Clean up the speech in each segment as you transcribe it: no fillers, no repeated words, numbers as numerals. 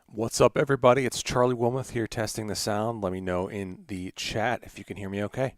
What's up, everybody? It's Charlie Wilmoth here testing the sound. Let me know in the chat if you can hear me okay.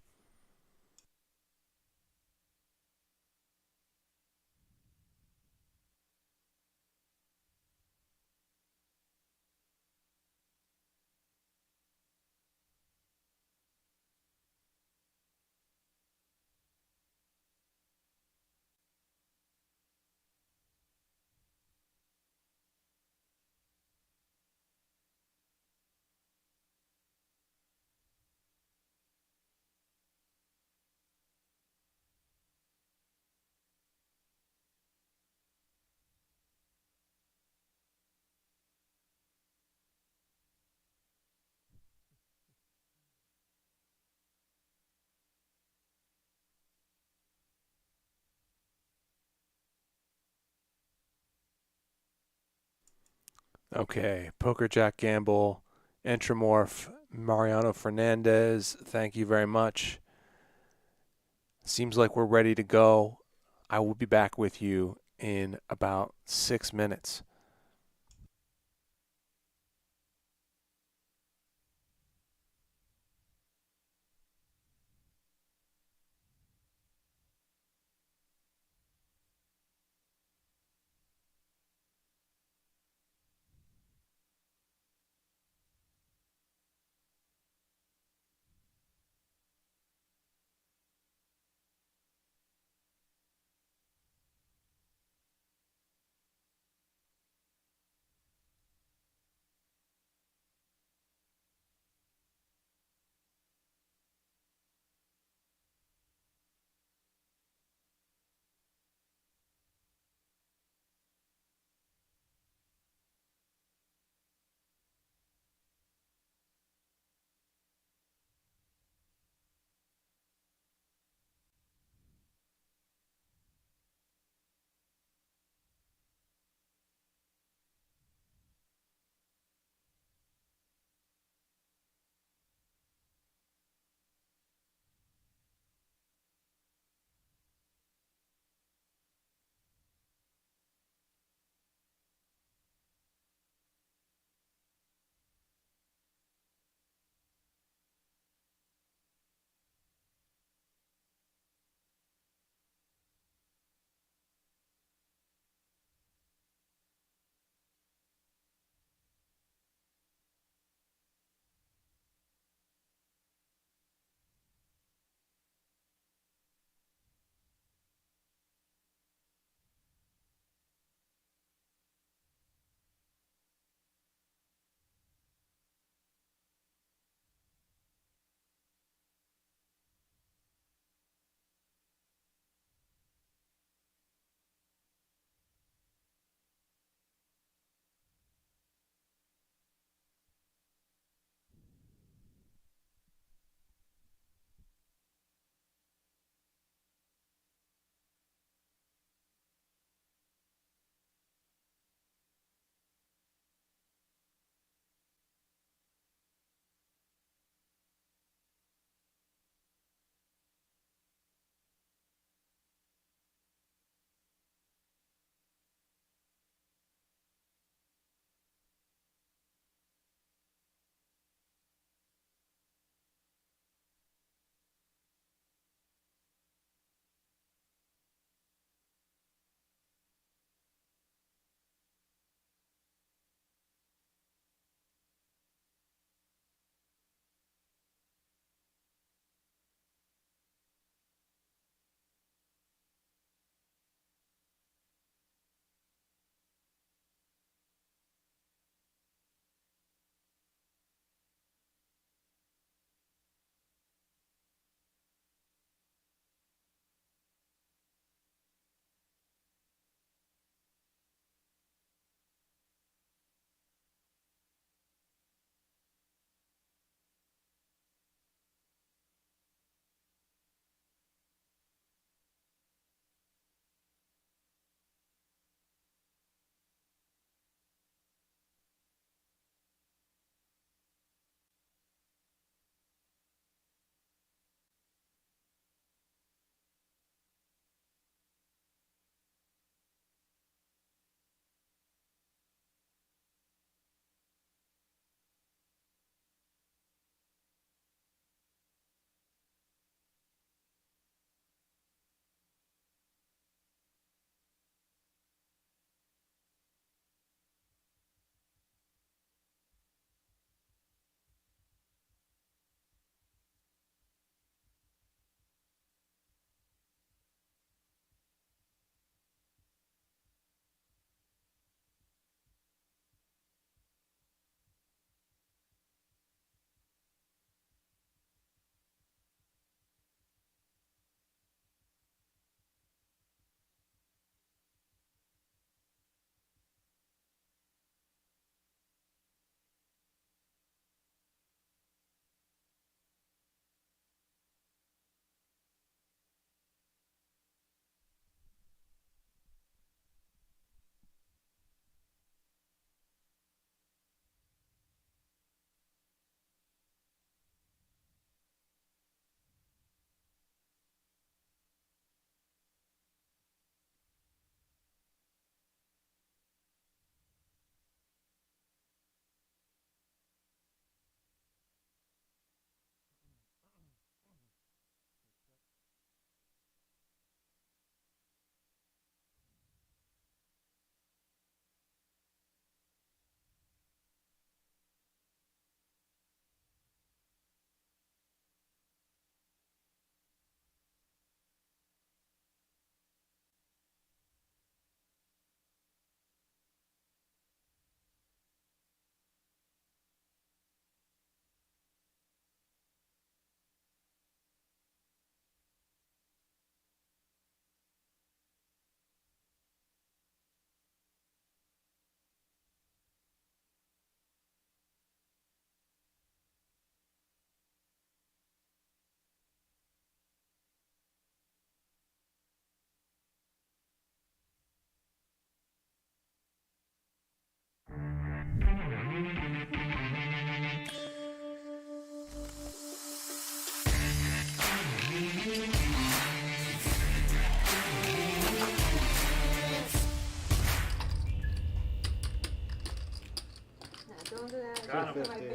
Okay, Poker Jack Gamble, Entramorph, Mariano Fernandez, thank you very much. Seems like we're ready to go. I will be back with you in about 6 minutes.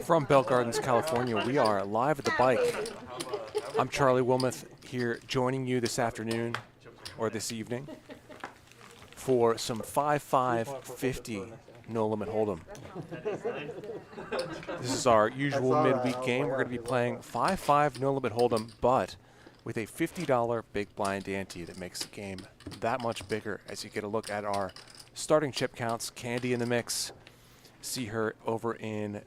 From Bell Gardens, California, we are live at the bike. I'm Charlie Wilmoth here joining you this afternoon or this evening for some 5-5-50 no limit hold'em. This is our usual midweek game. We're going to be playing 5-5 no limit hold'em, but with a $50 big blind ante that makes the game that much bigger as you get a look at our starting chip counts. Candy in the mix. See her over in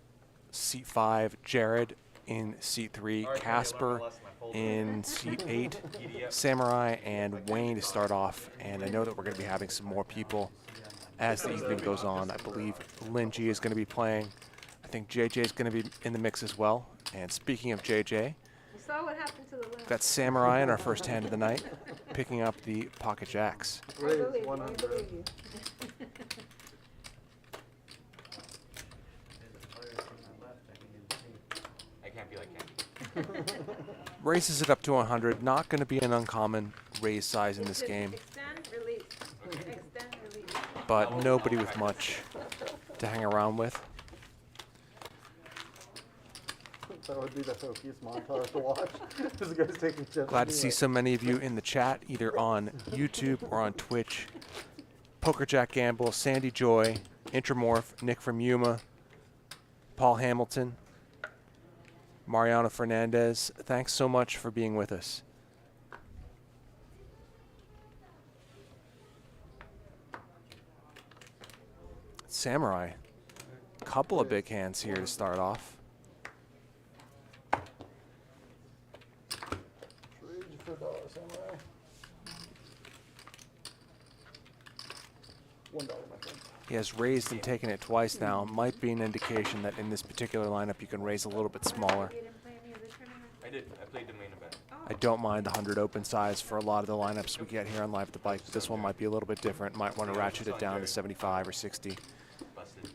seat 5. Jared in seat 3. Casper in seat 8. Samurai and Wayne to start off. And I know that we're going to be having some more people as the evening goes on. I believe Lynn G is going to be playing. I think JJ is going to be in the mix as well. And speaking of JJ, saw what happened to the left. got Samurai in our first hand of the night, picking up the pocket jacks. I believe you. I believe you. I can't be like Candy. Raises it up to 100. Not going to be an uncommon raise size in this game, Extend, release. Extend, release. but nobody with much to hang around with. That would be the hokeyest montage to watch. This guy's taking chips. Glad to see so many of you in the chat, either on YouTube or on Twitch. Poker Jack Gamble, Sandy Joy, Intramorph, Nick from Yuma, Paul Hamilton, Mariano Fernandez. Thanks so much for being with us. Samurai, couple of big hands here to start off. For $1, Samurai. $1, my friend. He has raised and taken it twice now. Might be an indication that in this particular lineup you can raise a little bit smaller. You didn't play any of the tournament? I did. I played the main event. I don't mind the 100 open size for a lot of the lineups we get here on Live at the Bike. But this one might be a little bit different. Might want to ratchet it down to 75 or 60. Busted.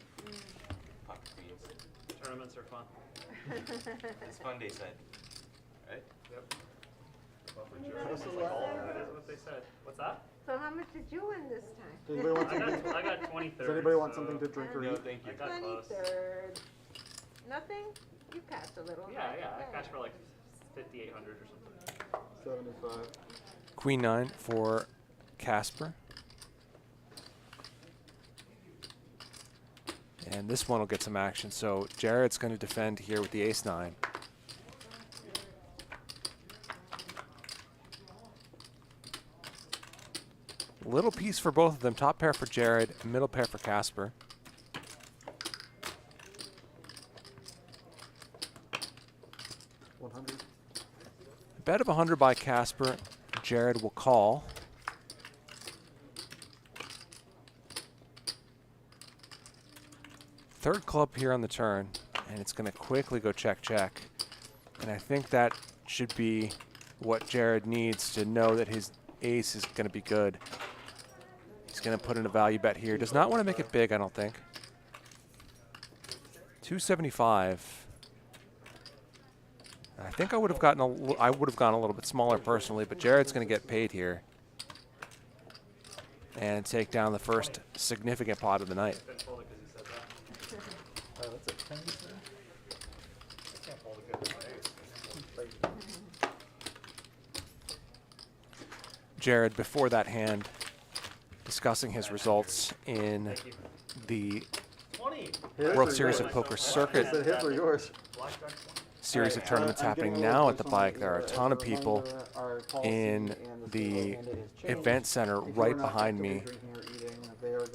Pocket queens. Tournaments are fun. It's fun, they said. Right? Yep. That's That a lot. is what they said. What's that? So how much did you win this time? Does anybody want something? I got 23rd. Does anybody want so something to drink or No, eat? thank you. I got close. 23rd. Nothing? You cashed a little. Yeah, right? yeah. I cashed for like 5,800 or something. 75. Queen 9 for Casper. And this one will get some action. So Jared's going to defend here with the ace 9. Little piece for both of them. Top pair for Jared, middle pair for Casper. $100. Bet of 100 by Casper. Jared will call. Third club here on the turn, and it's going to quickly go check, check. And I think that should be what Jared needs to know that his ace is going to be good. He's going to put in a value bet here. Does not want to make it big, I don't think. 275. I think I would have gone a little bit smaller personally, but Jared's going to get paid here and take down the first significant pot of the night. Couldn't fold it 'cause he said that. That's a 10, sir. I can't fold it 'cause of my ace. Jared, before that hand, discussing his results in Thank you. the 20. His World or Series yours? of Poker I Circuit said his or yours. Blackjack 20. series of tournaments happening now at the bike. There are a ton of people in the event center right behind me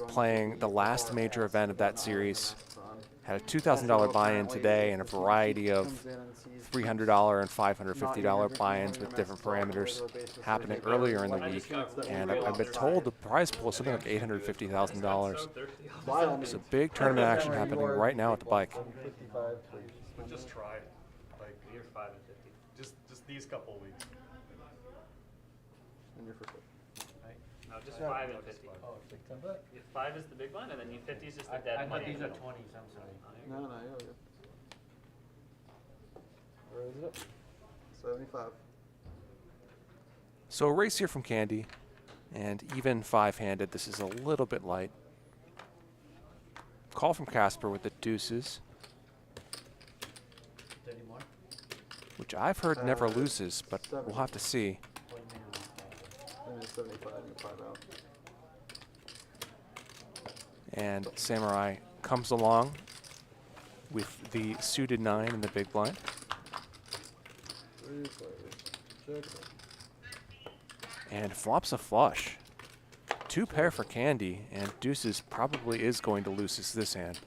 playing the last major event of that series. Had a $2,000 buy-in today and a variety of $300 and $550 buy-ins with different parameters happening earlier in the week. And I've been told the prize pool is something like $850,000. So big tournament action happening right now at the bike. But just try, like You're 5 and 50. just these couple of weeks. And your first one. No, just 5 and 50. Oh, take 10 back. If 5 is the big one, and then you 50 is just the dead money. these are 20s, I'm sorry. No, you're good. Raise it up. 75. So a race here from Candy, and even five-handed. This is a little bit light. Call from Casper with the deuces. 30 more. which I've heard never loses, but we'll have to see. What do you mean? I mean, 75 and 5 out. And Samurai comes along with the suited 9 in the big blind. 3 players. Check it. And flops a flush. 2 pair for Candy, and deuces probably is going to lose this hand.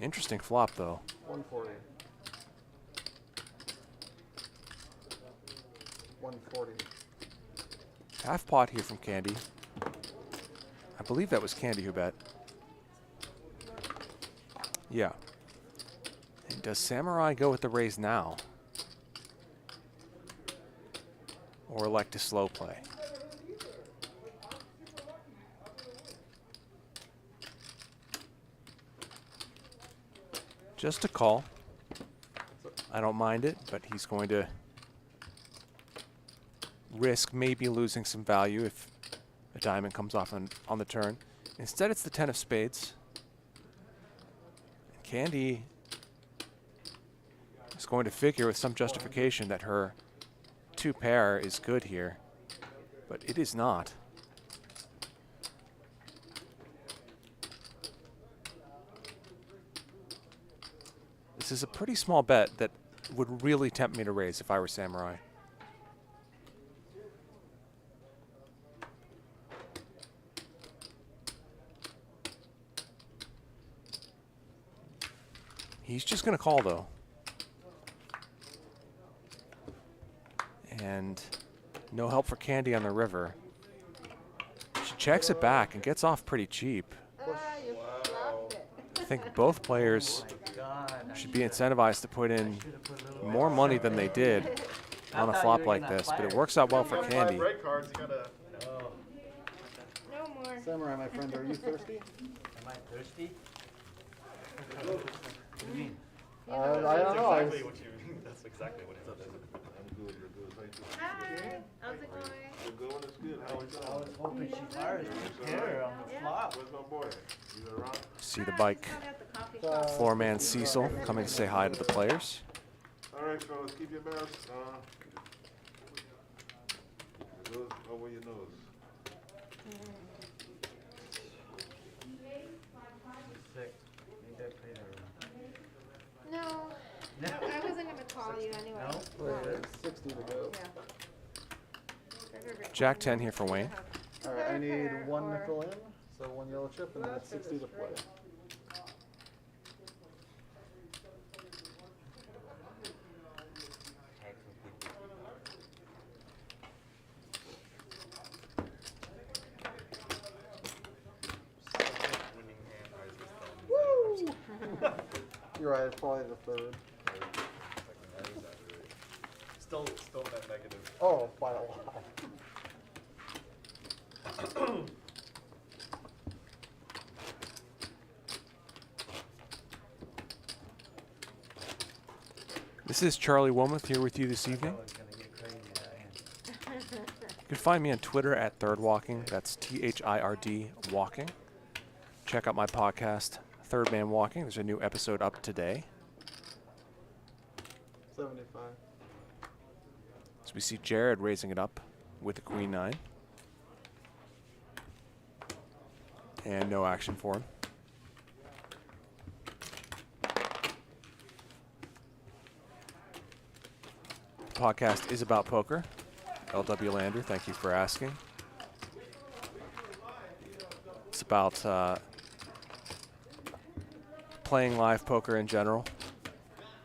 Interesting flop, though. 140. 140. Half pot here from Candy. I believe that was Candy who bet. Yeah. And does Samurai go with the raise now? Or elect to slow play? Just a call. I don't mind it, but he's going to risk maybe losing some value if a diamond comes off on the turn. Instead, it's the 10 of spades. Candy is going to figure with some justification that her 2 pair is good here, but it is not. This is a pretty small bet that would really tempt me to raise if I were Samurai. He's just going to call, though. And no help for Candy on the river. She checks it back and gets off pretty cheap. You flopped it. I think both players should be incentivized to put in more money than they did on a flop like this, but it works out well for Candy. Red cards, you gotta. No more. Samurai, my friend, are you thirsty? Am I thirsty? What do you mean? I don't know. I Exactly what you. That's exactly what it is. Hi. How's it going? Good one is good. How we I doing? was hoping she fires the pair on the flop. Where's my boy? You around? See the bike. Out at the coffee shop. Floor man Cecil coming to say hi to the players. All right, fellas, keep your mask nose over your nose. Six. Ain't that played around? No. No. I wasn't going to call you anyway. No? wait, there's 60 to go. Yeah. Jack 10 here for Wayne. All right, I need 1 nickel in, so 1 yellow chip, and that's 60 to play. Winning hand raises them. You're right, it's probably the 3rd. Still net negative. Oh, by a lot. This is Charlie Wilmoth here with you this evening. I was gonna get crazy that hand. You can find me on Twitter at Third Walking. That's THIRD Walking. Check out my podcast, Third Man Walking. There's a new episode up today. 75. So we see Jared raising it up with the Queen 9. And no action for him. The podcast is about poker. LW Lander, thank you for asking. It's about playing live poker in general.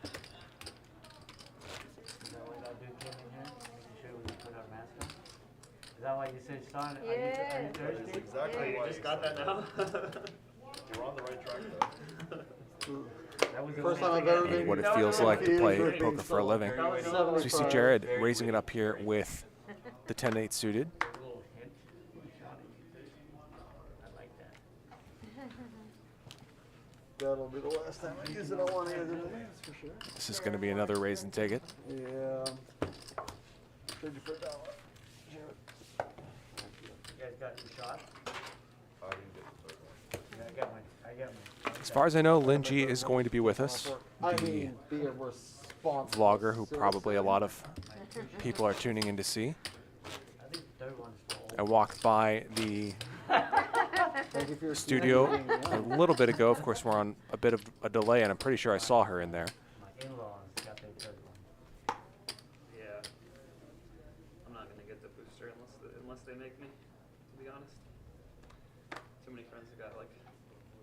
Is that what that dude came in here? Making sure we put our mask on? Is that why you said, Sean, are Yes. you That is thirsty? exactly Yeah. why You just got that now? You're on the right track, though. That was the First only time I've thing I ever needed. And what it No, feels no, like to no, play no, being poker for a sold. living. No, no, So we see 75. Jared raising it up here with the 10-8 suited. A little hint. Sean, are you thirsty? I like that. That'll be the last time I use it on one hand, that's for sure. This is going to be another raise and ticket. Yeah. Trade you for $1. Jared. You guys got your shot? I didn't get the third one. get me. As far as I know, Lynn G is going to be with us. I The mean, be a responsible vlogger who citizen. probably a lot of people are tuning in to see. I think the third one's full. I walked by the Thank you for your studio yeah. a little bit ago. Of course, we're on a bit of a delay, and I'm pretty sure I saw her in there. My in-laws got their third one. Yeah. I'm not gonna get the booster unless they make me, to be honest. Too many friends have got like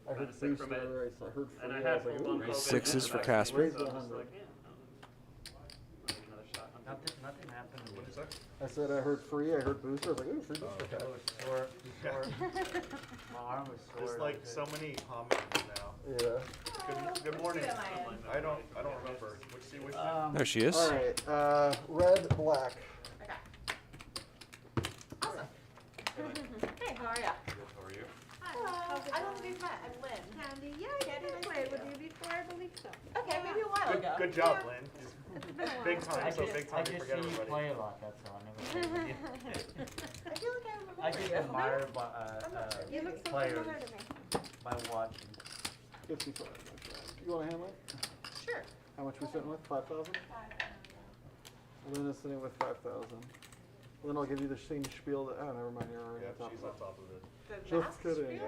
I heard kinda sick from it. booster, I heard free, And I I had was like, full-blown ooh. COVID. Sixes and for I Casper. was Raise the just 100. like, yeah, I'll give another shot. Nothing happened to me. What'd you say? I said I heard free, I heard booster, I was like, ooh, free booster. I was sore. My arm was sore. There's like so many comments now. Yeah. Good morning. I I don't remember. Which There she is. All right, red, black. Awesome. Hey, how are ya? How are you? Hello. I don't think we've met. I'm Lynn. Candy. Yeah, I played with you before, I believe so. Okay, maybe a while ago. Good job, Lynn. It's been a while. Big time, so big I time to just forget see you everybody. play a lot, that's all. I never played with you. I feel like I remember. I just you. admire You look so players familiar to me. by watching. 55, my friend. You want to handle it? Sure. How much we sitting with? 5,000? Lynn is sitting with 5,000. Lynn, I'll give you the same spiel that, oh, never mind, you're already Yeah, on top she's of on top of it. The it. Just math kidding, spiels? yeah.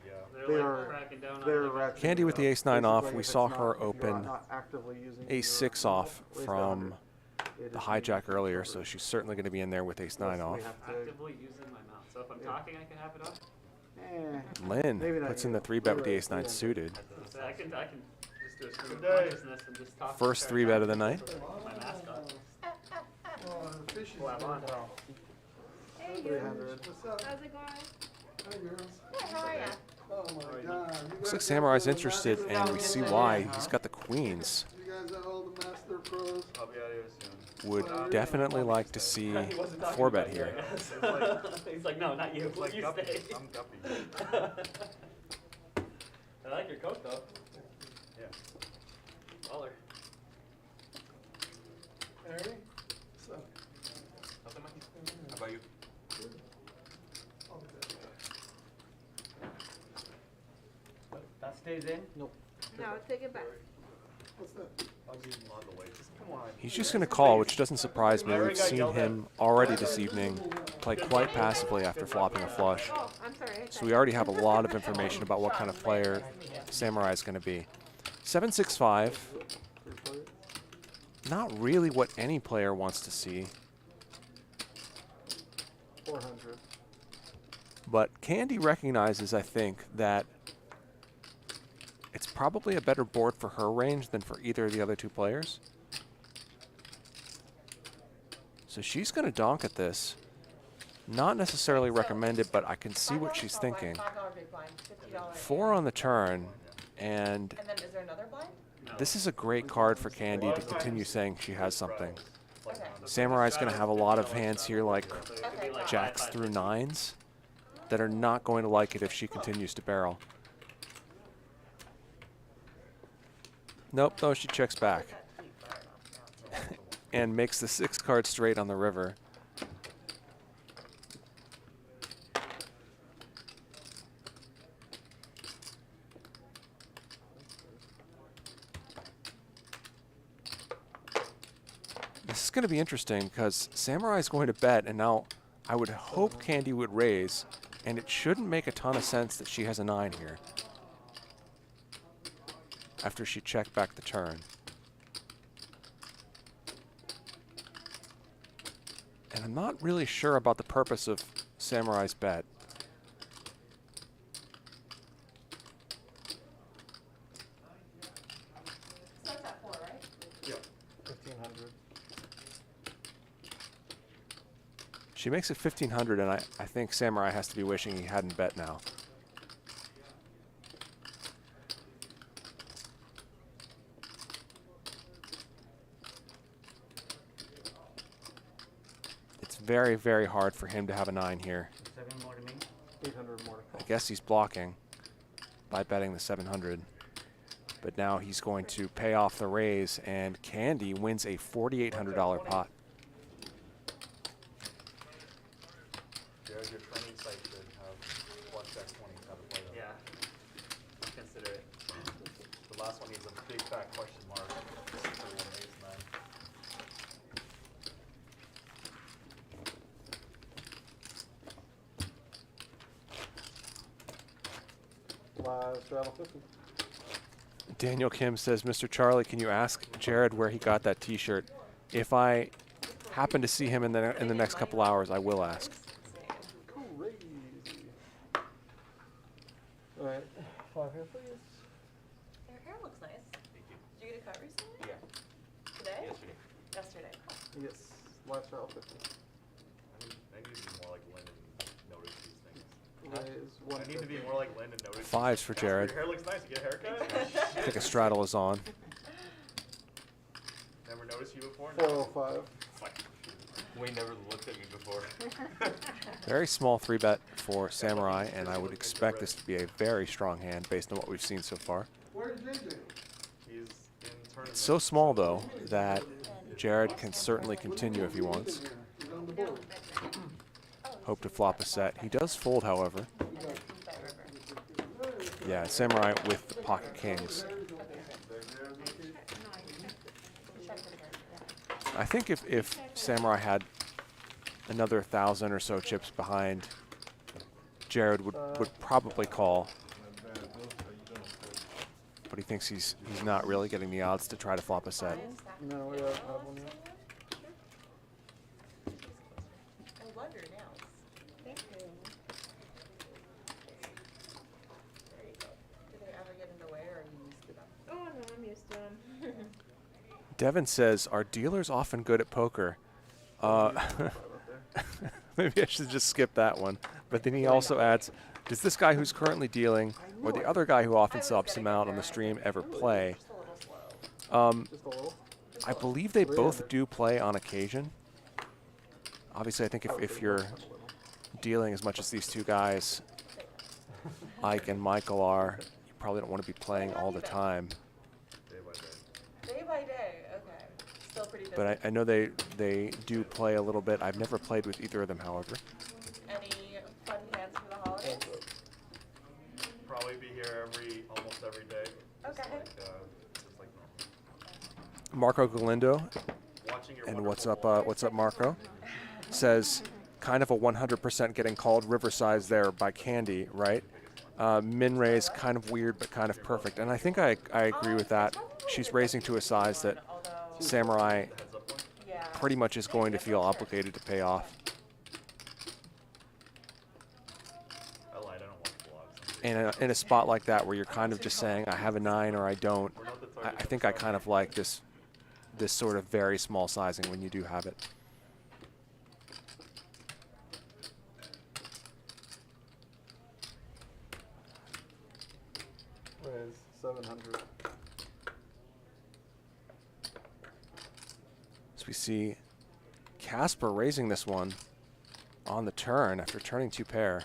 Yeah. They're They like are- cracking down They're on it. ratcheting Candy it with the up. ace-9 off. Basically, We if saw it's her not- if you are open not actively using ace-6 your off raise from 100, it the is hijack being earlier, so covered. she's certainly going to be in there with ace-9 Plus, off. we have to- Actively using my mouth. So if I'm Yeah. talking, I can have it off. Lynn Maybe not puts in you. the 3-bet with the You're ace-9 right, suited. So I can just do a stream of Good day. consciousness and just talk. First start 3-bet of the talking night. with my mask on. Well, I'm on. Hey, you. 300. How's it going? Hey, how are ya? Oh my god. Looks like Samurai's interested, and we see why. He's got the queens. You guys are all the master pros. I'll be out of here soon. Would definitely like to see a 4-bet here. He's like, no, not you. It's like You guppy. stay. I'm guppy. I like your coat though. Yeah. Baller. Harry? So, Nothing much. How about you? That stays in? No, take it back. what's that? I'll give him on the way. Just come on. He's just going to call, which doesn't surprise me. We've seen him already this evening play quite passively after flopping a flush. Oh, I'm sorry. So we already have a lot of information about what kind of player Samurai is going to be. 7-6-5. Not really what any player wants to see. 400. But Candy recognizes, I think, that it's probably a better board for her range than for either of the other two players. So she's going to donk at this. Not necessarily recommended, but I can see what she's thinking. $5 big blind, $50. 4 on the turn, and And then is there another blind? this is a great card for Candy to continue saying she has something. Okay. Samurai's going to have a lot of hands here, like Okay. jacks through 9s, that are not going to like it if she continues to barrel. Nope, no, she checks back. And makes the 6-card straight on the river. This is going to be interesting because Samurai is going to bet, and now I would hope Candy would raise, and it shouldn't make a ton of sense that she has a 9 here after she checked back the turn. And I'm not really sure about the purpose of Samurai's bet. Starts at 4, right? Yeah. 1,500. She makes it 1,500, and I think Samurai has to be wishing he hadn't bet now. It's very, very hard for him to have a 9 here. 7 more to me. 800 more to I call. guess he's blocking by betting the 700. But now he's going to pay off the raise, and Candy wins a $4,800 pot. Jared, your training site should have blackjack 20s, how to play that. Yeah. Consider means a big fat question mark. For one ace nine. Live straddle 50. Daniel Kim says, Mr. Charlie, can you ask Jared where he got that T-shirt? If I happen to see him in the next couple hours, I will ask. Crazy. All right, 5 here, please. Your hair looks nice. Thank you. Did you get a cut recently? Yeah. Today? Yesterday. Yesterday. Yes, live straddle 50. I need to be more like Lynn and notice these things. Raise I need to be 150. more like Lynn and notice. Fives for Jared. Your hair looks nice. You get a haircut? I think a straddle is on. Never noticed you before? 405. We never looked at me before. Very small 3-bet for Samurai, and I would expect this to be a very strong hand based on what we've seen so far. Where's JJ? He's in tournament. It's so small, though, that Jared can certainly continue if he wants. He's on the board. Hope to flop a set. He does fold, however. Yeah, Samurai with the pocket kings. I think if Samurai had another 1,000 or so chips behind, Jared would probably call. But he thinks he's not really getting the odds to try to flop a set. No, we don't have one yet. I love your nails. Thank you. There you go. Do they ever get in the way or are you used to them? Oh no, I'm used to them. Devin says, are dealers often good at poker? Maybe I should just skip that one. But then he also adds, does this guy who's currently dealing or the other guy who often subs him out on the stream ever play? Just a little. I believe they both do play on occasion. Obviously, I think if you're dealing as much as these two guys, Ike and Michael are, you probably don't want to be playing all the time. Day by day. Day by day, okay. Still pretty busy. But I know they do play a little bit. I've never played with either of them, however. Any fun plans for the holidays? Probably be here almost every day. Okay. Just like normal. Marco Galindo, Watching your and wonderful what's up, Marco? Says, kind of a 100% getting called river size there by Candy, right? Min raise, kind of weird, but kind of perfect. And I think I agree with that. She's raising to a size that Samurai Yeah. pretty much is going to feel obligated to pay off. I lied, I don't watch vlogs. In a spot like that where you're kind of just saying, I have a 9 or I don't, I think I kind of like this sort of very small sizing when you do have it. Raise 700. So we see Casper raising this one on the turn after turning 2 pair.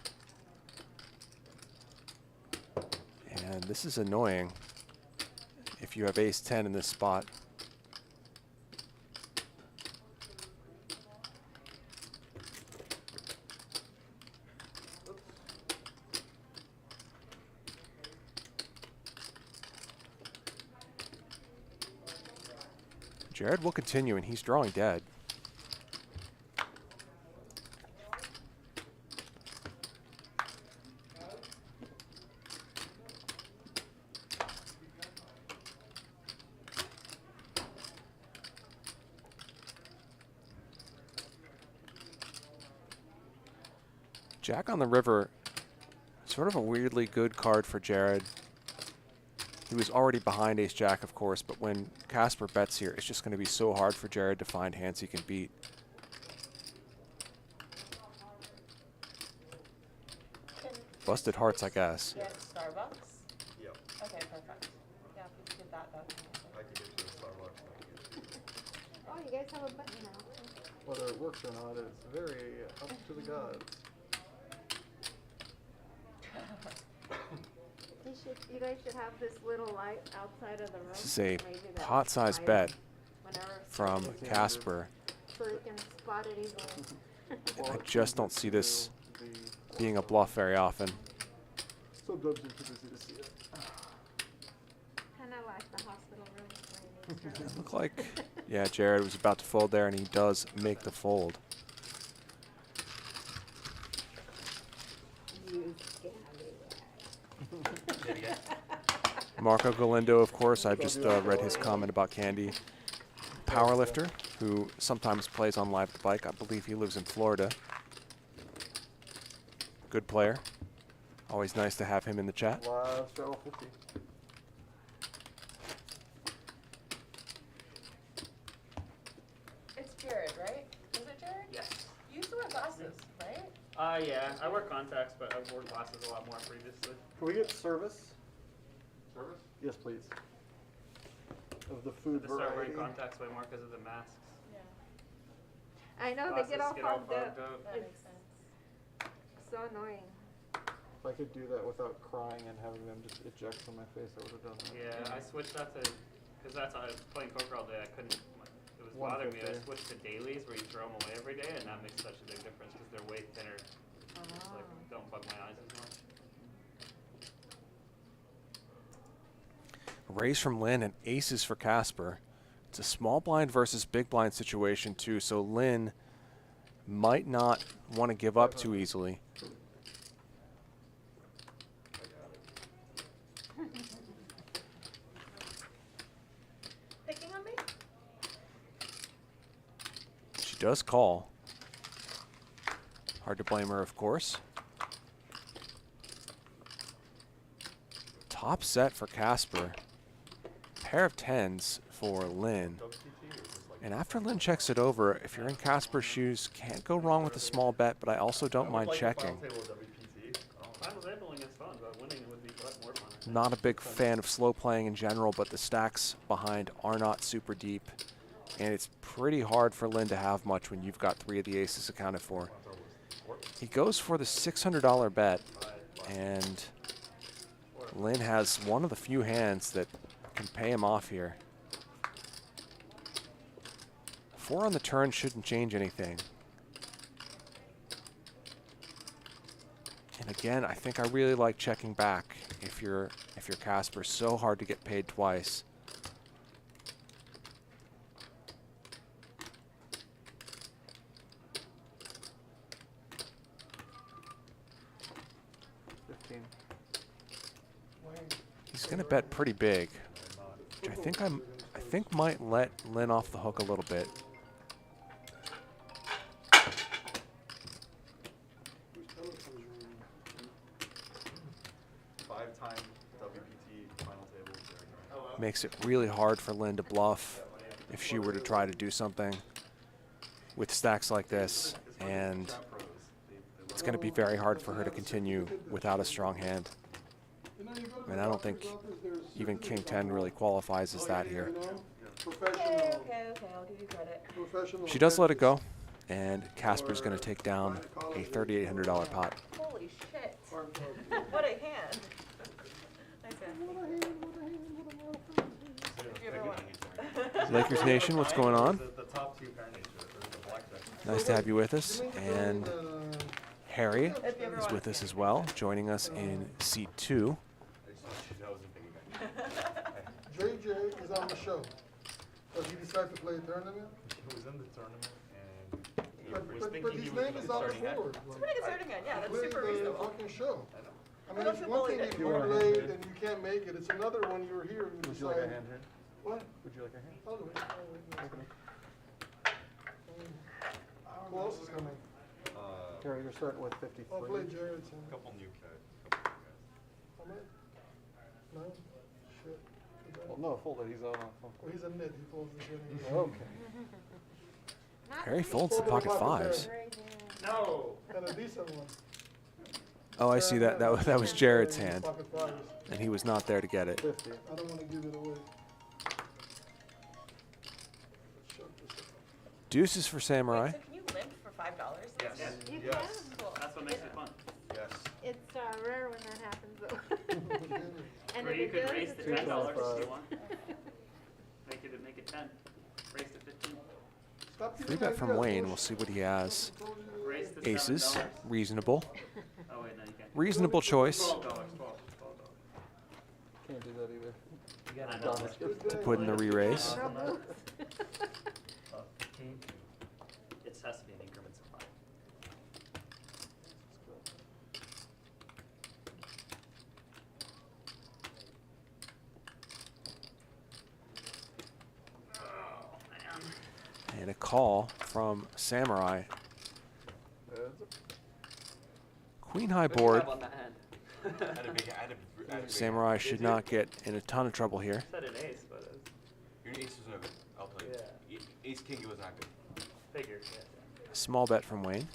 And this is annoying if you have ace-10 in this spot. Jared will continue, and he's drawing dead. Jack on the river, sort of a weirdly good card for Jared. He was already behind ace-jack, of course, but when Casper bets here, it's just going to be so hard for Jared to find hands he can beat. Busted hearts, I guess. Get Starbucks? Yep. Okay, perfect. Yeah, if you get that, that's I can get you a Starbucks. Oh, you guys have a button now. Whether it works or not is very up to the gods. You guys should have this little light outside of the room. This is a Maybe that'll pot-sized light bet up whenever, from Casper. so you can spot it easily. I just don't see this being a bluff very often. Still dubs are too busy to see it. Kind of like the hospital room when you need to. Look like, yeah, Jared was about to fold there, and he does make the fold. You scallywag. Marco Galindo, of course, I just read his comment about Candy. Powerlifter, who sometimes plays on Live the Bike. I believe he lives in Florida. Good player. Always nice to have him in the chat. Live straddle 50. It's Jared, right? Is it Jared? Yes. You used to wear glasses, right? Yeah. I wear contacts, but I've worn glasses a lot more previously. Can we get service? Service? Yes, please. Of the I food had to start wearing variety. contacts way more because of the masks. Yeah. I know, they get all fogged up. That makes sense. So annoying. If I could do that without crying and having them just eject on my face, I would have done that. Yeah, I switched that to, because that's how I was playing poker all day. I couldn't, it was bothering me. I 150. switched to dailies where you throw them away every day, and that makes such a big difference because they're way thinner. It's like, don't bug my eyes as much. Raise from Lynn and aces for Casper. It's a small blind versus big blind situation too, so Lynn might not want to give up too easily. Picking on me? She does call. Hard to blame her, of course. Top set for Casper. Pair of tens for Lynn. And after Lynn checks it over, if you're in Casper's shoes, can't go wrong with a small bet, but I also don't mind checking. Final tabling is fun, but winning would be more fun. Not a big fan of slow playing in general, but the stacks behind are not super deep. And it's pretty hard for Lynn to have much when you've got 3 of the aces accounted for. He goes for the $600 bet, and Lynn has one of the few hands that can pay him off here. 4 on the turn shouldn't change anything. And again, I think I really like checking back if you're Casper. So hard to get paid twice. He's gonna bet pretty big, which I think might let Lynn off the hook a little bit. Five-time WPT final table. Makes it really hard for Lynn to bluff if she were to try to do something with stacks like this, and it's going to be very hard for her to continue without a strong hand. And I don't think even King 10 really qualifies as that here. Okay, I'll give you credit. Professional. She does let it go, and Casper's going to take down a $3,800 pot. Holy shit. What a hand. Nice hand. If you ever want. Lakers Nation, what's going on? The top 2 pair nature, the blackjack. Nice to have you with us. And Harry is with us as well, joining us in seat 2. JJ is on the show. Does he decide to play a tournament? He was in the tournament and he was But thinking his he was name going to is on the starting at. board. It's a pretty good starting gun. Yeah, that's Play super the reasonable. fucking show. I mean, don't it's feel one thing bullied if you anymore. played and you can't make it. It's another one you're here and you Would you like a decide. hand here? What? Would you like a hand? I'll do it. Who else is coming? Harry, you're starting with I'll play 53. Jared's hand. Couple new guys. Couple new guys. How many? No? Shit. Well, no, fold it. He's on. Well, he's a nit. He folds the shit. Okay. Harry folds the pocket fives. No! And a decent one. Oh, I see that. That was Jared's Pocket hand, fives. and he was not there to get it. 50. I don't want to give it away. Deuces for Samurai. Wait, so can you limp for $5? Yes. You Yes. can. Cool. That's what makes it fun. Yes. It's rare when that happens though. And Or if you it could does, raise it's to $10 really if you want. Make it 10. Raise to 15. Stop Free giving bet from ideas, Wayne. Bush. We'll see what he has. Raise to Aces, $7. reasonable. Oh wait, no, you can't. Reasonable choice. $12. $12. Can't do that either. You got I a know. dollar. To put in the re-raise. No boost. 15. It has to be in increments of 5. Oh, man. And a call from Samurai. Queen high board. On that hand. I had a big Samurai should not get in a ton of trouble here. Said an ace, but Your ace was no good. I'll tell you. Yeah. Ace king, it was not good. figured. Small bet from Wayne.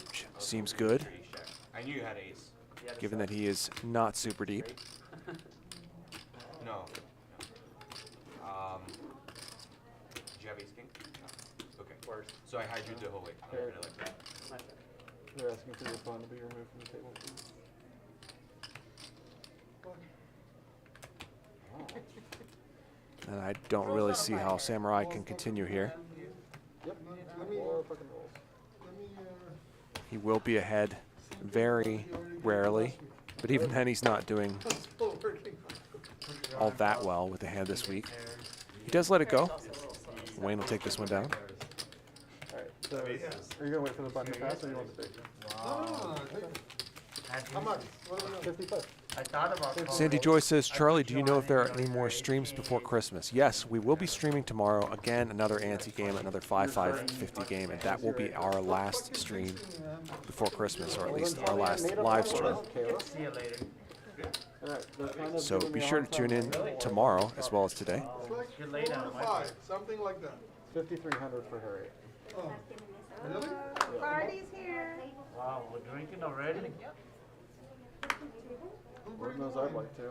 Which seems good, Ace jack. I knew you had ace. given that he is not super deep. No. Did you have ace king? No. Okay. Worse. So I had you the whole way. I'm Okay. gonna like that. Nice. They're asking for your pawn to be removed from the table, please. And I don't really see how Samurai can continue here. Yep, let me, Four fucking rolls. let me, He will be ahead very rarely, but even then he's not doing I'm still working. all that well with the hand this week. He does let it go. Wayne will take this one down. Alright, so are you gonna wait for the button to pass or you want to take? No, how much? What are we on? 55. I thought about calling. Sandy Joy says, Charlie, do you know if there are any more streams before Christmas? Yes, we will be streaming tomorrow. Again, another Ante game, another 5-5-50 game, and that will be our last stream before Christmas, or at least our last live stream. Okay, let's See you later. Alright, they're kind of So giving be me a sure to hard tune time. in tomorrow as well as today. It's like You're late on 4 to my 5, something like that. 5,300 for Harriet. Oh, really? Party's here. Wow, we're drinking already? Lord knows I'd like to.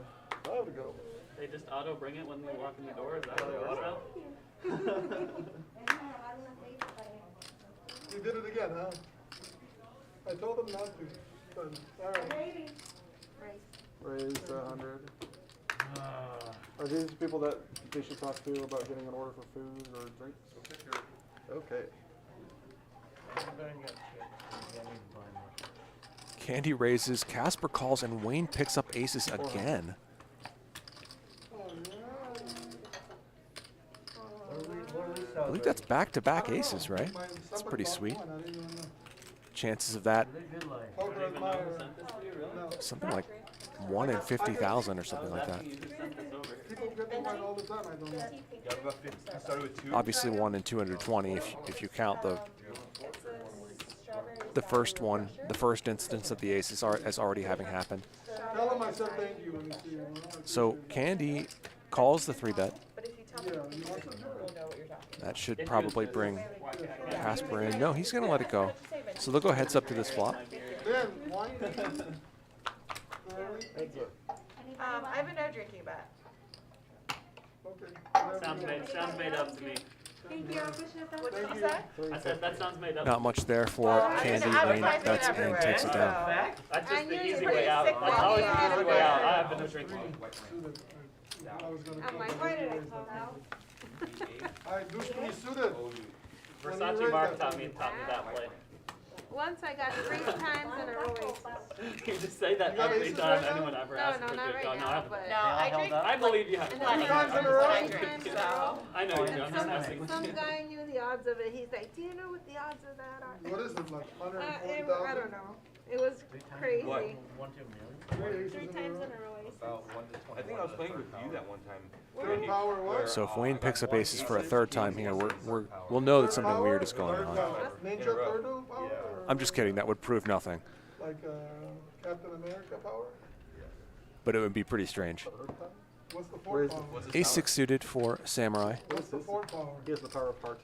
I have to go. They just auto bring it when we walk in the door. Is that how it works out? You did it again, huh? I told them not to, but, alright. Raised 100. Uh, Are these people that they should talk to about getting an order for food or drinks? Okay. I'm going to get shit. I need to buy more. Candy raises, Casper calls, and Wayne picks up aces again. I believe that's back-to-back aces, right? That's pretty sweet. Chances of that, Live good life. Poker admirer. No, something like 1 in 50,000 or something like that. people get me mine all the time, I don't know. You have about 50. You started with 2. Obviously 1 in 220 if you count the first one, the first instance of the aces as already having happened. Tell them I said thank you when you see them. So Candy calls the 3-bet. Yeah, you want some? That should probably bring Casper in. No, he's going to let it go. So they'll go heads up to this flop. Ben, wine? I have a no drinking bet. Okay. Sounds made up to me. Thank you. What did you say? I said that sounds made up. Not much there for Candy. Wayne bets and takes it down. That's I just knew the you easy were way out. sick That's while always you the had easy a way out. beer. I have been drinking. I was gonna I'm go like, back why did I and call out? Alright, Deuce to be suited. Versace Mark taught me that play. Once I got 3 times in a row. You just say that You got every aces time right now? anyone ever No, asks no, for not good. right No, I now, haven't. but. No, I drink. I believe you have. And Plenty then times in a of row? what I Times drink, in a so. row. I know you do. I'm just messing with Some you. guy knew the odds of it. He's like, do you know what the odds of that are? What is it, like I 140,000? don't know. It was crazy. What? 1 to a million? 3 times in a row. About 1 to 20. I think I was playing with you that one time. Third power what? So if Wayne picks up aces for a 3rd time here, we'll know that something weird is going on. Ninja third power? Or I'm just kidding. That would prove nothing. like Captain America power? But it would be pretty strange. Third time? What's the Where's fourth the- power? Ace-6 suited for Samurai. What's the fourth power? He has the power of heart.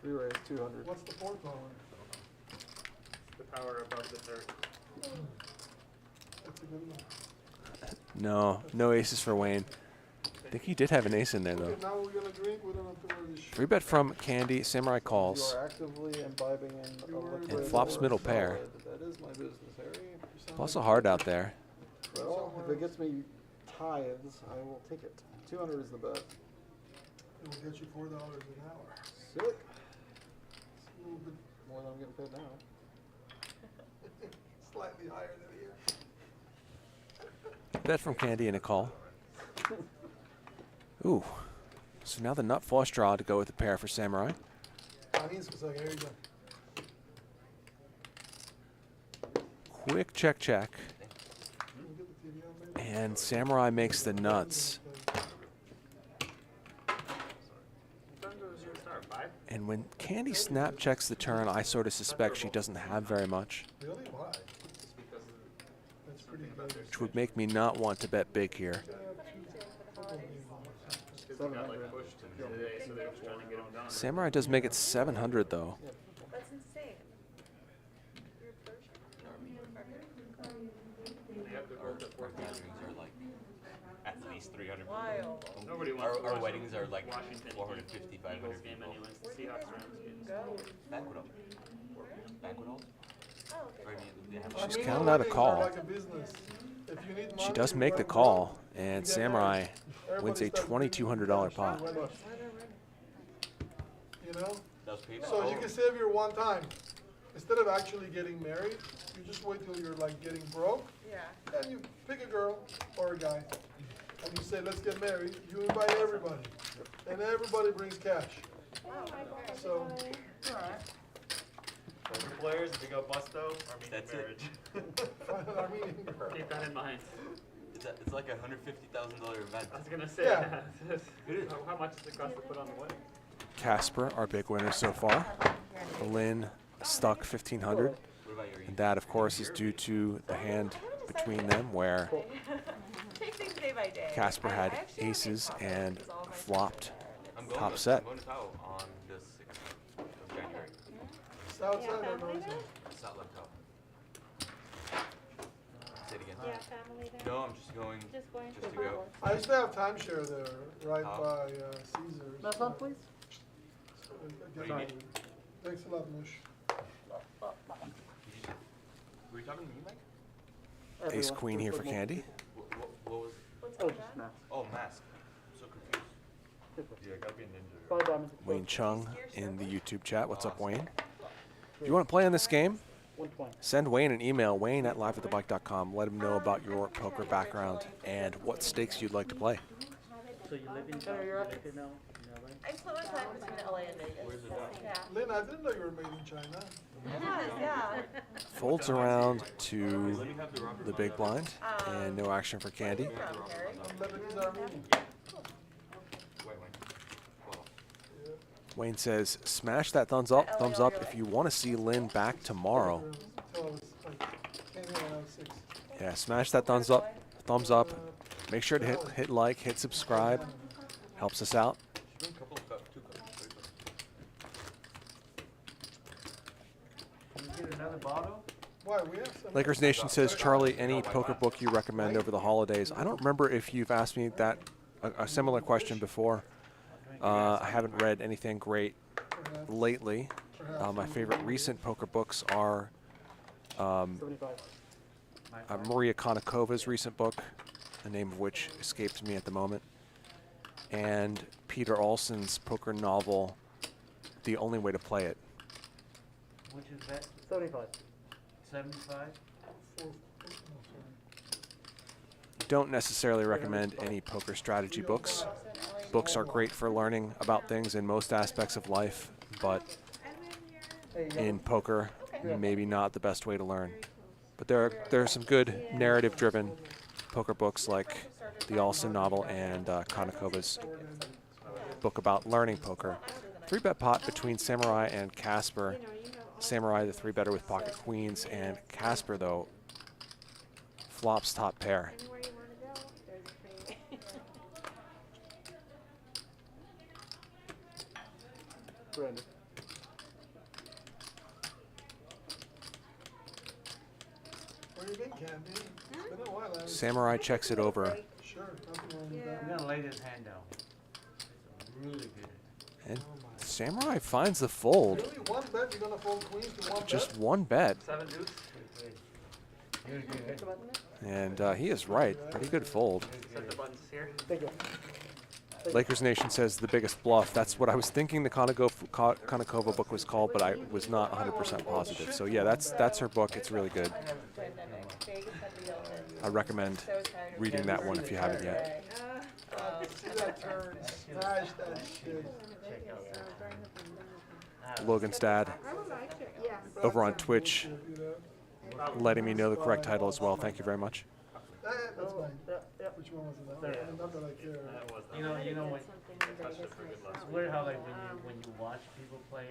Re-raise 200. What's the fourth power? The power above the third. That's a good one. No aces for Wayne. I think he did have an ace in there, though. Okay, now we're gonna drink, we don't have to wear this shit. 3-bet from Candy. Samurai You calls. are actively imbibing in a liquid And flops or middle pair. solid. That is my business, Harry. Plus a hard out there. Well, if it gets me tithes, I will take it. 200 is the bet. It'll get you $4 an hour. Sick. It's a little bit More than I'm getting paid now. slightly higher than here. Bet from Candy and a call. Ooh. So now the nut flush draw to go with the pair for Samurai. There you go. Quick check, check. And Samurai makes the nuts. And when Candy snap checks the turn, I sort of suspect she doesn't have very much. Really? Why? That's pretty good. Which would make me not want to bet big here. Samurai does make it 700 though. That's insane. Are like at least 300. Wild. Nobody wants to Our watch weddings are like Washington 450, 500 game people. anyways. The Seahawks Rams Go. Banquet hall. Banquet hall? Oh, okay. Or I mean, they have She's I mean, counting out a weddings are call. like a business. If you need She money, does you make the rent call, one. and You get Samurai married. wins a Everybody starts bringing $2,200 cash. pot. You know? That was paid. So you can save your one time. Instead of actually getting married, you just wait till you're like getting broke, Yeah. and you pick a girl or a guy, and you say, let's get married. You invite everybody, and everybody brings cash. So, Players, if you go busto, Armenian That's it. marriage. find an Armenian girl. Keep that in mind. It's like a $150,000 event. I was gonna say, Yeah. how much does it cost to put on the wedding? Casper, our big winner so far. Lynn stuck 1,500. What about your And that, of course, is due to the hand between them where Take things day by day. Casper I had actually don't aces make and profits, all my flopped I'm going top to, set. I'm going to Tao on the 6th of January. South side or north side? South Lake Tao. Say it again. Yeah, family there. No, I'm just going Just going just to to go. I used to have timeshare there, right How? by Caesars. Left on, please. What do you need? Thanks a lot, Mush. Were you talking to me, Mike? Ace Everyone. queen here for Candy. What was? What's Oh, that? just math. Oh, mask. I'm so confused. Yeah, gotta be a ninja. 5 diamonds. Wayne Chung in the YouTube chat. What's up, Wayne? If you want to play in this game, 120. send Wayne an email, wayne@liveatthebike.com. Let him know about your poker background and what stakes you'd like to play. So you live in China? You live in LA? I split my time between LA and Vegas. Where's it at? Yeah. Lynn, I didn't know you were made in China. It is, yeah. Folds around to the big blind, and no action for Candy. From Harry. I'm Lebanese Armenian. Wait. Well, Wayne says, smash that thumbs up if you want to see Lynn back tomorrow. Until I was like, came here when I was 6. Yeah, smash that thumbs up. Make sure to hit like, hit subscribe. Helps us out. she's doing a couple of cups, 2 cups, 3 cups. Can you get another bottle? Why? We have some. Lakers Nation says, Charlie, any poker book you recommend over the holidays? I don't remember if you've asked me that a similar question before. I haven't read anything great lately. My favorite recent poker books are 75. Maria Konikova's recent book, the name of which escapes me at the moment, and Peter Olson's poker novel, The Only Way to Play It. Which is that? 75. 75? Don't necessarily recommend any poker strategy books. Books are great for learning about things in most aspects of life, but in poker, maybe not the best way to learn. But there are some good narrative-driven poker books like the Olson novel and Konikova's book about learning poker. 3-bet pot between Samurai and Casper. Samurai, the 3-better with pocket queens, and Casper, though, flops top pair. Anywhere you want to go, there's a tree. Brandon. Where you been, Candy? It's been a while. I haven't- Samurai checks it over, Sure, nothing wrong with I'm that. gonna lay this hand down. It's really good. and Samurai finds the fold. Really? One bet? You're gonna fold queens to one Just bet? one bet, 7 deuce. Good, good. and he is right. Pretty good fold. Set the buttons here. Thank you. Lakers Nation says the biggest bluff. That's what I was thinking the Konnikova book was called, but I was not 100% positive. So yeah, that's her book. It's really good. I have pandemic. Vegas had reopened. I recommend reading that one if you haven't yet. See that turn, smash that shit. Check out that. Logan's dad Yeah. over on Twitch You know? letting me know the correct title as well. Thank you very much. That's mine. Which one was it? Not that I care. That was that You know what? touched it for good luck. It's weird how like when you watch people play,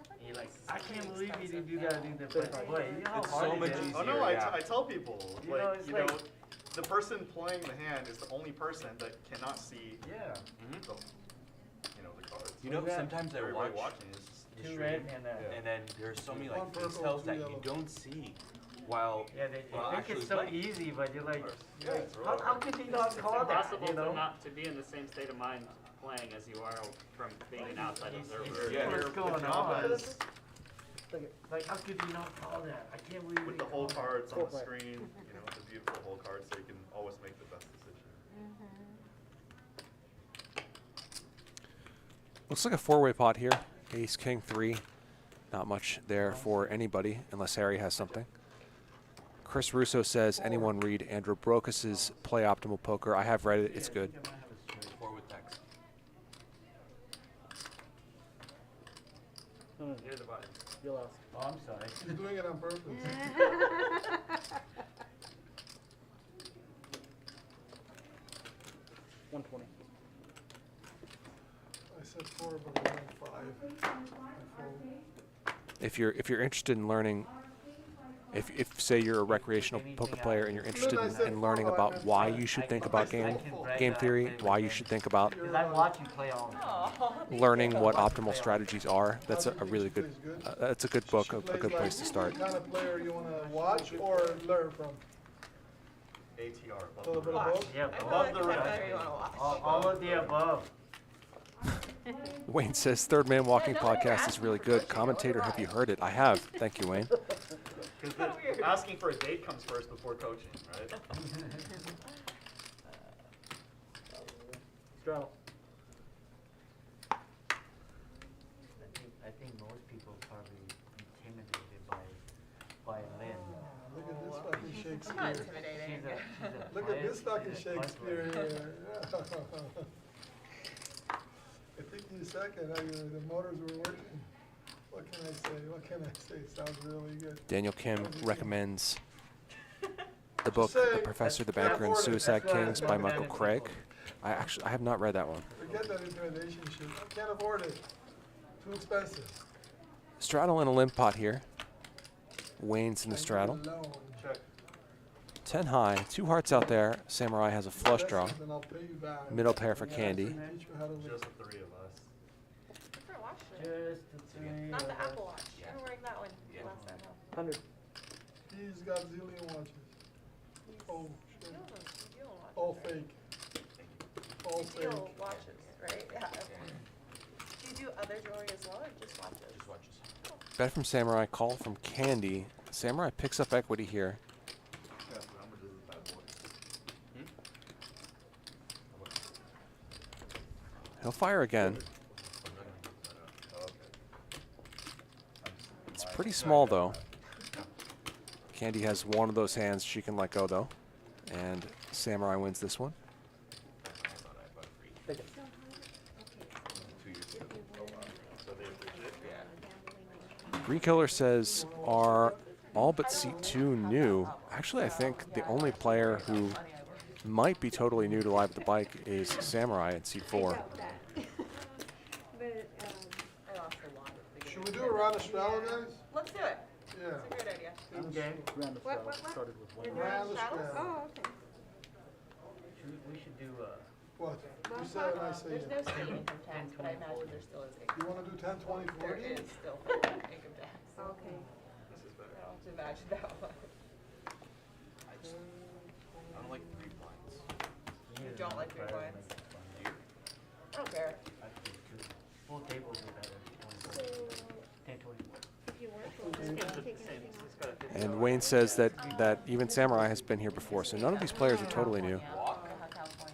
and you're like, I can't believe you didn't do that thing to play. You know how It's hard so it much is? easier. Oh no, I tell people, You know, like, it's you know, like- the person playing the hand is the only person that cannot see Yeah. the, the cards. You know, Yeah. sometimes I Everybody watch watching is just the Two stream, red and and then there's so many like One purple, details two that you yellow. don't see while Yeah, they while think actually it's so playing. easy, but you're like, Yeah, it's how real. could you not It's call that? impossible You know? to not to be in the same state of mind playing as you are from being an outside observer. Yeah. What's Your going job on? is Like, how could you not call that? I can't believe with you the whole called cards on the screen, the beautiful whole cards, so you can always make the best decision. Looks like a four-way pot here. Ace, king, three. Not much there for anybody unless Harry has something. Chris Russo says, anyone read Andrew Brokas's Play Optimal Poker? I have read it. It's good. Four with text. Near the button. You lost. Oh, I'm sorry. He's doing it on purpose. 120. I said 4, but I went 5. I fold. If you're interested in learning, if say you're a recreational poker player and you're interested in learning about why you should think about game theory, why you should think about Because I watch you play all the time. learning what optimal strategies are, that's a really good that's a good book, a good place to start. What kind of player you want to watch or learn from? ATR. A little bit of both? Yeah, Above the rim. all of the above. Wayne says, Third Man Walking podcast is really good. Commentator, have you heard it? I have. Thank you, Wayne. Because asking for a date comes first before coaching, right? Straddle. I think most people are probably intimidated by Lynn. Look at this fucking Shakespeare. I'm not intimidating. She's a Look at this punch- fucking she's a punch Shakespeare player. here. I think you second. The motors were working. What can I say? What can I say? Sounds really good. Daniel Kim recommends the book The Professor, the Banker, and Suicide Kings by Michael Craig. I have not read that one. Forget that intimidation shit. I can't afford it. Too expensive. Straddle and a limp pot here. Wayne's in the straddle. Alone. Check. 10 high, 2 hearts out there. Samurai has a flush draw. Then I'll pay you back. Middle pair for Candy. Teach you how to live. Just the three of us. Different watch. Just the three Not of the us. Apple Watch. You were wearing that one last time. 100. He's got zillion watches. Oh, shit. Deal watches. All fake. All fake. Deal watches, right? Yeah. Do you do other jewelry as well, or just watches? Just watches. Bet from Samurai, call from Candy. Samurai picks up equity here. Casper, how much is this bad boy? He'll fire again. Okay. It's pretty small though. Candy has one of those hands she can let go though. And Samurai wins this one. Take it. 2 years ago. Oh, wow. So they appreciate it? Green Killer says, are all but seat 2 new? Actually, I think the only player who might be totally new to Live at the Bike is Samurai at seat 4. But, I lost a lot. Should we do a round of straddle, guys? Let's do it. Yeah. It's a great idea. Okay. Round of What, straddle. what? Started with one. Round of straddles? straddle. oh, okay. We should do What? You said and I say There's it. no state income tax, but I imagine there still is income. You want to do 10, 20, There 40? is still income tax. Okay. This is better. I don't have to imagine that one. I don't like 3 blinds. You don't like big blinds? I don't care. Full tables are better. 10, 20. If you work, we'll just take anything off. And Wayne says that even Samurai has been here before, so none of these players are totally new.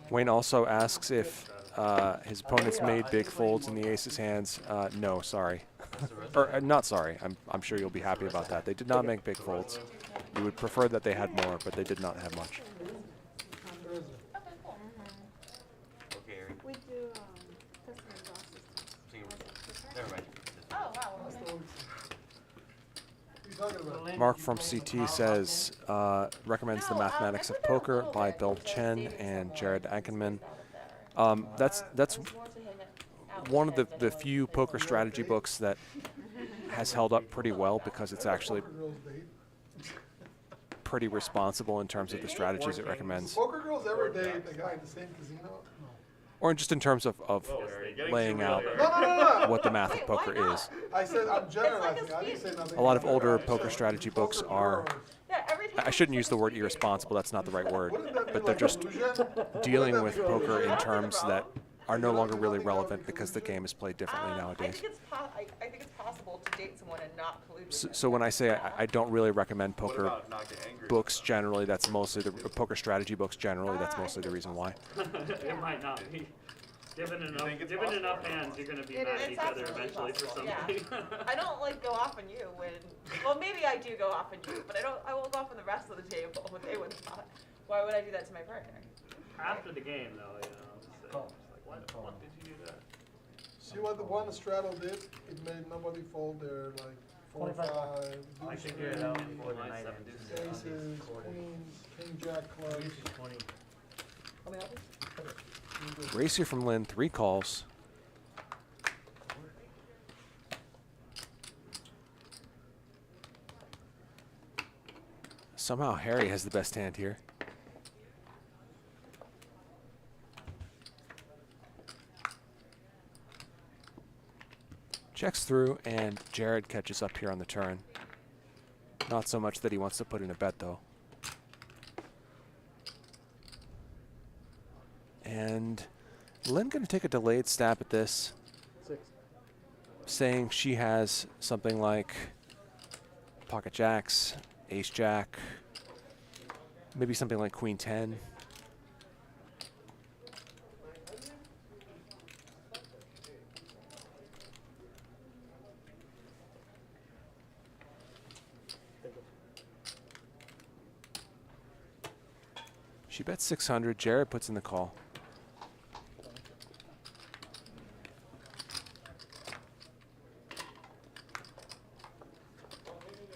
Wayne also asks if his opponents made big folds in the ace's hands. No, sorry. Or not sorry. I'm sure you'll be happy about that. They did not make big folds. You would prefer that they had more, but they did not have much. Where is it? Okay, cool. Okay, Ari. We do, customer exhaust systems. So you, never mind. Oh, wow. That's Okay. the one. What are you talking about? Lynn, Mark you from playing CT Power says, recommends The No, Mathematics I of put that a Poker little by bit, Bill but Chen saving and some Jared more. Ackerman. That's That's more to him out one of than the it was few to poker him. strategy books that has held up pretty well because it's actually Poker girls date. pretty responsible in terms of the strategies it recommends. Poker girls ever date a guy at the same casino? No. Or just in terms of laying out No. what the math of Wait, poker why not? is. I said I'm generalizing. a I didn't say nothing. A lot of about older that. poker strategy books are, Yeah, every time I shouldn't use the word irresponsible, that's not the right word, Wouldn't that be but they're like just illusion? dealing Wouldn't with that be poker illusion? in terms that are no longer really Nothing about relevant because the game is played differently I nowadays. think it's I think it's possible to date someone and not collude with them. So when I say I don't really recommend What poker about not get angry? books generally, that's mostly the poker strategy books generally, that's mostly the reason why. It might not be. Given think it's enough possible? hands, you're gonna be It mad is. at each It's other absolutely eventually for possible, something. I don't like go off on you when, well, maybe I do go off on you, but I won't go off on the rest of the table when they would not. Why would I do that to my partner? After the game, though, you know, it's like, what the fuck did you do that? See what the one straddle did? It made nobody fold their like 4 5, I deuce figured it out 3, before the My night seven ends. deuces. aces, queens, king jack clubs. This is 20. Let me help you? Racer from Lynn, 3 calls. Somehow Harry has the best hand here. Checks through, and Jared catches up here on the turn. Not so much that he wants to put in a bet, though. And Lynn going to take a delayed stab at this, 6. saying she has something like pocket jacks, ace jack, maybe something like queen 10. She bets 600. Jared puts in the call.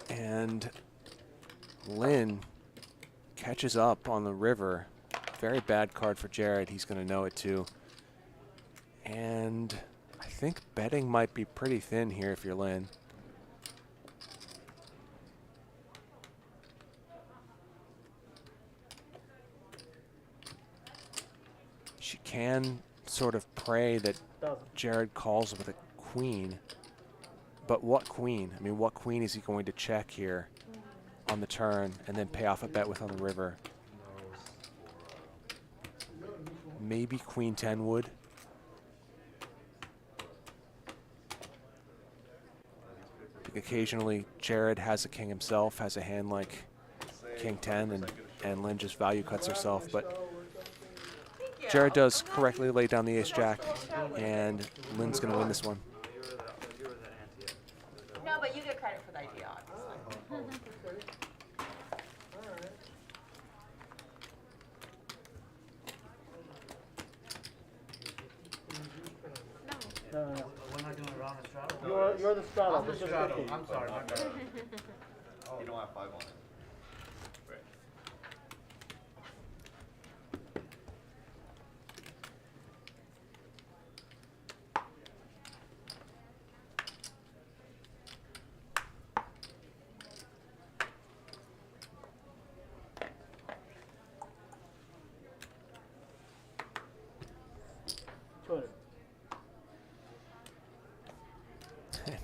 And Lynn catches up on the river. Very bad card for Jared. He's going to know it too. And I think betting might be pretty thin here if you're Lynn. She can sort of pray that Jared calls with a queen. But what queen? I mean, what queen is he going to check here on the turn and then pay off a bet with on the river? Maybe queen 10 would. Occasionally, Jared has a king himself, has a hand like king 10, and Lynn just value cuts herself. But Jared does correctly lay down the ace jack, and Lynn's going to win this one. You were the Ante. No, but you get credit for the idea, obviously. No. We're not doing round of straddle? You're the straddle. I'm the This is straddle. 50. I'm sorry, my bad. You don't have 5 on it. Right.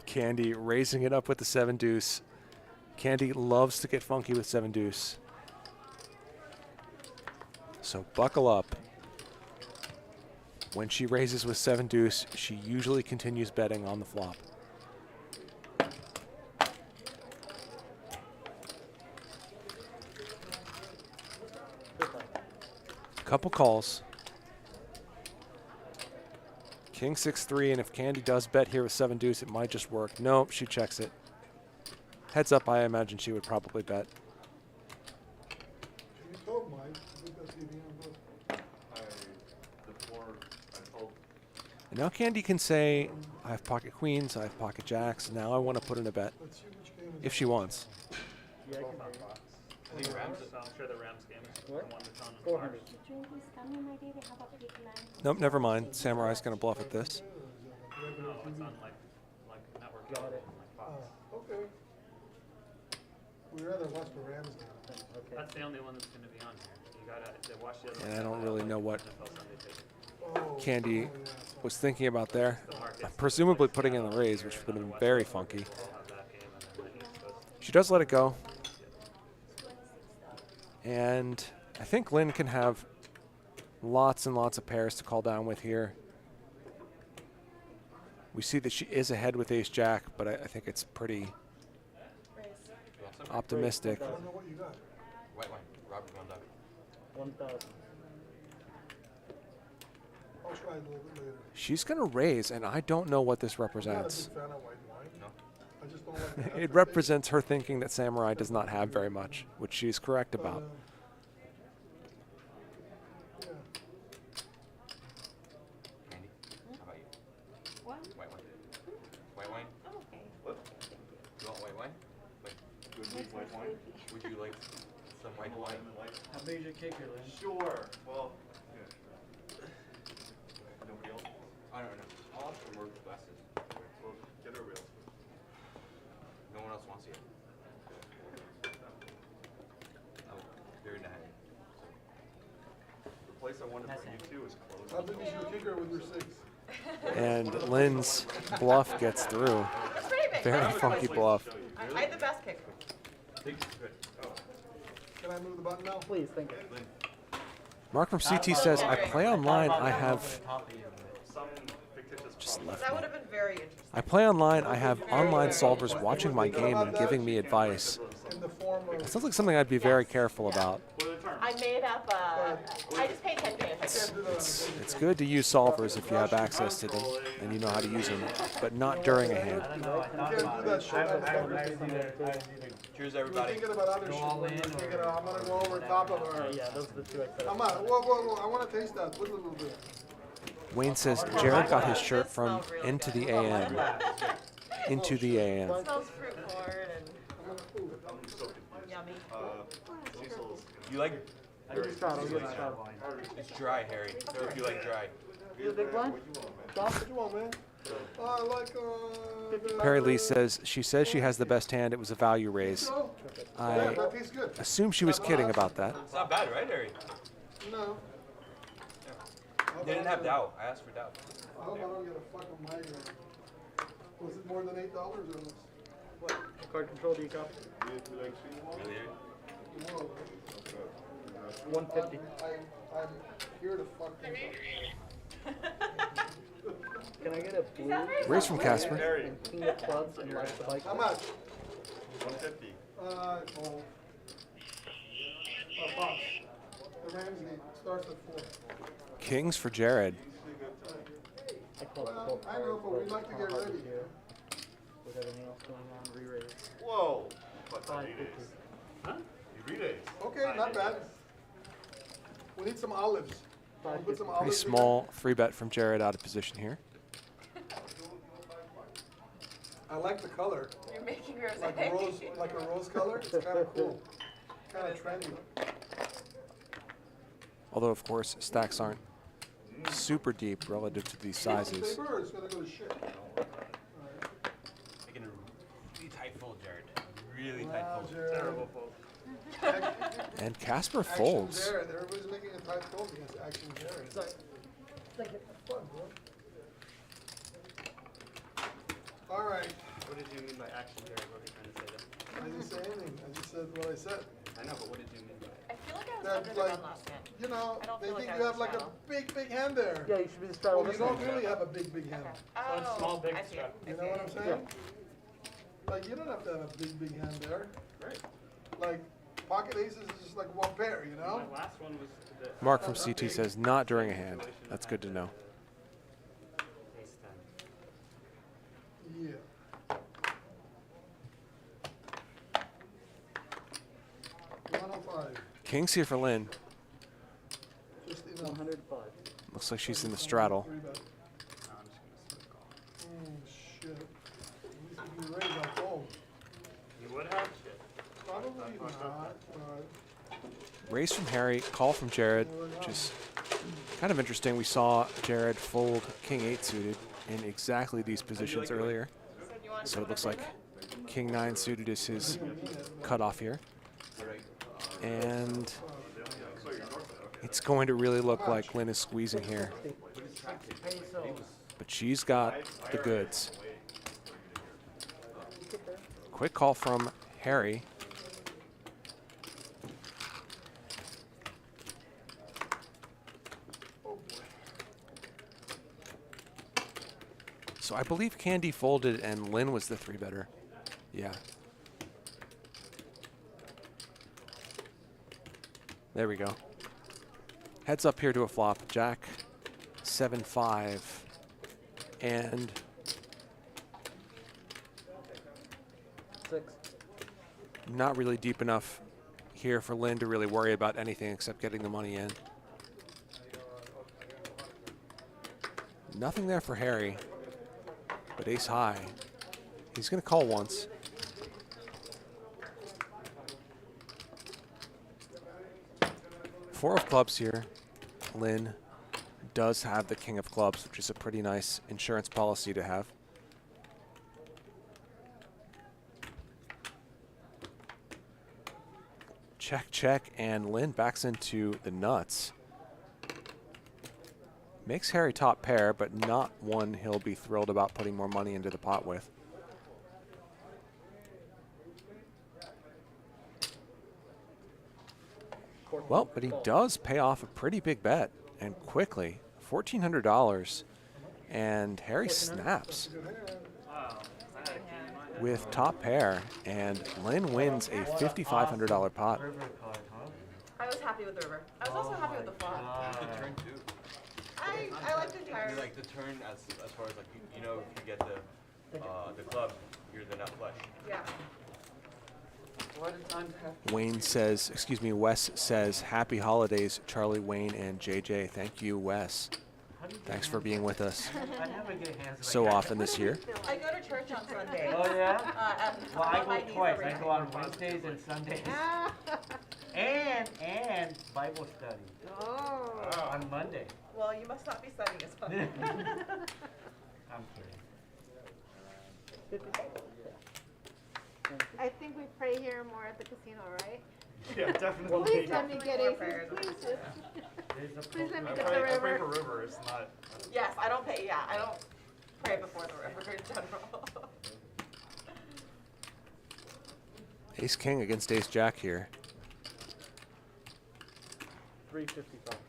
Candy raising it up with the 7 deuce. Candy loves to get funky with 7 deuce. So buckle up. When she raises with 7 deuce, she usually continues betting on the flop. Couple calls. King 6-3, and if Candy does bet here with 7 deuce, it might just work. Nope, she checks it. Heads up, I imagine she would probably bet. think that's gonna be on both. The 4, I told. And now Candy can say, I have pocket queens, I have pocket jacks. Now I want to put in a bet Let's see which game is if she wants. Yeah, I Both can on hear box. you. I think Rams, so I'm sure the Rams game is What? the one that's on 400. March. Drink is coming, my baby. How about big line? Nope, never mind. Samurai's going to bluff at this. No, it's on like network. Got it. Like Fox. Okay. We'd rather watch the Rams now. Okay. That's the only one that's going to be on here. You gotta watch the other And ones. I don't really know what NFL Sunday Ticket. Oh, Candy yeah, was thinking about there. The markets, Presumably putting in the raise, which would have been very funky. we'll have that game, and then the East Coast. She does let it go. And I think Lynn can have lots and lots of pairs to call down with here. We see that she is ahead with ace-jack, but I think it's pretty optimistic. I don't know what you got. White wine. Robert going down. 1,000. I'll try it a little bit later. She's going to raise, and I don't know what this I'm not a represents. big fan of white wine. No. I just don't like the It aftertaste. represents her thinking that Samurai does not have very much, which she is correct But, about. yeah. Candy. How about you? What? White wine. White wine. I'm okay. What? You want white wine? Like, Good week, white wine. would you like some white wine? How big is your kicker, Lynn? Sure. Well, yeah. Nobody else? I don't know. I'll ask for more glasses. Well, get a real. No one else wants it. Oh, they're in the head. The place I wanted to bring you to is closed. How big is your kicker with your 6? And Lynn's bluff gets through. That's pretty big. Very funky bluff. I had the best kicker. Think it's good. Can I move the button now? Please, thank you. Lynn. Mark from CT says, I play online, I have Some fictitious just left That me. would have been very interesting. I play online, I have online solvers watching my game and giving me advice. In the form of. It sounds like something I'd be very careful about. What are the terms? I made up I just paid 10 K. It's good to use solvers if you have access to them and you know how to use them, but not during a hand. I don't know. I thought can't about do that it. shit. Cheers, We're everybody. thinking about other Go shit. all We're in thinking or- I'm gonna go over top of her. Yeah, those are the two I said. Come on, whoa, I wanna taste that. Put a little bit. Wayne says, Jared got his shirt from Into the AM. Into the AM. It smells fruit corn and I'm soaking. yummy. Cecil's You like I get a straddle. I get a straddle. it's dry, Harry. If you like dry. You a big blind? What you want, man? I like, Perry Lee says, she says she has the best hand. It was a value raise. Yeah, I that tastes good. assume she was kidding about that. It's not bad, right, Harry? No. They didn't have doubt. I asked for doubt. I hope I don't get a fucking migraine. Was it more than $8 or less? What card control do you copy? You like Seymour? Really? Whoa. 150. I'm here to fuck things Can I get a blue Raise from Casper. Harry, and king of clubs and like the bike? up. How much? 150. Oh. Box. The Ramsey starts at 4. Kings for Jared. I call it Well, full I know, but we like to get ready. With everything else going on, re-raise. Whoa. But 550. Huh? you read it. Okay, not bad. We need some olives. Put some Pretty olives in small free bet from Jared out of position here. there. I like the color. You're making yours Like a rose color. It's kind of cool. Kind of trendy. Although, of course, stacks aren't super deep relative to these sizes. Paper or it's gonna go to shit? Making a really tight fold, Jared. Really tight Wow, fold. Jared. Terrible fold. And Casper Action folds. Jared. Everybody's making a tight fold against Action Jared. It's like fun, bro. All right. What did you mean by action, Jared? What are you trying to say there? I didn't say anything. I just said what I said. I know, but what did you mean by it? I feel like I was That, under the like, gun last hand. you know, I don't they feel like think I you was have like a straddle. big hand there. Yeah, you should be the straddle Well, you this don't one. really have a big hand. Oh, it's small, big I see. straddle. You know what I'm saying? Like, you don't have to have a big hand there. Right. Like, pocket aces is just like one pair, you know? My last one was the Mark from CT says not during a hand. That's good to know. ace 10. Yeah. $105. Kings here for Lynn. Just enough. 105. Looks like she's in the straddle. Three bet. No, I'm just gonna split call. Oh, shit. At least if you raise, I'll fold. You would have shit. Probably not, but Raise from Harry, call from Jared, which is kind of interesting. We saw Jared fold King 8 suited in exactly these positions earlier. So it looks like King 9 suited is his cutoff here. And it's going to really look like Lynn is squeezing here. But she's got the goods. Quick call from Harry. So I believe Candy folded and Lynn was the 3-better. Yeah. There we go. Heads up here to a flop. Jack 7-5 and 6. not really deep enough here for Lynn to really worry about anything except getting the money in. Nothing there for Harry, but ace high. He's going to call once. Four of clubs here. Lynn does have the king of clubs, which is a pretty nice insurance policy to have. Check, check, and Lynn backs into the nuts. Makes Harry top pair, but not one he'll be thrilled about putting more money into the pot with. Well, but he does pay off a pretty big bet, and quickly, $1,400, and Harry snaps with top pair, and Lynn wins a $5,500 pot. River card, huh? I was happy with the river. I was also happy with the flop. The turn too. I like the entire. You like the turn as far as like you know if you get the club, you're the nut flush. Yeah. Wayne says, excuse me, Wes says, happy holidays, Charlie, Wayne, and JJ. Thank you, Wes. Thanks for being with us I never get hands like so that. often this year. I go to church on Sunday. Oh, yeah? And Well, I on my go knees twice. every I night. go on Wednesdays and Sundays. and Bible study Oh. on Monday. Well, you must not be studying as well. I'm kidding. I think we pray here more at the casino, right? Yeah, definitely. Please let me get More aces. prayers. Please just. There's a Please let me I get pray, the I pray river. for river. It's not. Yes, I don't pay. Yeah, I don't pray before the river in general. Ace King against Ace Jack here. 355.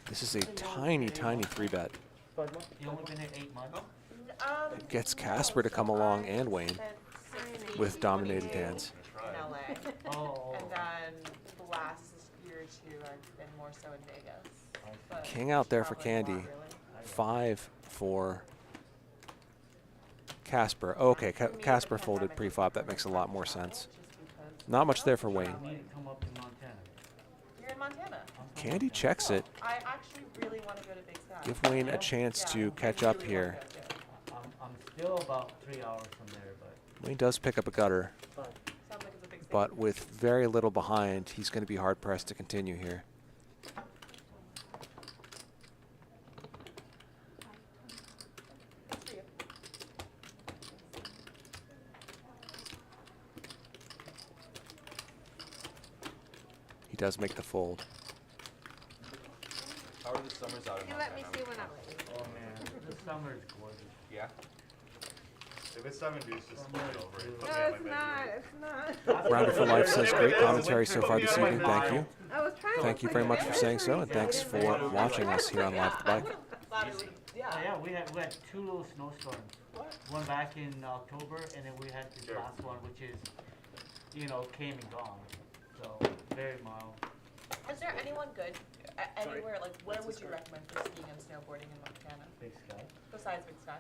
This is a tiny, tiny 3-bet. 5 more? You only been here 8 months? It gets Casper to come along and Wayne with dominated hands. In LA. Oh. And then the last year or two, I've been more so in Vegas. But King out there for probably a lot, Candy. really. 5 for Casper. Okay, Casper folded pre-flop. That makes a lot more sense. Not much there for Wayne. You need to come up to Montana. You're in Montana. Candy checks it. I actually really want to go to Big Sky. Give Wayne a chance to catch up here. I'm still about 3 hours from there, but Wayne does pick up a gutter, 5. Sounds like it's a big state. but with very little behind, he's going to be hard-pressed to continue here. Good for you. He does make the fold. How are the summers out in You let me Montana? see when I'm. oh man, this summer is gorgeous. Yeah. If it's 70, it's just put it over it. Put me No, on my it's menu. not. It's not. Rounder for Life says, great commentary so far this evening. Thank you. I was trying to. Thank you put very it much in for saying so, and there. thanks for watching us here on Live at the Bike. Glad it would- Oh, yeah. yeah, we had 2 little snowstorms. One back in October, and then we had this Sure. last one, which is, came and gone. So very mild. Is there anyone good anywhere? Like, where would you recommend for skiing and snowboarding in Montana Big Sky. besides Big Sky?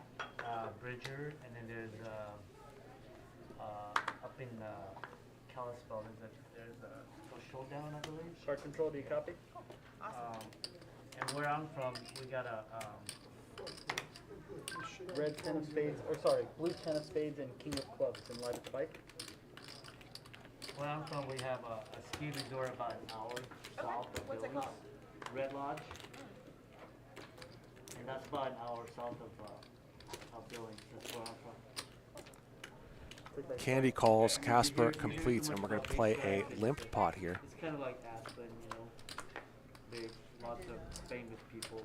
Bridger, and then there's up in Kalispell. There's a showdown, I believe. Card control, do you copy? Awesome. And where I'm from, we got a Red 10 of spades, or sorry, blue 10 of spades and king of clubs in light of spike. where I'm from. We have a ski resort about an hour south of What's it Billings. called? Red Lodge. And that's about an hour south of Billings. That's where I'm from. Candy calls, Casper completes, and we're going to play a limp pot here. It's kind of like Aspen, you know. They lots of famous people.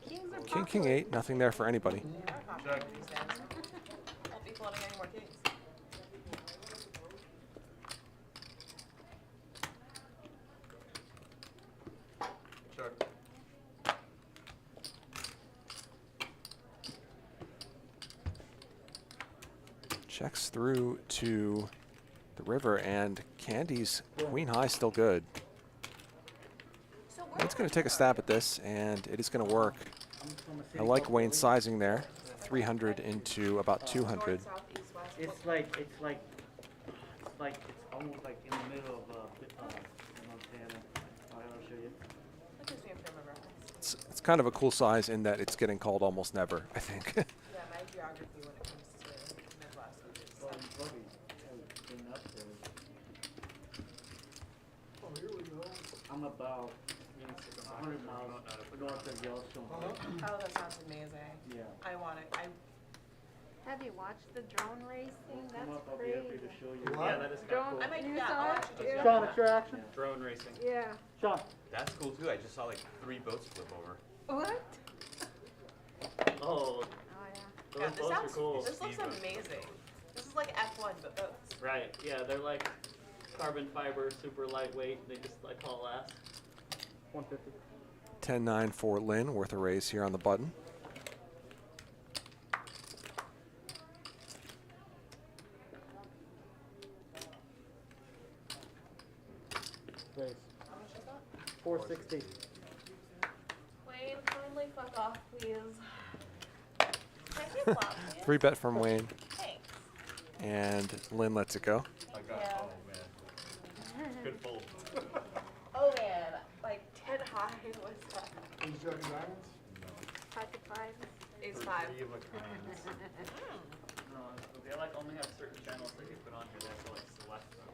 Kings are King, king, 8, nothing there for anybody. Check. Won't be floating any more kings. Check. Checks through to the river, and Candy's queen high still good. So Wayne's going to take a stab at this, and it is going to work. I like Wayne's sizing there. 300 into about 200. South, east, west. It's almost like in the middle of Montana. I'll show you. That gives me a frame of reference. It's kind of a cool size in that it's getting called almost never, I think. Yeah, my geography when it comes to Midwest is just Well, you probably been up there. Oh, here we go. I'm about 100 miles north of Yellowstone. oh, that sounds amazing. Yeah. I want it. Have you watched the drone racing? Come That's up, I'll be happy crazy. to show you. What? Yeah, that is kind Drone, of I cool. might do you that. saw I'll it? actually do Yeah. that. Sean, it's your action. Drone racing. Yeah. Sean. That's cool too. I just saw like 3 boats flip over. What? Oh, Oh, yeah. those Yeah, this boats are sounds. cool. This looks Speedboat. amazing. This is like F1 but boats. Right, yeah, they're like carbon fiber, super lightweight. They just like haul ass. 150. 10-9 for Lynn, worth a raise here on the button. Raise. How much is that? 460. Wayne, kindly fuck off, please. Can I see a flop, please? 3-bet from Wayne, Thanks. and Lynn lets it go. I got. Yeah. Oh man. Good fold. Oh man, like 10 high was that? Who's Jack and Diamonds? Pocket five. Ace 5. Three of a kind. No, they like only have certain channels that you put on here. They have to like select them.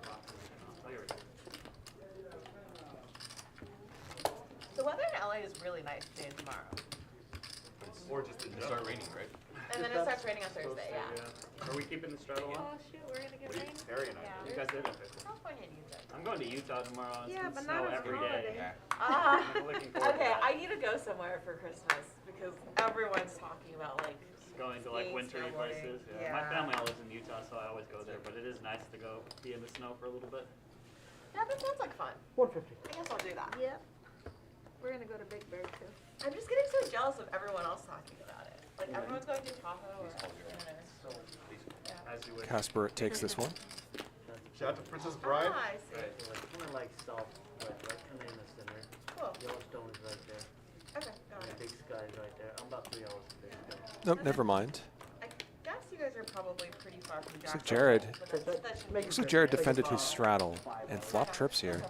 Boxes. I'll tell you right. The weather in LA is really nice today and tomorrow. Or just in It started raining, right? And then it starts raining on Thursday, yeah. Are we keeping the straddle on? Oh, shoot, we're gonna get What are rain. you, Terry and I? Yeah. You guys did? Okay, cool. Sounds fun in Utah. I'm going to Utah tomorrow. It's Yeah, gonna but snow not on every holiday. day. Yeah. Ah. I'm looking forward to Okay, that. I need to go somewhere for Christmas because everyone's talking about like Going to like skiing, wintry snowboarding. places. Yeah. My family all lives in Utah, so I always go there. But it is nice to go be in the snow for a little bit. Yeah, that sounds like fun. 150. I guess I'll do that. Yep. We're gonna go to Big Bear too. I'm just getting so jealous of everyone else talking about it. Like everyone's going to Tahoe or So, as you wish. Casper takes this one. Shout out to Princess Bride. Ah, I see. So like kind of like south, right kind of in the center. Cool. Yellowstone is right there. Okay, got And it. Big Sky is right there. I'm about 3 hours from Big Sky. Nope, never mind. I guess you guys are probably pretty far from Looks like Jackson. Jared. But that should be Looks like Jared defended his straddle and flop trips here.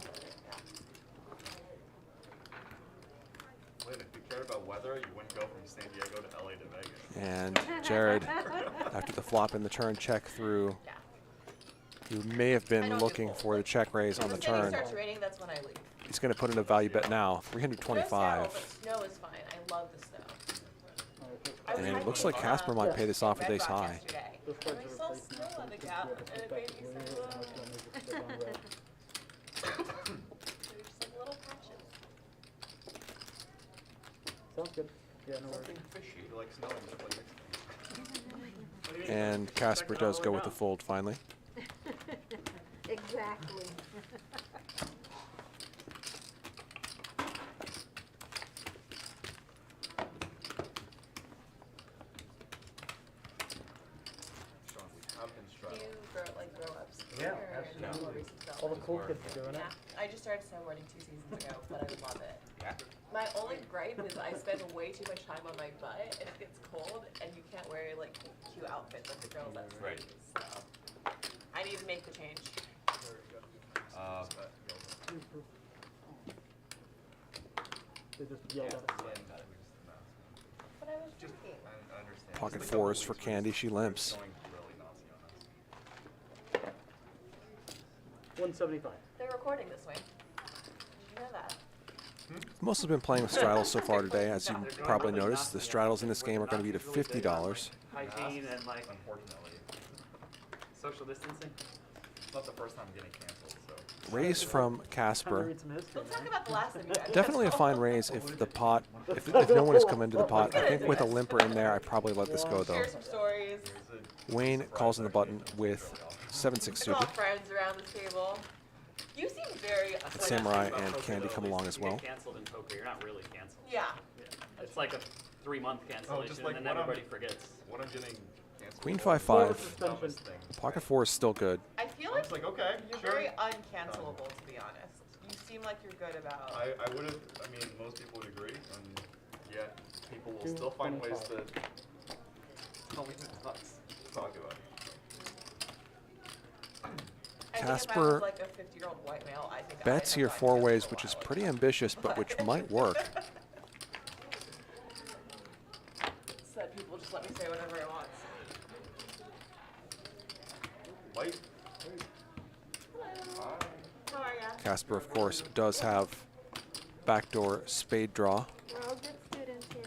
Lynn, if you cared about weather, you wouldn't go from San Diego to LA to Vegas. And Jared, after the flop and the turn check through, Yeah. you may have I been don't looking get for the check raise on the When the city turn. starts raining, that's when I leave. He's going to put in a value bet now, No snow, 325. but snow is fine. I love the snow. I was And it hiking, looks like Casper might pay this off with Red ace Rock high. yesterday, Those and cards I are saw replaced snow on the gap, and it made me so low. There's just like little patches. Sounds good. Yeah, no worries. Something fishy, like snow and stuff like that. And Casper does go with the fold finally. Exactly. Sean, we have been Do straddling. you grow ups? Yeah, or absolutely. more recent stuff? All the cool kids are doing it. Yeah, I just started snowboarding 2 seasons ago, but I love it. Yeah. My only gripe is I spend way too much time on my butt, and it gets cold, and you can't wear like cute outfits like the girls at Right. skis. So I need to make the change. They just yelled at us. But I was drinking. I understand. Pocket fours for Candy. She limps. Going really Nazi on us. 175. They're recording this way. Did you know that? Mostly been playing with straddles so far today. As you probably noticed, the straddles in this game are going to be to $50. Hygiene and like Unfortunately, social distancing. it's not the first time I'm getting canceled, so. Raise from Time to Casper. read some history, Let's talk man. about the last thing you guys Definitely a fine raise if the pot, if no one has come into the pot. I think with a limper in there, I'd probably let this go though. Share some stories. Wayne calls on the button with 7-6 It's all suited. friends around the table. You seem very. And Samurai and Candy come along as well. You get canceled in poker. You're not really canceled. Yeah. Yeah. It's like a 3-month cancellation, like and then what I'm- everybody forgets. What I'm getting canceled. Queen for 5-5. is the dumbest thing. Pocket four is still good. I feel I'm like just like, okay, you're sure. very uncancelable, to be honest. You seem like you're good about. I would have, I mean, most people would agree, and yet people will still find ways to tell me to talk about it. I think if I Casper was like a 50-year-old white male, I think Bets I'd here have four gotten ways, canceled which a is while pretty ago. ambitious, but which might work. Said people just let me say whatever I want. White? How are ya? Casper, of course, does have backdoor spade draw. We're all good students here.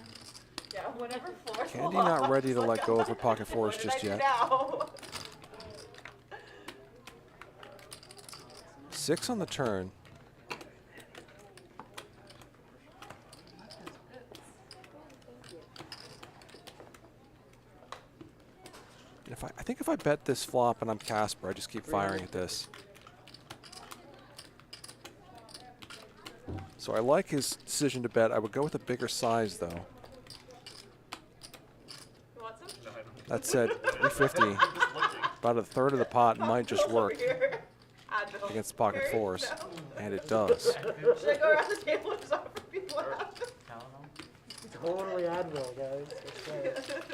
Yeah, whatever floor's Candy lost, not ready to like, let go of her pocket fours what did just I do yet. now? 6 on the turn. I think if I bet this flop and I'm Casper, I just keep firing at this. So I like his decision to bet. I would go with a bigger size though. You want some? No, I don't. That said, 350, about a third of the pot might just Over work here. Advil. against pocket Very- fours, no. and it does. Should I go around the table and just offer people out? Totally Advil, guys. That's right.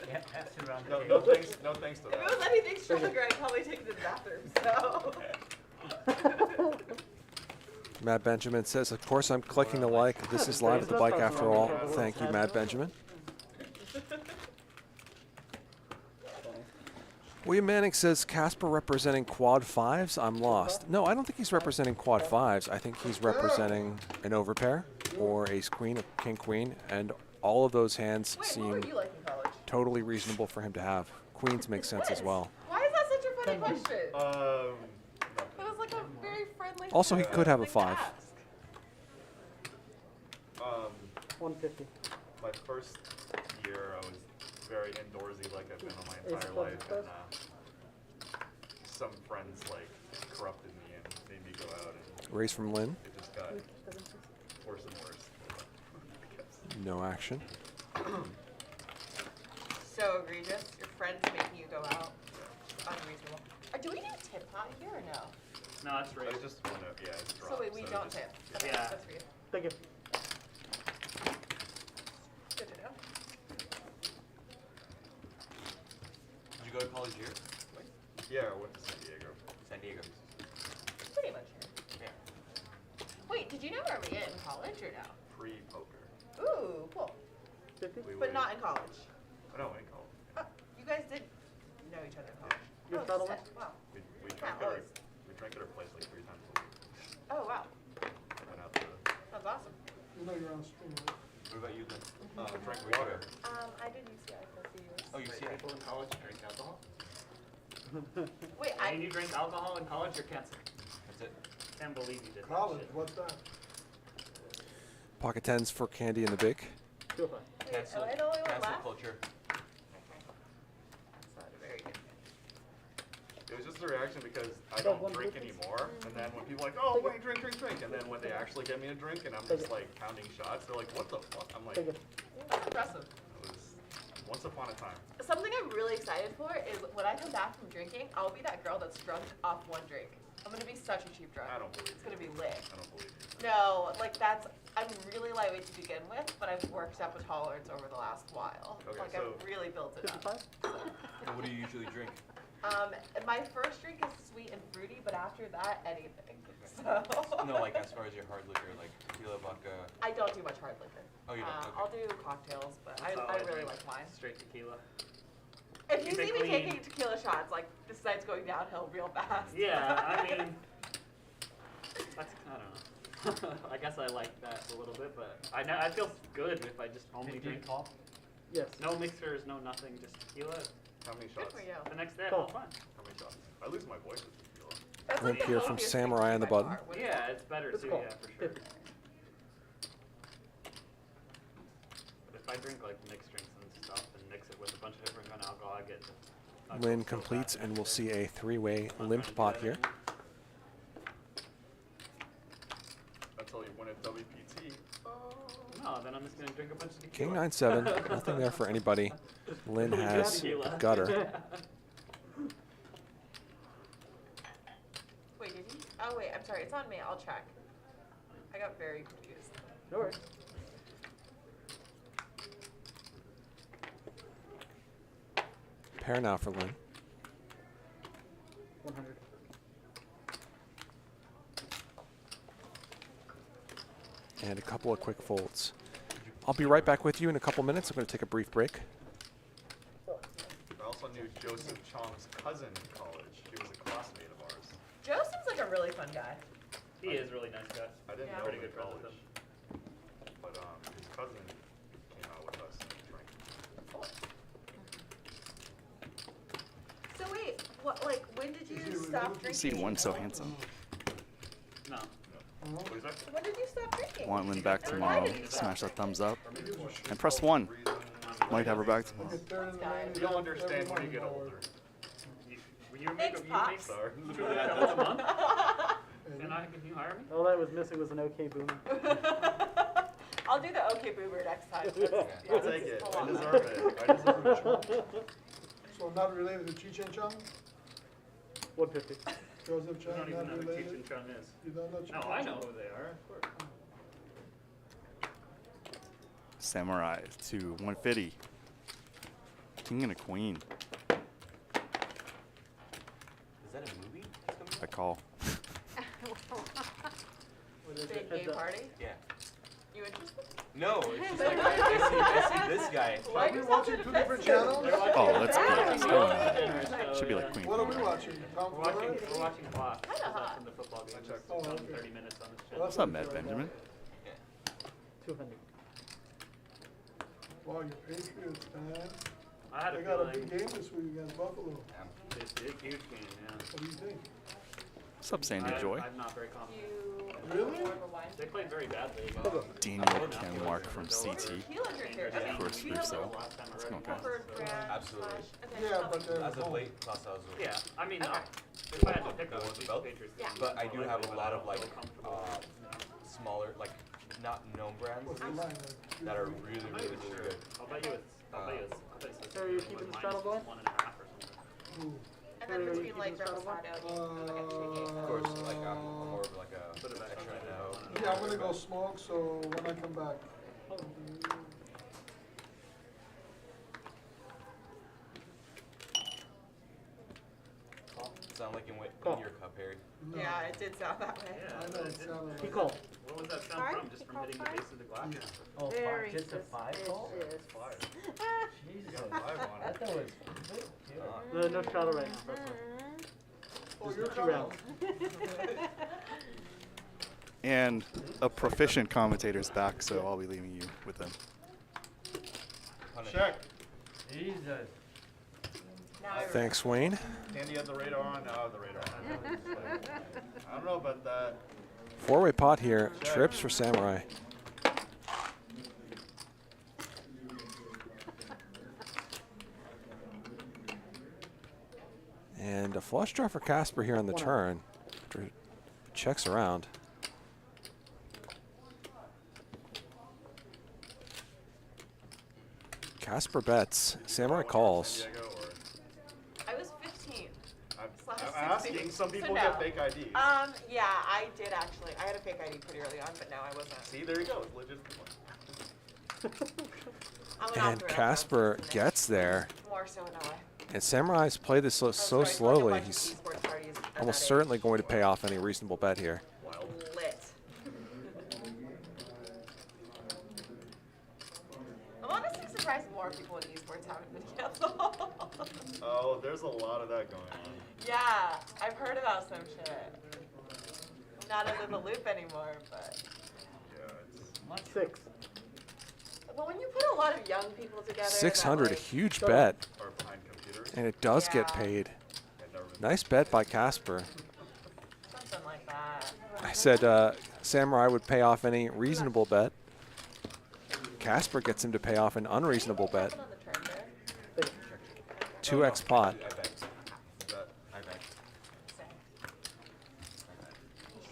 Yeah, pass it around the No, table. no thanks to If it that. was anything stronger, I'd probably take it to the bathroom, so. Matt Benjamin says, of course I'm clicking the like. This is live at the bike after all. Thank you, Matt Benjamin. William Manning says, Casper representing quad fives? I'm lost. No, I don't think he's representing quad fives. I think he's representing an overpair or ace queen or king queen, and all of those hands Wait, what seem were you like in college? totally reasonable for him to have. Queens make sense as well. Why is that such a funny question? Nothing. That was like a very friendly. Also, he thing could have a to 5. ask. 150. My first year, I was very indoorsy, like I've been all my Is entire club life, first? and some friends like corrupted me and made me go out, and Raise from Lynn. it just got worse and worse. I guess. No action. So egregious. Your friends making you go out. Unreasonable. Do we do tip pot here or no? No, that's I right. just want to, yeah, it's So dropped. wait, we don't just- tip. Okay, Yeah. that's for you. Thank you. Good to know. Did you go to college here? Yeah, I went to San Diego. San Diego. Pretty much here. Wait, did you know where we in college or no? Pre-poker. Ooh, cool. 50? But not in college. I know, in college. Oh, you guys did know each other in college. Your Oh, settlement? sick. Wow. We Yeah, drank at our, always. we drank at our place like 3 times a week. Oh, wow. Went out to, That's awesome. You know you're on stream, right? What about you then? drank water. I did UCI for a few years. Oh, you see people in college drink alcohol? Wait, And you drink alcohol in college, you're canceled. That's it. Can't believe you did that College, shit. what's that? Pocket tens for Candy in the big. 205. Wait, Cancel, am I the only one cancel left? culture. That's not a very good thing. It was just a reaction because I Oh, don't one drink please. anymore, and then when people are like, oh, wait, drink, and then when they actually get me a drink and I'm just like counting shots, they're like, what the fuck? I'm like, Take it it. That's impressive. was once upon a time. Something I'm really excited for is when I come back from drinking, I'll be that girl that's drunk off one drink. I'm gonna be such a cheap drunk. I don't believe It's you. gonna be lit. I don't believe you. No, like I'm really lightweight to begin with, but I've worked up a tolerance over the last while. Okay, Like so- I've really built it up. 55? And what do you usually drink? My first drink is sweet and fruity, but after that, anything. So. No, like as far as your hard liquor, like tequila, vodka. I don't do much hard liquor. Oh, you don't? Okay. I'll do cocktails, but That's all I really drink. like wine. Straight tequila. If you Keep it see me clean. taking tequila shots, like this night's going downhill real fast. Yeah, I mean, that's, I don't know. I guess I like that a little bit, but I feel good if I just only drink Call. Yes. no mixers, no nothing, just tequila. How many Good shots? for you. The next day, Cool. I'm fine. How many shots? I lose my voice with tequila. That's Limp the here from easiest Samurai thing on the to do by button. far. What is Yeah, it? it's better It's too, cool. yeah, for sure. But if I drink like mixed drinks and stuff and mix it with a bunch of different kind of alcohol, I get Lynn completes, and we'll see a three-way limp pot here. Until you win at WPT. No, then I'm just gonna drink a bunch of King tequila. 9-7, nothing there for anybody. Lynn has Tequila. gutter. Wait, did you? Oh wait, I'm sorry. It's on me. I'll check. I got very confused. No worries. Pair now for Lynn. 100. And a couple of quick folds. I'll be right back with you in a couple minutes. I'm going to take a brief break. I also knew Joseph Chong's cousin in college. He was a classmate of ours. Joe seems like a really fun guy. He is a really nice guy. I didn't Yeah. know Pretty him in good friends with college. But his cousin came out with us and drank. So wait, what? Like, when did you stop drinking? See one so handsome. No. What is that? When did you stop drinking? Want Lynn back Why tomorrow. did you stop? Smash that thumbs up. Reason And press 1. Might have her back tomorrow. Like a third in the Guy. main You'll event understand every when you get month. older. You make Thanks, you Pops. make Sorry. literally that once a month? Can you hire me? All that was missing was an OK boomer. I'll do the OK Boomer next time. I'll take it. I deserve it. I deserve it. So not related to Cheech and Chong? 150. Joseph I Chong, don't even not know who Cheech related? and Chong is. You don't know Cheech No, and I know Chong? who they are, of course. Samurai to 150. King and a queen. Is that a movie? I call. Big gay party? Yeah. You interested? No, it's just like I see this guy. Why Are do we you sound watching so two different defensive? channels? Oh, that's good. What's going on? So, Should be yeah. like queen. What are we watching? Tom We're watching, Fuller? we're watching Bluff. Kinda hot. From the football game. It's Oh, on okay. 30 minutes on this Well, channel. What's up, Matt Benjamin? 200. Wow, your Patriots, man. I had a They got a big feeling game this week against Buffalo. it's a huge game, yeah. What do you think? What's up, Sandy Joy? I'm not very confident. You Really? more of a wine They played very badly. Daniel Ken Mark from CT. tequila drinker. Of course, Do you have Russo. a Last time I It's read going it. okay. preferred brand Absolutely. slash- okay, Yeah, tell but me. they're As of home. late, last I was with. Yeah, I mean, Okay. if I had to pick one, With it'd the be belt? Patriots. Yeah. But I do have a lot of like comfortable. smaller, like not known brands What's the at line? least, that are really, I'm not really, even really sure. good. I'll bet you it's. I'll bet you it's. So are you keeping the straddle going? 1.5 or something. Ooh. And then Are you between keeping like the straddle Reposado and like a Of shake course, like I'm more of like a Put it back extra on. now. Yeah, I'm gonna go smoke, so when I come back. Sound like in your cup, Harry. No. Yeah, it did sound that way. Yeah, I know, it sounded He like. called. What was that sound Sorry? from? Just from hitting the base of the glass? Oh, Very just a 5 call? suspicious. Jesus. Got a live on I it. thought it was No, no straddle right now. That's fine. Oh, Just you're 2 coming. rounds. And a proficient commentator's back, so I'll be leaving you with them. Check. Jesus. Now I Thanks, Wayne. Andy had the radar on, now I have the radar on. I don't know about that. Four-way pot here. Trips for Samurai. And a flush draw for Casper here on the turn. After checks around. Casper bets. Samurai calls. San Diego or I was 15. I'm Slash asking. 16. Some So people no. get fake IDs. Yeah, I did actually. I had a fake ID pretty early on, but no, I wasn't. See, there you go. It's legit. I'm an And off-the-rails Casper person. gets there. More so in LA. And Samurai's played this so Sorry, like a slowly. bunch of He's esports parties at almost that certainly age. going to pay off any reasonable bet here. Lit. I'm honestly surprised more people in esports haven't been canceled. Oh, there's a lot of that going on. Yeah, I've heard about some shit. I'm not under the loop anymore, but. Yeah, it's 6. Well, when you put a lot of young people together. 600, that, a like, huge bet. or behind computers. And it does get Yeah. paid. I've never been- Nice bet by Casper. Something like that. I said Samurai would pay off any reasonable bet. Casper gets him to pay off an unreasonable bet. On the turn there. 2x pot. I bet. I bet.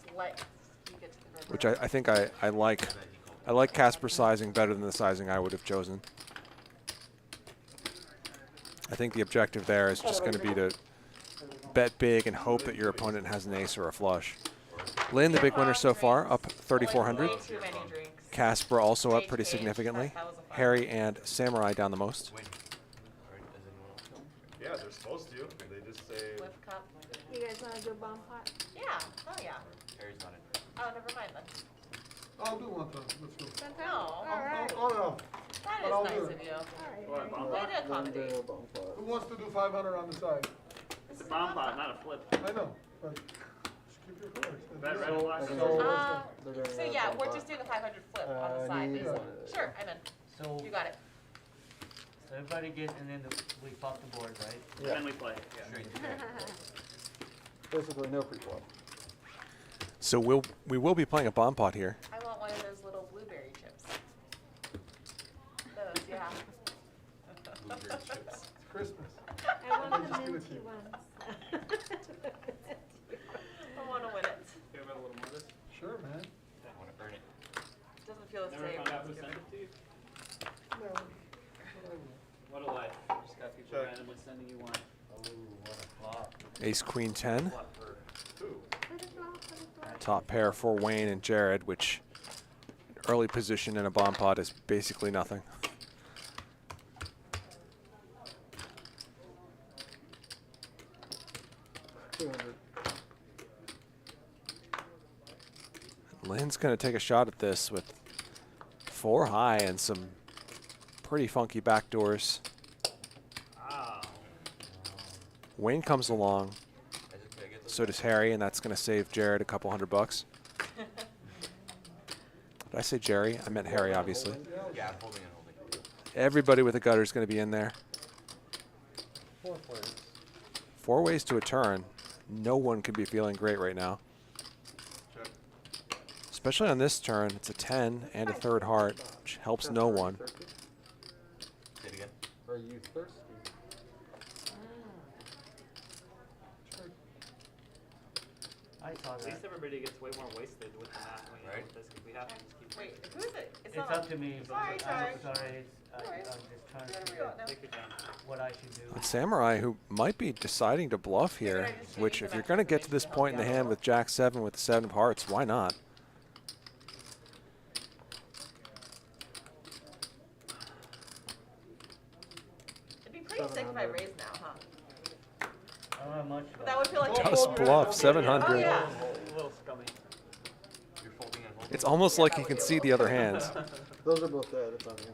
Just let you get to the river. Which I think I like. I like Casper sizing better than the sizing I would have chosen. I think the objective there is just going to be to bet big and hope that your opponent has an ace or a flush. Lynn, the big winner so far, up 3,400. Way too many drinks. Casper also up Cage, pretty cage. significantly. That was a fun Harry and Samurai down the most. Win. Or does anyone else know? Yeah, they're supposed to. They just say. Flip cup. You guys wanna do a bomb pot? Yeah. Oh yeah. Harry's not in. Oh, never mind then. I'll do one time. Let's go. Fantastic. No. Alright. Oh, no. That But I'll is do nice it. of you. Alright. What, bomb Way pot? to accommodate. Who wants to do 500 on the side? It's a bomb pot, not a flip. I know, but just keep your cards. Bet red or last. So yeah, we're just doing a 500 flip on the side, need- basically. Sure, I'm in. So, You got it. so everybody gets, and then we pop the board, right? And then we play. Yeah. Straight. Basically, no pre-flop. So we will be playing a bomb pot here. I want one of those little blueberry chips. Those, yeah. Blueberry chips. It's Christmas. I want Just the give it minty to you. ones. I want to win it. You have a little more of this? Sure, man. I want to earn it. Doesn't feel the Never same. found out who when sent it's it to you? No. What a life. Just got people Check. randomly sending you one. Oh, what a flop. Ace Queen 10. What for? Who? Top pair for Wayne and Jared, which early position in a bomb pot is basically nothing. Lynn's going to take a shot at this with 4 high and some pretty funky backdoors. Wow. Wayne comes along, I just gotta get those. so does Harry, and that's going to save Jared a couple $100. Did I say Jerry? I meant Harry, obviously. Yeah, I'm holding and holding. Everybody with a gutter is going to be in there. 4 players. 4 ways to a turn. No one could be feeling great right now. Check. Especially on this turn, it's a 10 and a third heart, which helps no one. Say it again. Are you thirsty? I saw At that. least everybody gets way more wasted with the math when you Right. with this, because we have to just keep Wait, who is it? It's not up on- to me, but Sorry, sorry. I'm sorry. I'm worries. just trying to Whatever you figure want out now. take it down. what I should do. And Samurai, who might be deciding to bluff here, which if you're going to get to this point in the hand with Jack 7 with the 7 of hearts, why not? It'd be pretty sick if I raised now, huh? I don't have much. But that would feel like Just bluff, Oh 700. yeah. A little scummy. You're folding and holding. It's almost like you can see the other hands. Those are both dead. It's on here.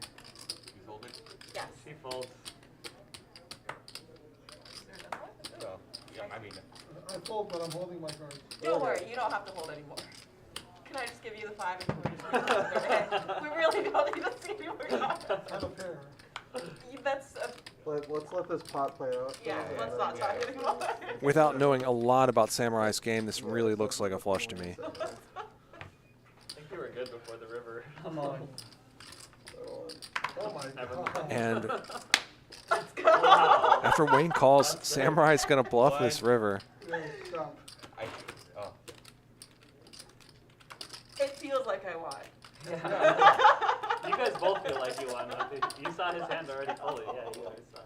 You fold it? Yes. She folds. Well, yeah, I mean, I fold, but I'm holding my cards. Don't worry, you don't have to hold anymore. Can I just give you the 5 and we're just gonna go ahead? We really don't need to see you. I'm a pair. That's Let's let this pot play out. yeah. and Let's then- not talk anymore. Without knowing a lot about Samurai's game, this really looks like a flush to me. I think you were good before the river. Come on. Oh my Never god. And Let's go. after Wayne calls, Samurai's going to bluff this river. Yeah, stop. I. Oh. It feels like I won. You guys both feel like you won. You saw his hand already fully. Yeah, you guys saw it.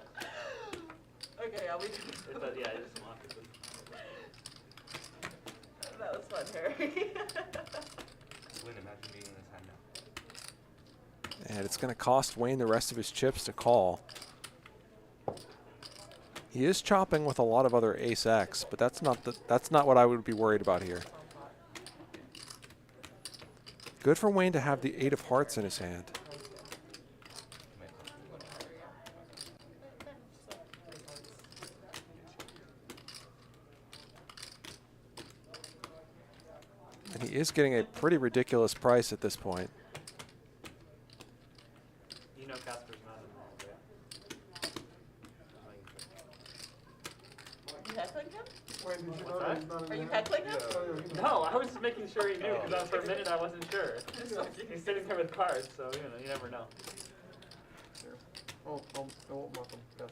Okay, I'll be. Yeah, I just wanted to. That was fun, Harry. Lynn, imagine being in this hand now. And it's going to cost Wayne the rest of his chips to call. He is chopping with a lot of other ace X, but that's not what I would be worried about here. Good for Wayne to have the 8 of hearts in his hand. And he is getting a pretty ridiculous price at this point. You know Casper's not involved, yeah? You heckling him? Wait, did you know What's that that? he's not in Are you there? heckling him? Oh, yeah, he knows. No, I was just making sure he knew because for a minute I wasn't sure. He's sitting there with cards, so you never know. Here. Oh, I won't muff him. Yeah.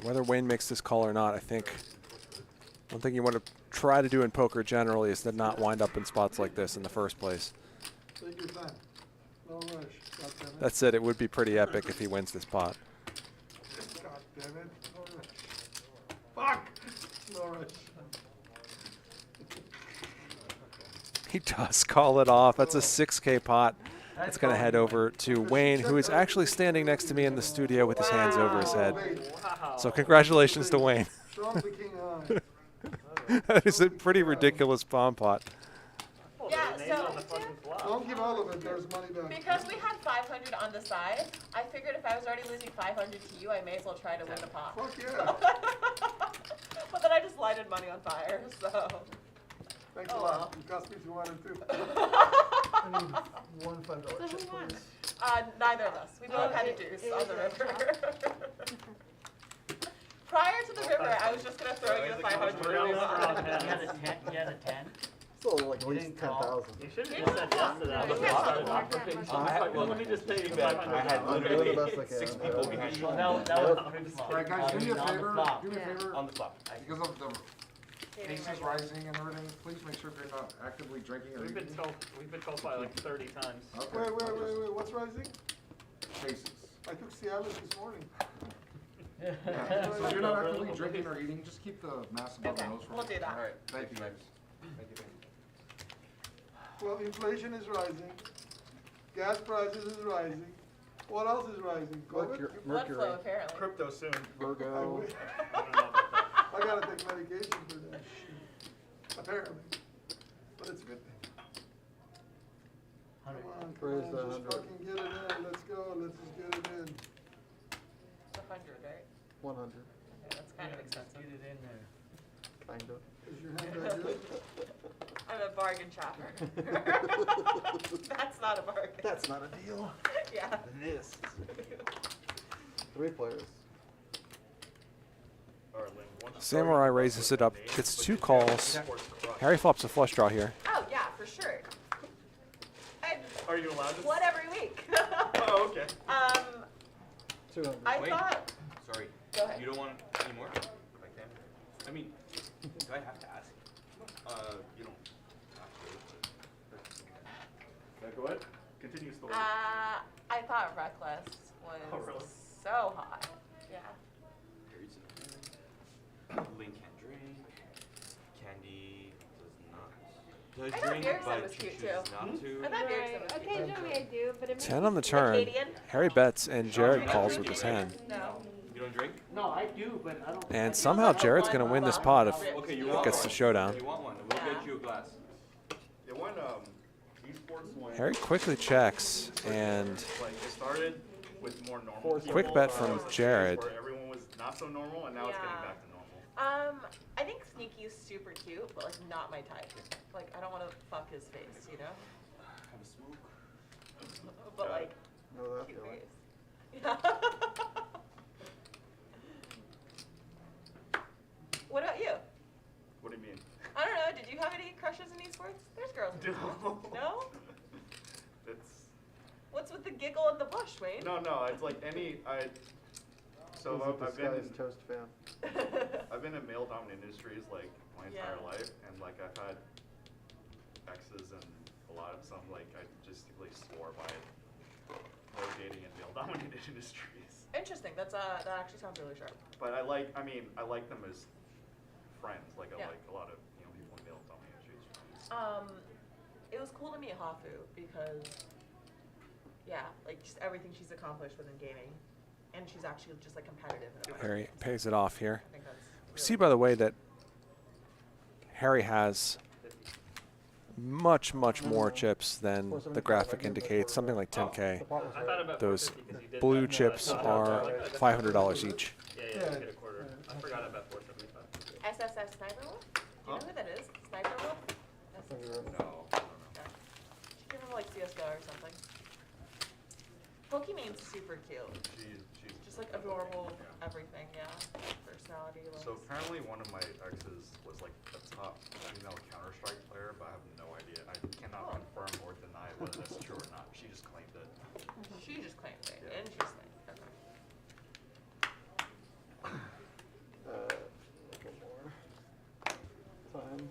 Whether Wayne makes this call or not, I think one thing you want to try to do in poker generally is to not wind up in spots like this in the first place. Take your time. No rush. God damn it. That's it. It would be pretty epic if he wins this pot. God damn it. No rush. Fuck! No rush. He does call it off. That's a 6K pot. That's going to head over to Wayne, who is actually standing next to me in the studio with his hands over his head. Wow. So congratulations to Wayne. Show him the king high. That is a pretty ridiculous bomb pot. Well, Yeah, there's names so- on the fucking flop. Don't give all of it. There's money back. Because we had 500 on the side, I figured if I was already losing 500 to you, I may as well try to win the pot. Fuck yeah. But then I just lighted money on fire, so. Thanks Oh, a well. lot. You cost me 200 too. I need one $5 So chip, who won? please. Neither of us. We both had a It- deuce it on was the a river. Prior to the river, I was just gonna throw you the 500. We're going You around had a 10. 10? You had a 10? Still like at You least didn't call. 10,000. You should have You just said yes to that. can't before I call. started offering. I was like, well, let me just pay you I 500. had I'm doing the best I literally can. 6 people behind you Well, that was Yep. pretty small. Alright guys, do me a On the favor, flop. do me a Yeah. favor, on the flop. because of the aces rising and everything, please make sure you're not actively drinking or We've eating. been told by like 30 times. Okay. Wait. What's rising? Aces. I took Cialis this morning. Yeah, so if you're not actively drinking or eating, just keep the mask above Okay, the nose for we'll me. do that. Alright, Thank you. guys. Thank you. Well, inflation is rising. Gas prices is rising. What else is rising? COVID? Blood flow, apparently. Crypto soon. I Virgo. wish. I don't know about that. I gotta take medication for that shit. Apparently. But it's a good thing. Come on, Where's come the on, just 100? fucking get it in. Let's go. Let's just get it in. It's 100, right? 100. Okay, that's kind of expensive. Get it in there. Kind of. Is your hand that good? I'm a bargain shopper. That's not a bargain. That's not a deal. Yeah. This. 3 players. Alright, Lynn, once you Samurai start, raises it up, names, gets but 2 you calls. can't force crush. Harry flops a flush draw here. Oh, yeah, for sure. And Are you allowed to? what every week? Oh, okay. 200. I Wait. thought. Sorry. Go ahead. You don't want any more? If I can. I mean, do I have to ask? You don't have to. Yeah, go ahead. Continue story. I thought Reckless was Oh, really? so hot. Yeah. Lynn can't drink. Candy does I not. thought Drink, Bjergsen but was she cute, chooses too. not to. I thought Bjergsen Right. was cute. Occasionally I do, but it 10 on the makes turn. Acadian? Harry bets and Jared calls with his hand. No. You don't drink? No, I do, but I don't. And somehow Jared's going to win this pot if Okay, you he want gets one. the showdown. You want one? We'll Yeah. get you a glass. Yeah, when esports went. Harry quickly checks, and Like it started with more normal. Four people, quick bet and from there was a phase Jared. Where everyone was not so normal, and now it's getting Yeah. back to normal. I think Sneaky is super cute, but like not my type. Like I don't want to fuck his face, you know? Have a smoke. But like Know that cute feeling. face. Yeah. What about you? What do you mean? I don't know. Did you have any crushes in esports? There's girls in esports. No? It's What's with the giggle and the blush, Wayne? no. It's like any So He's a I've been disguised toast fan. I've been in male-dominant industries like my entire Yeah. life, and like I've had exes and a lot of some like I just really swore by it. No dating in male-dominated industries. Interesting. That's that actually sounds really sharp. But I like them as friends. Like I Yeah. like a lot of people in male-dominated industries. It was cool to meet Hafu because, yeah, like just everything she's accomplished within gaming and she's actually just like competitive. In Harry pays it off here. I think that's We see, by the way, that Harry has much more chips than the graphic indicates, something like 10K. I thought about Those 450 'cause you did blue that. chips are $500 each. Yeah, you get a quarter. I forgot about 475. SSS Sniper Wolf? Do you know who that is? Sniper Wolf? No, I don't know. She came from like CSGO or something. Pokemon's super cute. She's Just like adorable, everything, yeah. Personality. So apparently one of my exes was like the top female Counter-Strike player, but I have no idea. I cannot confirm or deny whether that's true or not. She just claimed it. She just claimed it. Yeah. Interesting. Okay. One more. Time.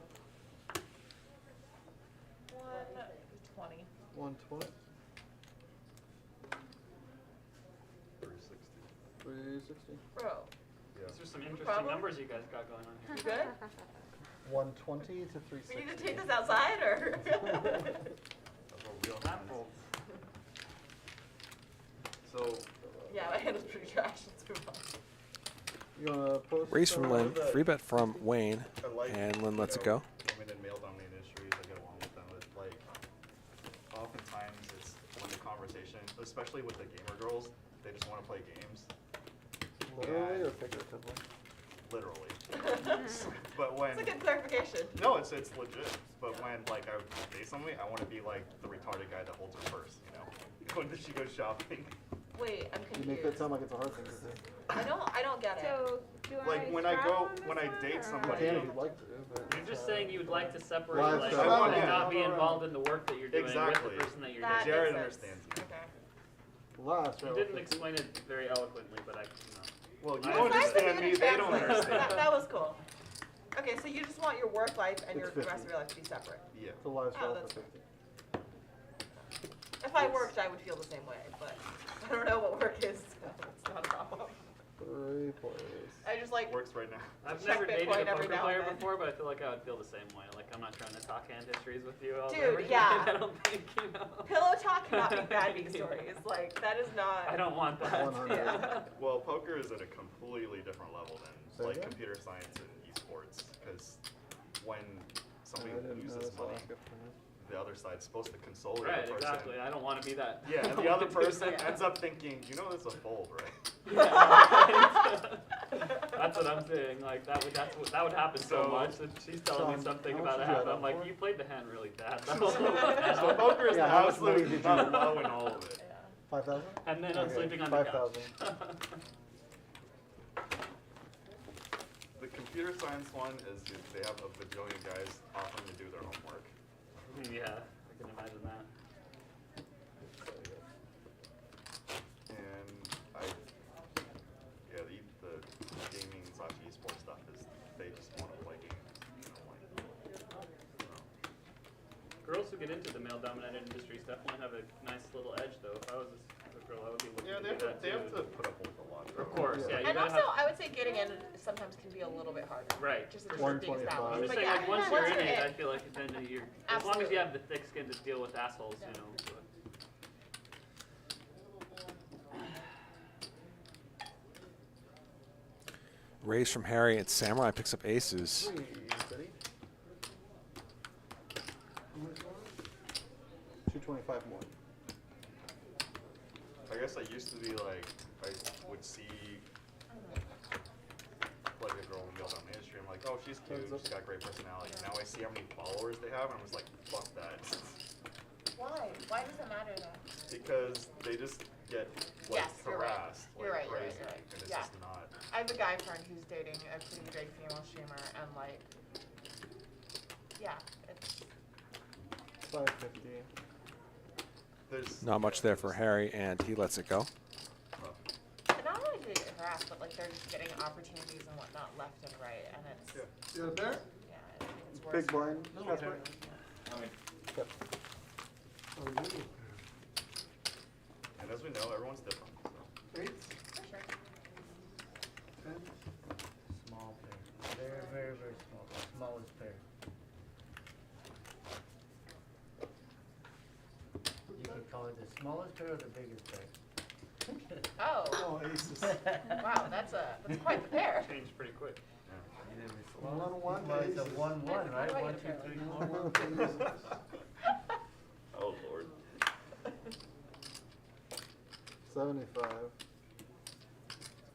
120. 120. 360. 360. Bro, Yeah. These are some interesting Problem? numbers you guys got going on here. you good? 120 to We 360. need to take this outside or? That's what real happens. So Yeah, my hand is pretty trash. Let's move on. You wanna post? Raise from Lynn, free bet from Wayne, I like, and Lynn lets it you know, go. women in male-dominated industries, I get along with them, but like, oftentimes it's when the conversation, especially with the gamer girls, they just want to play games. Literally Yeah. or figuratively? Literally. But when That's a good clarification. no, it's legit. But when like I would date somebody, I want to be like the retarded guy that holds her purse, you know, when she goes shopping. Wait, I'm You make that confused. sound like it's a hard thing to do. I don't get it. So, do Like I when I straddle go, on when I this date one, or- somebody, Can if you'd like to, but You're just saying you would like to separate, Live like, show. I want- and yeah. not be involved in the work that you're doing Exactly. with the person that you're That dating. Jared makes sense. understands me. Okay. last You round. didn't explain it very eloquently, but I, Well, you I don't It's nice of you understand to me, they don't translate. understand. That was cool. Okay, so you just want your work life and It's the rest 50. of your life to be separate. Yeah. It's a live Oh, show that's for fair. 50. If I worked, I would feel the same way, but I don't know what work is, so it's not a problem. 3 players. I just like, Works right now. I've Check never dated Bitcoin a every poker now player and then. before, but I feel like I would feel the same way. Like I'm not trying to talk hand histories with you all Dude, every yeah. night. I don't think, you know. pillow talk cannot be bad news stories. Like, that is not. I don't want that. 100. Yeah. Well, poker is at a completely different level than Say like again? computer science and esports, because when somebody I didn't loses notice I'll money, ask it for him. the other side's supposed to console the Right, other person. exactly. I don't want to be that. Yeah, and the other person ends up thinking, you know, it's a fold, right? That's what I'm saying. Like that would happen so So- much. That she's telling me something how about much a did you hand. add I'm up like, for? you played the hand really bad. So poker is Yeah, the how much money absolute did you- low in all of it. 5,000? And then I'm Okay, sleeping on the 5,000. couch. The computer science one is they have a bajillion guys offering to do their homework. Yeah, I can imagine that. And the gaming / esports stuff is they just want to play games. You know, like, Girls who get into the male-dominated industries definitely have a nice little edge, though. If I was a girl, I would be looking yeah, to they do have to, that they too. have to put up with a lot. Of course, yeah. You And gotta also, have, I would say getting in sometimes can be a little bit harder. right. Just for in sure. terms of being 125. established. I'm just But saying, yeah, like once you're in it, I feel like then you're as long as you Absolutely. have the thick skin to deal with assholes, you know. But. Raise from Harry, and Samurai picks up aces. 3, steady. 225 more. I guess I used to be like, I would see like a girl in the industry, I'm like, oh, she's cute, she's got great personality. Now I see how many followers they have, and I'm just like, fuck that. Why? Why does it matter though? Because they just get like Yes, you're right. harassed You're like right, crazy, you're right. and it's Yeah. just not. I have a guy friend who's dating a pretty big female streamer, and like, yeah, it's 550. There's Not much there for Harry, and he lets it go. and not only do they get harassed, but like they're just getting opportunities and whatnot left and right, and it's Yeah. You got it there? yeah, I think it's worse. Big blind, for Casper? either. Yep. Oh, you. And as we know, everyone's different. So. 8, For sure. 10. Small pair. Very, very, very small. Smallest pair. You could call it the smallest pair or the biggest pair. Oh. Oh, aces. Wow, that's quite the pair. Changed pretty quick. You didn't miss a 1-1 Well, it's a aces. 1-1, right? How do I 1, get 2, a pair? 3, 4. 1-1 aces. Oh lord. 75.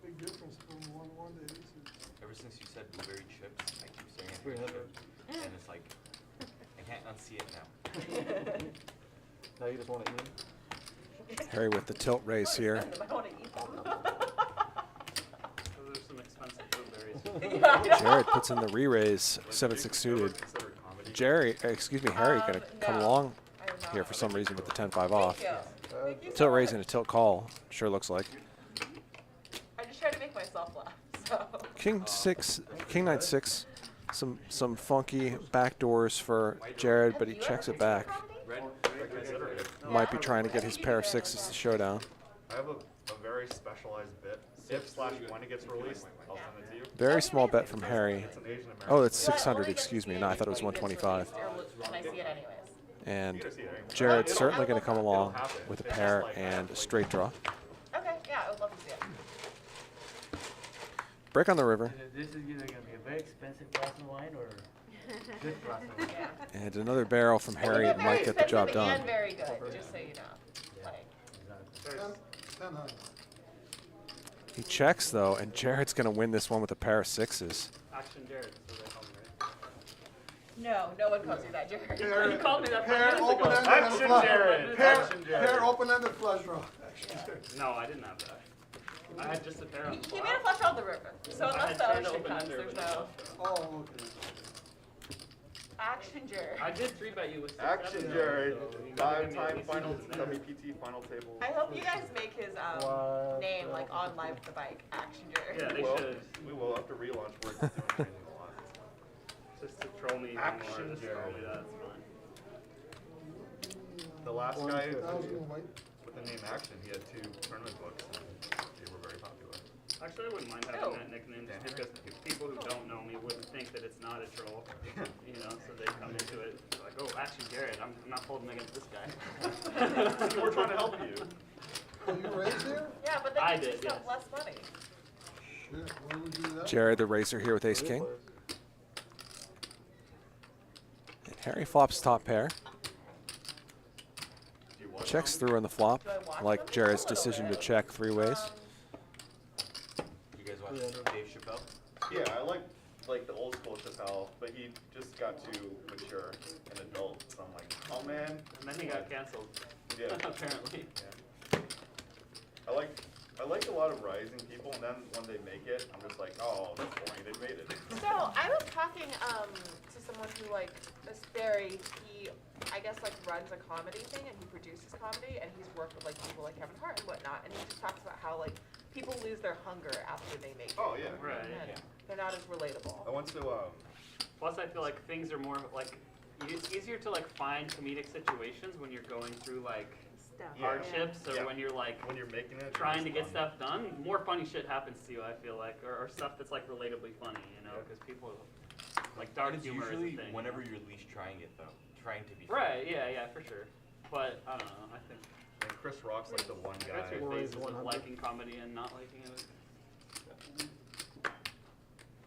Big difference from 1-1 to aces. Ever since you said blueberry chips, I keep saying it 300. and it's like I can't unsee it now. Now you just want to eat? Harry with the tilt raise here. I want to eat them. Those are some expensive blueberries. Yeah, I know. Jared puts in the re-raise, 7-6 suited. Harry gonna come no. along I am not. here for some reason with the 10-5 off. Thank you. Thank you so Tilt raise much. and a tilt call, sure looks like. I just tried to make myself laugh. So. King 9-6, some funky backdoors for Jared, but he checks it back. Red, Might be trying to get his pair of sixes to showdown. I have a very specialized bit. If / when it gets released, I'll send it to you. Very small bet from Harry. It's an Asian American. Oh, that's 600, excuse me. No, I thought it was 125. And I see it anyways. And Jared's certainly going to come along with a pair and a straight draw. Okay, yeah, I would love to see it. Break on the river. This is either going to be a very expensive glass of wine or good glass of wine. Yeah. And another barrel from Harry that might get the job done. And very good, just so you know. Like, 10-1. He checks, though, and Jared's going to win this one with a pair of sixes. Action Jared, so they call me, right? no one calls you that, Jared. Pair, You called me that 5 pair minutes ago. open-ended and Action flush. Jared. Pair, Action Jared. pair open-ended flush draw. Action Jared. No, I didn't have that. I had just a pair on the He made a flop. flush draw on the river. So I unless had the turned ocean open comes, ender, there's but no Oh, okay. action, Jared. I did 3-bet you with 6 Action seven, Jared. so you gotta give me at 5-time least final equals in there. WPT final table. I hope you guys make his What? name like on live with the bike. Action, Jared. Yeah, they Well, should. we will after relaunch. We're doing training a lot. Just to troll me even Action more, just troll me Jared. that, it's fine. The last guy I was gonna wait. with the name Action, he had 2 tournament books, and they were very popular. Actually, I wouldn't mind having that nickname just because people who don't know me wouldn't think that it's not a troll. You know, so they come into it like, oh, Action Jared, I'm not holding against this guy. We're trying to help you. Oh, you raised here? Yeah, but then I you did, just yes. have less money. Shit, why would we do that? Jared, the racer here with ace king. And Harry flops top pair. Do you watch Checks them? through on the flop, Do I watch like them? Jared's A little decision to bit. check 3 ways. You guys watch Dave Chappelle? Yeah, I like the old school Chappelle, but he just got too mature and adult. So I'm like, oh man. And then he got canceled, Yeah. apparently. I like a lot of rising people, and then when they make it, I'm just like, oh, that's boring. They made it. So I was talking to someone who like is very I guess like runs a comedy thing and he produces comedy and he's worked with like people like Kevin Hart and whatnot and he just talks about how like people lose their hunger after they make it. Oh yeah. Right. And they're not as relatable. I went to Plus, I feel like things are more like, it's easier to like find comedic situations when you're going through like Stuff. hardships or Yeah. when you're like when you're making it. trying to it's get fun. stuff done. More funny shit happens to you, I feel like, or stuff that's like relatably funny, you know, because people like dark It's humor usually is a thing. whenever you know? you're least trying it though. Trying to be funny. Right, yeah, for sure. But I don't know, I think And Chris Rock's like the one I go guy. through Always phases of 100. liking comedy and not liking it.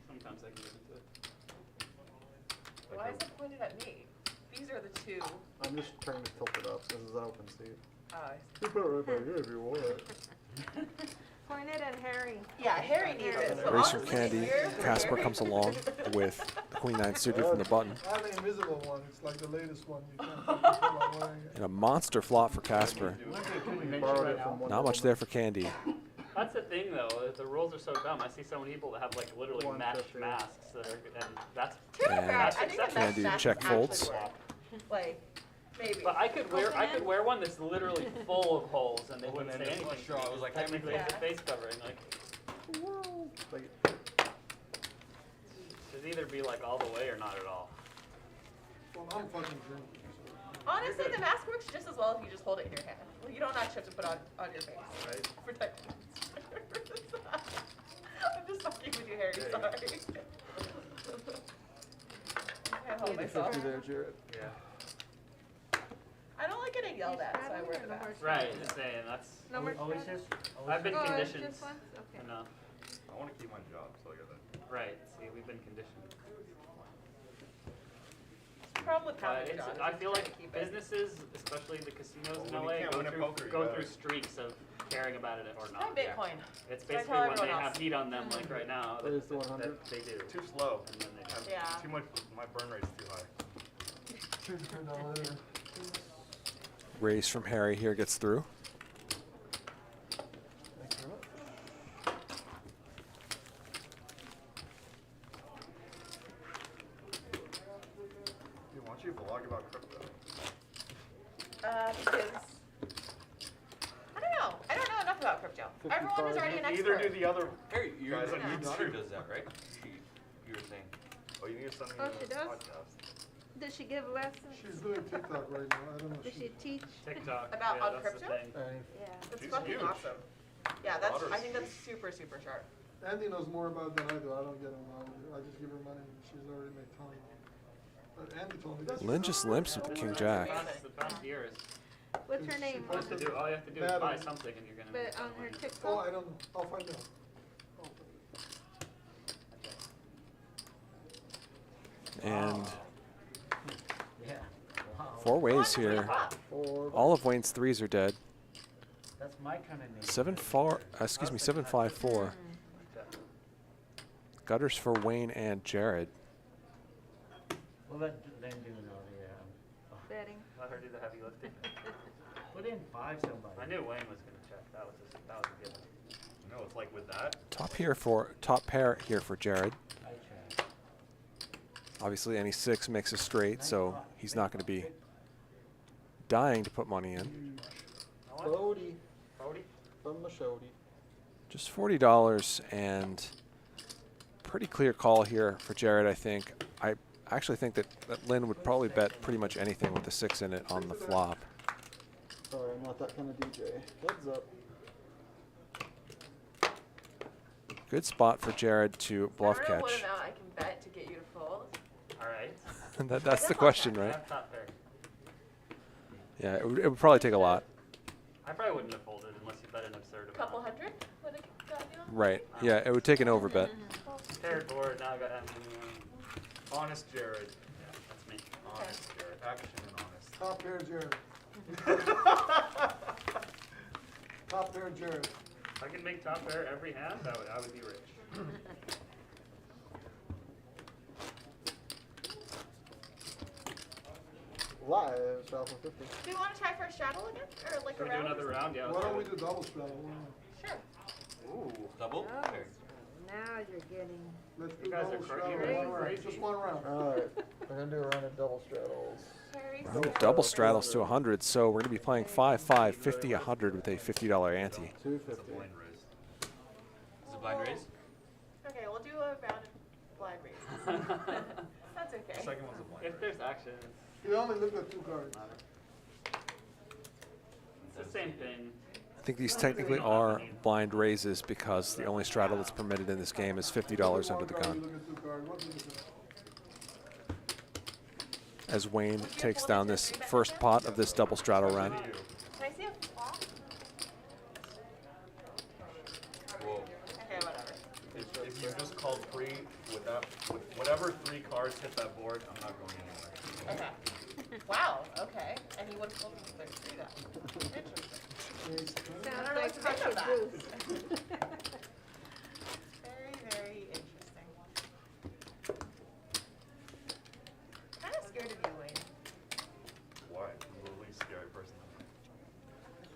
Sometimes I can get into it. Why is it pointed at me? These are the two. I'm just trying to tilt it up. This is open seat. Oh, I You put it right back here if you want. Point it at Harry. yeah, Harry needs it. So Racer honestly, candy. here- Casper comes along with the Queen 9 suited from the button. I have the invisible one. It's like the latest one. You can't tell I'm wearing it. And a monster flop for Casper. Borrowed it from one. Not much there for Candy. That's the thing, though. The rules are so dumb. I see so many people that have like literally matched 150. masks that are, and that's. To be fair, And I think that Candy match check actually folds. work. Like, maybe. But I could wear one that's literally full of holes, and they wouldn't say anything. Sure, I was like, Technically, it's a face covering. Like, Like, should either be like all the way or not at all. Well, I'm fucking drinking. Honestly, the mask works just as well if you just hold it in your hand. Like, you don't actually have to put on your face. Right. Protect. I'm just fucking with you, Harry. Sorry. I can't help myself. 50 there, Jared. Yeah. I don't like like getting yelled at, so I wear the vest. Right, just saying, that's, Number Always straddle? just, I've been Oh, it's conditioned just once? Okay. enough. I want to keep my job, so I got that. Right, see, we've been conditioned. Problem with But pounding it's, John is I you feel try to like keep it. businesses, especially the casinos Well, in when you LA, can't win at poker, you go gotta- through streaks of caring about it or Try not. Bitcoin. It's Try basically tell when they everyone have else. heat on them, like right now, that, Raise to 100. that they do. Too slow. And then they have Yeah. Too much. My burn rate's too high. $200. Raise from Harry here gets through. Thank you very much. Dude, why don't you vlog about crypto? Because I don't know. I don't know enough about crypto. Everyone is already an Either expert. do the other. Harry, your Guys, your on daughter YouTube. does that, right? You were saying. Oh, you need to send me Oh, the she does? podcast. Does she give lessons? She's doing TikTok right now. I don't know. Does she teach? TikTok, About yeah, on that's crypto? the thing. Yeah. It's She's fucking huge. awesome. Yeah, that's. Daughter's I think that's huge. super sharp. Andy knows more about it than I do. I don't get involved. I just give her money and she's already made time. But Andy told me that's Lynn just limps with the king jack. The past years. What's her name? All you have to do, all you have to do is buy something and you're gonna But make on her money. Oh, TikTok? I don't know. I'll find out. And yeah, wow. 4 ways here. All of Wayne's 3s are dead. That's my kind of name. 7-5-4. Gutters for Wayne and Jared. We'll let Lynn do all the, Betting. Let her do the heavy lifting. put in 5 somebody. I knew Wayne was gonna check. That was a given. No, it's like with that. Top pair here for Jared. I check. Obviously, any 6 makes a straight, so he's not going to be dying to put money in. Bodie. Cody? From the Shody. Just $40 and pretty clear call here for Jared, I think. I actually think that Lynn would probably bet pretty much anything with the 6 in it on the flop. Sorry, I'm not that kind of DJ. Heads up. Good spot for Jared to bluff I don't know what catch. amount I can bet to get you to fold. Alright. That's the question, right? That's top pair. Yeah, it would probably take a lot. I probably wouldn't have folded unless you bet an absurd amount. Couple hundred would have got you. Right. Yeah, it would take an overbet. Paired board, now I got Honest Jared. yeah, that's me. Honest Jared. Action and honest. Top pair Jared. Top pair Jared. If I can make top pair every hand, I would be rich. Live, straddle for 50. Do you want to try for a straddle again? Or like Should a we do round? another round? Yeah. Why let's don't do we it. do double straddle? Sure. Ooh, double? Oh, There. now you're getting. Let's You do guys double are straddle. crazy. One round. Crazy. Just one round. Alright, we're gonna do a round of double straddles. Very Round of simple. double straddles to 100, so we're going to be playing 5-5, 50, 100 with a $50 ante. 250. Blind raise. Is it blind raise? Okay, we'll do a round of blind raise. That's okay. The second one's a blind If raise. there's action, You only look at 2 cards. it's the same thing. I think these technically are blind raises because the only straddle that's permitted in this game is $50 under the You gun. look at 2 cards. What do you look at? As Wayne takes down this first pot of this double straddle round. Can I see a flop? Whoa. Okay, whatever. If you just called free with that, with whatever 3 cards hit that board, I'm not going anywhere. Okay. Wow, okay. And he would have told me to do that. Interesting. I Sounds don't know like what to think such of a that. boost. Very, very interesting. Kind of scared of you, Wayne. Why? I'm the least scary person.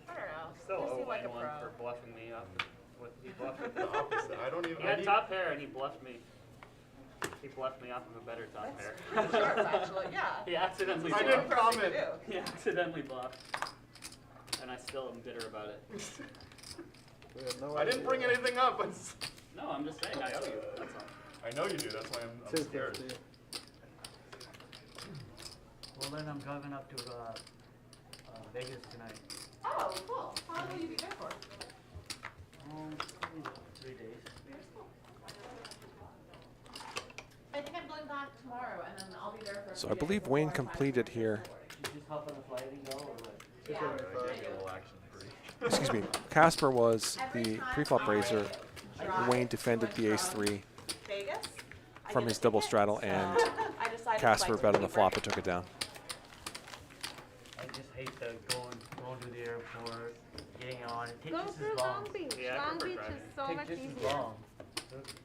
I don't know. Still You owe seem like a Wayne one pro. for bluffing me up. He bluffed me. The opposite. I don't even. He I had need- top pair and he bluffed me. He bluffed me off of a better top That's pair. pretty sharp, actually. Yeah. He accidentally I bluffed. didn't comment. He accidentally bluffed. And I still am bitter about it. We have no I didn't bring idea. anything up. It's- No, I'm just saying I owe you. That's all. I know you do. That's why I'm scared. 250. Well, then I'm coming up to Vegas tonight. Oh, cool. How long will you be there for? Probably 3 days. I think I'm going back tomorrow, and then I'll be there for. So I believe Wayne completed here. You just hop on the flight and go, or what? Six Yeah. seventy-five. Get a little action free. Excuse me. Casper was the pre-flop raiser. Wayne defended the ace-3 Vegas. I from get his a double ticket, straddle, so and I decided Casper like, bet on to the keep flop running. and took it down. I just hate the going to the airport, getting on. It Go takes just through as long. Long Beach. Yeah, I Long prefer Beach driving. is so Take much just as easier. long.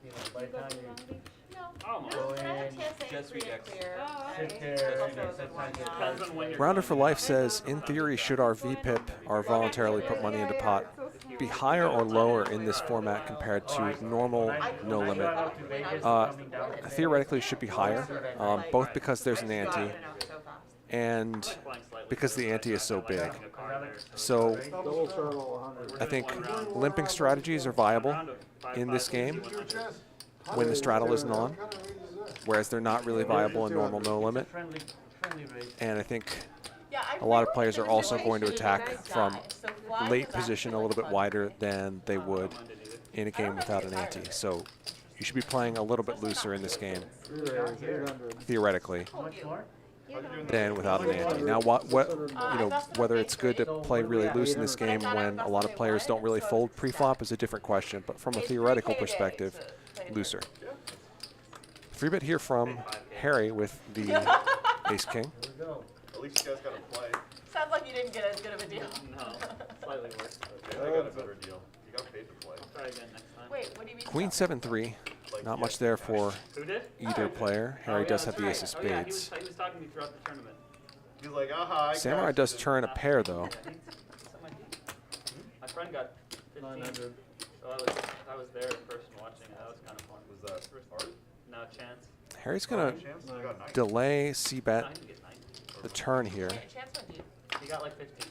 You know, by You the go time through you Long Beach? No. Almost. No, Go it's not in, TSA just free and rejects. clear. Oh, sit okay. there, That's you also know, a good sometimes one, it's yeah. Depends on when you're Rounder for coming Life in. says, in theory, should our VPIP, our voluntarily put money into pot, be higher or lower in this format compared to normal no limit? Theoretically, it should be higher, both because there's an ante and because the ante is so big. So Double straddle 100. I think limping strategies are viable in this game when the straddle isn't on, whereas they're not really viable in normal no limit. friendly race. And I think Yeah, I a lot of really players are think also the going to situation attack is from nice. So fly late was actually, position a like, little bit fun. wider than they would in a game without an ante. So you should be playing a little bit looser in this game, Three raise, 800. theoretically, How much more? than without an ante. Now, whether it's good to play really loose in this game when a lot of players don't really fold pre-flop is a different question. But from a theoretical perspective, looser. 3-bet here from Harry with the ace king. Here we go. At least you guys got to play. Sounds like you didn't get as good of a deal. No, slightly worse. Okay, I got a better deal. You got paid to play. Try again next time. Wait, what do you mean? Queen 7-3. Not much there for Who did? either player. Harry does have the ace of Oh, yeah, he was spades. talking to me throughout the tournament. He's like, aha. I Samurai cashed does it." turn a pair though. My friend got 15. 900. So I was there in person watching it. That was kind of fun. Was that Art? No chance. Harry's gonna Chance? You got 9. delay c-bet No, he didn't get 9. the turn here. Chance went deep. He got like 15.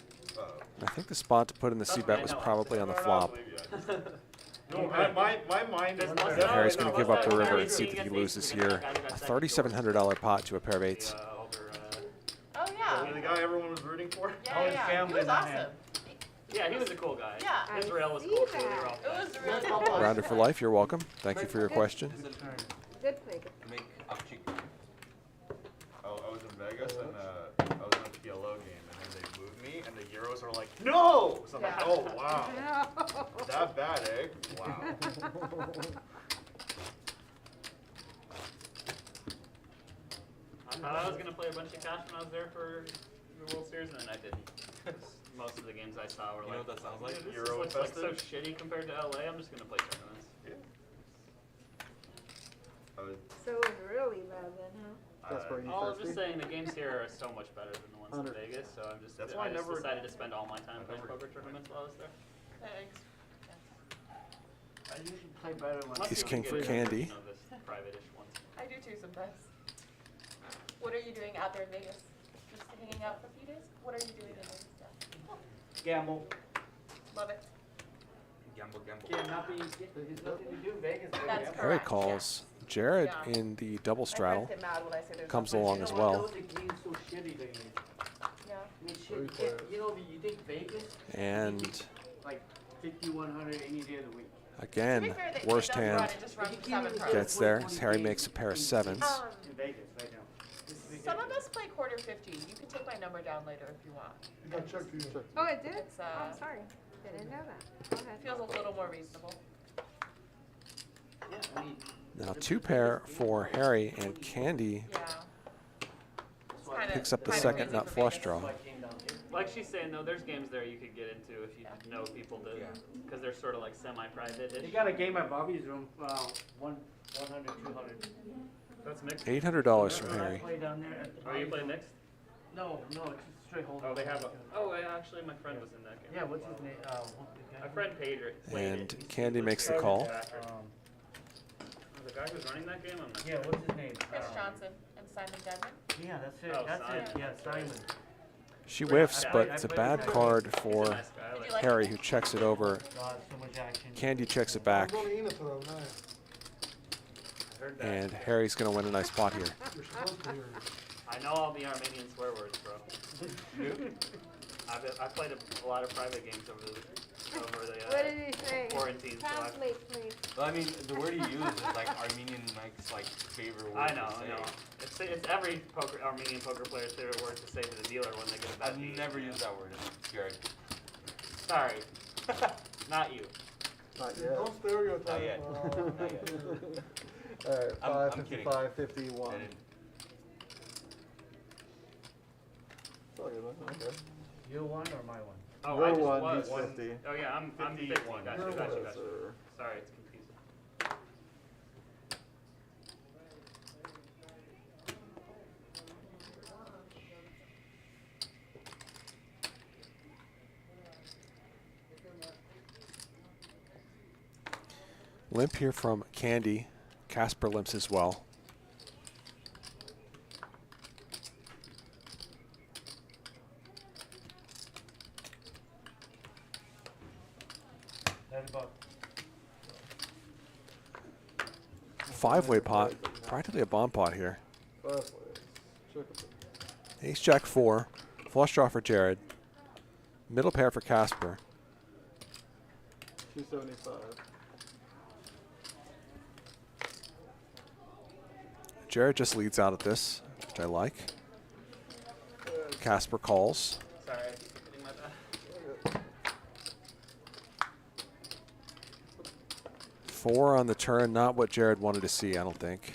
I think the spot to put in the c-bet was probably on the flop. No, my mind is And Harry's going to give up the river and see that he loses here. A $3,700 pot to a pair of eights. Oh yeah. The guy everyone was rooting for? Yeah, yeah. He family was in that awesome. hand. Yeah, he was a cool guy. Yeah. His rail was I cool see too. They were that. all It was really cool. Rounder for Life, you're welcome. Thank you for your question. Good play. Make up cheek. Oh, I was in Vegas and I was in a PLO game and then they moved me and the Euros are like, no! So I'm like, Yeah. oh wow. That bad, eh? Wow. I thought I was gonna play a bunch of cash when I was there for the World Series, and then I didn't. Most of the games I saw were You like, know what that sounds like? "Dude, this Euro looks like so infested? shitty compared to LA. I'm just gonna play tournaments. I was, So it was really bad then, huh? Casper, you Oh, I'm just thirsty? saying the games here are so much better than the ones in 100. Vegas, so I'm just That's why I I just never- decided to spend all my time I playing never- poker tournaments while I was there. Thanks. I usually play better when Must He's be king good for at, candy. You know, this private-ish ones. I do too sometimes. What are you doing out there in Vegas? Just hanging out for a few days? What are you doing in Vegas? Yeah. gamble. Love it. Gamble, gamble. Yeah, there's nothing to do in Vegas. but That's gamble. Harry correct, calls Jared Yeah. in the double My friends straddle. get mad when I say there's Comes no along place as to well. go. The game's so shitty lately. Yeah. I mean, Three shit, players. you know, you think Vegas? And Like 5,100 any day of the week. again, To be fair, worst it does run, hand it just runs But you can't 7 even pros. gets there as Harry makes a pair of sevens. In Vegas right now. This is Some of us play quarter 50. You can take my number down later if you want. You got check for you. Oh, it did? It's, Oh, I'm sorry. Didn't know that. Go It ahead. feels a little more reasonable. Yeah, I mean, Now 2-pair for Harry, and Candy Yeah. that's why- Kinda- picks up the kinda second crazy nut for flush Vegas. draw. that's why I came down here. Like she's saying though, there's games there you could get into if you know people to, because they're sort of like semi-private-ish. They got a game at Bobby's room, 100, 200. That's mixed. $800 from Remember I Harry. played down there at the Oh, you Bobby's play room? mixed? No, it's just straight hold. Oh, they have a. Oh, yeah, actually, my friend was in that game. Yeah, what's his name? My friend Pedro played it. And He's Candy super makes the good call. backer. The guy who's running that game, I'm not Yeah, what's his name? Chris Johnson and Simon Denman. Yeah, that's it. Oh, That's Simon. it. Yeah, Simon. She whiffs, but it's a bad card He's a for nice guy. I Did like you like Harry, it? who checks it over. God, so much action. Candy checks it back, I'm going to Enid for that night. I heard that. and Harry's going to win a nice pot here. You're supposed to hear it. I know all the Armenian swear words, bro. I played a lot of private games over the over the What did he say? quarantine. So Translate, please. Well, I mean, the word he used is like Armenian Mike's like favorite word I know, to say. I know. It's every Armenian poker player's favorite word to say to the dealer when they get a bad I've beat. never used that word, Jared. Sorry. Not you. Not yet. Don't stereotype. Not yet. Not yet. Alright, I'm 5, kidding. 55, 51. I didn't- It's all good, man. Okay. You won or my one? Oh, Your I just one, was. he's 50. Oh yeah, I'm 50. 51. Got Your you, got you, one, got you. sir. Sorry, it's confusing. Limp here from Candy. Casper limps as well. Five-way pot, practically a bomb pot here. 5 ways. Check it. Ace Jack 4, flush draw for Jared, middle pair for Casper. 275. Jared just leads out at this, which I like. Casper calls. Sorry, I keep forgetting my bad. 4 on the turn, not what Jared wanted to see, I don't think.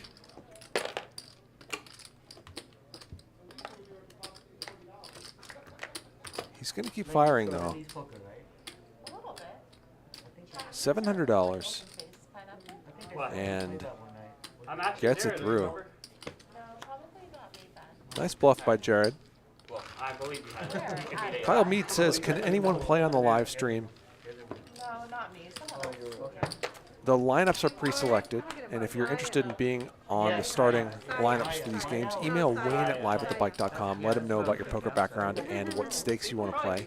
He's going to keep firing, though. A little bit. $700. What? And I'm actually gets Jared, it are you through. over? No, probably not me then. Nice bluff by Jared. Well, I believe you had it. You could beat it. Kyle Mead says, can anyone play on the live stream? No, not me. Someone else. Yeah. The lineups are pre-selected, and if you're interested in being on the starting lineups for these games, email wayne@liveatthebike.com. Let him know about your poker background and what stakes you want to play.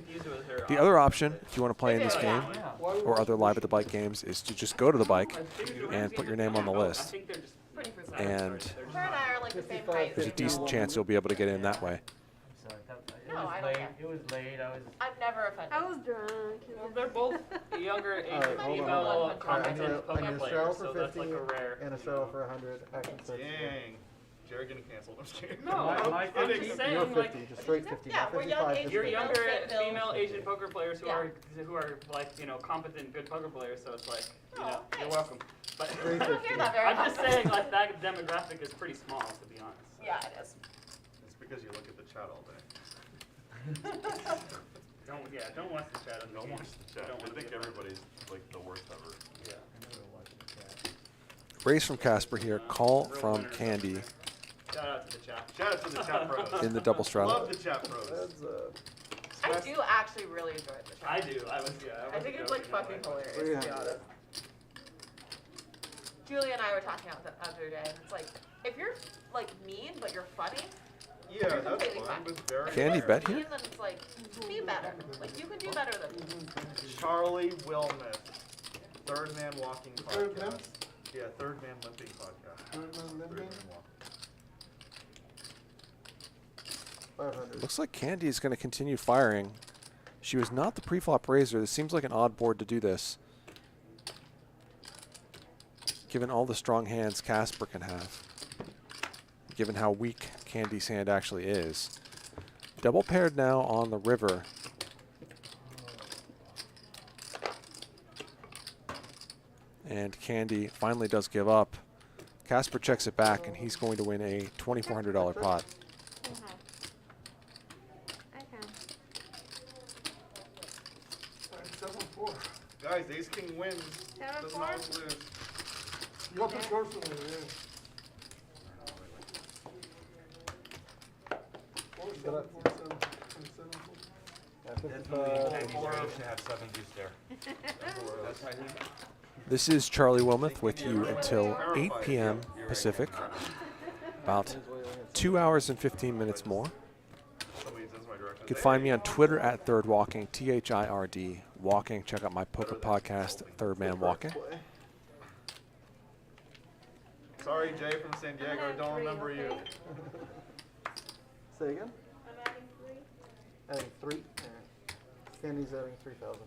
The other option, if you want to play in this game or other Live at the Bike games, is to just go to the bike and put your name on the list. Pretty frequent. And Her and I are like the same height. there's a decent chance you'll be able to get in that way. No, I don't care. It was late. I was. I'm never offended. I was drunk. Well, they're both younger age Alright, hold on, female hold on. I competent need a poker straddle players, for so that's like 50 a rare. and a straddle for 100. Action search. Dang. Jared getting canceled. I'm just kidding. No, I'm kidding. just saying, You're like, 50, just straight 50. Yeah, not we're young 55, age just you're 50. younger Fit Bill. female Asian poker players who Yeah. are like, you know, competent, good poker players. So it's like, you know, Oh, you're thanks. welcome. But I don't hear that very I'm just often. saying, like, that demographic is pretty small, to be honest. Yeah, it is. It's because you look at the chat all day. Don't watch the chat. Don't watch the chat. Don't I wanna think be a- everybody's like the worst ever. Yeah. Raise from Casper here, call from Candy Shout out to the chat. Shout out to the chat pros. in the double straddle. Love the chat pros. I do actually really enjoy the show. I do. I I think it's like fucking hilarious, to be 300. honest. Julia and I were talking about the other day, and it's like, if you're like mean but you're funny, Yeah, you're that's completely fine. fine. But very Candy If bet you're here? mean, then it's like, be better. Like, you can do better than me. Charlie Wilmoth, Third Man Walking Third Man? Podcast. Yeah, Third Man Limping Podcast. Third Man Limping? Man Walking. 500. Looks like Candy is going to continue firing. She was not the pre-flop raiser. This seems like an odd board to do this, given all the strong hands Casper can have, given how weak Candy's hand actually is. Double paired now on the river. And Candy finally does give up. Casper checks it back, and he's going to win a $2,400 pot. Alright, 7-4. Guys, Ace King wins. 7-4? Doesn't always lose. You got the personally, yeah. 4, 7, 4, 7, 7, 4. Yeah, Definitely 55. more to have 7 juice there. That's how I think. This is Charlie Wilmoth with you until 8 p.m. Pacific. About 2 hours and 15 minutes more. You can find me on Twitter at Third Walking, THIRD Walking. Check out my poker podcast, Third Man Walking. Sorry, Jay from San Diego. Don't remember you. Say again? I'm adding 3. Adding 3? Alright. Candy's adding 3,000.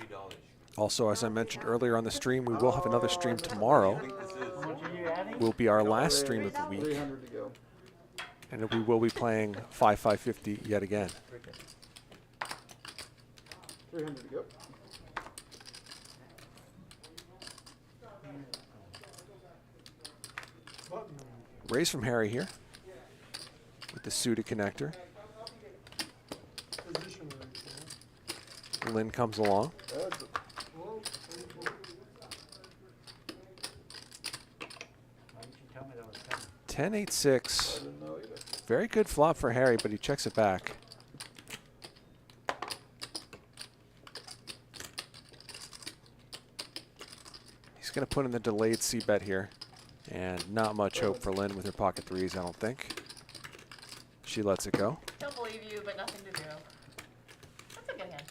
$3. Also, as I mentioned earlier on the stream, we will have another stream tomorrow. How much are you adding? Will be our last stream of the week, 300 to go. and we will be playing 5-5-50 yet again. 300 to go. Button. Raise from Harry here with the suited connector. Position raise, Lynn comes along. Heads up. Well, Why didn't you tell me that was coming? 10-8-6. I didn't know either. Very good flop for Harry, but he checks it back. He's going to put in the delayed C-bet here. And not much hope for Lynn with her pocket threes, I don't think. She lets it go. Don't believe you, but nothing to do. That's a good hand.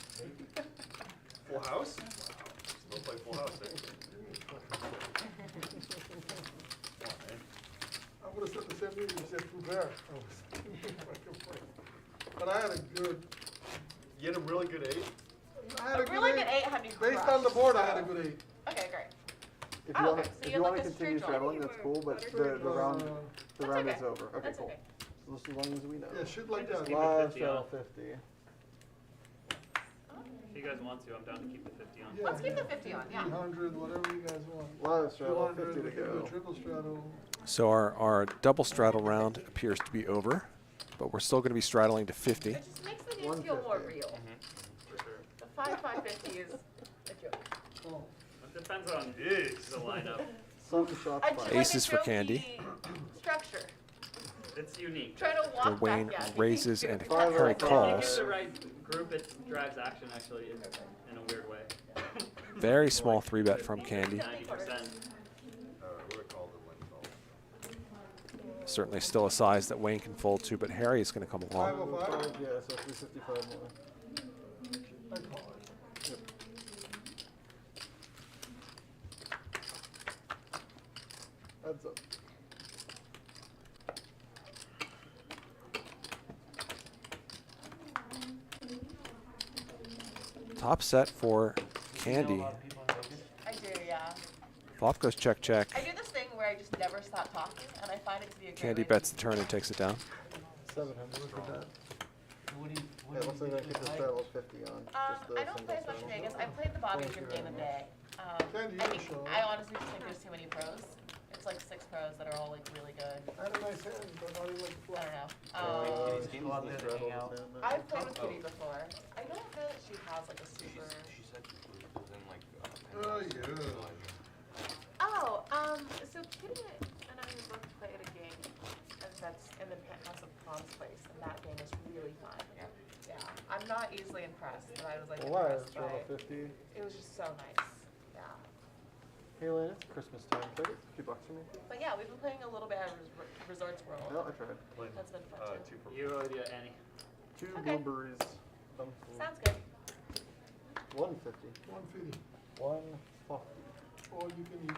Full house? Still play full house, eh? I would have said the same thing you said too bad. But I had a good, You had a really good 8? I had A really good 8 had me Based on the crushed, board, I so- had a good 8. Okay, great. If Oh, you want okay, to, so if you you have want like to a continue straight draw. straddling, that's cool. But the round, the That's round okay. is over. Okay, That's cool. okay. Just as long as we know. Yeah, shoot like Just that. keep it Live 50 straddle on. 50. If you guys want to, I'm down to keep the 50 on. Yeah, Let's keep the 50 on, yeah. 300, whatever you guys want. Live straddle 200, 50 we to can do go. a triple straddle. So our double straddle round appears to be over, but we're still going to be straddling to 50. It just makes the games feel more 150. real. For sure. The 5-5-50 is a joke. Oh, It depends on the lineup. Some shots A by like Aces a for Candy. jokey structure. It's unique. Try to walk The back, Wayne yeah. raises and Five Harry or five. If you calls. get the right group, it drives action actually in a weird way. Very small 3-bet from Candy. 90%. I would have called it Lynn call. Certainly still a size that Wayne can fold to, but Harry is going to come along. 505. Yeah, so 355 more. I call it. Yep. Heads up. Top set for Candy. You know a lot of people in Vegas? I do, yeah. Flop goes check, check. I do this thing where I just never stop talking, and I find it to be a great Candy way to- bets the turn and takes it down. 700. Look at that. What do you, Yeah, what it looks do like you I do keep the tonight? straddle 50 on. Just the I don't play as much single Vegas. I straddle. played the Bobby Thank Jim you game very of day. Candy, I you think show. I honestly just think there's too many pros. It's like 6 pros that are all like really good. I had a nice hand, but not even like I flat. don't know. Kitty's Just game go out the there to straddle hang out. just hand, I've played with Oh. Kitty before. I don't know that she has like a super. She said she was in like. Oh, yeah. Oh, so Kitty and I both played a game that's in the Penthouse of Palms place, and that game is really fun. Yeah, I'm not easily impressed, but I was like Live impressed by straddle it. 50. It was just so nice. Yeah. Hey Lynn, it's Christmas time. Can I get $50 for me? But yeah, we've been playing a little bit at Resorts World. No, I tried. Lynn, That's been fun too. 2 for You owe you Annie. 2 Okay. blueberries. Sounds good. 150. 150. 150. All you can eat.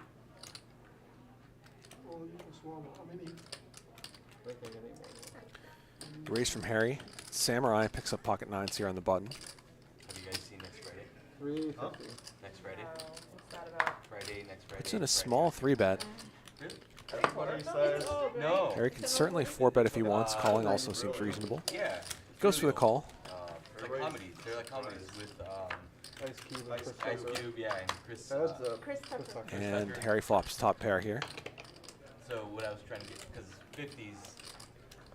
All you can swallow. I mean, eat. I think I can eat more. Raise from Harry. Samurai picks up pocket nines here on the button. Have you guys seen next Friday? 350. Next Friday? What's that about? Friday, next Friday. Puts in a Friday. small 3-bet. Everybody says no. Harry can certainly 4-bet if he wants. Calling also seems reasonable. Yeah. Goes for the call. It's like comedies. They're like comedies with Ice Cube and Chris Ice Tucker. Cube, yeah, and Chris. Heads up. Chris Tucker. Tucker. And Harry flops top pair here. So what I was trying to get, because 50s,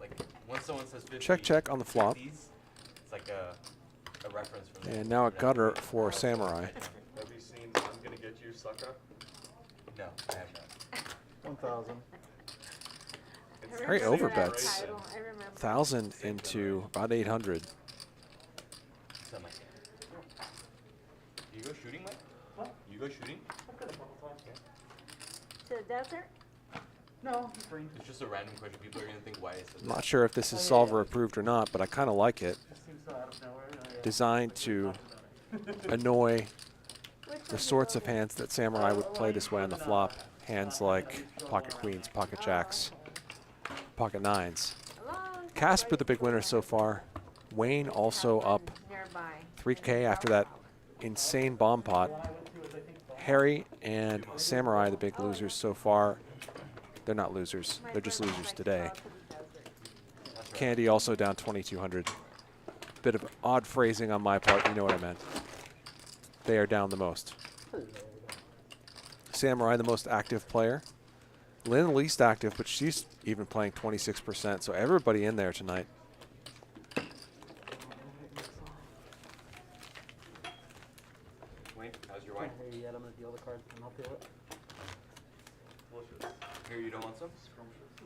like when someone says 50s, Check, check on the flop. 50s, it's like a reference from them. And now a gutter for Samurai. Have you seen I'm Gonna Get You, Sucker? No, I have not. 1,000. I Harry remember that overbets. title. I remember. 1,000 into about 800. Something like that. You go shooting, Mike? What? You go shooting? I've got a couple times. To the desert? No, he's free. It's just a random question. People are gonna think why it says I'm not sure if this is solver approved or not, but I kind of like it. This seems so out of nowhere. Designed to annoy the sorts of hands that Samurai would play this way on the flop. Hands like pocket queens, pocket jacks, pocket nines. Casper the big winner so far. Wayne also up Nearby. 3K after that insane bomb pot. Harry and Samurai, the big losers so far. They're not losers. They're just losers today. Candy also down 2,200. Bit of odd phrasing on my part. You know what I meant. They are down the most. Samurai, the most active player. Lynn, least active, but she's even playing 26%. So everybody in there tonight. Wayne, how's your wine? Here, yet I'm gonna deal the cards and I'll peel it. Here, you don't want some?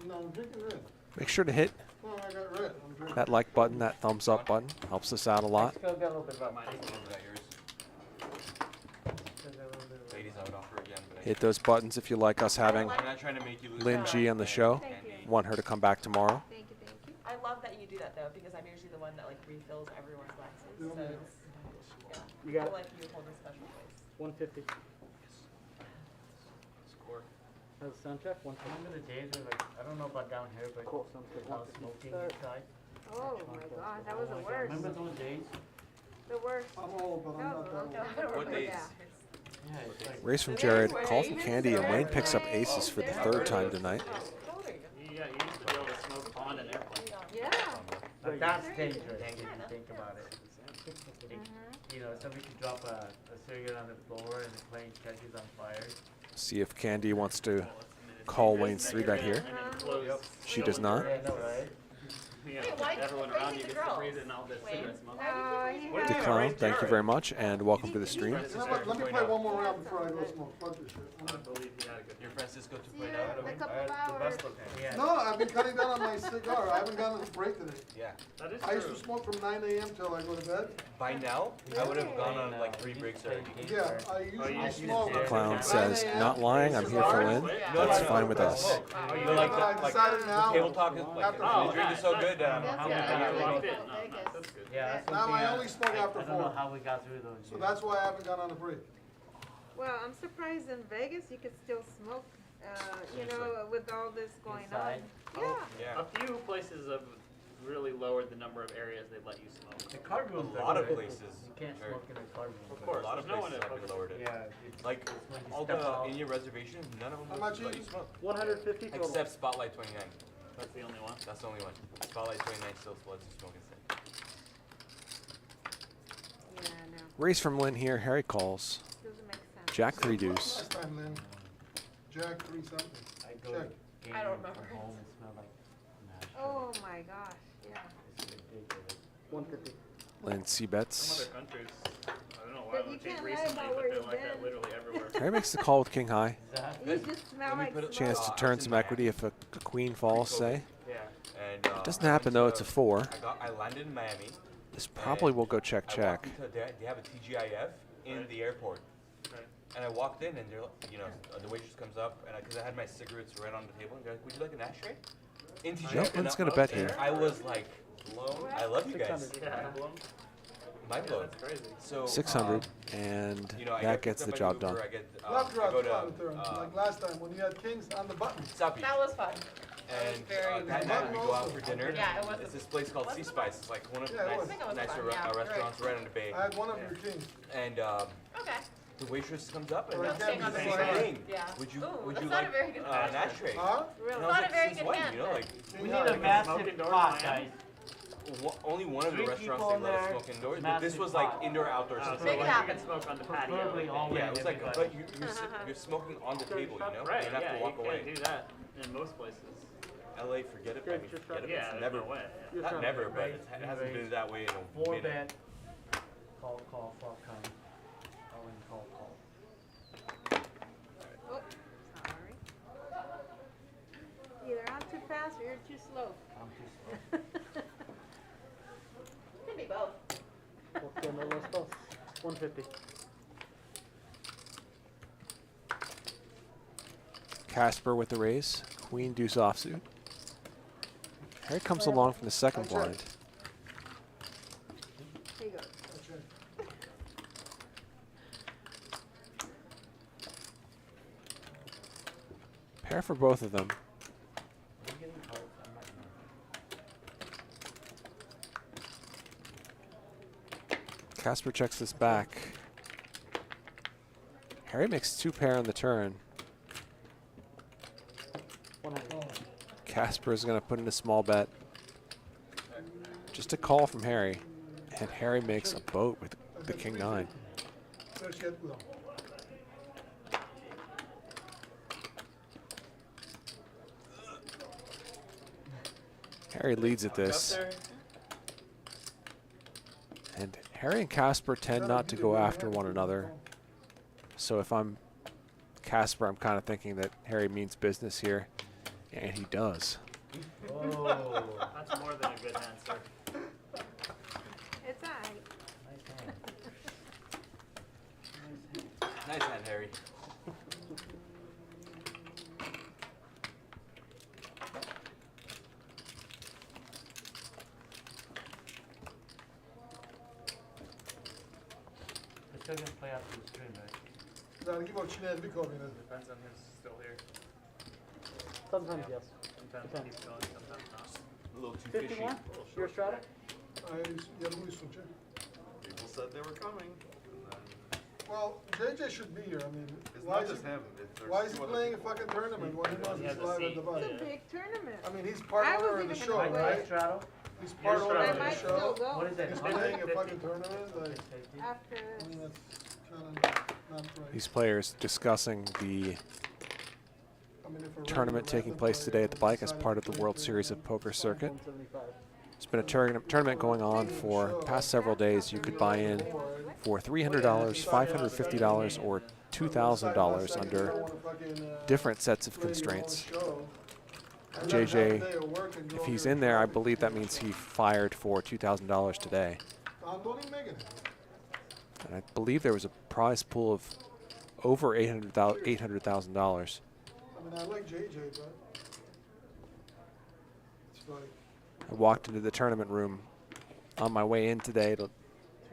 No, I'm drinking red. Make sure to hit No, I got red. I'm drinking. that like button, that thumbs up button. Helps us out a lot. Still got a little bit about mine. Is that yours? Ladies, I would offer again, but Hit those buttons if you like us having I'm not trying to make you lose. Lynn G on the show. Want her to come back tomorrow. Thank you, thank you. I love that you do that though, because I'm usually the one that like refills everyone's glasses. So it's, yeah. You got I feel it. like you hold a special place. 150. Score. How's the sound check? 150. Remember the days where like, I don't know about down here, but Cool, sounds good. I was smoking inside? Oh my god, that was the worst. Remember those days? The worst. I'm old, but I'm not that old. No, I don't What remember days? that. Yeah, it's like. Race from Jared, call from Candy, and Wayne picks up aces for the third time tonight. How old are you? Yeah, you used to be able to smoke on an airplane. Yeah. But that's dangerous Dang if you it. think about it. You know, somebody could drop a cigarette on the floor and the plane catches on fire. See if Candy wants to call Wayne's 3-bet here. She does not. Yeah, I know, right? Yeah, Wait, why- everyone why around is you it gets the to girls? breathe in all this Wait. cigarette smoke. He Decline, thank you very much, and welcome to the stream. Let me play one more round before I go smoke. Fuck this shit. I believe he had a good Your Francisco See you 2.0? in a couple hours. Yeah. No, I've been cutting down on my cigar. I haven't gotten a break today. Yeah. That is I used true. to smoke from 9 a.m. till I go to bed. By now, I would have gone on like 3 breaks already. Yeah, I usually you smoke. did. Clown says, not lying, I'm here for Lynn. That's fine with us. But like, I decided now. table talk is like, After the drink is so good. That's How good. many I times like locked it. in? No, no, that's good. Yeah, that's Now something I only smoke after I don't know 4. how we got through those So years. that's why I haven't gone on a break. Well, I'm surprised in Vegas you could still smoke, you know, with all this going Inside? on. Yeah. Yeah. A few places have really lowered the number of areas they let you smoke. The card rooms A are lot of good. places You can't are- smoke in the card room. Of course, A lot of there's no one places at have been POKER. lowered it. Yeah. it's- Like, it's when you all step the out. in-your reservations, none of them How will much let each? you smoke. 150 total. Except Spotlight 29. That's the only one. That's the only one. Spotlight 29 still lets you smoke inside. Yeah, no. Race from Lynn here, Harry calls. Doesn't make sense. Jack 3 deuce. Last time, Lynn. Jack 3 something. I go Check. to game I don't and come remember. home and smell like mash. Oh my gosh, yeah. It's ridiculous. 150. Lynn C Some bets. other countries, I don't know why But it you would change can't lie recently, about but where they're you've like that been. literally everywhere. Harry makes the call with king high. You just smell Let me like put it- smoke. Chance to I turn was some in equity if a queen falls, say. Yeah. And Doesn't happen though, it's a 4. I landed in Miami. This probably will go check, I check. walked into they have a TGIF in Right. the airport. Right. And I walked in and they're like, you know, the waitress comes up and because I had my cigarettes right on the table and they're like, would you like an ashtray? In TGIF. Nope, and Lynn's I- gonna bet here. I was like blown. I love you guys. 600. Yeah. Blown. Mind Yeah, blown. that's crazy. So 600, and you know, I that get gets picked the up by job done. Uber, I get, Left I drop go on the to turn, like last time when you had kings on the button. Sapi. That was fun. And very that night we go out for dinner. Yeah, it was. It's this place called Sea Spice. It's like one of the Yeah, it was. nice, I think it was nicer fun, yeah, you're restaurants right on the bay. I had one of your kings. And Okay. the waitress comes up and Or it asks can't me be the the same same. thing. Yeah. Would you Ooh, would that's you not like a very good an ashtray? Huh? Really? And I Not was a like, very since good when? hand You know, then. like We need Yeah. a massive Smoking doors pot, in guys. Miami? only one of the 3 restaurants people they in let us there, smoke indoors, but this massive was like pot. indoor outdoor So system. Make it like happen. you can smoke on the patio. Preferably all Yeah, in it was like, everybody. but you're smoking on the table, you know? Right, You don't have yeah, to walk you away. can't do that in most places. LA, forget it. I mean, forget it. Yeah, It's there's never, no way. not never, but Raise, it hasn't been raise. that way in a 4 minute. bet. Call, flop, come. All in, call. Oh, sorry. Either I'm too fast or you're too slow. I'm too slow. Could be both. Okay, no los dos. 150. Casper with the raise. Queen deuce offsuit. Harry comes along from the second blind. Here you go. Pair for both of them. I'm getting cards. I'm not Casper checks this back. Harry makes 2 pair on the turn. 100. Casper is going to put in a small bet. Just a call from Harry. And Harry makes a boat with the king 9. Harry leads at this. And Harry and Casper tend not to go after one another. So if I'm Casper, I'm kind of thinking that Harry means business here. And he does. Oh, that's more than a good answer. It's alright. Nice hand, Harry. We're still gonna play after the stream, right? Depends on who's still here. Sometimes yes. Sometimes he's going, sometimes not. A little too fishy. 51? Your straddle? People said they were coming. And then Well, JJ should be here. I mean, it's why not is just he, him. There's why is he two other playing a people. fucking tournament when he knows He he's has a live at seat. the It's bike? a big tournament. I mean, he's part I owner was of the even show, gonna go. right? Straddle? He's part You're owner I of the might still show. go What is that? He's 100? playing a fucking tournament. Like, after. I mean, that's kind of not right. These players discussing the I mean, if a tournament regular taking random place player today at the bike as decided part of to the play World for Series of Poker circuit. 175. It's been a tournament going on for past several days. You could buy in for $300, $550, or $2,000 under different sets of constraints. JJ, if he's in there, I believe that means he fired for $2,000 today. And I believe there was a prize pool of over $800,000. I mean, I like JJ, but it's like, I walked into the tournament room on my way in today to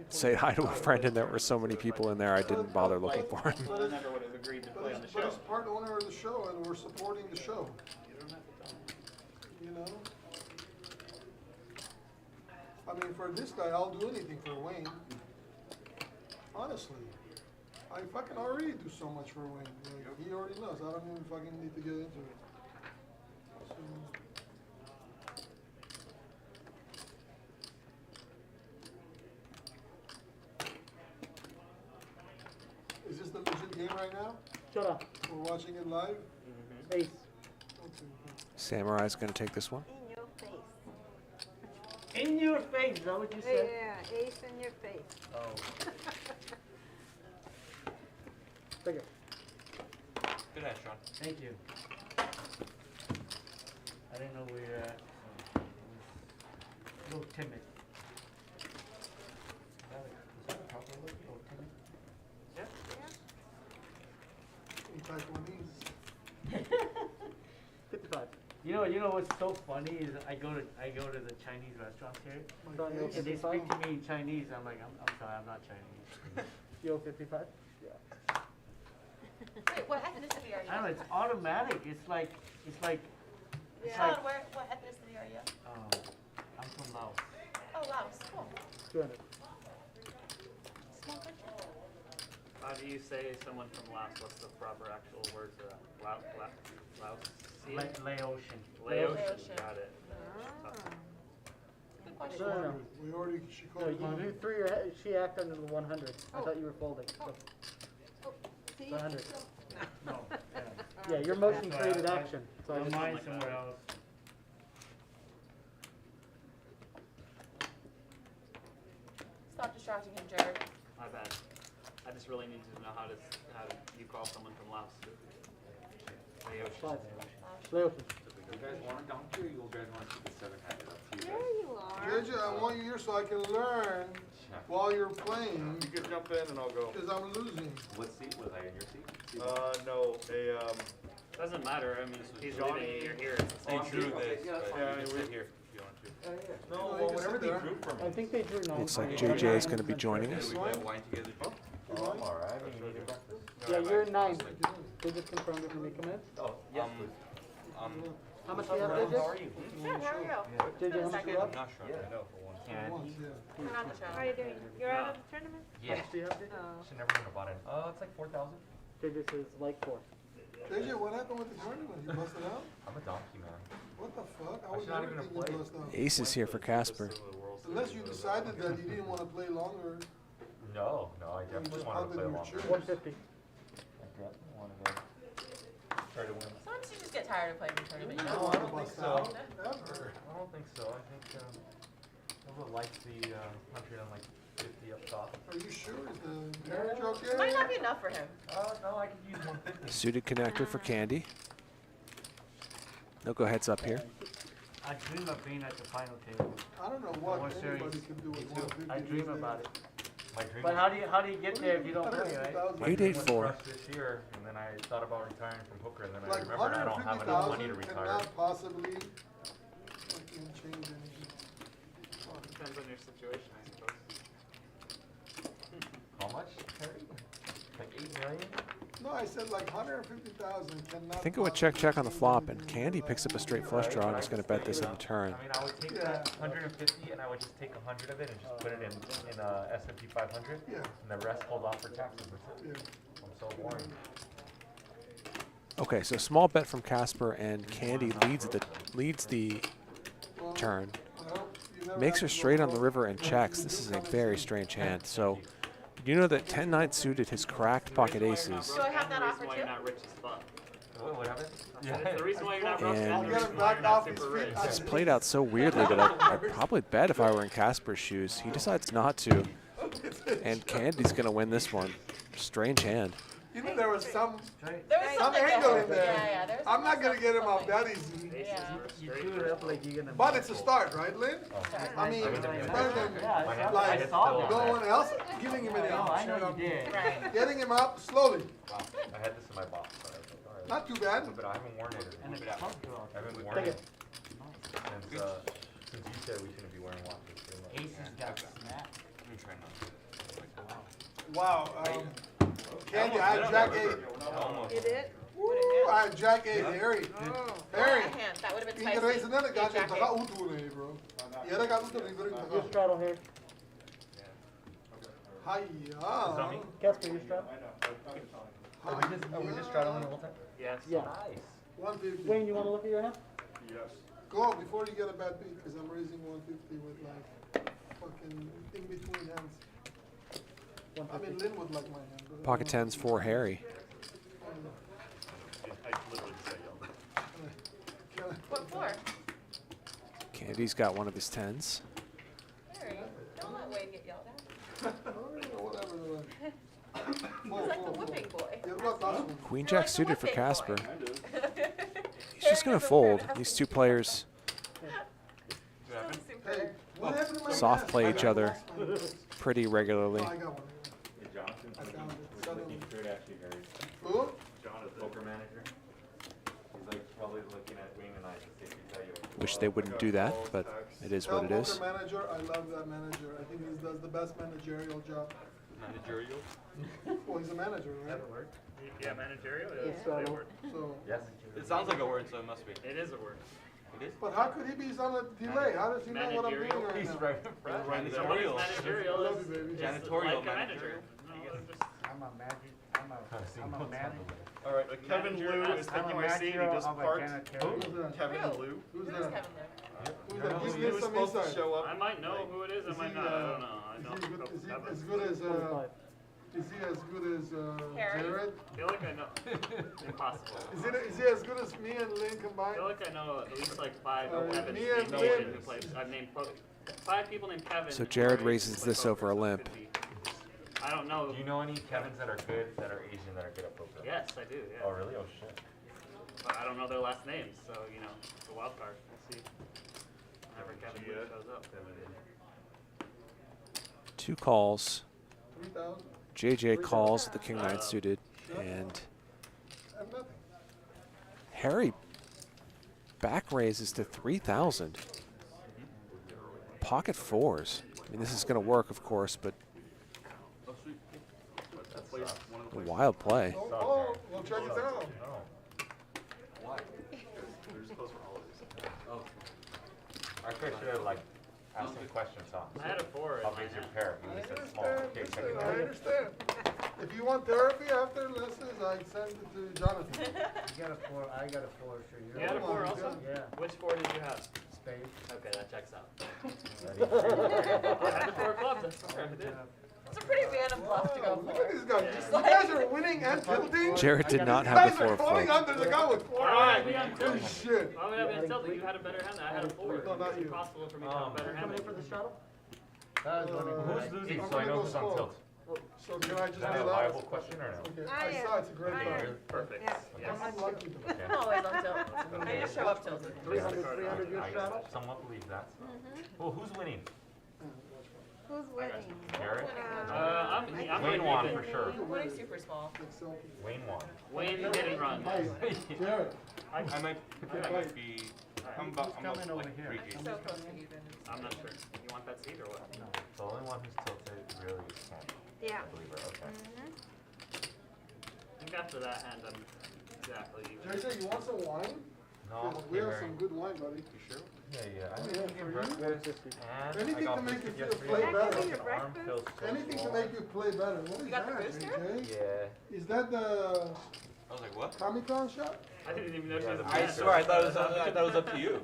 say hi to a friend, and there were so many people in there I didn't bother looking for him. I never would have agreed to play on the but show. he's part owner of the show, and we're supporting the show. You know? I mean, for this guy, I'll do anything for Wayne. Honestly. I fucking already do so much for Wayne. Like, he already knows. I don't even fucking need to get into it. So, is this the legit game right now? Shut up. We're watching it live? Mm-hmm. Ace. Okay. Samurai's going to take this one. In your face. In your face, is that what you said? Yeah, ace in your face. Oh. Take it. Good hand, Sean. Thank you. I didn't know we were at, so a little timid. Is that a proper word? A little timid? In Taiwanese. 55. You know what's so funny is I go to the Chinese restaurants here, So you owe and they 55? speak to me in Chinese. I'm like, I'm sorry, I'm not Chinese. You owe 55? Yeah. Wait, what ethnicity are you? I don't know. It's automatic. It's like Sean, what ethnicity are you? I'm from Laos. Oh, Laos. Cool. 200. Small country. How do you say someone from Laos? What's the proper actual word for that? Laos? Laotian. Laotian. Got it. Ah. Good question. No. We already, she No, called you, mine. you threw your head, she acted under the 100. I thought you were folding. So, Oh, see? 100. No. Yeah, your motion So created I- action. So I Well, just, mine like somewhere that. else. Stop distracting him, Jared. My bad. I just really need to know how do you call someone from Laos? Laotian. 5. Laotian. You guys want a donkey, or you guys want to keep it seven-handed? Up to you There guys. you are. JJ, I want you here so I can learn while you're playing, You can jump in and I'll go. because I'm losing. What seat was I in your seat? No, Doesn't matter. I mean, he's leaving and you're here. It's the same. Drew this. Yeah, You can sit here if you want to. no, No, you well, can whenever sit they there. drew from I think they drew 9. Looks like JJ is going to be joining us. We have wine together. Oh, Oh, I'm alright. I mean, you need a breakfast. Yeah, you're in 9. They just confirmed it when we come in. Oh, yes, How much do you have, JJ? How are you? Good, how are you? JJ, how much do you have? I'm not sure. I know for one. once, yeah. Turn on the show. How are you doing? You're out of the tournament? How much do you have, JJ? Oh. Should never heard about it. It's like 4,000. JJ says like 4. JJ, what happened with the tournament? You busted out? I'm a donkey, man. What the fuck? I I was should not never even thinking have you played. bust out. Ace is here for Casper. Unless you decided that you didn't want to play longer. No, I definitely just wanted to play popped in your longer. chips. 150. I definitely wanted to try to win. Sometimes you just get tired of playing the tournament. You don't know? want to think bust so. out. Ever. I don't think so. I think everyone likes the 100 and like 50 up top. Are you sure? Is the marriage okay? It might not be enough for him. No, I could use 150. Suited connector for Candy. No go heads up here. I dream of being at the final table. I don't know what World Series. anybody can do with Me too. 150 I dream these about days. it. My dream But was- how do you get there if you don't play, right? my dream was 884. crushed this year, and then I thought about retiring from poker, and then I Like remembered I don't have enough money to 150,000 retire. cannot possibly fucking change anything. Depends on your situation, I suppose. How much, Terry? Like 8 million? No, I said like 150,000 cannot. I think it would check on the flop, and Candy picks up a straight flush draw and is going to bet this in turn. I mean, I would take that 150 and I would just take 100 of it and just put it in S&P 500. Yeah. And the rest hold off for taxes. That's it. Yeah. I'm so boring. Okay, so small bet from Casper, and Candy leads the turn. Well, you never Makes have her to straight go on the wrong. river and checks. This is a very strange hand. So you know that 10-9 suited has cracked pocket aces. Do I have that offer The reason why too? you're not rich as fuck. What happened? The reason why you're not broke is And- the Get reason him why you're back not off his super feet. rich. This played out so weirdly that I'd probably bet if I were in Casper's shoes. He decides not to, and Candy's going to win this one. Strange hand. You know there was some There was something angle there. in there. Yeah, there was I'm not gonna something- get him off something. that easy. Yeah. You do it up like you're gonna. But it's a start, right, Lynn? I mean, rather than like no one else giving him any No, I option, know you did. Right. getting him up slowly. Wow. I had this in my box. So I was like, all right. Not too bad. But I haven't worn it. And it's close to all. I haven't worn it since you said we shouldn't be wearing watches. Aces got snapped. Let me try not. Wow. Candy, I had Jack 8. You did? Woo, I had Jack 8. Harry. Oh, Harry. that hand. That would have been Hindi ka rin spicy. sa nila, Good gagawin jacket. taka uto na eh, bro. Yan ang gagawin rin rin taka. You straddle here. Hiya. Casper, you straddle? Are we just straddling the whole time? Yes. Yeah. Nice. 150. Wayne, you want to look at your hand? Yes. Go before you get a bad beat, because I'm raising 150 with like fucking in between hands. I mean, Lynn would like my hand. but I Pocket don't tens for Harry. I literally just got yelled at. What for? Candy's got one of his tens. Harry, don't let Wade get yelled at. Whatever. He's like the whipping boy. Yeah, look, last one. Queen You're Jack like the suited for whipping Casper. boy. He's just going to fold. These two players Doesn't seem Hey, fair. what happened to my soft hand? play I each got other lost mine. pretty regularly. Oh, I got one. Hey, Jonathan, I found it. he's looking good actually, Harry. Who? Jonathan, poker manager. He's like probably looking at Wayne and I to see if he tell you. Wish they wouldn't do that, but it is what it Poker is. manager, I love that manager. I think he does the best managerial job. Managerial? Well, he's a manager, right? Yeah, managerial. Yeah. It's a word. So, Yes. It sounds like a word, so it must be. It is a word. It is? but how could he be on a delay? How does he know what I'm doing Managerial. right He's now? right in front. Somebody's Managerial. managerial I love is, you, baby. is Janitorial like a manager. No, you just I'm a magic. I'm a manager. All right, Kevin Manager, Liu is I'm taking a my seat. He manager just of a parked. janitorial. Who's that? Kevin Who? Liu. Who's Who's that? Kevin Lynn? Who's that? Give He me was some supposed to insight. show up. I might know who it is. I might he, not. I don't know. I know. Is he as good as is he as good as Harry? Jared? I feel like I know. Impossible. Is he as good as me and Lynn I combined? feel like I know at least like 5 Alright, Kevins me and named Lynn. Asian who play. I've named 5 people named Kevin. So who Jared play raises Asian this play over a poker, so it limp. could be. I don't know. Do you know any Kevins that are good, that are Asian, that are good at poker? Yes, I do. Yeah. Oh, really? Oh, shit. But I don't know their last names, so you know, it's a wild card. We'll see. Never Kevin Lee shows up. Two calls. 3,000. JJ calls at the king nine suited, and And nothing. Harry back raises to 3,000. Pocket fours. I mean, this is going to work, of course, but Oh, sweet. That plays one of the a wild play. Oh, we'll check it out. Oh. Why? They're just closed for holidays. Oh. I should have like asked some questions, huh? I had a 4 in How my big's your hand. pair? You I said small. Okay, check it understand. I out. understand. If you want therapy after lessons, I send it to Jonathan. You got a 4, I got a 4, sure you You had a 4 also? Yeah. Which 4 did you have? Spade. Okay, that checks out. I had the 4 clubs, that's fair, I did. It's a pretty random bluff to go Look for. at these guys. Just You like- guys are winning and tilting. Jared did not You have guys the are 4 calling flop. under the guy with 4 Alright, eyes. we got Holy tilted. shit. Why would I have been tilted? You had a better hand than I had a 4. No, not It's you. impossible for me to have a better hand. Coming in for the straddle? Who's losing so I know who's on tilt? So can I just Is do that a that? viable question or no? Okay, I I saw it's a great am. card. Perfect. Yeah. Yes. I'm lucky to. Okay. I'm always on tilt. I just show up tilted. 300 your straddle? Somewhat believe that. Well, who's winning? Who's winning? Jared? I'm Wayne winning won even. for sure. I'm winning super small. Wayne won. Wayne didn't run. Hi, Jared. I might be. I'm about coming over like here? 3 I'm Gs. so close to even. I'm not sure. You want that seat or what? No. The only one who's tilted really is Candy. Yeah. I believe her. Okay. I think after that hand, I'm exactly even. Jason, you want some wine? No, I'm We okay, have Mary. some good wine, buddy. You sure? Yeah, yeah. I Yeah, didn't for get you. breakfast and I Anything got to make you biscuit feel yesterday. play better. Can I have your My arm breakfast? feels so Anything to swollen. make you play better. What is You got the that, booster? JJ? Yeah. Is that the I was like, what? Comic-Con shot? I didn't even know Yeah, she was the I mad. swear, I thought it was up to you.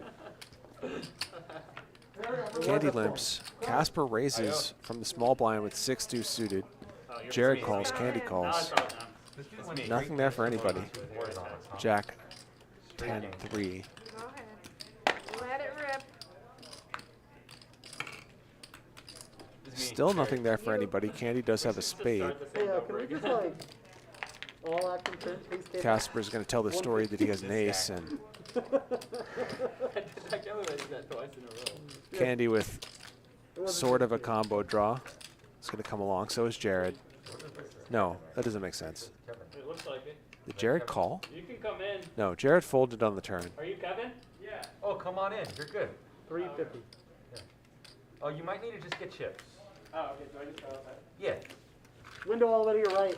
Candy limps. Casper raises from the small blind with 6-2 suited. Oh, you're Jared me. calls, Candy Now I calls. saw it now. This dude That's went me. Nothing there for anybody. Board on us, huh? Jack Straight 10-3. game. Go ahead. Let it rip. Still nothing there for anybody. Candy does have a spade. Start the same Hey, over can we just again. like, all action turn, please stay back? Casper's going to tell the story that he has an ace, and I did that guy did that twice in a row. Candy with sort of a combo draw is going to come along. So is Jared. No, that doesn't make sense. It looks like it. Did Jared call? You can come in. No, Jared folded on the turn. Are you Kevin? Yeah. Oh, come on in. You're good. 350. Oh, you might need to just get chips. Oh, okay. Do I just go outside? Yeah. Window all the way to your right.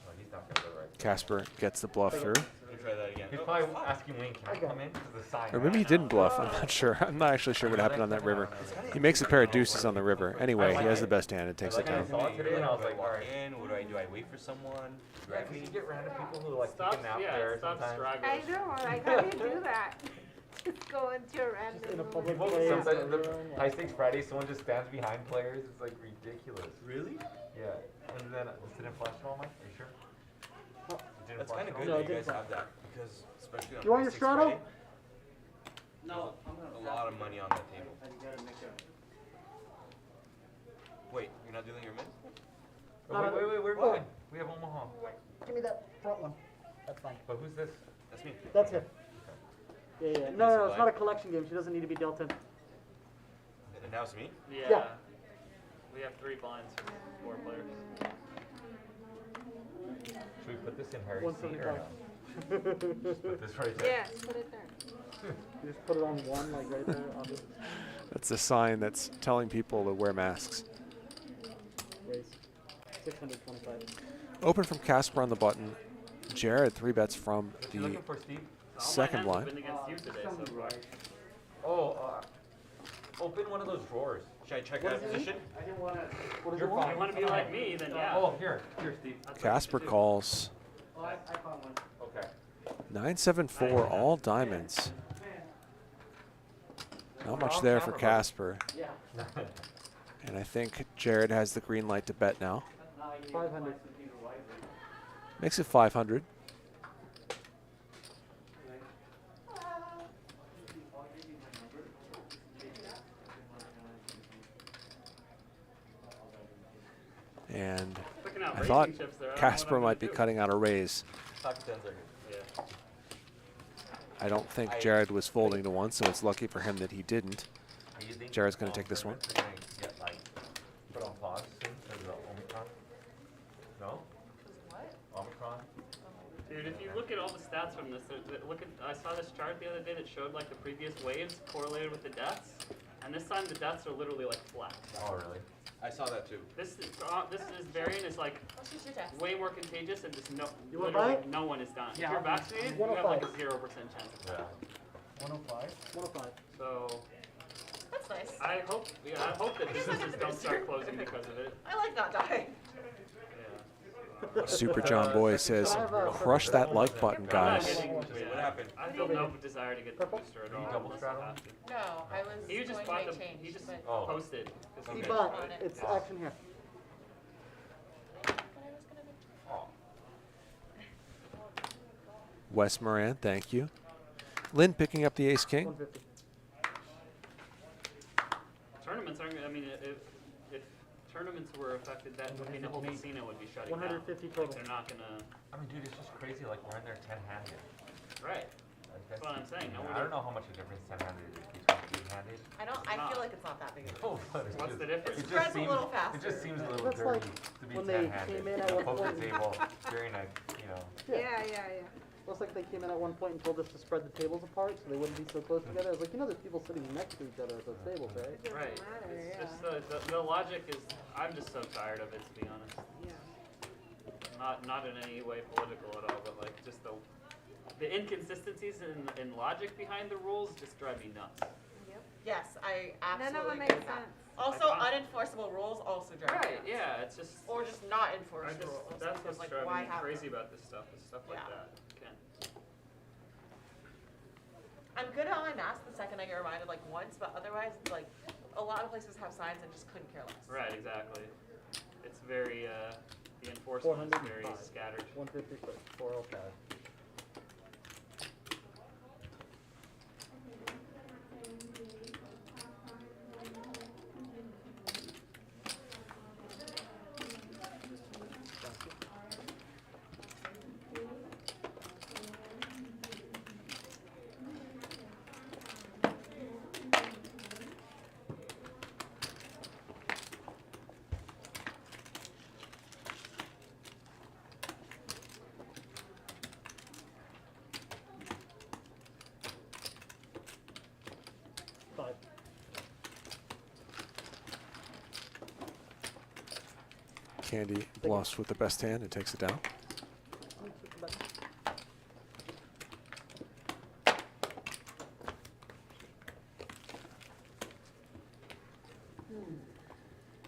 Oh, he's not going to go right. Casper gets the bluff through. Let me try that again. He's probably asking Wayne, can I come in? Because the sign. Or maybe he didn't bluff. I'm not sure. I'm not actually sure what happened on that river. He makes a pair of deuces on the river. Anyway, he has the best hand and takes it I down. saw it today and I was like, all right. In, what do I do? I wait for someone? Yeah, 'cause you get random people who like Stop, take a nap yeah, there stop sometimes. straggling. I know. Like, how do you do that? Just go into a In a random public room. place. Sometimes the high stakes Friday, someone just stands behind players. It's like ridiculous. Really? Yeah. And then this didn't flash at all, Mike? Are you sure? It didn't That's flash kind of at all? good No, that it you guys didn't have that because especially on You want your Six straddle? Friday, No, I'm gonna. a lot of money on that table. I gotta make a. Wait, you're not dealing your min? Oh, wait, we're going. We have Omaha. Give me that front one. That's fine. But who's this? That's me. That's it. Yeah, yeah. No, it's not a collection game. She doesn't need to be dealt in. And now it's me? Yeah. Yeah. We have 3 blinds for 4 players. Should we put this in Harry's seat or 175. no? Just put this right there. Yes, put it there. You just put it on one, like right there. On the That's a sign that's telling people to wear masks. raise. 625. Open from Casper on the button. Jared 3-bets from What you the looking for, Steve? second All my hands blind. have been against you today, so. Oh, open one of those drawers. Should I check out a position? I didn't want to. What is You're it? If fine. you want to be like me, then yeah. Oh, here, Steve. That's what Casper you do. calls. Oh, I found one. Okay. 9-7-4, all diamonds. Not much there for Casper. Yeah. And I think Jared has the green light to bet now. 500. Makes it 500. And Picking out I racing thought chips there. I don't know what Casper I'm might be gonna do. cutting out a raise. Pocket tens are here. Yeah. I don't think Jared was folding to one, so it's lucky for him that he didn't. Do you think Jared's going to take this one. they're gonna get like put on pause soon because of Omicron? No? What? Omicron? Dude, if you look at all the stats from this, I saw this chart the other day that showed like the previous waves correlated with the deaths, and this time the deaths are literally like flat. Oh, really? I saw that too. This variant is like Let's just your test. way more contagious, and just You wanna literally buy it? no one is dying. Yeah, If you're I'll- vaccinated, you have like a 105. 0% chance. Yeah. 105. 105. So That's nice. I hope that businesses don't start closing because of it. I like Super John Boy says, crush that like button, I'm not guys. getting, Wait, what happened? I feel no desire to get the booster at all. double unless I straddle? have to. No, I was He just going bought to the, change. he just but- Oh. posted. 'cause He he bought, on it. it's action here. But I was gonna do- Wes Moran, thank you. Lynn picking up the ace king. 150. Tournaments aren't, I mean, if tournaments were affected, that would mean the whole casino would be shutting down. 150 Like, total. they're not gonna, I mean, dude, it's just crazy. Like, we're in there 10-handed. right, Like, that's what I'm saying. No I one, don't know how much of a difference 10-handed is between 8-handed. I feel like it's not that big of a Oh, but it's what's just, the difference? it It spreads just a seems, little it just faster. seems a little That's dirty like to be when they 10-handed came in in at a one poker point. table during a, you know. Yeah, yeah, yeah. Looks like they came in at one point and told us to spread the tables apart so they wouldn't be so close together. I was like, there's people sitting next to each other at those tables, right? Doesn't Right. matter, It's yeah. just the logic is, I'm just so tired of it, to be honest. Yeah. Not in any way political at all, but like just the inconsistencies in logic behind the rules just drive me nuts. Yes, I None of absolutely them agree make with that. sense. Also, I unenforceable rules also drive me Right, nuts. yeah, it's just, Or just not I enforced just, rules. that's because, what's like, why driving me have crazy them? about this stuff, is stuff like Yeah. that. Ken. I'm good on my mask the second I get reminded, like, once, but otherwise, like, a lot of places have signs and just couldn't care less. Right, exactly. It's very, the enforcement is very 405. scattered. 150 for 405. Five. Candy bluffs with the best hand and takes it down.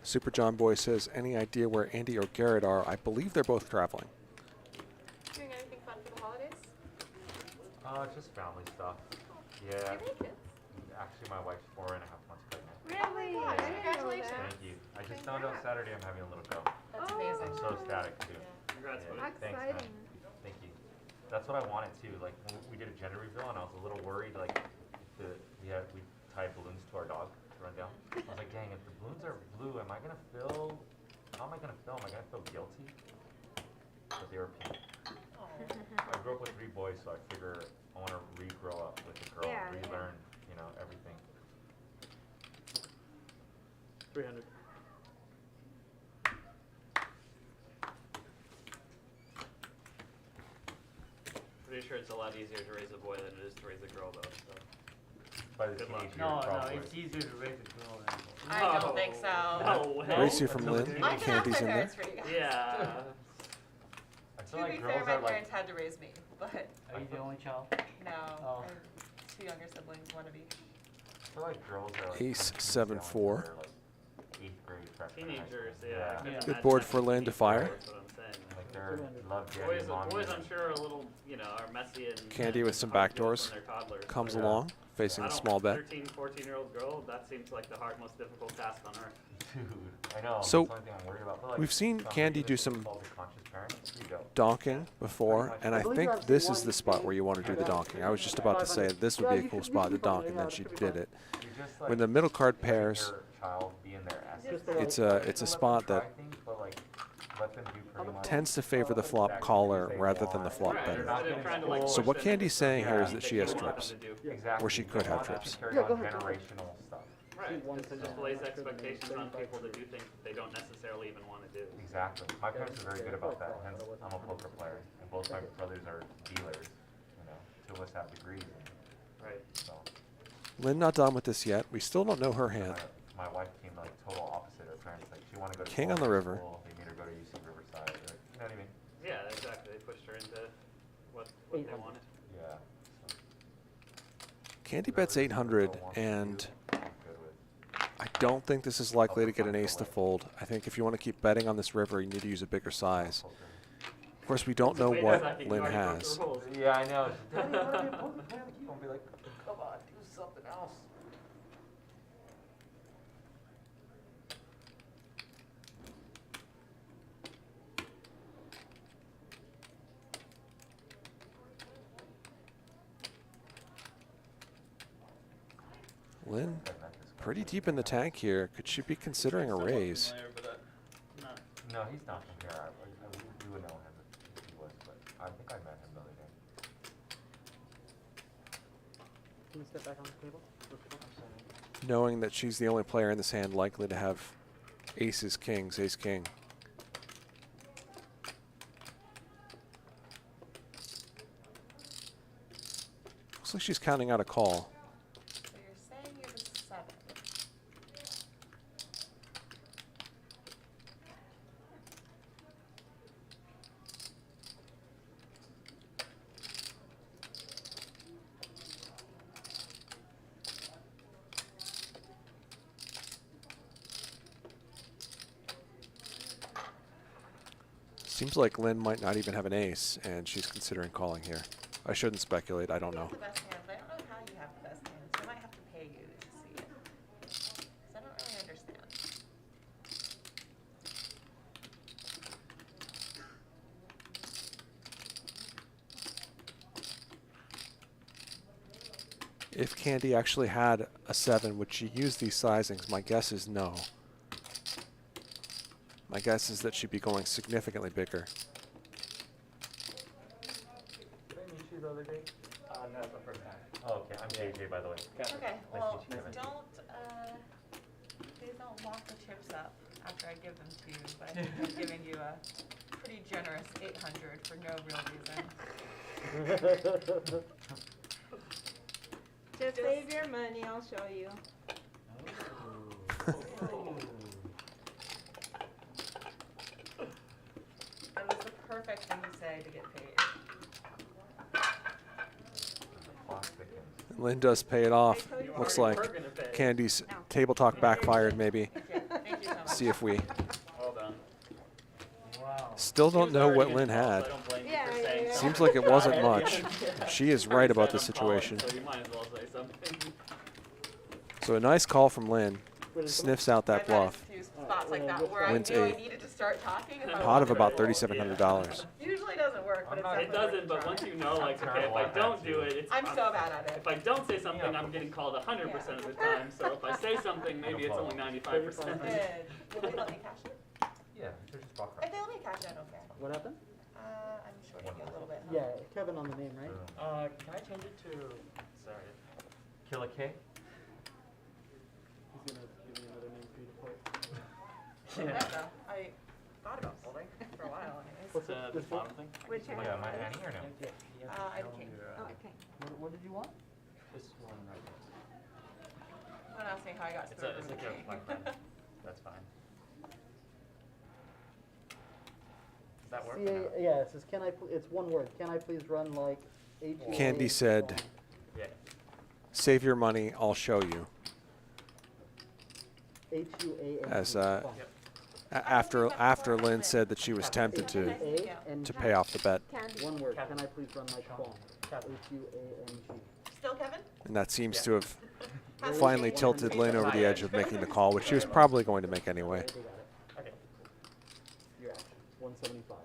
Super John Boy says, any idea where Andy or Garrett are? I believe they're both traveling. Doing anything fun for the holidays? Just family stuff. Yeah. Do you have any kids? Actually, my wife's 4.5 months pregnant. Really? God, I didn't know congratulations. that. Thank you. I just found out Saturday I'm having a little girl. That's Oh. amazing. I'm so ecstatic too. Congrats, Yeah, buddy. thanks, man. Exciting. Thank you. That's what I wanted too. Like when we did a gender reveal, and I was a little worried. Like we tied balloons to our dog to run down. I was like, dang, if the balloons are blue, am I gonna feel? How am I gonna feel? Am I gonna feel guilty? But they were pink. I grew up with 3 boys, so I figure I want to re-grow up with a girl, Yeah, yeah. relearn, you know, everything. 300. Pretty sure it's a lot easier to raise a boy than it is to raise a girl, though. So. By the Good luck. teenage years, No, no, probably. it's easier to raise a girl than a boy. I don't think so. No way. Racy from Lynn. I can ask Candy's my in there. parents for you guys. Yeah. I To feel be like fair, girls my are like. parents had to raise me, but Are you the only child? no. Oh. I have 2 younger siblings, one of each. I feel like girls are like Ace, 17, 7-4. they're, like 8th grade freshman. high school. Teenagers, yeah. Yeah. That's Good not board that for Lynn to fire. That's what I'm saying. Like they're love daddy Boys, and mommy. boys, and- I'm sure are a little, you know, are messy and Candy and with some hard to deal backdoors. when they're toddlers, Comes but, along, facing I a don't- small bet. 13, 14-year-old girl, that seems like the most difficult task on earth. Dude, I know. So, that's the only thing I'm worried about. But, like, we've seen some Candy reason do it's some called the conscious parent. Here you go. donking before, and I believe think you're actually this is wanting the to spot see where you want to do the that. donking. I was just about to say this would Yeah, be a you cool should- you spot should to be fine. donk, and Yeah, then it she should be did fine. it. You're just, When the middle card letting pairs, your child be in their essence. Just a it's Let a them spot try that things, but, like, let them do pretty much tends to favor the exactly flop what caller they rather than the want. flop Right, better. instead of trying to, like, So push what them Candy's into saying here is something that they she has don't want them trips. to do. Exactly. Where she could have You want them trips. to carry Yeah, on go ahead. generational stuff. Right, One just to lays the- expectations on people to do things that they don't necessarily even want to do. Exactly. My parents are very good about that. Hence, I'm a poker player, and both my brothers are dealers. You know, 2 of us have degrees. Right. So, Lynn not done with this yet. We still don't know her hand. my wife came like total opposite. Her parents like she wanted to go to King school, on the go to river. school. They made her go to UC Riverside. Or, you know what I mean? Yeah, exactly. They pushed her into what they 800. wanted. Yeah. So, Candy bets 800, and I'm good with. I don't think this is likely to get an ace to fold. I think if you want to keep betting on this river, you need to use a bigger size. Poker. course, we don't know what Lynn has. Yeah, I know. Daddy, I want to be a poker player. Keep on be like, come on, do something else. Lynn, pretty deep in the tank here. Could she be considering a raise? No, he's not from here. We would know him if he was, but I think I met him the other day. Can you step back on the table? Knowing that she's the only player in this hand likely to have aces, kings, ace, king. Looks like she's counting out a call. So you're saying you have a 7. Seems like Lynn might not even have an ace, and she's considering calling here. I shouldn't speculate. I don't know. The best hands. I don't know how you have the best hands. We might have to pay you to see it. 'Cause I don't really understand. If Candy actually had a 7, would she use these sizings? My guess is no. My guess is that she'd be going significantly bigger. Did I meet you the other day? No, it's the first time. Oh, okay. I'm JJ, by the way. Okay, Nice well, to meet you, Kevin. please don't lock the chips up after I give them to you, but I think I'm giving you a pretty generous 800 for no real reason. Just save your money, I'll show you. It was the perfect thing to say to get paid. Lynn does pay it off. Looks like Candy's table talk backfired maybe. Thank you so much. See if we Well done. Wow. still don't know what Lynn had. Yeah. Seems like it wasn't much. She is right about the situation. So you might as well say something. So a nice call from Lynn. Sniffs out that I've had bluff. a few spots like that where Wins I knew I a needed to start talking. And Pot of about $3,700. Usually doesn't work, but it's It definitely doesn't, worth but trying. once you know, like, okay, if I don't do it, it's. I'm so bad at it. If I don't say something, I'm getting called 100% of the time. So if I say something, maybe it's only 95%. Good. Will they let me cash it? Yeah, they're just block If they let me cash it, I don't care. What happened? I'm shorting you a little bit. Huh? Yeah, Kevin on the name, right? Can I change it to? Sorry. Kill a K? He's gonna give me another name for you to put. Yeah. I thought about folding for a while. Anyways. What's The this bottom thing? Which hand? Yeah, am I Annie or no? I have a king. Oh, okay. What did you want? This one right there. Don't ask me how I got It's started it's with like a a king. black friend. That's fine. Does that work? or no? Yeah, it says, it's one word. Can I please run like H-U-A? Candy said, Yeah. save your money, I'll show you. H-U-A-N. As after Lynn said that she was tempted to pay off the bet. Candy. One word. Can I please run like phone? H-U-A-N-G. Still Kevin? And that seems to have finally tilted Lynn over the edge of making the call, which she was probably going to make anyway. They got it. Okay. Your action. 175.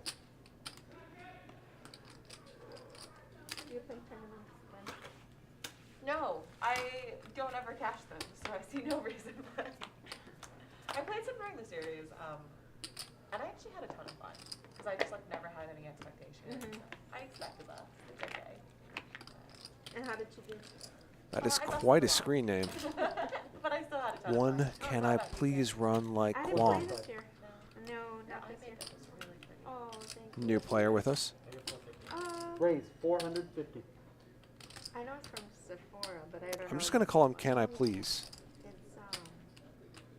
You can turn them on. No, I don't ever cash them, so I see no reason why. I played some during the series, and I actually had a ton of fun because I just like never had any expectations. I expected that. It's okay. And how did you do? That is I thought quite a so. screen name. But I still had a ton of One, fun. can I please run like I didn't Kwong? play this year. No, not I this made year. that was really pretty. Oh, thank you. New player with us. Raise 450. I know it's from Sephora, but I don't know. I'm just going to call him Can I Please. It's,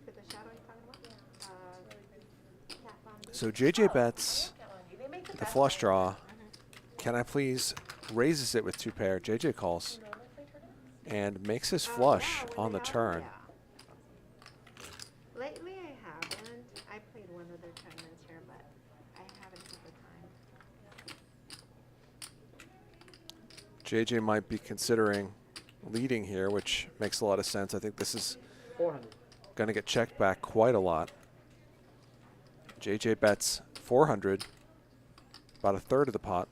for the shadow you're talking about? Cat Von D. So JJ bets They make the flush draw. Can I Please raises it with 2 pair. JJ calls and makes his flush Yeah, when on they the have- turn. yeah. Lately I haven't. I played one other tournament here, but I haven't had the time. JJ might be considering leading here, which makes a lot of sense. I think this is 400. going to get checked back quite a lot. JJ bets 400, about a third of the pot.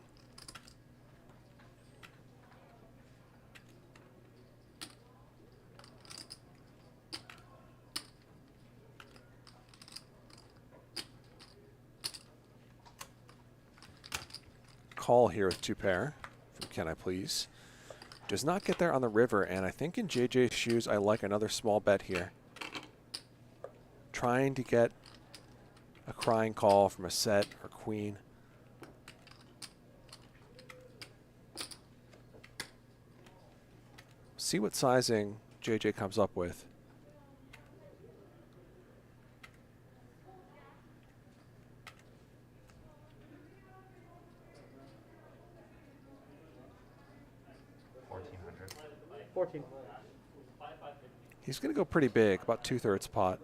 Call here with 2 pair from Can I Please. Does not get there on the river, and I think in JJ's shoes I like another small bet here. Trying to get a crying call from a set or queen. See what sizing JJ comes up with. He's going to go pretty big, about 2/3 pot.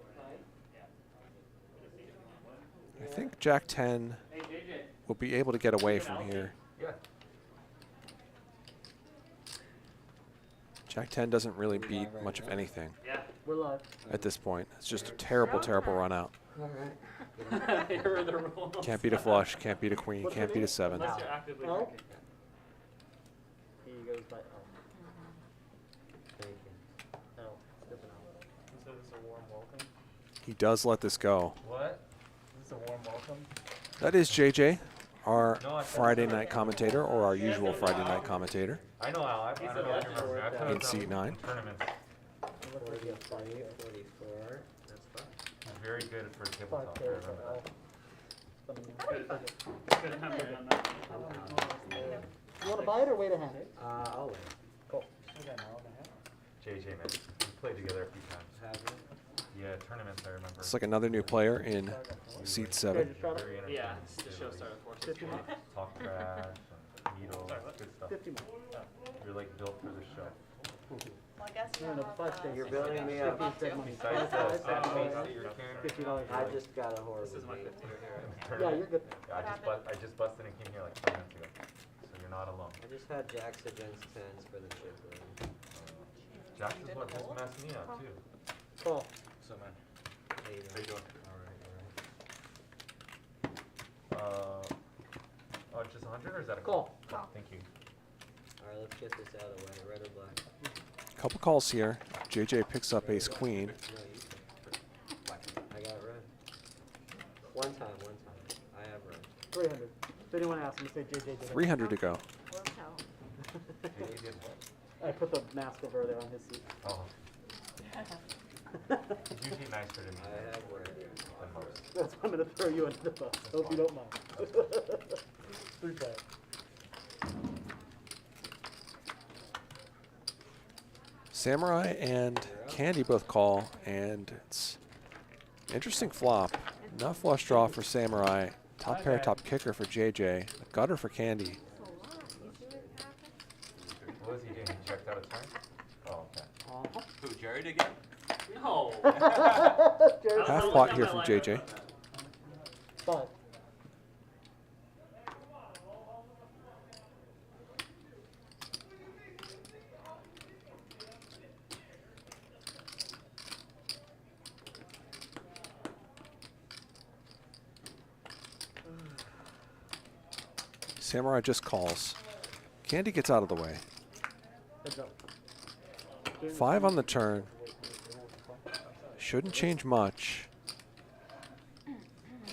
I think Jack 10 will be able to get away from here. Jack 10 doesn't really beat much of anything We're live. at this point. It's just a terrible, terrible run out. Here are the rules. Can't beat a flush, can't beat a queen, can't beat a 7. Unless you're actively Oh. drinking. He goes by Thank you. Oh, different out. So this is a warm welcome. He does let this go. What? Is this a warm welcome? That is JJ, our Friday night commentator, or our usual Friday night commentator. I know how. I don't know if you remember. I've In done seat 9. tournaments. 44. That's fine. He's very good for tabletop. I remember that. Good memory on that. You want to buy it or wait a hand? I'll wait. Cool. JJ, man. We played together a few times. Yeah, tournaments, I remember. It's like another new player in seat 7. Very entertaining. Yeah, the show started at 4:60. Talk trash, and needles, good stuff. 50 more. You're like built for the show. Well, I guess You're in the flesh day. You're building me up. Besides the set face that you're carrying. $50. I just got a horrible This is my beat. 50 here. Yeah, you're good. Yeah, I just busted and came here like 5 minutes ago. So you're not alone. I just had jacks against tens for the chip room. Jack is what just messed me up too. Call. So, man. How you How you doing? Oh, just 100 or is that a Call. call? Thank you. Alright, let's get this out of the way. Red or black? Couple calls here. JJ picks up ace queen. No, you can. I got red. One time. I have red. 300. If anyone asks, I'm going to say JJ did it. 300 to go. JJ did what? I put the mask over there on his seat. Oh. He's usually nicer to me I have red. than most. That's why I'm going to throw you under the bus. Hope you don't mind. 3 pair. Samurai and Candy both call, and it's interesting flop. Not flush draw for Samurai. Top pair, top kicker for JJ. A gutter for Candy. What was he doing? He checked out a turn? Oh, okay. Who, Jared again? No. Half pot here from JJ. 5. Samurai just calls. Candy gets out of the way. Heads up. 5 on the turn. Shouldn't change much.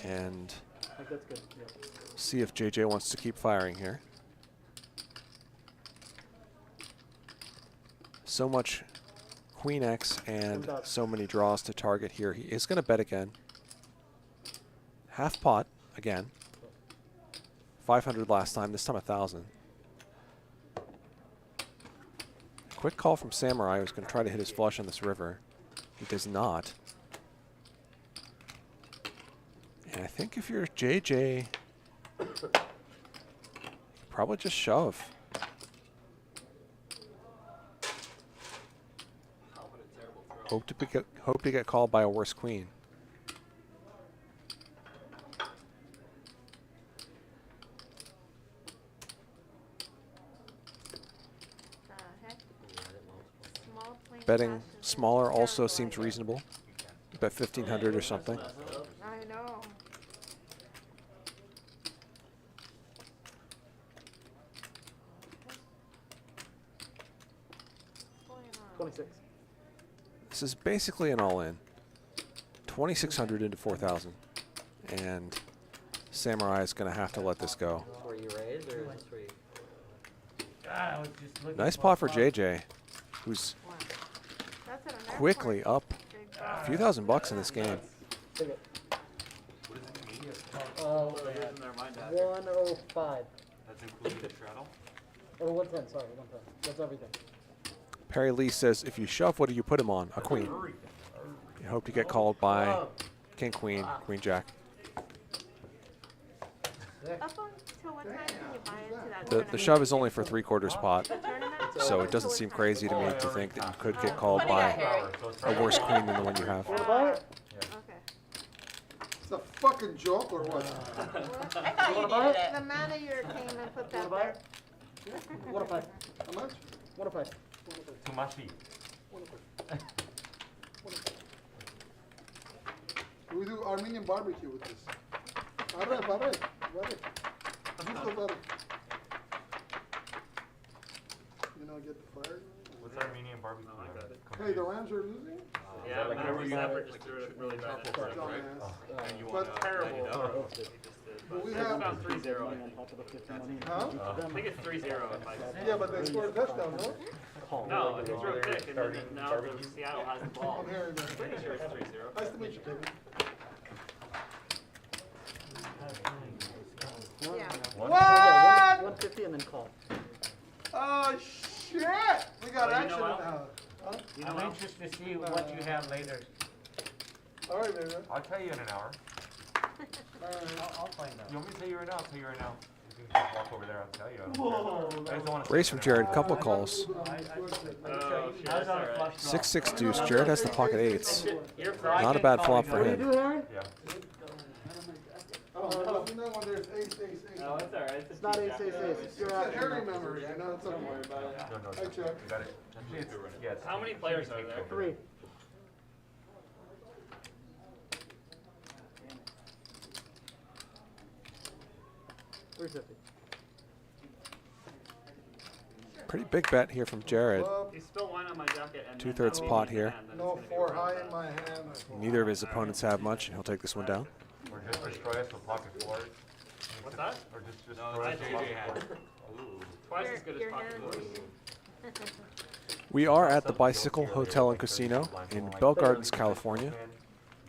And I think that's good. Yeah. see if JJ wants to keep firing here. So much Queen X and so many draws to target here. He is going to bet again. Half pot again. 500 last time, this time 1,000. Quick call from Samurai, who's going to try to hit his flush on this river. He does not. And I think if you're JJ, you probably just shove. Hope to get called by a worse queen. betting smaller also seems reasonable. Bet 1,500 or something. I know. What's going on? 26. This is basically an all-in. 2,600 into 4,000. And Samurai is going to have to let this go. Where you raised or is this where you? God, I was just looking Nice for pot for fun. JJ, who's That's an American quickly up big a few $1,000 in this game. Take it. What does it mean? 105. That's including the straddle? Or 110, sorry, 110. That's everything. Perry Lee says, if you shove, what do you put him on? A queen. You hope to get called by king, queen, queen, jack. Up until what time can you buy into that The tournament? shove is only for 3/4 pot, The tournament? so it doesn't seem crazy to me to think that you could get called by a worse queen than the one you have. What about it? Okay. It's a fucking joke or what? I thought you needed it. The manager came and put that What about there. it? 105. How much? 105. Too much feet. We do Armenian barbecue with this. Arre. Justo barre. You know, get the fire. What's Armenian barbecue? No, I got it. Hey, the Rams are losing? Yeah, like remember every- Stafford just threw it really bad. Dumbass. And you But- want to Terrible. it up? He just did. But we It's have- about 3-0, I think. Huh? I think it's 3-0 if I. Yeah, but they scored a touchdown, no? No, he threw a pick, and then now the Seattle has the ball. I'm hearing that. Pretty sure it's 3-0. Nice to meet you, David. Yeah. What? 150 and then call. Oh, shit! We got Oh, you action know in Al? the house. Huh? I'm interested to see what you have later. All right, baby. I'll tell you in an hour. All right. I'll find out. You want me to tell you right now? I'll tell you right now. You can just walk over there, I'll tell you. I don't care. I just don't want to Raise from Jared, couple of calls. Oh, shit, I was that's on a alright. flush draw. 6-6 deuce. Jared has the pocket eights. You're So I Not a can bad call flop you for guys. him. Harry? Yeah. Let me know when there's ace. No, it's alright. It's not ace. It's your It's a action. Harry memory, you know, it's okay. Don't worry about it. No, I check. You got it. Yeah, it's- How many players are there? 3. $350. Pretty big bet here from Jared. Well, You spill wine on my jacket and then 2/3 now pot in here. hand, then no it's gonna be 4 real high bad. in my hand. Neither of his opponents have much. He'll take this one down. Or just destroy us with pocket fours. What's that? Or just No, destroy us it's with JJ pocket hand. fours. Ooh. Twice as good as Your pocket hand. fours. We are at the Bicycle Hotel and Casino in Bell Gardens, California.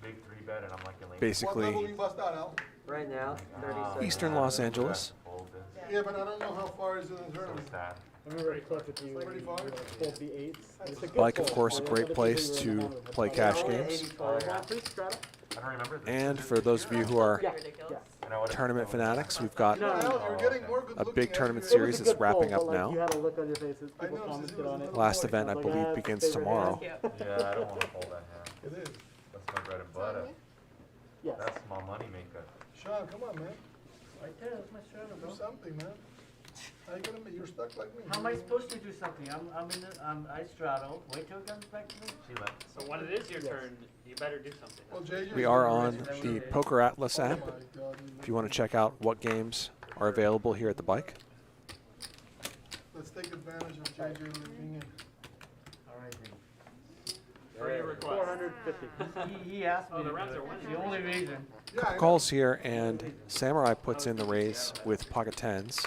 Big 3-bet and I'm like, What level Basically, you bust out, Al? Right now, 37. Eastern Los Angeles. Yeah, but I don't know how far is it in the So tournament. sad. I remember I clicked with you. Pretty far. Fold the 8s. It's a good Bike, of fold. course, a The great other place people to you were down with. play cash games. 84. yeah. Please, straddle. I don't remember this. And for those of you who are Yeah. Ridiculous. And I would've- tournament fanatics, we've got No, Al, you're getting more good a looking big as tournament you- series It was a that's good wrapping fold, up but, like, now. You had a look on your faces. I People know, since commented he was on a it. little Last boy. event, I was like, believe, ah, begins favorite tomorrow. hand. Cute. Yeah, I don't want to hold that hand. It is. That's my bread and butter. Yes. That's my money maker. Sean, come on, man. Right there, that's my straddle, Do bro. something, man. How you gonna be? You're stuck like me. How am I supposed to do something? I straddle. Wait till it comes back to me. She left. So when it is your turn, you better do something. Well, JJ, We are on the Poker Atlas app. Oh my God, If you want to check out what games are available here at the bike. Let's take advantage of JJ being in. All right, For your request. 450. He asked me Oh, the to Rams do are it. winning. The only reason. Yeah, I know. Calls here, and Samurai puts in the raise with pocket tens.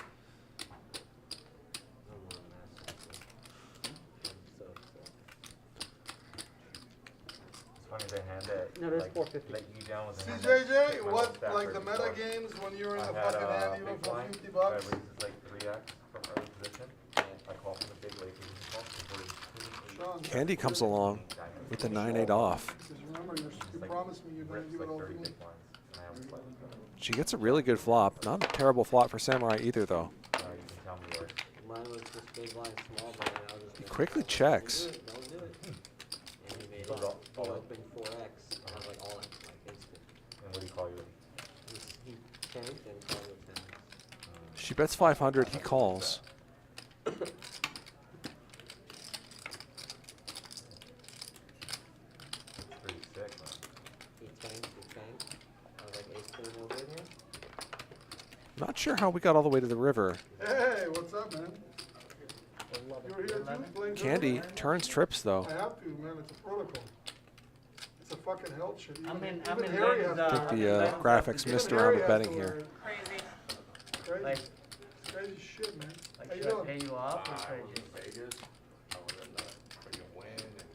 It's funny the hand that No, there's like, 450. let you down with the See, hand that JJ, took my what, stack like for the the meta start. games when you're in I the had fucking hand, even big for blind, 50 guy bucks? raises like 3x from early position. I call from the big late position call before he's Sean, Candy comes along with the 9-8 off. because remember, you promised me you're gonna rips give it like all to 30 me. big blinds. And I was like, She gets a really good flop. Not a terrible flop for Samurai either, though. you can tell me where. Mine was just big line, small blind. I was just He like, quickly "Don't checks. do it, Don't do it. And he made Goes it all in. open 4x. I was like all in, like instant. And what do you call you? He tanked and called with 10. She bets 500. He calls. Not sure how we got all the way to the river. Hey, what's up, man? You were here too, playing Candy tournament? turns trips though. I have to, man. It's a protocol. It's a fucking health shit. I'm in Harry Lynn's, has to I think learn. the graphics missed around with betting here. Crazy. Crazy. Like, Crazy shit, man. like How you should I doing? pay you off or should I just? Vegas. I want to freaking win and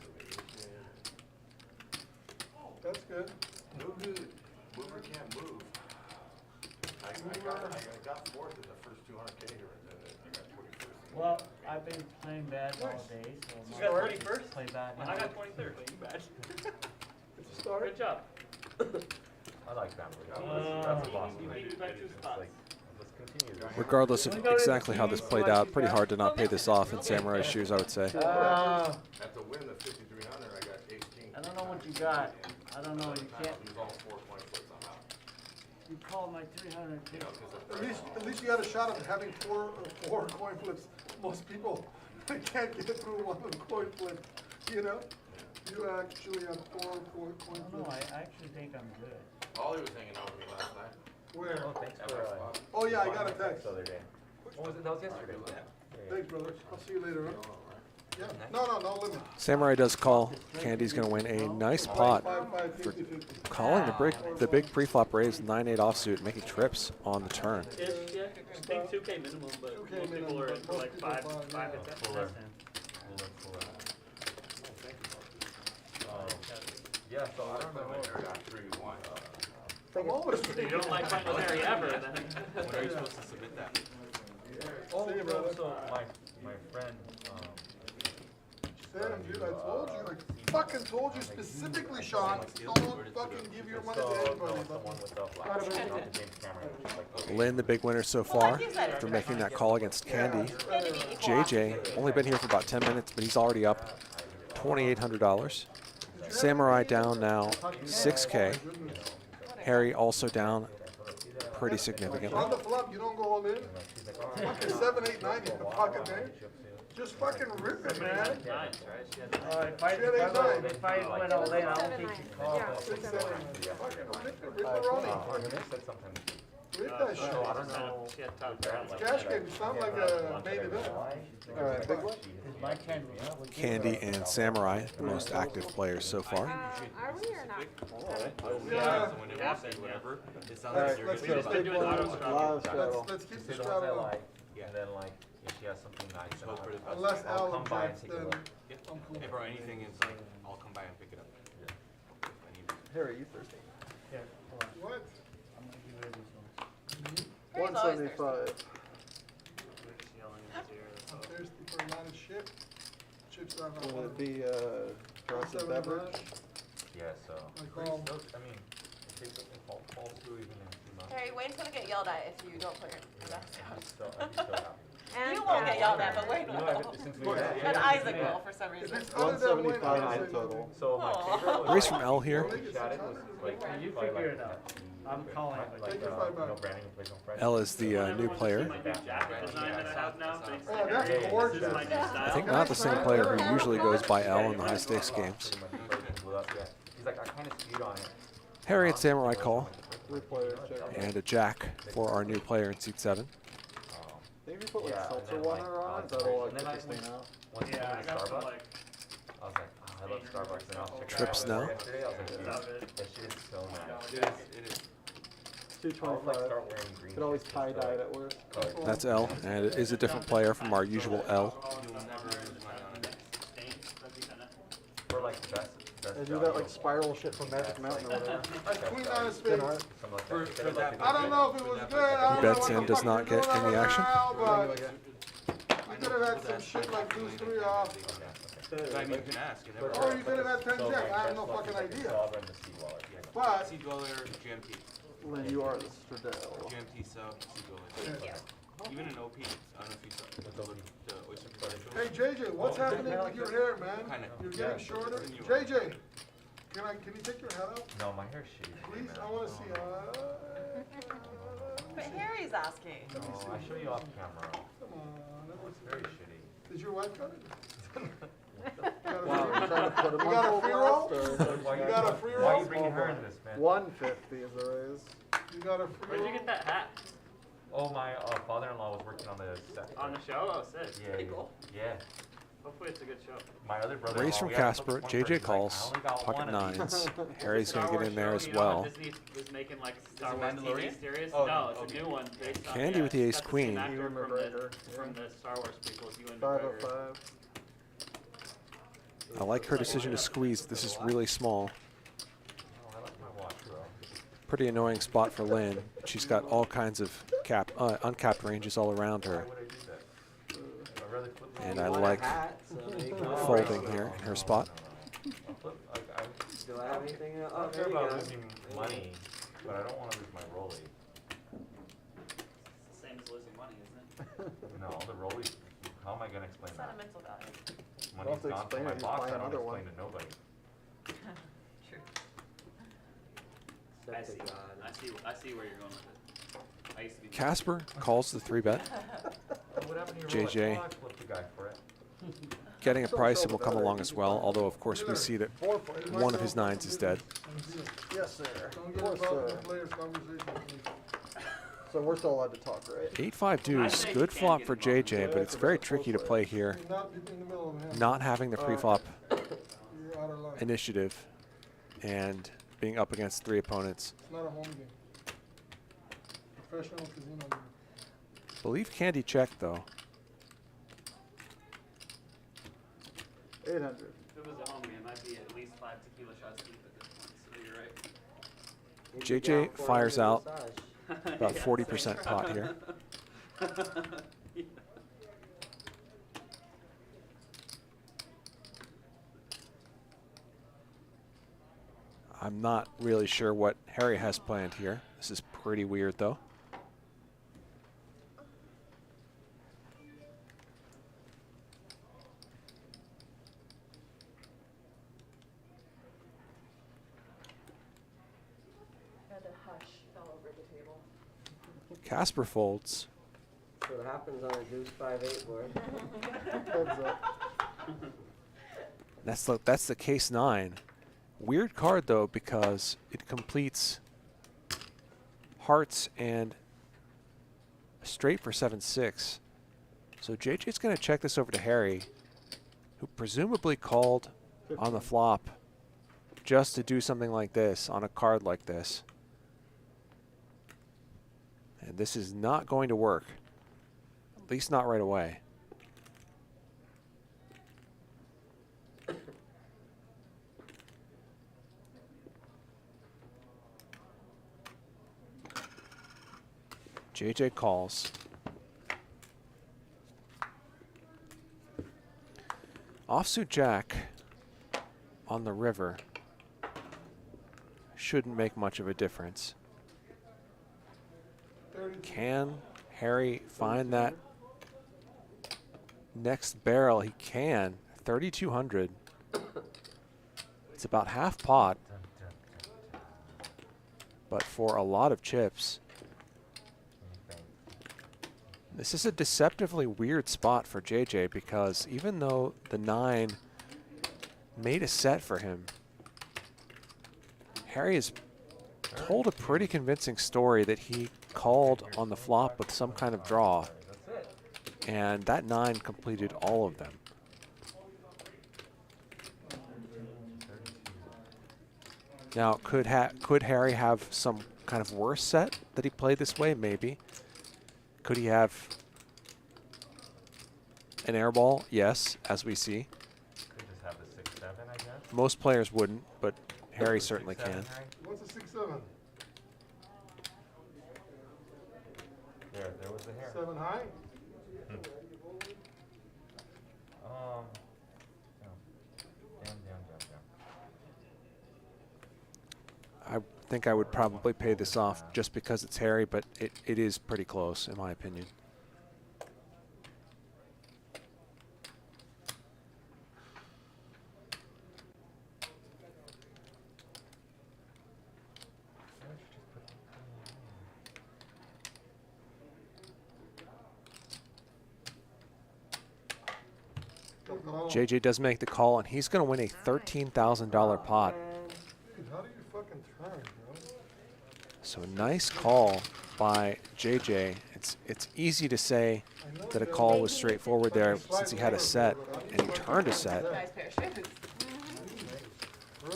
That's good. Mover can't move. I got fourth in the first 200K here, and then I got 21st. Well, I've been playing bad all day, so You got 21st? play bad now. I got 23rd. You bad. It's a start. Good job. I like that. That's a boss. You beat me by 2 spots. Let's continue. Regardless of exactly how this played out, pretty hard to not pay this off in Samurai's shoes, I would say. At the win of 5,300, I got 18. I don't know what you got. I don't know. You can't. Lose all 4 coin flips somehow. You called my 300. You know, because At least you had a shot of having four coin flips. Most people can't get through one coin flip. You know, you actually have 4 coin I flips. don't know. I actually think I'm good. Ollie was hanging out with me last night. Where? Oh, thanks At for, my spot. Oh yeah, I got a text. the other day. What was it? That was yesterday. wasn't it? Thanks, brother. I'll see you later. Huh? Yeah. No limit. Samurai does call. Candy's going to win a nice pot for calling the big pre-flop raise, 9-8 offsuit, making trips on the turn. Yeah, I think 2K minimum, but 2K most people are minimum, like most 5 people to find, 10. Fuller. Yeah, so I don't know. I got 3-1. I'm always You don't like playing with Harry ever, then. When are you supposed to submit that? Oh, See you, brother. so my friend, Sam, dude, I told you, I fucking told you specifically, Sean, don't fucking give your money to anybody. someone with the flash, not the James Cameron, which is like Lynn, the big winner so far, for making that call against Candy. JJ, only been here for about 10 minutes, but he's already up $2,800. Samurai down now 6K. Harry also down pretty significantly. On the flop, you don't go all in. Fucking 7, 8, 9 in the pocket, man. Just fucking rip it, man. If I went all in, I don't think you called. Yeah, 6, 7, fucking rip it, rip it, Oh, Ronnie. they said something. Rip that shit. I don't know. She had top pair. Cash game, you sound like a main event. Alright, big one? My 10 was Candy and Samurai, the most active players so far. Are we or not? Yeah. So whenever you say whatever, it sounds Alright, like you're let's gonna keep be this like, big one. Live straddle. Let's keep Say the the ones I straddle. like, and then like, if she has something nice, then Hope for the best. Unless I'll Al come by and objects, take a then look. Yeah. I'm cool. Hey bro, anything is like, I'll come by and pick it up. Yeah. If I need it. Harry, you thirsty? Here, hold on. What? I'm gonna give her these ones. Harry's always thirsty. 175. Yelling in his ear, so. I'm thirsty for a lot of shit. Chips on my Will phone. it be Johnson 7 beverage? Yeah, so. Like Pretty all- stoked. I mean, it takes it fall through even in 2 months. Harry, Wayne's gonna get yelled at if you don't play your best. I'm still happy. And You won't get Casper. yelled at, but Wayne You know, will. since we And Isaac will for some If reason. it's other than Wayne, I 175 don't say total. nothing. So my Aw. favorite was Raise from L here. we chatted was like You by, figure it like, out. I'm calling it. like Take your $5 you know, Brandon who plays on Friday. L is the new player. My new jacket design that I have now, thanks to Oh, that's Harry. gorgeous. This is my new I style. think not the same player who usually goes by L in the high stakes games. Pretty much first blew up, yeah. He's like, I kind of skewed on it. Harry and Samurai call, 3 players, check. and a jack for our new player in seat 7. Maybe you put like Yeah, and seltzer then, water like, on it, that'll like and then get I the stain went- out. Once Yeah, I I got some Starbucks, like, I was like, oh, I love Starbucks. And I was checking Trips out now. yesterday. I was like, dude, Love it. that shit is so nice. It is. I'll like 225. start wearing green. Could always shirts tie just dye to, it at work. like, That's L, and it is a different player from our usual L. You'll never lose money on it. stains, that'd be kinda. for like best I do that like spiral shit from Magic Mountain or whatever. Queen on his Good face. art. For that, I don't know if it was good. I don't He know bets what in, the does fuck not you're get doing any right action. now, but you could have had some shit like deuce 3 off. I mean, you can ask. You never Or you could have had 10 jack. I have no fucking idea. But Sea Dweller, GMT. Lynn, you are the straddle. GMT sub, Sea Dweller. Even an OP, I don't know if you saw the oyster potato. hey JJ, what's happening with your hair, man? Kinda. You're getting shorter. JJ, can you take your head out, No, my hair's shitty. please? man. I want to see. But Harry's asking. No, I show you off camera. Come on. That looks It's very shitty. Did your wife cut it? Wow, you're trying to put him You got a on free full roll? blast, or- Why You got a free Why are roll? you bringing her into this, man? 150 is the raise. You got a free Where'd you roll? get that hat? Oh, my father-in-law was working on the set. On the show? Oh, sick. Yeah, Pretty yeah. cool. Yeah. Hopefully it's a good show. My other brother. Raise from Casper. JJ calls. Pocket nines. Harry's going to get in there as well. Disney was making like Star it Wars TV Mandalorian? series. Oh, no, it's okay. a new one based on. Candy with the it's ace got queen. same actor Ewan McGregor, from the Star Wars prequels. Ewan 505. I like her decision to squeeze. This is really small. I like my watch, bro. Pretty annoying spot for Lynn. She's got all kinds of uncapped ranges all around her. Why would I do that? I'd rather flip the And I like folding here in her spot. I'll flip, I Do I have anything? I Oh, don't there care you about go. losing money, but I don't want to lose my rollie. It's the same as losing money, isn't it? No, the rollie, how am I going to explain that? Sentimental value. Money's have to gone from explain my it, just box, buy I don't another explain one. to nobody. True. I Except see. to God. I see where you're going with it. I used to be. Casper calls the 3-bet. What happened to your JJ. rollie? Oh, I flipped the guy for it. Getting a price and will come along as well, although of course we see that one of his nines is dead. Yes, sir. Don't Of get course, involved in sir. the players' conversation, please. So we're still allowed to talk, right? 8-5 deuce, good flop for JJ, but it's very tricky to play here. Do not be in the middle of him. Not having the pre-flop You're out of line. initiative and being up against 3 opponents. It's not a home game. Professional casino game. Believe Candy checked though. 800. If it was a home game, I'd be at least 5 tequila shots deep at this point. So you're right. You'd be down JJ fires 400 out massage. about Yeah, 40% same pot problem. here. Yeah. I'm not really sure what Harry has planned here. This is pretty weird though. And a hush fell over the table. Casper folds. That's what happens on a deuce 5-8 board. Heads up. That's the case 9. Weird card though because it completes hearts and a straight for 7-6. So JJ's going to check this over to Harry, who presumably called on the flop just to do something like this on a card like this. And this is not going to work, at least not right away. JJ calls. Offsuit jack on the river shouldn't make much of a difference. Can Harry find that next barrel? He can. 3,200. It's about half pot, but for a lot of chips. This is a deceptively weird spot for JJ because even though the 9 made a set for him, Harry has told a pretty convincing story that he called on the flop with some kind of draw, and that 9 completed all of them. Now, could Harry have some kind of worse set that he played this way? Maybe. Could he have an airball? Yes, as we see. Could just have the 6-7, I guess. Most players wouldn't, but Harry certainly can. What's a 6-7? There was the hair. 7 high? No. Down. I think I would probably pay this off just because it's Harry, but it is pretty close in my opinion. JJ does make the call, and he's going to win a $13,000 pot. Dude, how do you fucking turn, bro? So a nice call by JJ. It it's easy to say that a call was straightforward there since he had a set and he turned a set. Nice pair of shoes.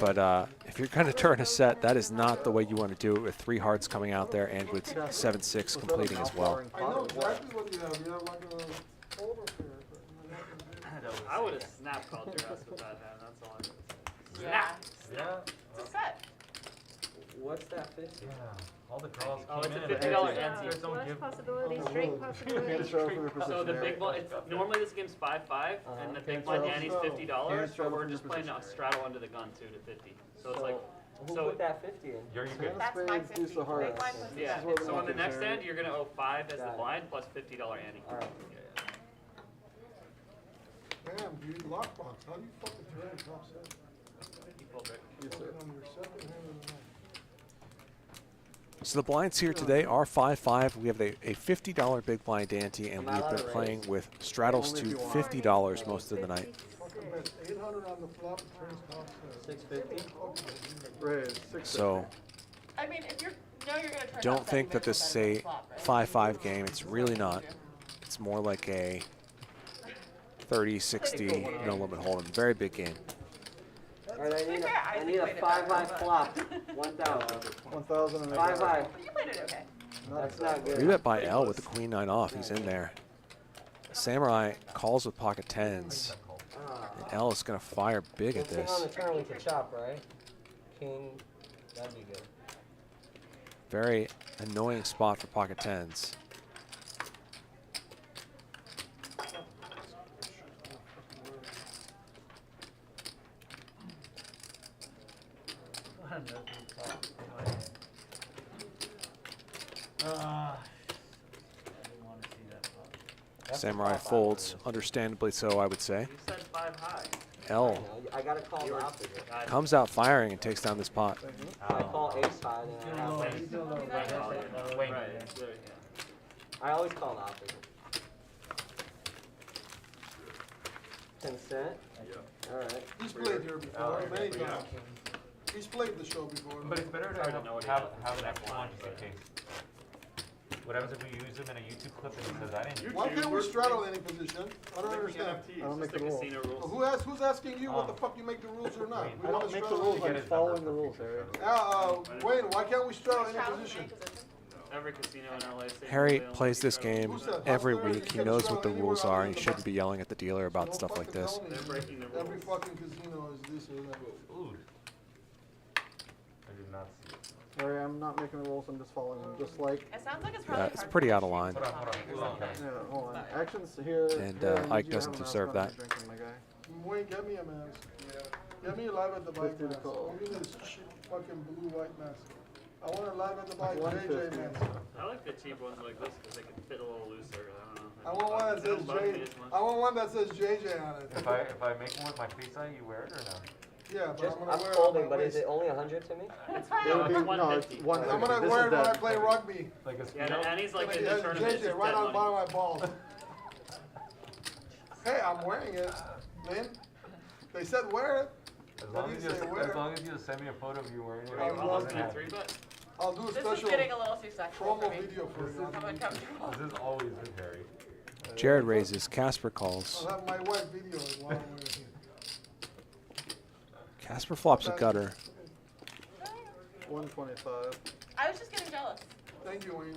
But if you're going to turn a set, that is not the way you want to do it with 3 hearts coming out there and with 7-6 completing as well. I know exactly what you have. You have like a over pair. I would have snap called your ass with that hand. That's all I would say. Yeah. Yeah. It's a set. What's that 50? Yeah. All the draws Oh, came it's a in. $50 Yeah, ante. flush possibility, straight possibility. So the big blind, it's, normally this game's 5-5, and the big blind ante's $50. So we're just playing a straddle under the gun too to 50. So it's like, Who so put that 50 in? You're good. That's my 50. Big blind plus yeah. the set. So on the next end, you're gonna owe 5 as the Got it. blind plus $50 ante. Alright. Damn, dude, lockbox. How do you fucking turn a top set? You pulled right. Yes, sir. On your second hand of the night. So the blinds here today are 5-5. We have a $50 big blind ante, and we've been playing with straddles to $50 most of the night. Fucking bet 800 on the flop, turns top set. 650? Raise, So I mean, if you're you're gonna turn don't top set, think you that might this as is well a bet on the flop, right? 5-5 game. It's really not. It's more like a 30-60 no limit hold'em. Very big game. Alright, To be fair, I need a played it better, 5-high but- flop. 1,000. 1,000 and 5-high. You played it okay. That's not good. 3-bet by L with the queen-9 off. He's in there. Samurai calls with pocket tens. And L is going to fire big at King on the this. turn we could chop, right? King, that'd be good. Very annoying spot for pocket tens. I didn't want to see that flop. Samurai folds, understandably so, I would say. You said 5 high. L I gotta call the opposite. comes out firing and takes down this pot. If I call ace high, then I have to. Right. I always call the opposite. 10 cent? Yeah. Alright. He's played here before, many times. He's played the show before. But it's better to have an extra one just in case. What happens if we use him in a YouTube clip and he says, I didn't. Why can't we straddle any position? I don't understand. I don't make the rules. Who's asking you what the fuck you make the rules or not? We I wanna don't make the straddle rules. any- I'm following the rules, Harry. Wayne, why can't we straddle any Challenge position? any position. Every casino in LA. say Harry they only plays this straddle. game every week. He knows what the rules are, and he shouldn't be yelling at the dealer about stuff like this. They're breaking the Every rules. fucking casino is this or that. Ooh. I did not see it. Harry, I'm not making the rules. I'm just following them. Just like, It sounds like it's probably Yeah, it's hard pretty to out of line. change the topic or something. yeah, hold on. Actions here. And, here, I need Ike you to doesn't have a deserve mask on that. when you're drinking, my guy. Wayne, get me a mask. Get me a live at the bike 50 to mask. call. Don't give me this shit fucking blue-white mask. I want a live at the bike 150. JJ mask. I like the cheap ones like this because they can fit a little looser. I don't know. I want one that They says don't bug me J. as much. I want one that says JJ on it. If I make one with my face on it, you wear it or no? Yeah, but Just, I'm gonna I'm wear it folding, on my but is waist. it only 100 to me? It's It fine. would be, it's no, it's 150. 150. I'm gonna This wear is it when I dead. play rugby. Like a Yeah, speedo? and he's like It in the has tournament. it's JJ just right dead on money. bottom of my balls. Hey, I'm wearing it, Lynn. They said wear it. As long as, Say where? as long as you send me a photo of you wearing it. Are you I'm almost loving gonna it. 3-bet? I'll do a This is special getting a little too sexual for promo me. video for you. I'm uncomfortable. This is always with Harry. Jared raises, Casper calls. I'll have my wife video it while I'm wearing it. Casper flops a gutter. 125. I was just getting jealous. Thank you, Wayne.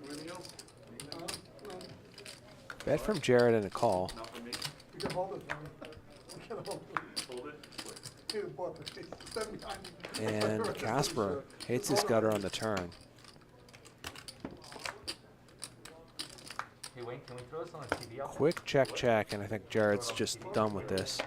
Anything else? No, Bet from Jared and a call. Not for me. you can hold it for me. You can hold it. Hold it. Here, boy, stand behind me. And Casper hits his gutter on the turn. Hey Wayne, can we throw this on a TV? Quick check, and I think Jared's just done with this.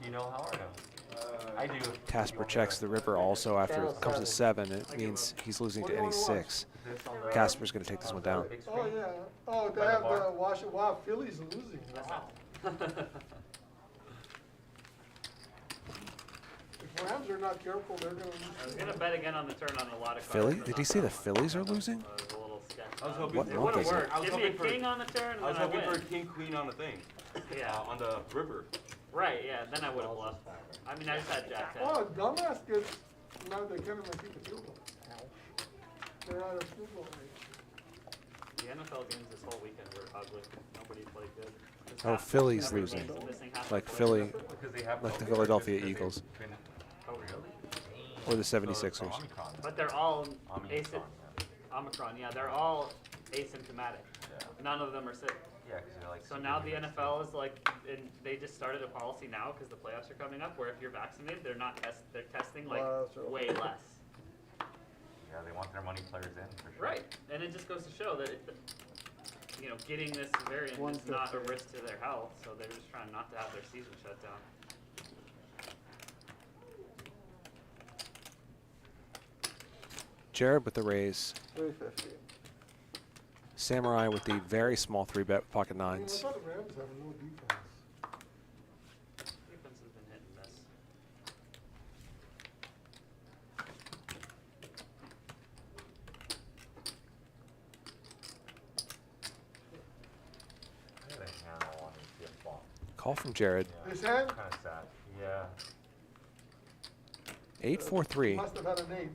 Do you know how or no? I do. Casper checks the river also after it comes to 7. It means he's losing to any 6. This on the Casper's going to take this one down. big Oh, screen? yeah. Oh, they By the have bar. the Washington. Wow, Philly's losing. Wow. If Rams are not careful, they're going to I was lose. gonna bet again on the turn on a lot of cards. Philly? but Did not you say the that one. Phillies are losing? It was a little sketchy. I was hoping What It month would've is it? worked. I was Give me a hoping for- king on the turn and I was then I hoping for win. king queen on the thing. Yeah. On the river. Right, yeah, then I would have bluffed. I mean, I just had jack 10. Oh, dumbass gets. Now they can't even keep the field goal. They're out of field goal range. The NFL games this whole weekend were ugly. Nobody played good. Just Oh, half- Philly's every losing. game's missing half Like the Philly, players. Because they have like the COVID, Philadelphia because they've Eagles been- Oh, really? or the So it's 76ers. Omicron. But they're all Omicron, Omicron, yeah, they're all asymptomatic. Yeah. None of them are sick. Yeah, because they're like. So now the NFL is like, and they just started a policy now because the playoffs are coming up where if you're vaccinated, they're not they're testing like way less. Yeah, they want their money players in for sure. Right, and it just goes to show that you know, getting this variant is not a risk to their health, so they're just trying not to have their season shut down. Jared with the raise. 350. Samurai with the very small 3-bet with pocket I nines. thought the Rams have no defense. Defense has been hit and miss. I had a hand I wanted to see a flop. Call from Jared. His hand? Kind of sad. Yeah. 8-4-3. Must have had an 8.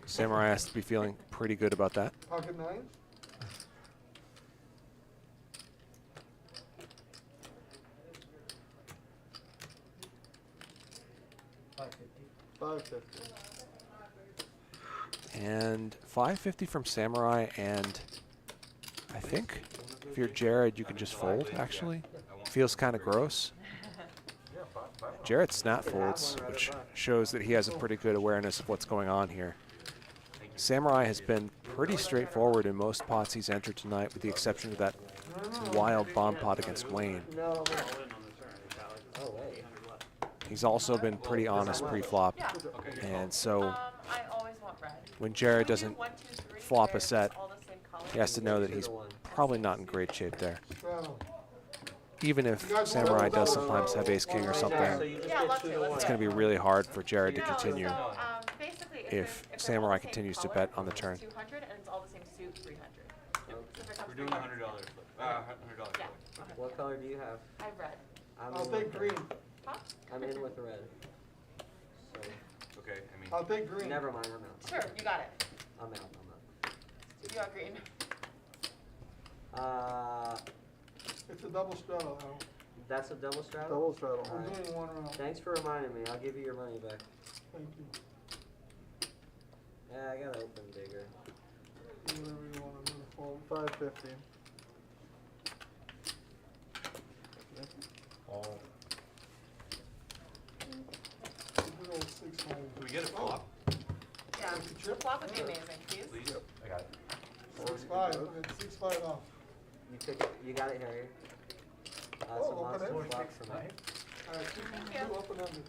Samurai has to be feeling pretty good about that. Pocket nines? $550. And 550 from Samurai, and I think if you're Jared, you can just fold, actually. Feels kind of gross. Jared snap folds, which shows that he has a pretty good awareness of what's going on here. Samurai has been pretty straightforward in most pots he's entered tonight, with the exception of that wild bomb pot against Wayne. No. All in on the turn. He's got like Oh, wait. 800 left. He's also been pretty honest pre-flop, Yeah. and so I always want red. when Jared Can we do doesn't 1, 2, 3 flop where a it's set, all the same color? he has to know that he's probably not in great shape there. Straddle. Even if Samurai does sometimes have ace-king or something, So you just Yeah, get let's 2 do to it. 1. it's going to be really hard for Jared to No, continue so, basically, if they're all Samurai the same continues to color, bet on the it's turn. 200 and it's all the same suit, 300. So if it comes We're doing $300. $100 flip. $100 Yeah. flip. Okay. What color do you have? I have red. I'm I'll in take with green. red. Huh? I'm in with red. So, Okay, I mean. I'll take green. never mind, I'm out. Sure, you got it. I'm out. You got green. It's a double straddle now. That's a double straddle? Double straddle. We're Alright. doing one round. Thanks for reminding me. I'll give you your money back. Thank you. Yeah, I gotta open bigger. Do whatever you want. I'm gonna fold. 550. Oh. Good old 6-5. Can we get a flop? Yeah. The flop would be amazing, please. Please? I got it. 6-5. Okay, 6-5 off. You took it. You got it, Harry. That's a Oh, monster open it. flop for me. Alright, two open-ended.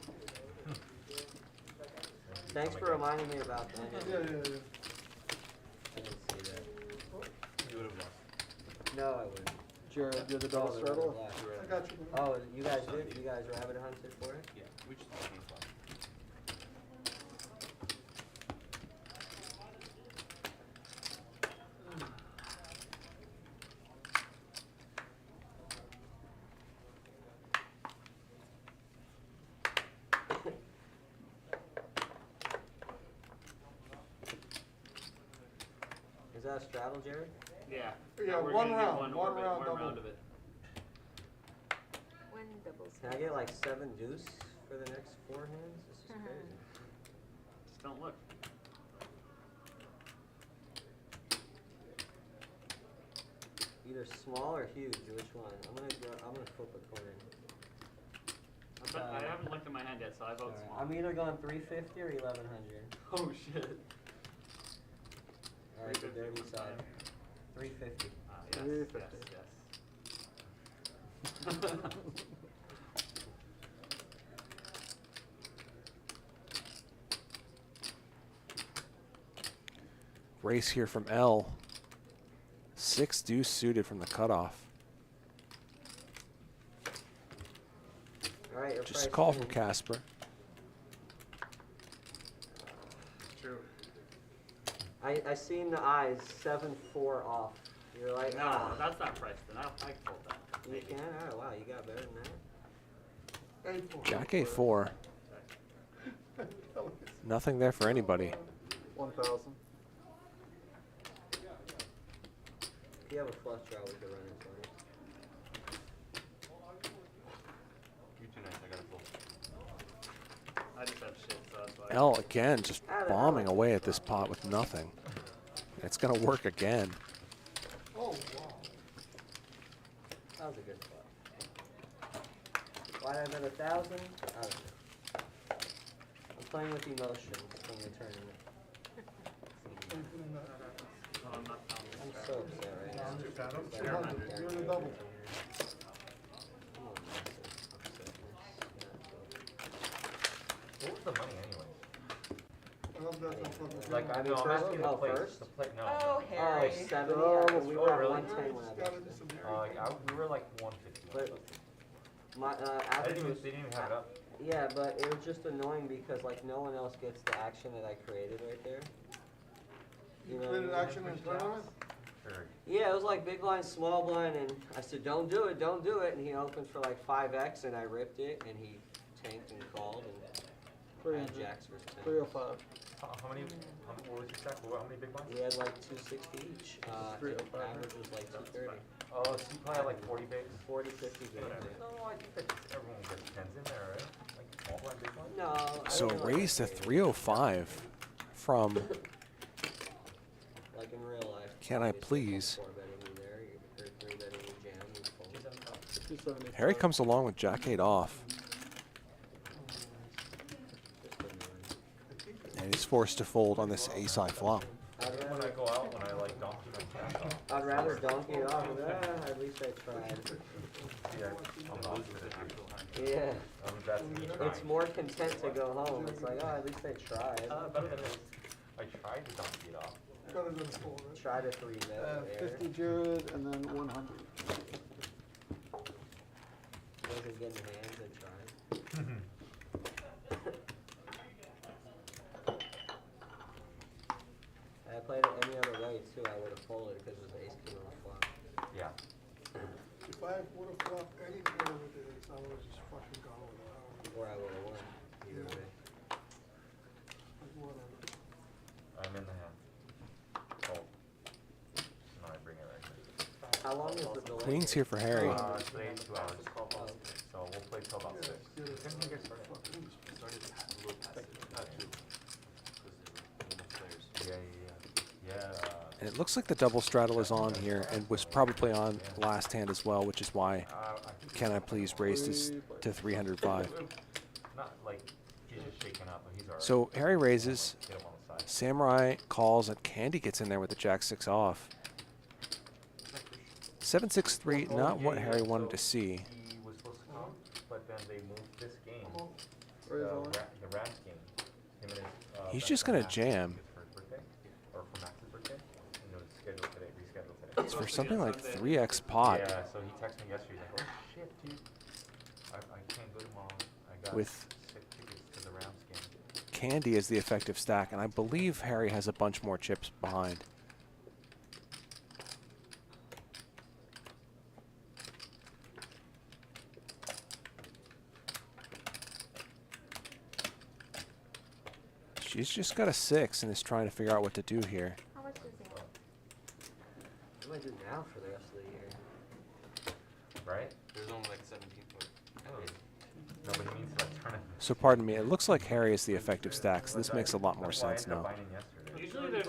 Thanks for reminding me about that. Yeah. I didn't see that. You would have lost. No, I wouldn't. Jared, you're the double Oh, straddle? black. I got you. Oh, you guys did? You guys rabbit hunted for it? Yeah, we just lost the flop. Is that a straddle, Jared? Yeah. Yeah, We're one gonna get round, One one orbit, round one double. round of it. One double Can I get like 7 deuce for the next 4 hands? This is crazy. Just don't look. Either small or huge. Which one? I'm gonna flip a coin. But I haven't looked at my hand yet, so I vote small. I'm either going 350 or 1100. Oh shit. Alright, the dirty side. 350. Yes, 350. yes. Race here from L. 6 deuce suited from the cutoff. Alright, your Just a price call is from in. Casper. True. I seen the eyes 7-4 off. You're like, No, ah. that's not priced. Then I fold that. You Maybe. can? Oh wow, you got better than that. 8-4. Jack A4. Nothing there for anybody. 1,000. If you have a flush draw, we could run it for you. You're too nice. I got a full. I just have shit, so that's why. L again, just bombing away at this pot with nothing. It's gonna work again. Oh, wow. That was a good spot. Why'd I bet 1,000? I don't know. I'm playing with emotions from the tournament. I'm so upset right now. You're in the double. What was the money anyway? I love that. That's fucking Like, I mean, know, I'm first- asking oh, the place. first? The play, no. Oh, Oh, Harry. 70? Oh, Yeah, we oh, were at really? 110 when I bet this. We were like 150. But my I average didn't was, even, they didn't even have it up. yeah, but it was just annoying because like no one else gets the action that I created right there. You know, created action in tournament? Sure. Yeah, it was like big blind, small blind, and I said, don't do it, and he opens for like 5x, and I ripped it, and he tanked and called, and I had 300. jacks versus 10. 305. How many, what was your stack? How many big blinds? We had like 260 each. I think 305. average was like 230. Oh, so you probably had like 40 bigs? 40, 50 games. No, I think that everyone gets 10s in there, right? Like small blind, big blind? No. I So didn't like raised to that. 305 from Like in real life. Can I obviously, Please? 4 betting me there, or 3 betting me jam, you fold. 275. Harry comes along with Jack 8 off, Just annoying. and he's forced to fold on this ace-high flop. When I go out, when I like donkey my cash off. I'd rather donkey it off, but at least I tried. Yeah, I'm not good at it. Yeah. That's me trying. It's more content to go home. It's like, oh, at least I tried. Better than this. I tried to donkey it off. Better than 4, right? Try to 3 bet there. 50 Jared and then 100. Wasn't getting hands, I tried. I played it any other way too. I would have folded because it was ace king on the flop. Yeah. If I would have flopped anything over there, I would have just fucking gone with it. Or I would have won. Either Yeah. way. Like, whatever. I'm in the hand. Fold. No, I bring it right here. How long is the delay? Queen's here for Harry. Today 2 hours. So we'll play till about 6. When do you get started? Yeah. And it looks like the double straddle is on here and was probably on last hand as well, which is why Can I Please raised this to 305. Not like he's just shaking up, but he's alright. So Harry raises, Get him on the side. Samurai calls, and Candy gets in there with the Jack 6 off. 7-6-3, not what Harry wanted to see. He was supposed to come, but then they moved this game. Raise on. The Rams game. Him and his, He's best just friend gonna Max, jam. for his birthday, or for Max's birthday. And it was scheduled today, rescheduled today. It's for something like 3x pot. Yeah, so he texted me yesterday. He's like, oh shit, dude. I can't go tomorrow. I got With 6 tickets to the Rams game. Candy is the effective stack, and I believe Harry has a bunch more chips behind. She's just got a 6 and is trying to figure out what to do here. How much is it? What do I do now for the rest of the year? Right? There's only like 17 points. Nobody means to like turn it. So pardon me, it looks like Harry is the effective stack, so this makes a lot more That's why I sense ended up now. buying in yesterday. Usually there's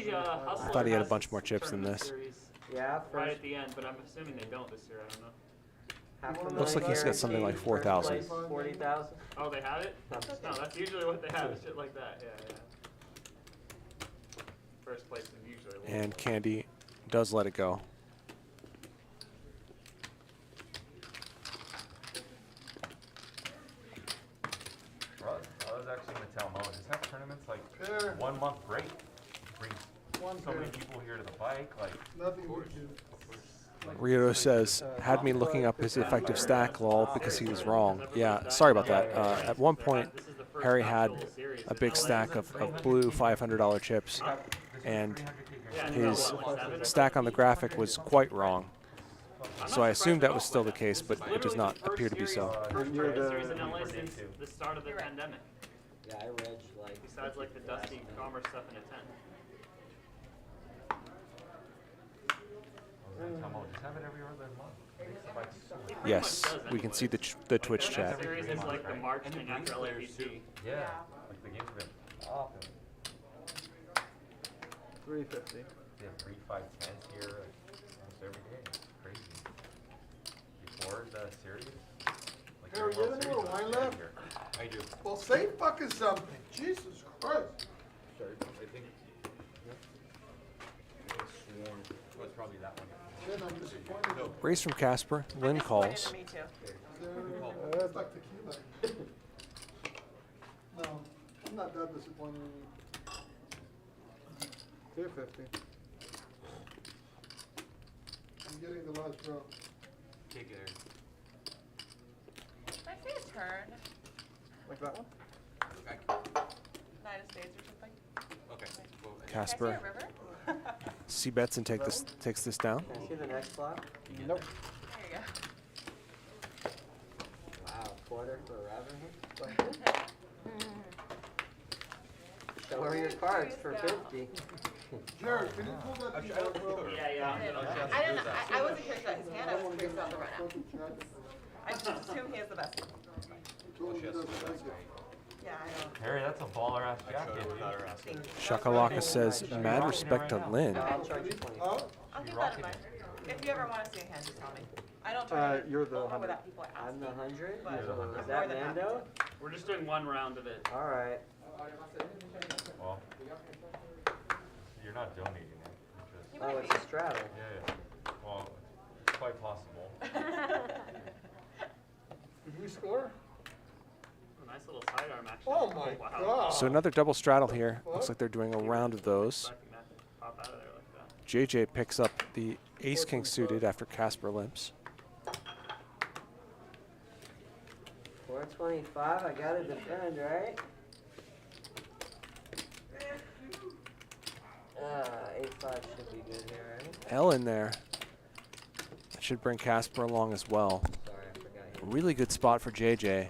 usually Hustler I thought he had a has bunch more chips than tournament this. series Yeah, right first at the end, but I'm assuming they don't this year. I don't know. Looks like he's got something like 4,000. 40,000. Oh, they have it? I'm just No, that's usually what they have. Is shit like that. Yeah, yeah. First place is usually. a little And more. Candy does let it go. Well, I was actually going to tell Mo, just have tournaments like Pair. 1 month break. Bring One so many pair. people here to the bike. Like, Nothing we do. Ryoto says, had me looking up his effective stack, lol, because he was wrong. Yeah, sorry about that. At one point, Harry had a big stack of blue $500 chips, and his stack on the graphic was quite wrong. So I assumed that was still the case, but it does not appear to be so. First tournament series in LA since the start of the pandemic. Yeah, I read like. Besides like the Dusty Commerce stuff in a tent. Tell Mo, just have it every other month. Makes the bike so much Yes, does we can anyway. see the Twitch The chat. next series is like the March And thing the after green players LAPC. too. Yeah. Like the games have been awful. 350. They have 3, 5, 10s here like, almost every day. It's crazy. Before the series, like Harry, during you World have any more Series, wine it was left? here. I do. Well, say fucking something. Jesus Christ. Sorry, I think. Oh, it's probably that one. Then I'm disappointed. No. Raise from Casper. Lynn Disappointed calls. in me too. It's like tequila. No, I'm not that disappointed in you. 250. I'm getting the last draw. Take it. Can I say a turn? Like that one? Okay. 9 of spades or something? Okay. Well, Casper Can I see a river? C bets and takes this down. Can I see the next flop? Nope. There you go. Wow, quarter for a rabbit hook? Show her your cards for 50. Jared, can you pull that piece out, bro? Yeah. I wasn't curious about his hand, I was curious about the run out. I just assume he has the best. He told me he doesn't like it. Yeah, I know. Harry, that's a baller ass jacket. Shakalaka says, mad respect to Lynn. I'll charge you 20. Huh? I'll keep that in mind. If you ever want to see a hand, just tell me. I don't turn You're the over 100. without people asking. I'm the 100? But Is I'm that more than happy Mando? We're just doing one round of it. Alright. Well, you're not donating it. You Oh, might it's be. a straddle. Yeah. Well, it's quite possible. Did we score? A nice little sidearm action. Oh my Wow. God. So another double straddle here. Looks like they're doing a round of those. Expecting that to pop out of there like that. JJ picks up the ace king suited after Casper limps. 425, I gotta defend, right? 8-5 should be good here, right? L in there. That should bring Casper along as well. Sorry, I forgot. Really good spot for JJ.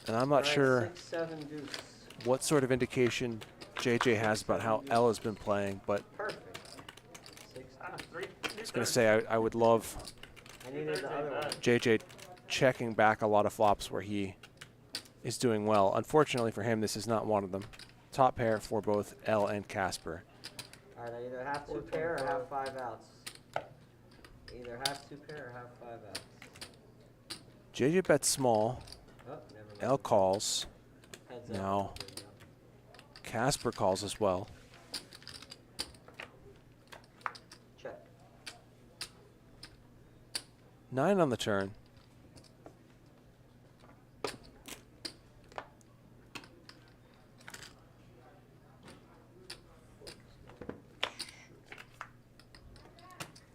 And I'm not sure 6, 7 deuce. what sort of indication JJ has about how L has been playing, but Perfect. 6. I was going to say I would love I needed the other one. JJ checking back a lot of flops where he is doing well. Unfortunately for him, this is not one of them. Top pair for both L and Casper. Alright, I either have 2 pair or have 5 outs. Either have 2 pair or have 5 outs. JJ bets small. Oh, never mind. L calls. Heads up. Now Casper calls as well. Check. 9 on the turn.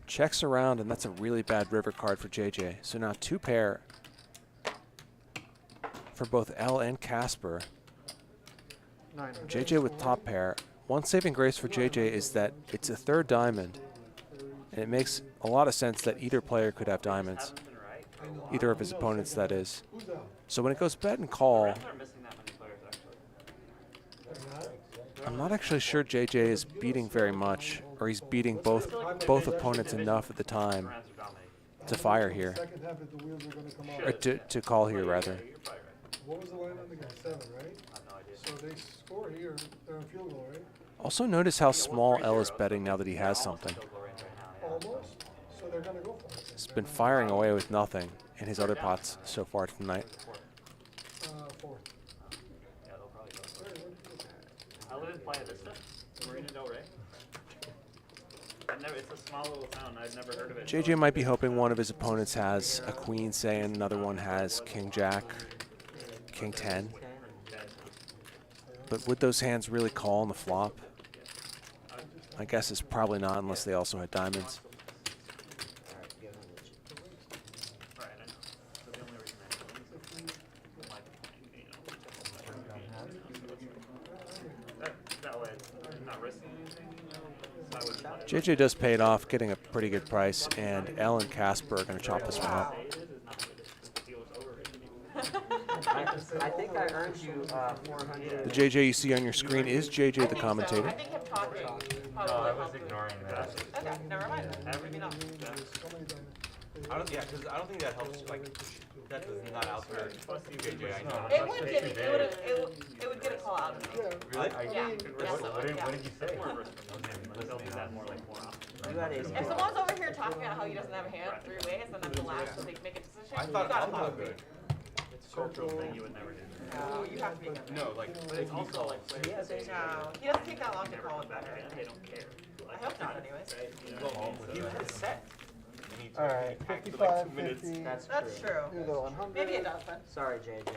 Checks around, and that's a really bad river card for JJ. So now 2 pair for both L and Casper. 9. JJ with top pair. One saving grace for JJ is that it's a 3rd diamond, and it makes a lot of sense that either player could have diamonds. Either of his opponents, that is. So when it goes bet and call, Reds are missing that many players actually. I'm not actually sure JJ is beating very much, or he's beating both opponents enough at the time Reds are dominating. to fire here, Second half if the wheels are gonna come or out. to call here rather. Yeah, you're probably right. What was the line on the guy? 7, right? I have no idea. So they score here, they're in field goal, right? Also notice how small L is betting now that he has something. Almost. So they're gonna go for it. He's been firing away with nothing in his other pots so far tonight. 4. Yeah, they'll probably go for it. I live in Playa Vista, Marina Del Rey. It's a small little town. I've never heard of it. JJ might be hoping one of his opponents has a queen, say, and another one has king jack, king 10. But would those hands really call on the flop? My guess is probably not unless they also had diamonds. Alright, give him the chip. Right, I know. So the only reason I like playing, that way I'm not risking anything, so I would play. JJ does pay it off, getting a pretty good price, and L and Casper are going to chop this one up. I think I earned you 400. The JJ you see on your screen is JJ the commentator. I think him talking No, probably I was helped with- ignoring that. Okay, never mind then. Maybe not. I don't, yeah, because I don't think that helps, like, that does not out there. JJ, I know. It would get it would get a call out of me. Really? Yeah. What did you say? They'll do that more often. You got ace If king. someone's over here talking about how he doesn't have a hand 3 ways, then that's the last to make a decision. I You thought gotta I'm call not me. good. It's a cultural thing you would never do. No, you have to be good. No, like, But it's also like He has ace king. No, he doesn't take that long to never call come it back better. again. They don't care. I hope not, anyways. Right? You know what I mean? he So, had a set. And he All right, he packed for like 2 minutes. 55, 50. That's true. Here's the 100. Maybe it does, then. Sorry, JJ.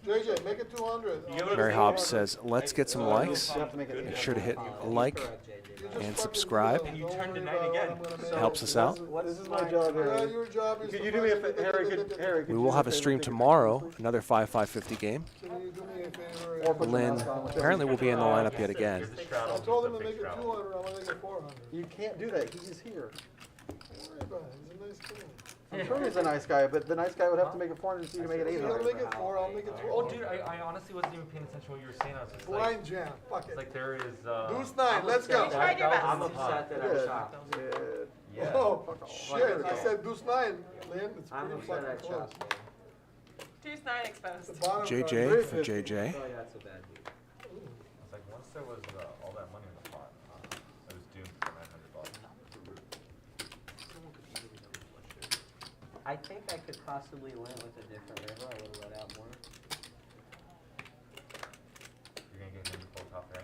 JJ, make it 200. Mary Hobbs says, let's get some likes. You have to make it Be sure to hit Oh, like correct, JJ. and subscribe. And you turned to 9 again. Helps us out. This is my job, Yeah, Harry. your job is Could to you do me a find- Harry? Could We you will do have me a favor, stream take tomorrow, another 5-5-50 game. Can you do me a favor? Or put your Lynn mask on, whichever. apparently will be in the lineup yet again. Here's the straddle. I told him to Here's make the it big 200, I'm gonna make it 400. You can't do that. He's here. Don't worry about it, he's a nice guy. I'm sure he's a nice guy, but the nice guy would have to make it 400 so you can make it You're gonna 800. make it 4, I'll make it Oh, 200. dude, I honestly wasn't even paying attention to what you were saying. I was just like, Blind jam, fuck it's it. like there is. Deuce 9, let's go. Try your best. I'm upset that I Good. chopped. Good. Yeah. Oh, shit, I said deuce 9, Lynn, it's I'm pretty upset I fucking close. chopped, man. Deuce 9 exposed. The bottom JJ card. for JJ. Oh, yeah, that's a bad dude. I was like, once there was all that money in the pot, I was doomed for $900. I think I could possibly win with a different river. I would have let out more. You're gonna get him to full top there?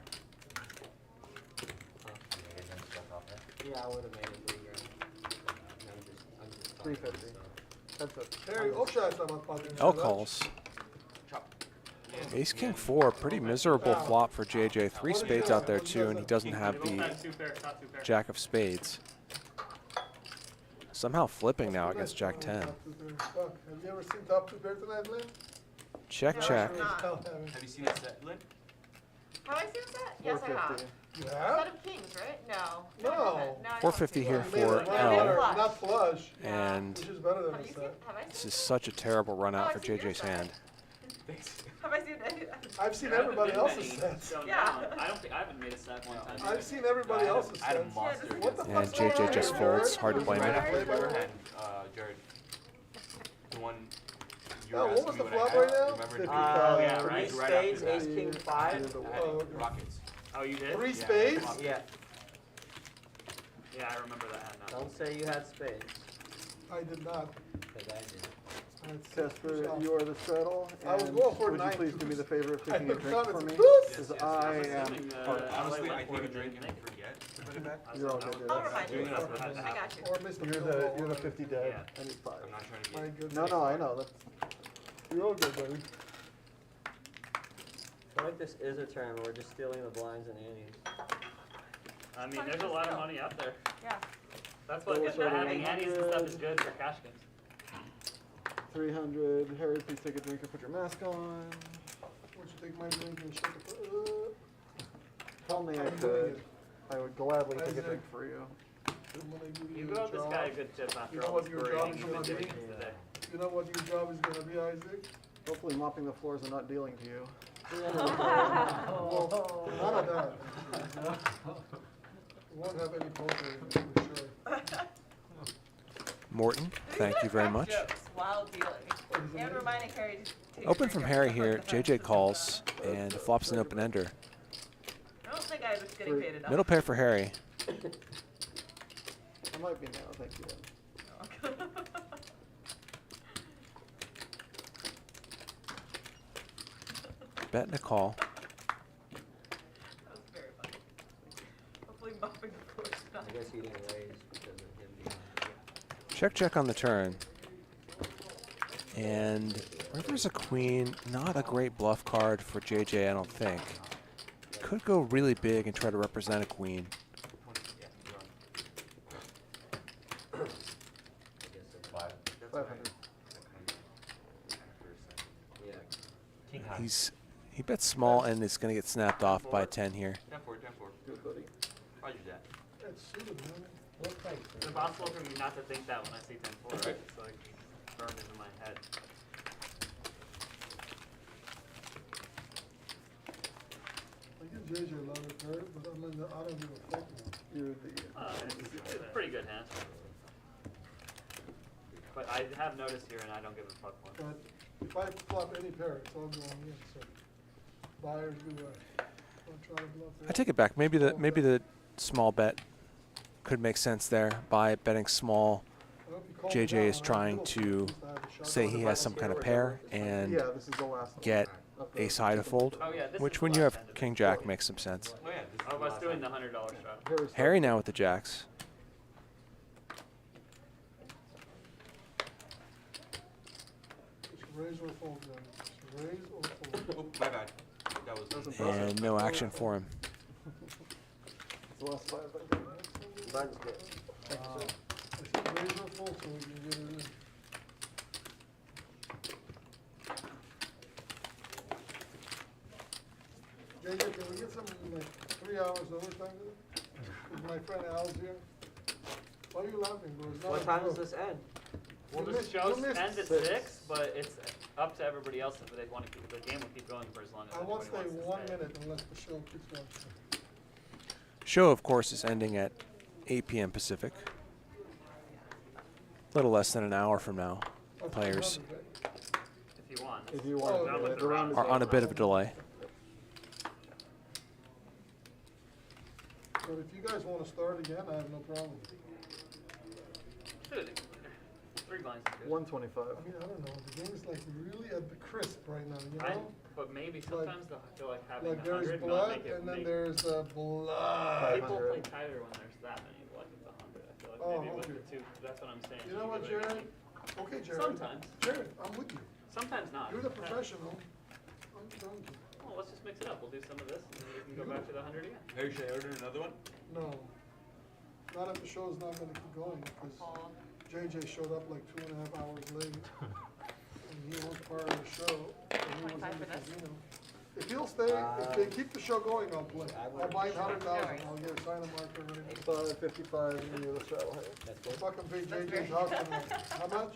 You're gonna get him to full top there? Yeah, I would have made it bigger. I'm just 350. That's it. Harry, offside about fucking. L calls. Ace King 4, pretty miserable flop for JJ. 3 spades out there too, and he doesn't have the Jack of Spades. Somehow flipping now against Jack 10. Have you ever seen top 2 pair tonight, Lynn? Check, check. Have you seen it set, Lynn? Have I seen that? Yes, I have. 450. You Set have? of kings, right? No. No. I haven't. No, I 450 here haven't. You made for it L. flush, not flush, And which is better than Have a you seen? set. Have I this seen? is such a terrible run out for JJ's hand. Have I seen any? I've seen everybody else's sets. Yeah. I don't think I haven't made a set one time. I've seen everybody else's I had a sets. monster. What the And fuck's going on JJ just here, folds. Jared? Hard to blame Right him. after Play by your the hand, Jared. The one you Oh, were what asking was me the what flop I had. right now? Remember? 50. Oh, yeah, Three right. Right spades, after ace that. king 5. I had rockets. Oh, you did? 3 Yeah. spades? Yeah, Yeah, I remember that hand now. don't say you had spades, I did not. because I did. Casper, you are the straddle. I was and going for would you 9 please do me the favor of I taking a looked drink down for and me? said, "Deuce!" Because I am. Honestly, I take a drink and forget to put it back. You're all good. I'll dude. remind you. Doing that. I got you. Or Mr. You're the 50 dead. Yeah. I need 5. I'm not trying to My get. goodness. No, I know. That's You're all good, buddy. I feel like this is a turn where we're just stealing the blinds and antes. I mean, there's a lot of money out there. Yeah. That's what So having antes and stuff is good for cash games. 300. Harry, please take a drink and put your mask on. Would you take my drink and shake it? Tell me I I'm doing could. it. I would gladly take a Isaac. drink for you. I'm gonna give You you go a owe this job. guy a good tip after You know all what this your worrying job is you've been gonna doing be? today. You know what your job is gonna be, Isaac? Hopefully mopping the floors and not dealing to you. Well, none of that. You won't have any poker, for sure. Morton, thank you very much. Jokes while dealing. And reminding Harry to take a Open drink from every Harry time here. the time. JJ calls and flops an open ender. I don't think I was getting paid enough. Middle pair for Harry. I might be now. Thank you. Bet and a call. That was very funny. Hopefully mopping the floor is not. I guess he didn't raise because of him being. Check, check on the turn. And river's a queen. Not a great bluff card for JJ, I don't think. Could go really big and try to represent a queen. I guess so. 500. Yeah. King high. He bets small and is going to get snapped off by 10 here. 10-4. Good, buddy. Roger that. That's suited, man. It's impossible for me not to think that when I see 10-4. Right? It's like burned into my head. Please give JJ a lot of credit, but I don't give a fuck now. You're the. It's a pretty good hand. But I have noticed here, and I don't give a fuck one. But if I flop any pair, it's all going in, so buyers beware. Don't try to bluff it. I take it back. Maybe the small bet could make sense there by betting small. JJ is trying to say he has some kind of pair and Yeah, this is the last one. get a side of fold, Oh, yeah, this which is when the you last have hand of King it. Jack makes some sense. Oh yeah, this is I the was last doing hand. the $100 shot. Harry now with the jacks. Just raise or fold, guys. Just raise or fold. Oh, my bad. That was. And no action for him. It's the last 5 I got. Buttons good. I said raise or fold so we can get it in. JJ, can we get some like 3 hours overtime today? Is my friend Al's here? Why are you laughing, bro? It's not What a time does joke. this end? Well, You the missed- show you missed ends at 6. 6, but it's up to everybody else if they want to keep the game will keep going for as long as I won't everybody stay wants to 1 stay. minute unless the show keeps going. Show, of course, is ending at 8 p.m. Pacific. A little less than an hour from now. That's Players another day. If you want. If you want Oh, to, Not with the round is are on a over. bit of a delay. But if you guys want to start again, I have no problem. Dude, 3 blinds is good. 125. I mean, I don't know. The game is like really at the crisp right now, you I, know? but maybe sometimes they'll feel like having Like the there's 100 not blood make it and then make there's blood. people 500. play tighter when there's that many, like with the 100. I feel like Oh, maybe with okay. the 2, that's what I'm saying. You know what, do it. Jared? Okay, Jared. Sometimes. Jared, I'm with you. Sometimes not. You're the professional. I'm done. Well, let's just mix it up. We'll do some of this and then we can go back to the 100 again. Hey, should I order another one? No. Not if the show's not gonna keep going, because JJ showed up like 2.5 hours late. And he was part of the show, and he was in 25 the for this? casino. If he'll stay, if they keep the show going, I'll play. I'll buy 100,000, I'll get a sign a marker ready. 55, and you're the straddle height. I'll fucking pay JJ's house tonight. How much?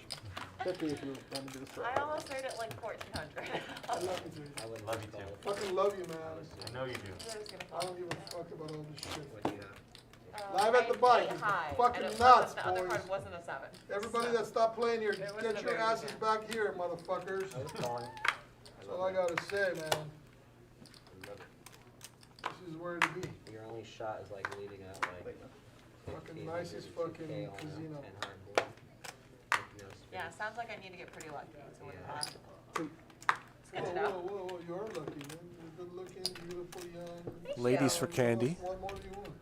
50 if you want to do the I straddle. almost made it like 1,400. I love you, JJ. I would Love you too. Fucking love you, man. I know you do. I don't give a fuck about all this shit. What do you have? Live at the bike is fucking nuts, The other boys. card wasn't a 7. Everybody that stopped playing here, It wasn't get a your very asses good back here, motherfuckers. I was calling. That's all I gotta say, man. This is where to be. Your only shot is like leading at like Fucking nicest fucking 1500 to 2K casino. on a 10 hard board. With no Yeah, space. sounds like I need to get pretty lucky to win Yeah. that. Two. It's good to know. Whoa, you're lucky, man. You're good looking, beautiful, young. Thank Ladies you. for candy. What more do you want?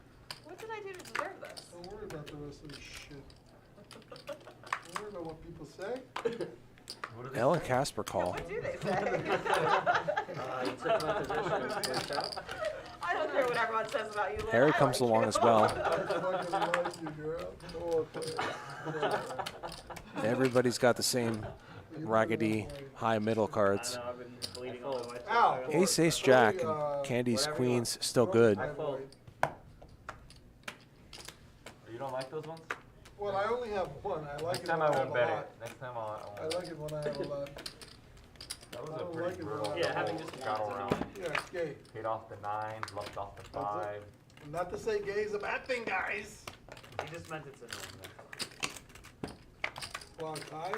What did I do to deserve this? Don't worry about the rest of this shit. Don't worry about what people say. What are they Elle and saying? Casper call. What do they say? You took my position and switched out. I don't care what everyone says about you, Lynn. Harry I comes like along you. as well. I fucking like you, girl. Oh, okay. Everybody's got the same raggedy high middle I cards. don't know, I've been bleeding all the way. Ow. Ace, ace, jack, and Candy's queens still good. I fold. You don't like those ones? Well, I only have one. I like Next it time when I I have won't a bet lot. it. Next time I I won't. like it when I have a lot. That was I a don't pretty like it brutal. when I Yeah, having just straddle one. round. Yeah, it's gay. Paid off the 9, bluffed off the 5. Not to say gay is a bad thing, guys. He just meant it's annoying. Well, tie,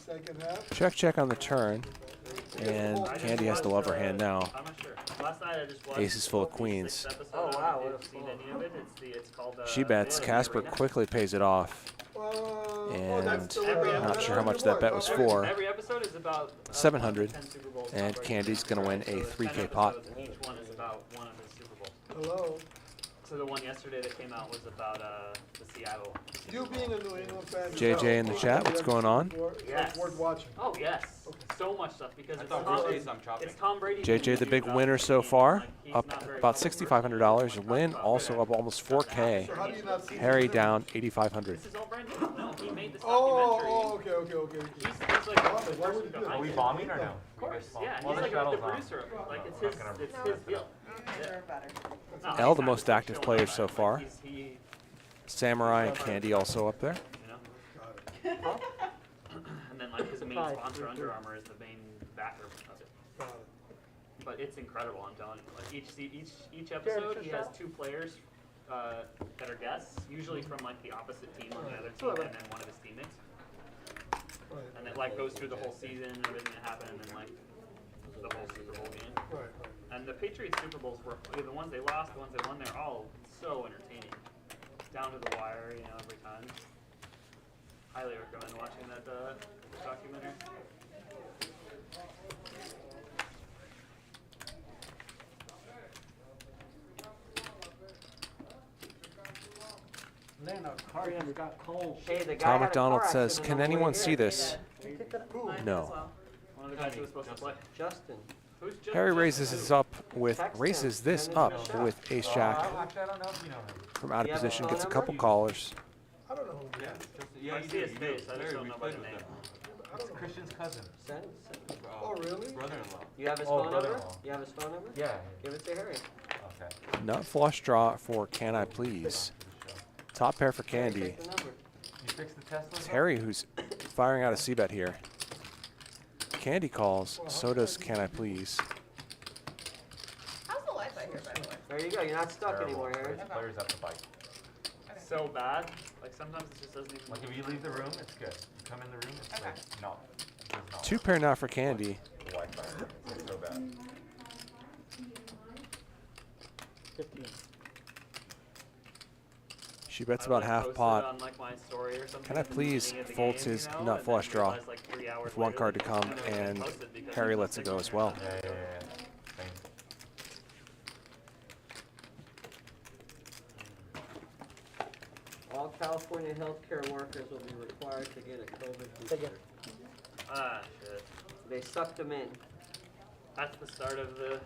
second half. Check, check on the turn. And I just Candy has to watched, love her hand now. I'm not sure. Last night I just watched Ace is full of the queens. 6th episode. Oh, I don't wow, know what if a you've seen fold. any of it. It's called. She bets. Relatability Casper right now. quickly pays it off. Oh, that's And still every a- not sure how much that bet was for. Every episode is about 700, 10 Super Bowls and covered. Candy's gonna win a So there's 3K 10 pot. episodes, and each one is about one of his Super Bowls. Hello. So the one yesterday that came out was about the Seattle. You being a New England fan. JJ in the chat, what's going on? Yes. Worth watching. Oh yes, so much stuff because I it's thought Tom, Bruce I'm chopping. it's Tom Brady. JJ the big winner so far, up about $6,500. Lynn also up almost $4K. So how do you not see Harry this? down $8,500. This is all brand new. No, he made this Oh, documentary. okay. He's like the Why would person you do that? behind Are we it. bombing or no? Of course, yeah. Well, He's like straddle's the on. producer of it. Like it's I'm his, not gonna- it's his deal. Deserve better. No, Elle, he's the not most just active showing player up. so Like, far. he, Samurai and Candy also up there. you know. And then like his main sponsor, Under Armour, is the main backer of it. Got but it's incredible. I'm telling you. Like each episode, he has 2 players that are guests, usually from like the opposite team on the other team, and then one of his teammates. And it like goes through the whole season, everything that happened, and like the whole Super Bowl game. And the Patriots Super Bowls were the ones they lost, the ones they won. They're all so entertaining, down to the wire, you know, every time. Highly recommend watching that documentary. Lynn, our car just got cold. Hey, the guy Tom had a McDonald car says, accident "Can on the way anyone here." see this?" No. One of the guys who was supposed to play. Justin. Who's Justin? Harry raises this up with this up with Ace Jack. Actually, I don't know if you know him. From out You of have a position, phone gets a number? couple callers. I don't know who he Yeah, is. yeah, I see his face. I just don't know by the name. It's Christian's cousin. Send. Oh, really? Brother-in-law. You have his Oh, phone number? brother-in-law. You have his phone number? Yeah. Give it to Harry. Okay. Nut flush draw for Can I Please. Top pair for Candy. Take the number. You fixed the Tesla? It's Harry who's firing out a C-bet here. Candy calls, so does Can I Please. How's the Wi-Fi here, by the way? There you go. You're not stuck anymore, Harry. His players have to bite. So bad. Like sometimes it just doesn't even. Like if you leave the room, it's good. You come in the room, it's like, no. It's not. 2 pair now for Candy. The Wi-Fi. It's so bad. 15. She bets I, about like, half posted pot. on, like, my story or something Can I at the Please beginning of the folds game, his you know, nut and flush then draw realized, like, 3 hours with 1 later card to that come, it wasn't and posted because Harry it lets it was go as well. Yeah. Same. All California healthcare workers will be required to get a COVID booster. Ah, shit. They sucked them in. That's the start of the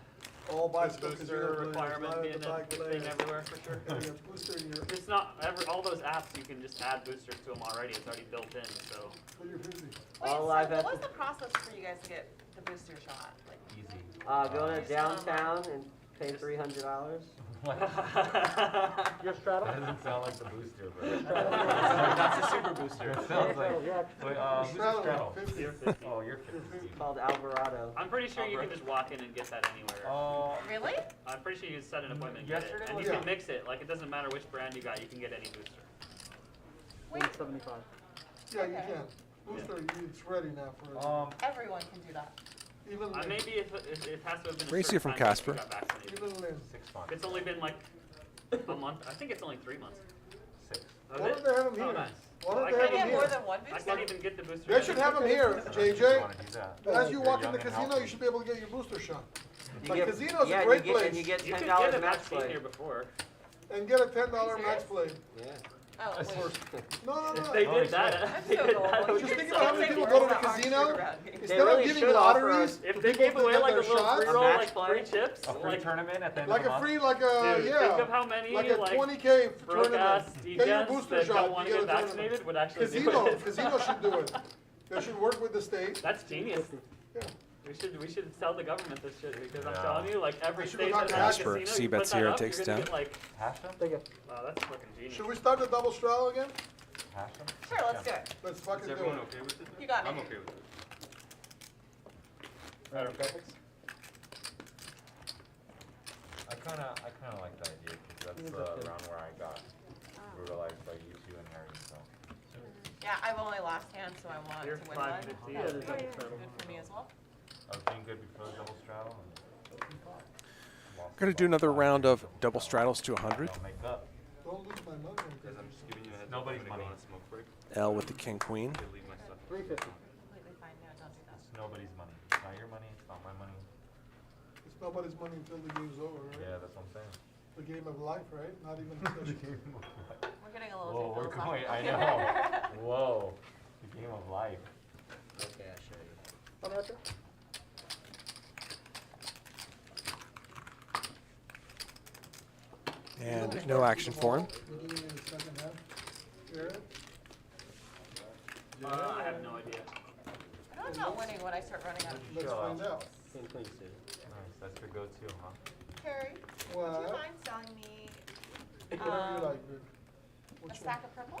All bicycle booster casino players requirement line being up the bike a thing players. everywhere for sure. Getting a booster in your, It's not all those apps. You can just add boosters to them already. It's already built in. So put your 50. Wait, All so live what at was the- the process for you guys to get the booster shot? Like, Easy. Go to Just online. downtown and pay $300. Your straddle? That doesn't sound like the booster, bro. that's a super booster. It sounds like. Yeah. Wait, who's the straddle? 50. You're 50. Oh, you're 50. It's called Alvarado. I'm pretty sure you can just walk in and get that anywhere. really? I'm pretty sure you set an appointment and get it. Yesterday And was- you can mix it. Like, it doesn't matter which brand you got. You can get any booster. Wait, 175. Yeah, you Okay. can. Booster, it's ready now for everyone can do that. even Lynn. Maybe if it has to have been a Race certain here from time since you Casper. got vaccinated. Even Lynn. 6 months. If it's only been like a month. I think it's only 3 months. 6. Of Why it? don't they have 'em Oh, here? nice. Why Well, don't I they can't have 'em Get more here? than one I booster? can't even get the booster. They should have them here, JJ. He's at. As you walk in young the and casino, healthy. you should be able to get your booster shot. You Like, get- casino's yeah, a great you get, place. and you get You could $10 get a match vaccine play. here before. And get a $10 Are you max play. Yeah. Oh, wait. No, If no, they no. did that, That's they so did cool. that. Just think about how many people go to the casino. Instead really of giving should offer lotteries, If for they people gave to away get like a their little shots, free roll, match like play? free chips, A free like, tournament at the end like of the a month? free, like a, dude, think yeah, of how many like a like 20K broke ass tournament. Get your degens booster that shot, don't want to you get get a tournament. vaccinated would actually do Casino, it. casino should do it. They should work with the state. That's genius. Yeah. We should tell the government this shit because I'm Yeah. telling you, like every I should state go that talk has to a Casper. casino, C you bets put here, that up, takes you're gonna 10. get like, Hash them? Take it. wow, that's fucking genius. Should we start the double straddle again? Hash them? Sure, let's do it. Let's Is fucking do everyone it. okay with it? You got it. I'm okay with it. Graphics? I kinda like the idea because that's around where I got brutalized by you two and Harry. So Yeah, I've only lost hand, so I want You're to win one. 550. Yeah, there's double Good straddle. for me as well. I was doing good before the double straddle. Gonna do another round of double straddles to 100. I'll make up. Don't lose my money. Guys, I'm just giving you a heads Nobody's up. I'm gonna go money. on a smoke break. L with the king queen. Okay, leave my stuff. 350. Completely fine, yeah, don't do that. It's nobody's money. It's not your money. It's not my money. It's nobody's money until the game's over, right? Yeah, that's what I'm saying. The game of life, right? Not even a session. We're getting a little Whoa, too we're going. philosophical I here. know. Whoa, the game of life. Okay, I'll show you. How much? And no action for him. Beginning in the second half. Jared? I have no idea. I know I'm not winning when I start running out of Let's Show find out. out. Queen, queen suited. Nice. That's your go-to, huh? Carrie, would What? you mind selling me Whatever you like, Rick. a Which one? stack of purple?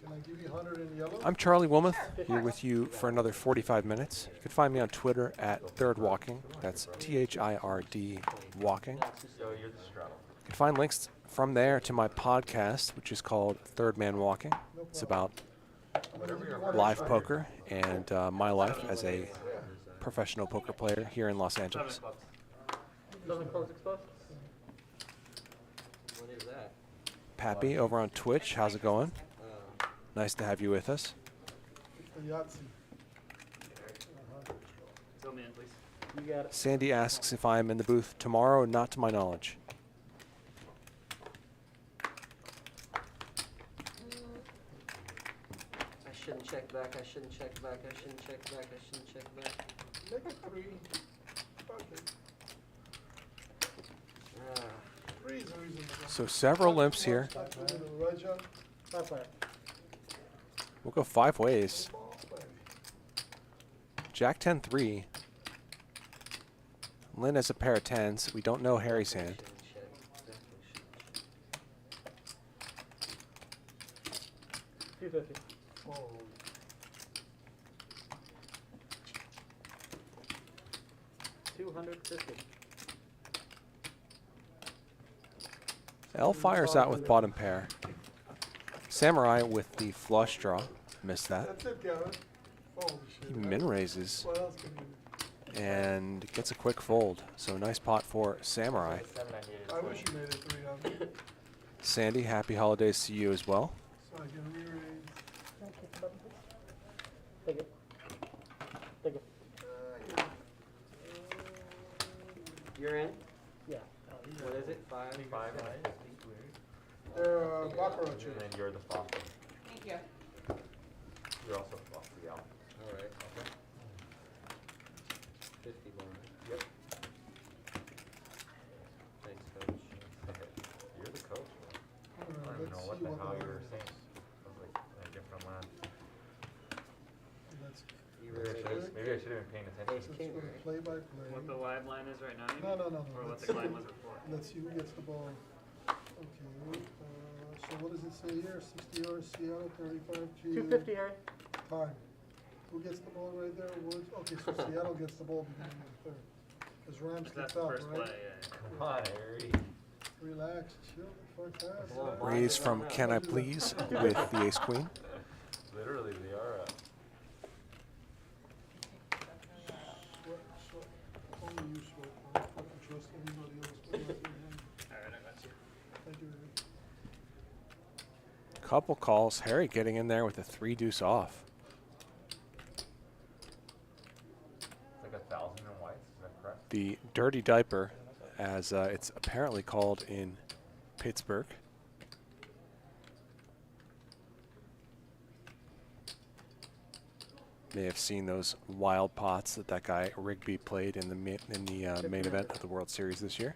Can I give you 100 in yellow? I'm Charlie Wilmoth, here with you for another 45 minutes. You can find me on Twitter at thirdwalking. That's THIRD walking. So you're the straddle. You can find links from there to my podcast, which is called Third Man Walking. It's about live poker and my life as a professional poker player here in Los Angeles. Doesn't close exposed? What is that? Pappy over on Twitch, how's it going? Nice to have you with us. The Yahtzee. Fill me in, please. You got it. Sandy asks if I am in the booth tomorrow, not to my knowledge. I shouldn't check back, I shouldn't check back, I shouldn't check back, I shouldn't check back. Make it 3. Fuck it. 3 is a reason. So several limps here. Right, John? We'll go 5 ways. Jack 10-3. Lynn has a pair of 10s. We don't know Harry's hand. $250. Oh. $250. L fires out with bottom pair. Samurai with the flush draw. Missed that. That's it, Gavin. Holy shit. He min raises What else can you and gets a quick fold. So nice pot for Samurai. do? I wish you made it 300. Sandy, happy holidays to you as well. So I can re-raise. Take it. Take it. You're in? Yeah. What is it? 5? 5 and a 50. They're baccarat And chips. then you're the flop. Thank you. You're also flop, yeah. Alright. Okay. 50 more. Yep. Thanks, coach. You're the coach, man. I don't even know what the hell you were saying. I was like in a different land. Let's Maybe I should have been paying attention. King, go right? play by play. What the live line is right now? you No, mean? no, no, no. Or what Let's the client was before? Let's see who gets the ball. Okay. So what does it say here? 60 yards, Seattle, 35 to 250, Harry. time. Who gets the ball right there? Woods? Okay, so Seattle gets the ball beginning of the third. Because Rams That's gets the out, first right? play, yeah. Come on, Harry. Relax, chill the fuck fast. Well, Raise from Can I Please with the ace queen. Literally, they are. Sweat, sweat. Only you sweat. I don't fucking trust anybody else. But not you. Alright, I got you. Thank you, Rick. Couple calls. Harry getting in there with a 3 deuce off. It's like 1,000 in whites, is that correct? The dirty diaper, as it's apparently called in Pittsburgh. May have seen those wild pots that guy Rigby played in the main event of the World Series this year.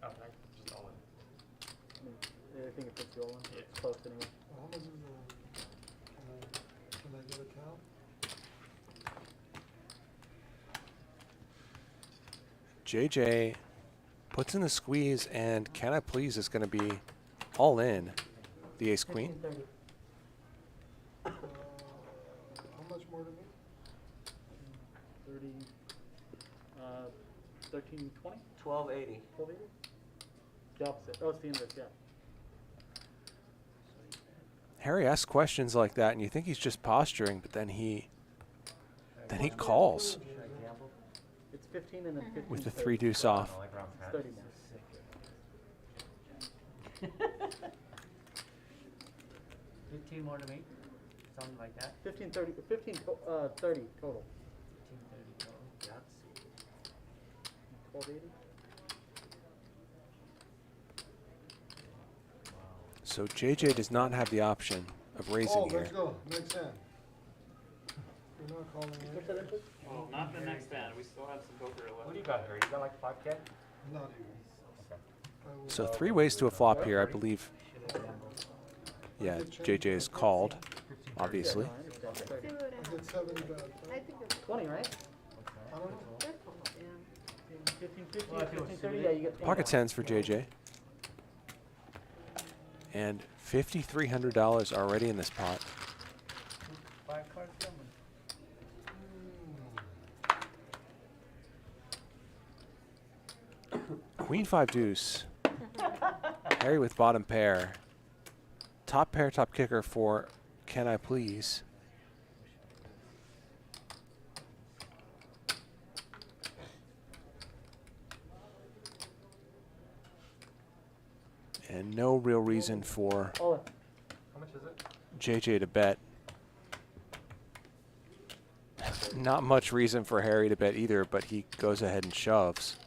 Oh, just all in. I think it puts you all in. It's close anyway. How much is the, can I get a count? JJ puts in the squeeze, and Can I Please is going to be all in the ace queen. 1530. How much more to me? 30. 1320? 1280. 1280? The opposite. Oh, it's the inverse, yeah. Harry asks questions like that, and you think he's just posturing, but then he calls It's 15 and then 15. with the 3 deuce off. I like round 10. 30 more. 15 more to me? Something like that? 15, 30, 15, 30 total. 15, 30 total. That's 1280? So JJ does not have the option of raising Oh, here. let's go. Next hand. You're not calling it. What's that interest? Well, not the next hand. We still have some poker left. What do you got, Harry? You got like 5K? Not even. Okay. I will- So 3 ways to a flop here, I believe. Yeah, JJ is called, obviously. No, I understand. 30. I get 70 back. I think it's 20, right? I don't know. difficult, yeah. 15, 50, 15, 30, yeah, you get 20. Pocket 10s for JJ. And $5,300 already in this pot. 5 cards coming. Queen 5 deuce. Harry with bottom pair. Top pair, top kicker for Can I Please? And no real reason for How much is it? JJ to bet. Not much reason for Harry to bet either, but he goes ahead and shoves.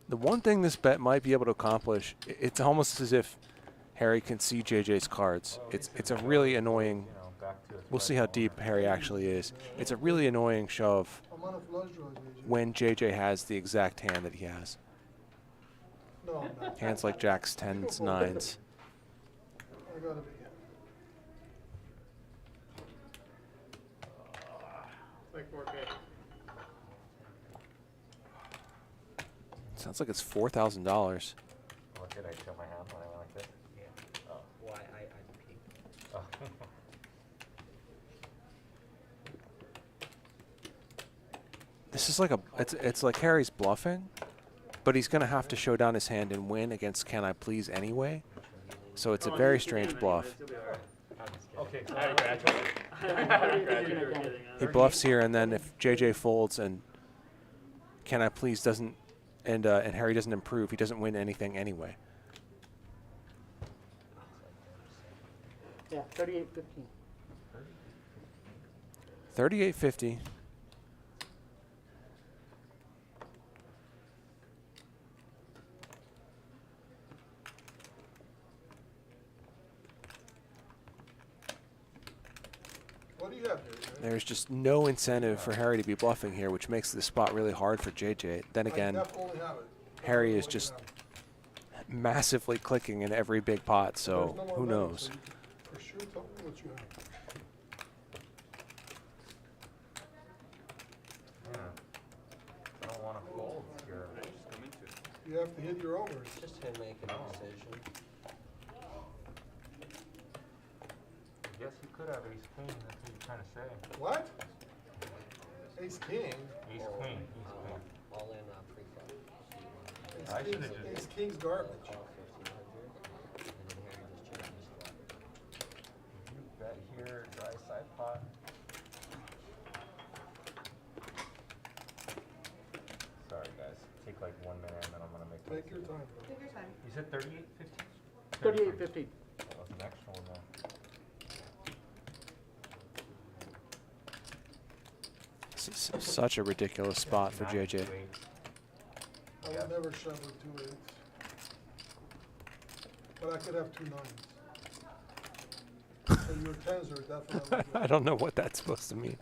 The one thing this bet might be able to accomplish, it's almost as if Harry can see JJ's cards. It's a really annoying, we'll see how deep Harry actually is. It's a really annoying shove I'm on a flush draw, JJ. when JJ has the exact hand that he has. No, I'm not. Hands like jacks, tens, nines. I gotta be. Like 4K. Sounds like it's $4,000. What did I show my hand when I went like this? Yeah. Oh. Why I peeked. Oh. This is like a, it's like Harry's bluffing, but he's gonna have to show down his hand and win against Can I Please anyway. So it's a very strange bluff. Okay, sorry, I graduated. He bluffs here, and then if JJ folds and Can I Please doesn't, and Harry doesn't improve, he doesn't win anything anyway. Yeah, 38.15. 38.50. What do you have here? There's just no incentive for Harry to be bluffing here, which makes the spot really hard for JJ. Then again, Harry is just massively clicking in every big pot, so who knows? For sure, tell me what you have. I don't want to fold here. You have to hit your overs. Just him making a decision. I guess you could have ace queen. That's what you're trying to say. What? Ace king. Ace queen. Ace queen. All in pre-flop. Ace I should've king's, just- ace king's garbage. And then Harry just checked his flop. You bet here, dry side pot. Sorry guys, take like 1 minute and then I'm gonna make. Take your time, bro. Take your time. You said 38.15? 38.15. That was an extra one there. Such a ridiculous spot for JJ. I would never shove with 2 8s. But I could have 2 9s. So your 10s are definitely. I don't know what that's supposed to mean.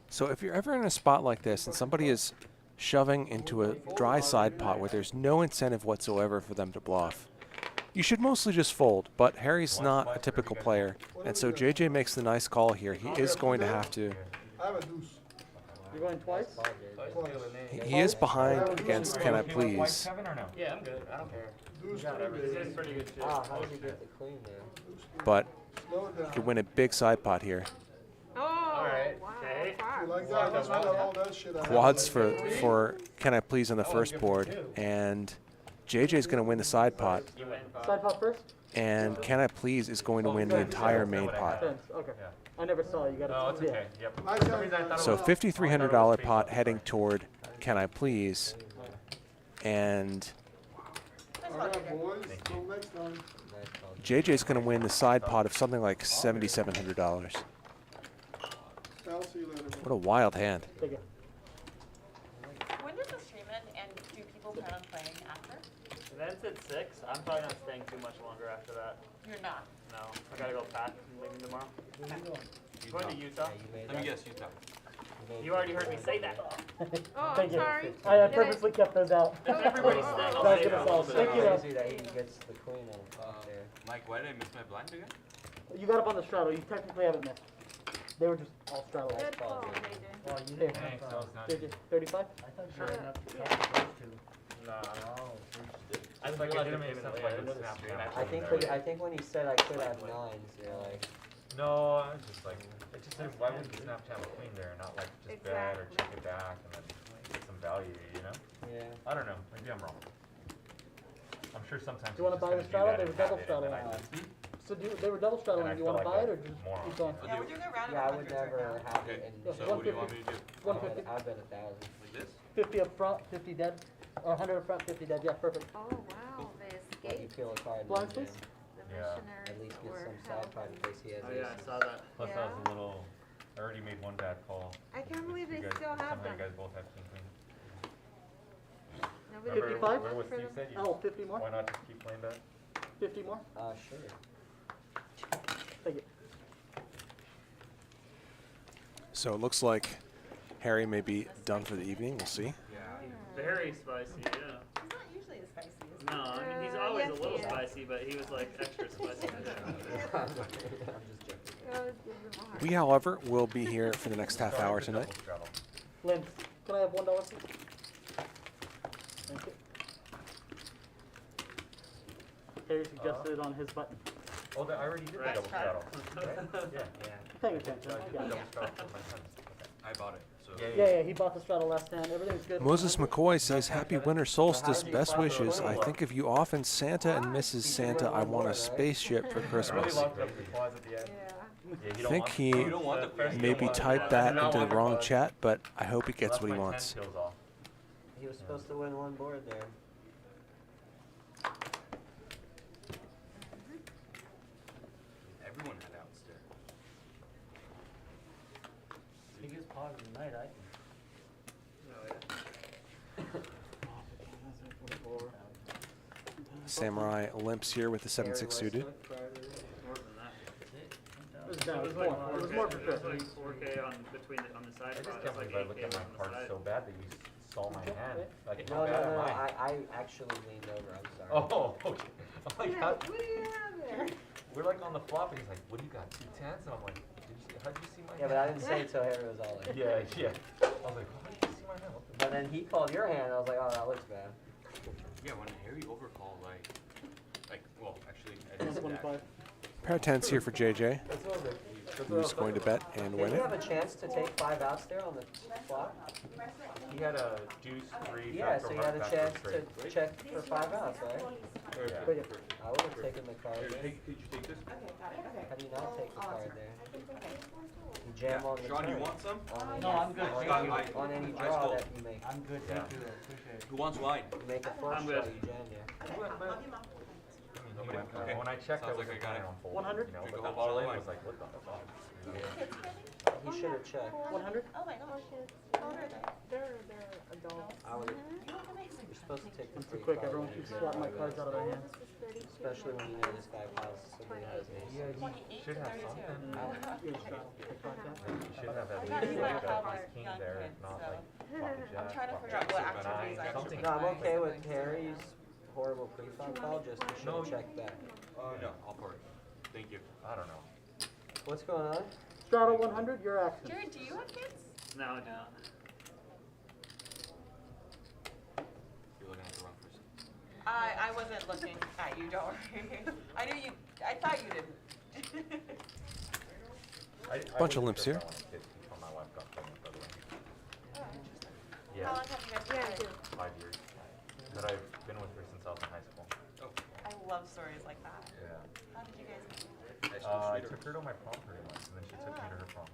So if you're ever in a spot like this and somebody is shoving into a dry side pot where there's no incentive whatsoever for them to bluff, you should mostly just fold. But Harry's not a typical player, and so JJ makes the nice call here. He is going to have to. I have a deuce. You're going twice? He is behind against Can I Please. Yeah, I'm good. I don't care. Deuce, This is pretty good shit. Ah, how did he get the queen there? But slow it he down. could win a big side pot here. Oh, Alright, wow. okay. Far. You like that? Let's put all that shit out. Quads for Can I Please on the first board, and JJ's going to win the side pot, You win. Side pot first? and Can I Please is going to win the entire main pot. Tens. Okay. I never saw it. You got No, it's okay. Yep. Nice For some reason I hand. thought it So was- $5,300 pot heading toward Can I Please, and All right, boys. Till next time. Nice call. JJ's going to win the side pot of something like $7,700. I'll see you later. What a wild hand. Take it. When does the stream end, and do people plan on playing after? Event's at 6. I'm probably not staying too much longer after that. You're not. No, I gotta go pack and leaving tomorrow. Where you going? Going to Utah. Yeah, you made Let me that. guess, Utah. make You already it heard me work. say that. Oh, Thank I'm you. sorry. I purposely kept those out. If everybody's staying, I'll That's say gonna it. solve. Thank you. Crazy that he gets the queen out there. Mike, why did I miss my blind again? You got up on the straddle. You technically haven't missed. They were just all straddle. Good call, JJ. Well, you Here. didn't Thanks, that have, was not 35? I thought Sure. you were enough to Yeah. cover those two. Nah. I It's like realized it it didn't make came in sense late. why I the didn't snap notice. cam I think wasn't there. I think when he said I could have nines, you're like, No, I was just like, it just says, why would you snap jam a queen there, not like just bet or check it back and then get some value, you know? yeah. I don't know, maybe I'm wrong. I'm sure sometimes Do you want to buy the he's just gonna straddle? do They that were and double have it, and then I straddling. just- So they were double straddling. And I Do you want to feel buy like it or a just moron. keep going? Yeah, we're doing a round of Yeah, I would hundreds right never now. have Okay, it in. Yeah, so what do you want me to do? 150. I bet 1,000. Like this? 50 up front, 50 dead. Or 100 up front, 50 dead. Yeah, perfect. Oh, wow, they Let you escaped. peel a card. and Blinds, then please. The Yeah. missionaries At least get were some held. side card in case he has Oh yeah, I aces. saw that. Plus I was a little, I already made one bad call. I can't If believe you they guys- still have somehow them. you guys both have king queen. Nobody Remember, 55? remember what for Steve them? said? You Oh, 50 more? why not just keep playing that? 50 more? Sure. Take it. So it looks like Harry may be done for the evening. We'll see. Very spicy, yeah. He's not usually as spicy as No, I mean he's always yes, a little he is. spicy, but he was like extra spicy today. I'm just joking. I always give them a hard We, however, will be here for the next half hour tonight. Double straddle. Lynn, can I have $1 please? Thank you. Harry suggested it on his button. Oh, I already did the Right. double straddle. Right? Yeah. Yeah. Paying attention. I I did the got it. double straddle for my son. I bought it, so. Yeah, he bought the straddle last time. Everything's good. Moses McCoy says, "Happy winter solstice, best wishes. I think of you often, Santa and Mrs. Santa. I want a spaceship for I really Christmas." locked up the clause at the end. Yeah. Yeah, you I don't think want- he you don't want the first maybe one. typed Yeah. that You don't into the want wrong clause. chat, but I hope he gets Left what he my 10 wants. kills off. He was supposed to win one board there. Everyone had outs there. Biggest pot of the night, I think. Samurai Limps here with the 7-6 suited. More than that. It was It down. was It like was more. It was 4K. more for It was sure. like 4K on between the, on the side. I just pot. can't It was believe I like looked 8K at my on the cards side. so bad that you saw my hand. Like, No, how no, bad no, am no. I? I actually leaned over. I'm sorry. Oh, okay. I'm like, Yeah, how, what do you have there? we're like on the flop, and he's like, "What do you got? 2 10s?" And I'm like, "How'd you see my Yeah, hand?" but I didn't say it till Harry was all in. Yeah, yeah. I was like, "How did you see my hand?" What the- But then he called your hand. I was like, oh, that looks bad. Yeah, when Harry overcalled, well, actually, I didn't stack. 125. Pair of 10s here for JJ, That's what I was like. who's going to bet and Did win you it. have a chance to take 5 outs there on the flop? He had a deuce 3. Yeah, backdoor so you had a heart, chance backdoor to straight. check for 5 outs, right? Yeah. Take it. I would have taken the card. Here, could you take this? Okay, got it, okay. How do you not take the card there? Okay. You jam on the Sean, you turn. want some? On No, I'm good, on thank any- you. On any Ice draw cold. that you make. I'm good, Yeah. thank you, I appreciate it. Who wants wine? You make a flush I'm draw, good. you jam, yeah. Okay, I'll give him up. He Nobody- went, okay. when I checked, Sounds I was like I got it. on fold. 100? You know, Drink but a the whole bottle of parlay wine. was like, what the fuck? He should have checked. 100? Oh my gosh. How old are they? They're adults. I would. You look amazing. You're supposed to take the I'm too free quick. card Everyone when keeps you swatting my jam. cards out of their hands. This was 32. Especially when you know this guy piles somebody has ace. Yeah, you 28 should to have 32. something. You just straddle. Take 5 down. You should have at I least got you like like how a we're king young there, kids, if not so. like pocket jack, I'm trying to pocket figure out what jack, activities nine, I something. should No, I'm Fine. okay with Harry's horrible pre-flop call, just you should No, have checked back. No, I'll pour it. Thank you. I don't know. What's going on? Straddle 100, your action. Jared, do you have kids? No, I do not. You're looking at the wrong person. I wasn't looking at you, don't worry. I knew you, I thought you didn't. Bunch of wasn't limps sure here. if I wanted kids before my wife got pregnant, by the way. Oh, interesting. Yeah. How long have you guys been Yeah, I married? do. 5 years. But I've been with her since I was in high school. I love stories like that. Yeah. How did you guys meet? I took her to my prom pretty much, and then she took me to her prom.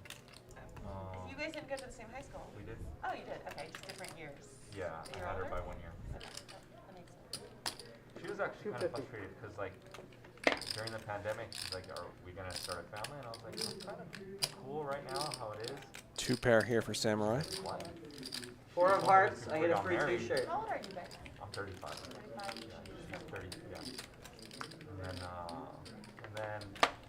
You guys didn't go to the same high school? We did. Oh, you did? Okay, just different years. Yeah, A I year had her older? by 1 year. Okay, that makes sense. She was actually kind of 250. frustrated because, like, during the pandemic, she's like, "Are we gonna start a family?" And I was like, "It's kind of cool right now, how it is." 2 pair here for Samurai. Why? 4 of hearts, I We get a got free married. t-shirt. How old are you guys? I'm 35. 35, Yeah, she's she's 30. Yeah. And then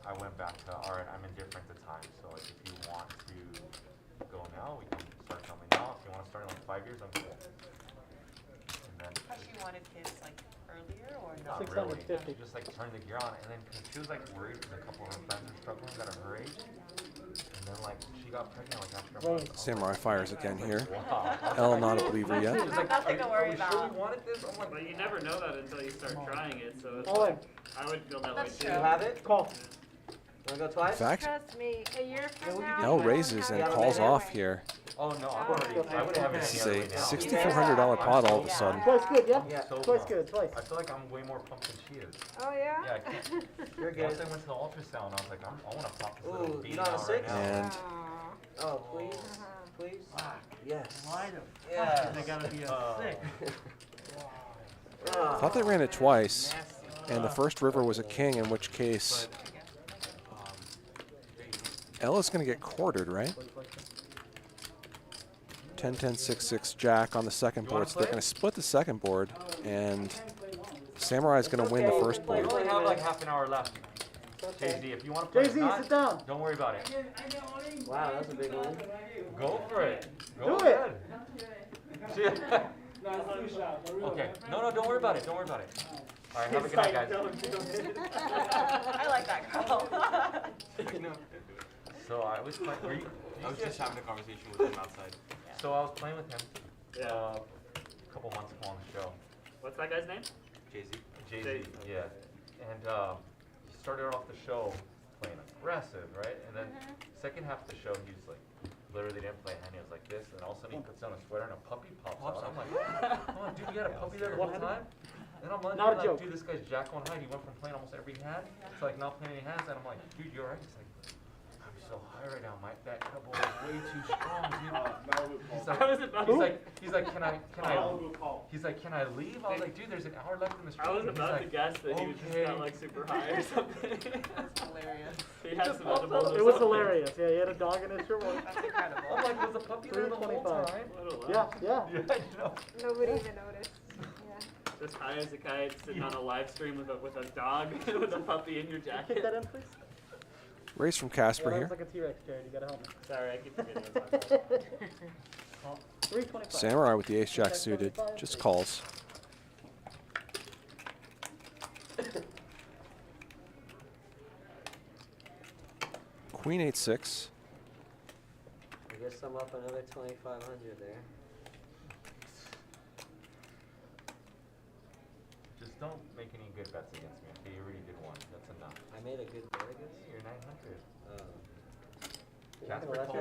I went back to, all right, I'm indifferent to time, so like, if you want to go now, we can start filming now. If you want to start in like 5 years, I'm cool. And then Has she wanted kids like earlier or no? not really. She just like turned the gear on, and then 'cause she was like worried because a couple of her friends were struggling that are her age. And then like she got pregnant like after a month. Samurai fires again here. Wow. L not a believer yet. She's like, Nothing to worry are we about. sure we wanted this? I'm like, But you never know that until you start trying it, so it's All in. I would feel that way That's too. You have it? Call. Wanna go In twice? fact, Trust me, a year from now. L you raises won't and have calls to off wait. here. oh no, I'm already. I wouldn't have it This any is other way a now. $6,400 pot all of a Yeah. sudden. Twice good, yeah? Yeah. So Twice pumped. good, twice. I feel like I'm way more pumped than she is. Oh, yeah? Yeah, I can't. You're Once good. I went to the ultrasound, I was like, I want to pop this Ooh, little you bean got a out right six? now. And Aw. Oh, please, Uh-huh. please. Yes. Yeah. They gotta be a six. Ah. thought they ran it twice, and the first river was a king, in which case L is going to get quartered, right? 10, 10, 6, 6, jack on the second board, so they're going to split the second board, and Samurai is going to win the first We board. only have like half an hour left. Jay-Z, if you want to play Jay-Z, or not, sit down. don't worry about it. Wow, that's a big one. Go for it. Go Do it. ahead. Okay. No, don't worry about it. Don't worry about it. All right, have a good night, guys. I like that girl. So I was playing. Were you? I was just having a conversation with him outside. So I was playing with him Yeah. a couple months ago on the show. What's that guy's name? Jay-Z. Jay-Z, yeah. And he started off the show playing aggressive, right? And then second half of the show, he was like, literally didn't play a hand. He was like this, and all of a sudden he puts on a sweater and a puppy pops out. I'm like, dude, you had a puppy there the whole time? And I'm Not a wondering, like, joke. dude, this guy's Jack on high. He went from playing almost every hand to like not playing any hands. And I'm like, dude, you're right. He's like, I'm so high right now. That double is way too strong, dude. He's like, can I? He's like, can I leave? I was like, dude, there's an hour left in the stream. I was He's about to like, guess that he was just okay. got like super high or something. That's hilarious. He had some edibles or It was something. hilarious. Yeah, he had a dog in his shirt. That's incredible. I'm like, was the puppy there the whole 325. time? What a Yeah, laugh. yeah. Yeah, you know. Nobody even noticed. Yeah. Just high as a kite, sitting on a live stream with a dog with a puppy in your Kick jacket. that in, please. Raise from Casper Yeah, here. that was like a T-Rex, Jared. You gotta help me. Sorry, I keep forgetting it's my fault. 325. Samurai with the ace-jack suited, just calls. Queen 8-6. I guess I'm up another 2,500 there. Just don't make any good bets against me. Okay, you already did one. That's enough. I made a good bet against. You're 900. Casper Casper told told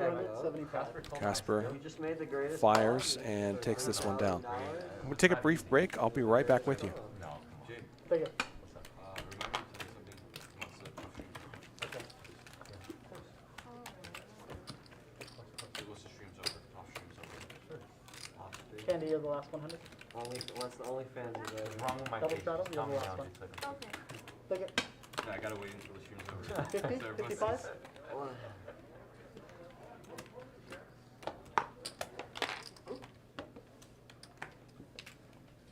me me. to go. 75. Casper You just made the greatest fires call. and takes this one down. $1,000. We'll take a brief break. I'll be right back with you. No. Jay, Take it. remind me to tell you something once the Okay. once the stream's over, off stream's over. Candy, you're the last 100. Once the OnlyFans is What's over. wrong with my Double face? straddle, Just you're tell the me last now, one. just like Okay. Take it. Yeah, I gotta wait until the stream's over. 50, So everyone 55. sees. One.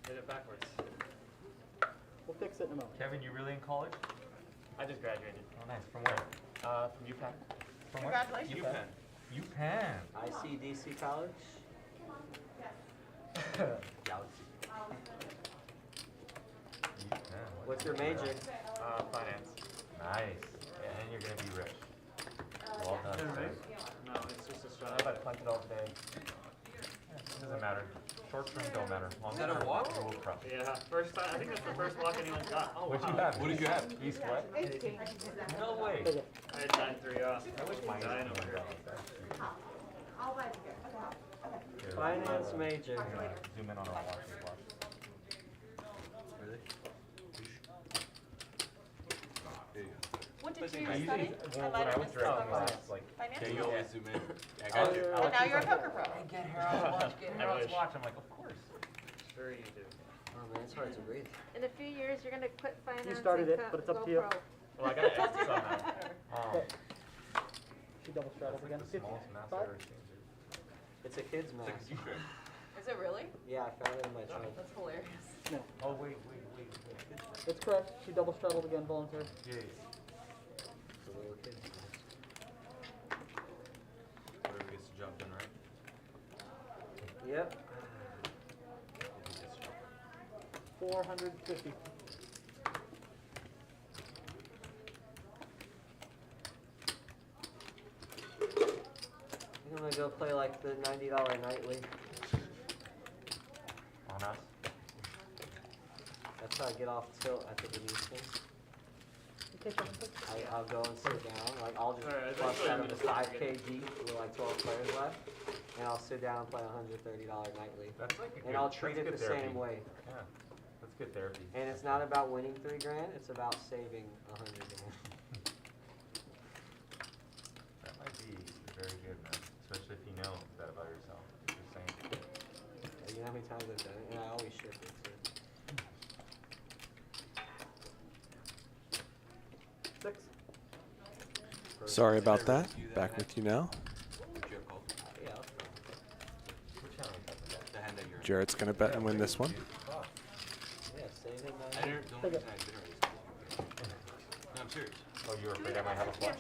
Hit it backwards. We'll fix it in a moment. Kevin, you really in college? I just graduated. Oh, nice. From where? From UPenn. From where? Congratulations. UPenn. UPenn. ICDC College. Galaxy. UPenn. What's your major? Finance. Nice. Yeah, and you're gonna be rich. Well done, sir. No, it's just a I straddle. bet $20 a day. Yeah, it doesn't matter. Short term don't matter. Long Is that a term, walk? you will crush. Yeah, first time. I think that's the first walk anyone's got. Oh, What'd you wow. have? What did you have? East what? 18. No way. Take it. I had 9-3 off. I wish mine Dying was over here. Here, Finance major. I'm gonna zoom in on our watch. Really? There you go. What did I you usually, study? when I was directing class, like, Yeah, you Financial? always zoom in. I Oh, got you. yeah. And now you're a Alex's poker pro. Hey, get Harold's watch, get I Harold's wish. watch. I'm like, of course. Sure you do. Oh man, it's hard to breathe. In a few years, you're gonna quit finance. started and it, but it's up go to you. pro. Well, I got to ask you somehow. Okay. She double straddles That's again. like the smallest math I've ever seen, dude. It's a kid's It's like mask. a secret. Is it really? Yeah, I found it in my trunk. That's hilarious. No, Oh, wait. it's correct. She double straddled again, voluntary. Jeez. It's a little kid's mask. Whatever gets the job done. Yep. 450. I'm gonna go play like the $90 nightly. On us? That's how I get off tilt at the Venetian. Okay, I'll go and sit down. Like I'll just Alright, bust eventually out I'm of the gonna 5K deep with like 12 players left, and I'll sit down and play $130 nightly. That's like a good, And I'll treat it that's the good same therapy. way. Yeah, that's good therapy. And it's not about winning $3 grand. It's about saving $100 grand. That might be very good, man. Especially if you know that about yourself. Just saying. You know how many times I've done it, and I always ship it too. 6. Sorry about that. Back with you now. Yeah. Which hand are we talking about? Jared's going to bet and win this one. Yeah, saving I don't think I did already. No, I'm serious. Oh, you were afraid I might have a flush?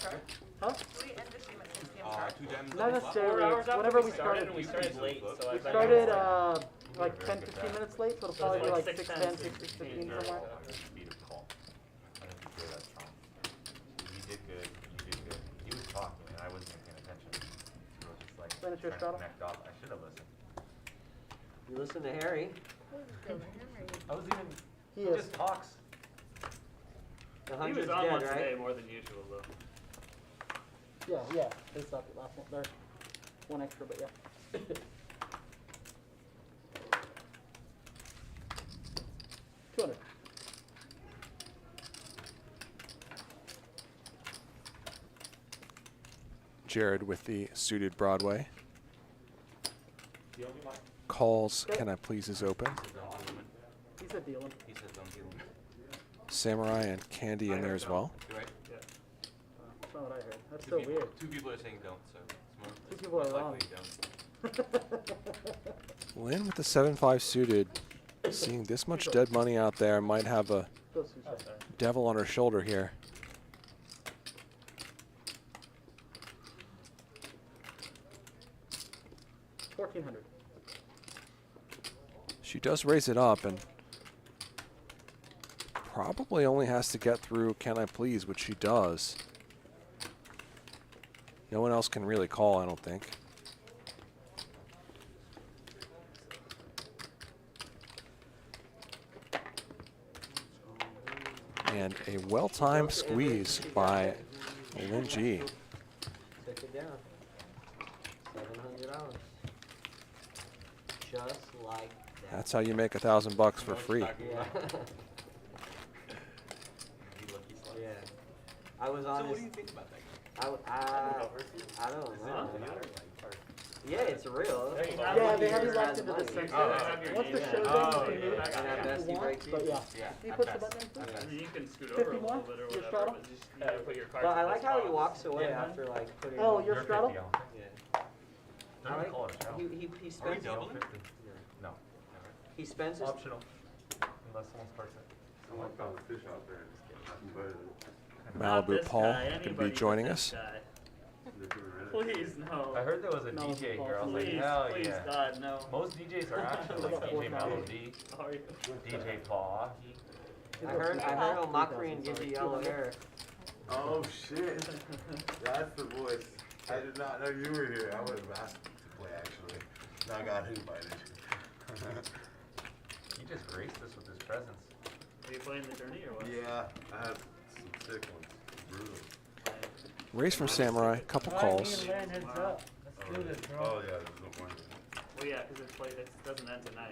Huh? We end the stream at 6 p.m. 2 diamonds. Not on the flop? necessarily. 4 hours after Whenever we started, and we started late, so I We bet started like 10, 15 minutes late, so it'll probably be like 6:10, 6:15 somewhere. Speed of call. I think you play that strong. You did good. You did good. He was talking, and I wasn't even paying attention. You were just like Finish your trying to straddle. connect off. I should have listened. You listen to Harry. I was even. He He is. just talks. The He 100's was on dead, one right? today more than usual, though. Yeah. It's up the last one. There's one extra, but yeah. 200. Jared with the suited Broadway. The only one. Calls, can I please is open. He said dealing. He said don't deal with me. Samurai and Candy in there as well. You're right. Yeah. That's not what I heard. That's Two so people, weird. 2 people are saying don't, so it's Two more, people are likely wrong. you don't. Lynn with the 7-5 suited. Seeing this much dead money out there, might have a Those two shots. devil on her shoulder here. $1,400. She does raise it up and probably only has to get through Can I Please, which she does. No one else can really call, I don't think. And a well-timed squeeze by Lynn G. Took it down. $700. Just like that. That's how you make $1,000 for free. Yeah. Yeah. I was on So what this. do you think about that? I don't know. Yeah, it's real. Yeah, they have you locked into the center. Once the show's done, you can move And that if bestie you breaks want, but yeah. Yeah. He puts the button in, please. I mean, you can scoot over a 51? little bit or Your whatever, straddle? but just you gotta put your cards But I in like the how he spots. walks away Yeah. after like putting. Oh, on- your straddle? Yeah. Don't I even like. call it a straddle. He Are we spends. doubling? No. He spends his. Optional. Unless someone starts it. Someone found a fish out there. Not Malibu this Paul guy, could be anybody but joining this us. guy. Please, no. I heard there was a No, DJ here. I was Please, like, hell please, yeah. God, no. Most DJs are actually like DJ Melody, Sorry. DJ Paul. I heard on Mockery gives you yellow hair. Oh shit. That's the voice. I did not know you were here. I would have asked to play actually. Now I got invited. He just graced us with his presence. Are you playing the journey or what? Yeah, I had some sick ones. Brutal. Raise from Samurai, couple calls. Lynn, heads up. Let's do this, bro. Oh yeah, there's no point. Well, yeah, because it doesn't end tonight.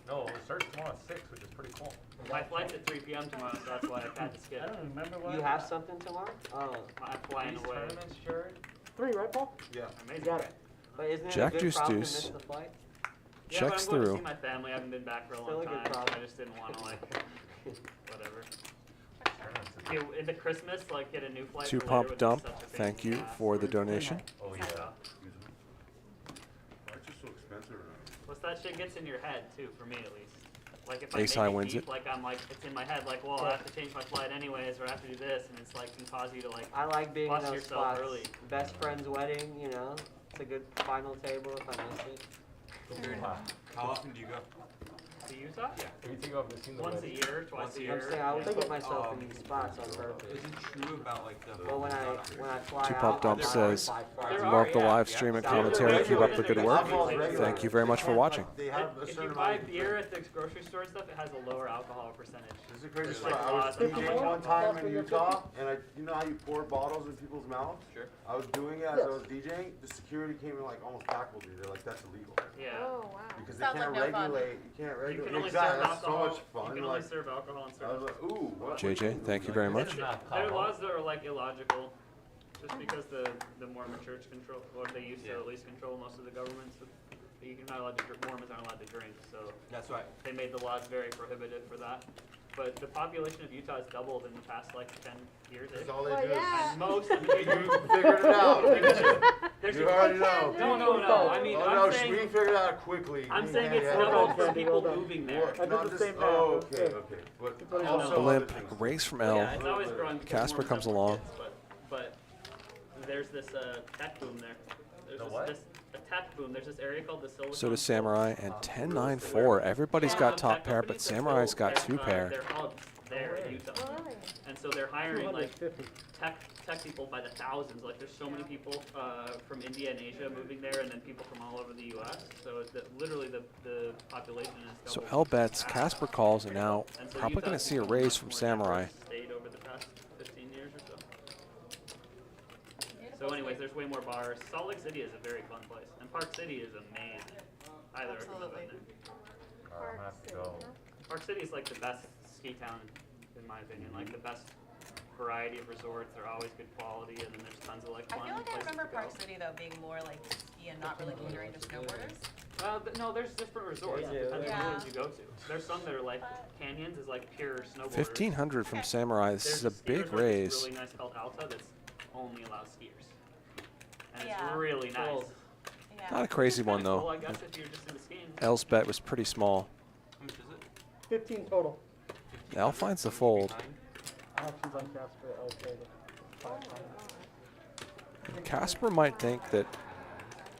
No, it starts tomorrow at 6, which is pretty cool. My flight's at 3 p.m. tomorrow, so that's why I had to skip. I don't remember what. You have something tomorrow? Oh, I'm flying These away. tournaments, Jared? 3, right, Paul? Yeah. Amazing. Got it. but isn't it Jack a good deuce problem deuce. to miss the flight? Yeah, Checks but I'm going through. to see my family. I haven't been back for a Still long a good time. problem. I just didn't want to, like, whatever. Tournaments is- Okay, into Christmas, like, get a new flight Two for later pump would be dump. such a pain Thank in the you ass. for the donation. Oh yeah. Why is it so expensive around? Plus, that shit gets in your head, too, for me at least. Like, if I Ace make high it wins deep, it. like, I'm like, it's in my head, like, well, I have to change my flight anyways, or I have to do this, and it's like, can cause you to, like, I like being in bust those yourself spots. early. Best friend's wedding, you know. It's a good final table if I miss it. How often do you go? To Utah? Yeah. You think I've seen the Once a year, twice a year. I'm saying I always put myself in these spots on purpose. Is it true about like the? But when I fly out, Tupac Dump I'm says, there love the yeah. live stream and commentary. Keep up the good work. Thank you very much for watching. They have a If certain you buy amount of beer at the grocery store and stuff, it has a lower alcohol percentage. This is a crazy It's story. like I was laws on how DJing much one alcohol. time in Utah, and you know how you pour bottles in people's mouths? Sure. I was doing it as I was DJing. The security came and like almost tackled me. They're like, "That's illegal." Yeah. Oh, wow. Because Sounds they can't like no fun. regulate. You can't You regulate. can only Exactly. serve That's so alcohol. much fun. You can only Like, serve alcohol in I was certain. like, "Ooh, what?" JJ, thank you very much. There are laws that are like illogical, just because the Mormon church control, or they used to at least control most of the governments. You're not allowed to drink, Mormons aren't allowed to drink, so That's right. they made the laws very prohibitive for that. But the population of Utah has doubled in the past like 10 years. That's all they Well, do. yeah. And most of the You figured it out. there's You already know. No. I mean, Oh I'm no, saying, we figured it out quickly. I'm We saying can't it's have doubled it. for people moving there. What? Not just, oh, okay. But also Limp, other things. raise from Yeah, L. it's always growing. because Casper Mormons comes have more along. kids, but there's this tech boom there. There's The this, what? this a tech boom. There's this area called the Silicon. So does Valley. Samurai and 10-9-4. Everybody's got top pair, but Samurai's got two pair. They're hubs there in Utah, and so they're hiring like tech people by the thousands. Like there's so many people from India and Asia moving there, and then people from all over the U.S. So literally the population is. So doubled L bets, fast. Casper calls, and now And so probably going to Utah's see a become raise much from more Samurai. diverse state over the past 15 years or so. So anyways, there's way more bars. Salt Lake City is a very fun place, and Park City is amazing. Highly recommend Absolutely. there. I'm gonna have to go. Park City is like the best ski town, in my opinion. Like the best variety of resorts. They're always good quality, and then there's tons of like I fun feel like I places remember to go. Park City though being more like ski and not really catering to snowboarders. No, there's different resorts. Yeah, It depends on yeah. the ones you go to. There's some that are like canyons, is like pure snowboarders. 1,500 from Samurai. This There's is a ski big resort that's raise. really nice called Alta that's only allows skiers, and Yeah. it's really nice. Cool. Yeah. Not a crazy It's kinda one, though. Cool, I guess if you're just into skiing. L's bet was pretty small. How much is it? 15 total. L finds the fold. Options on Casper, okay. 5 times. Casper might think that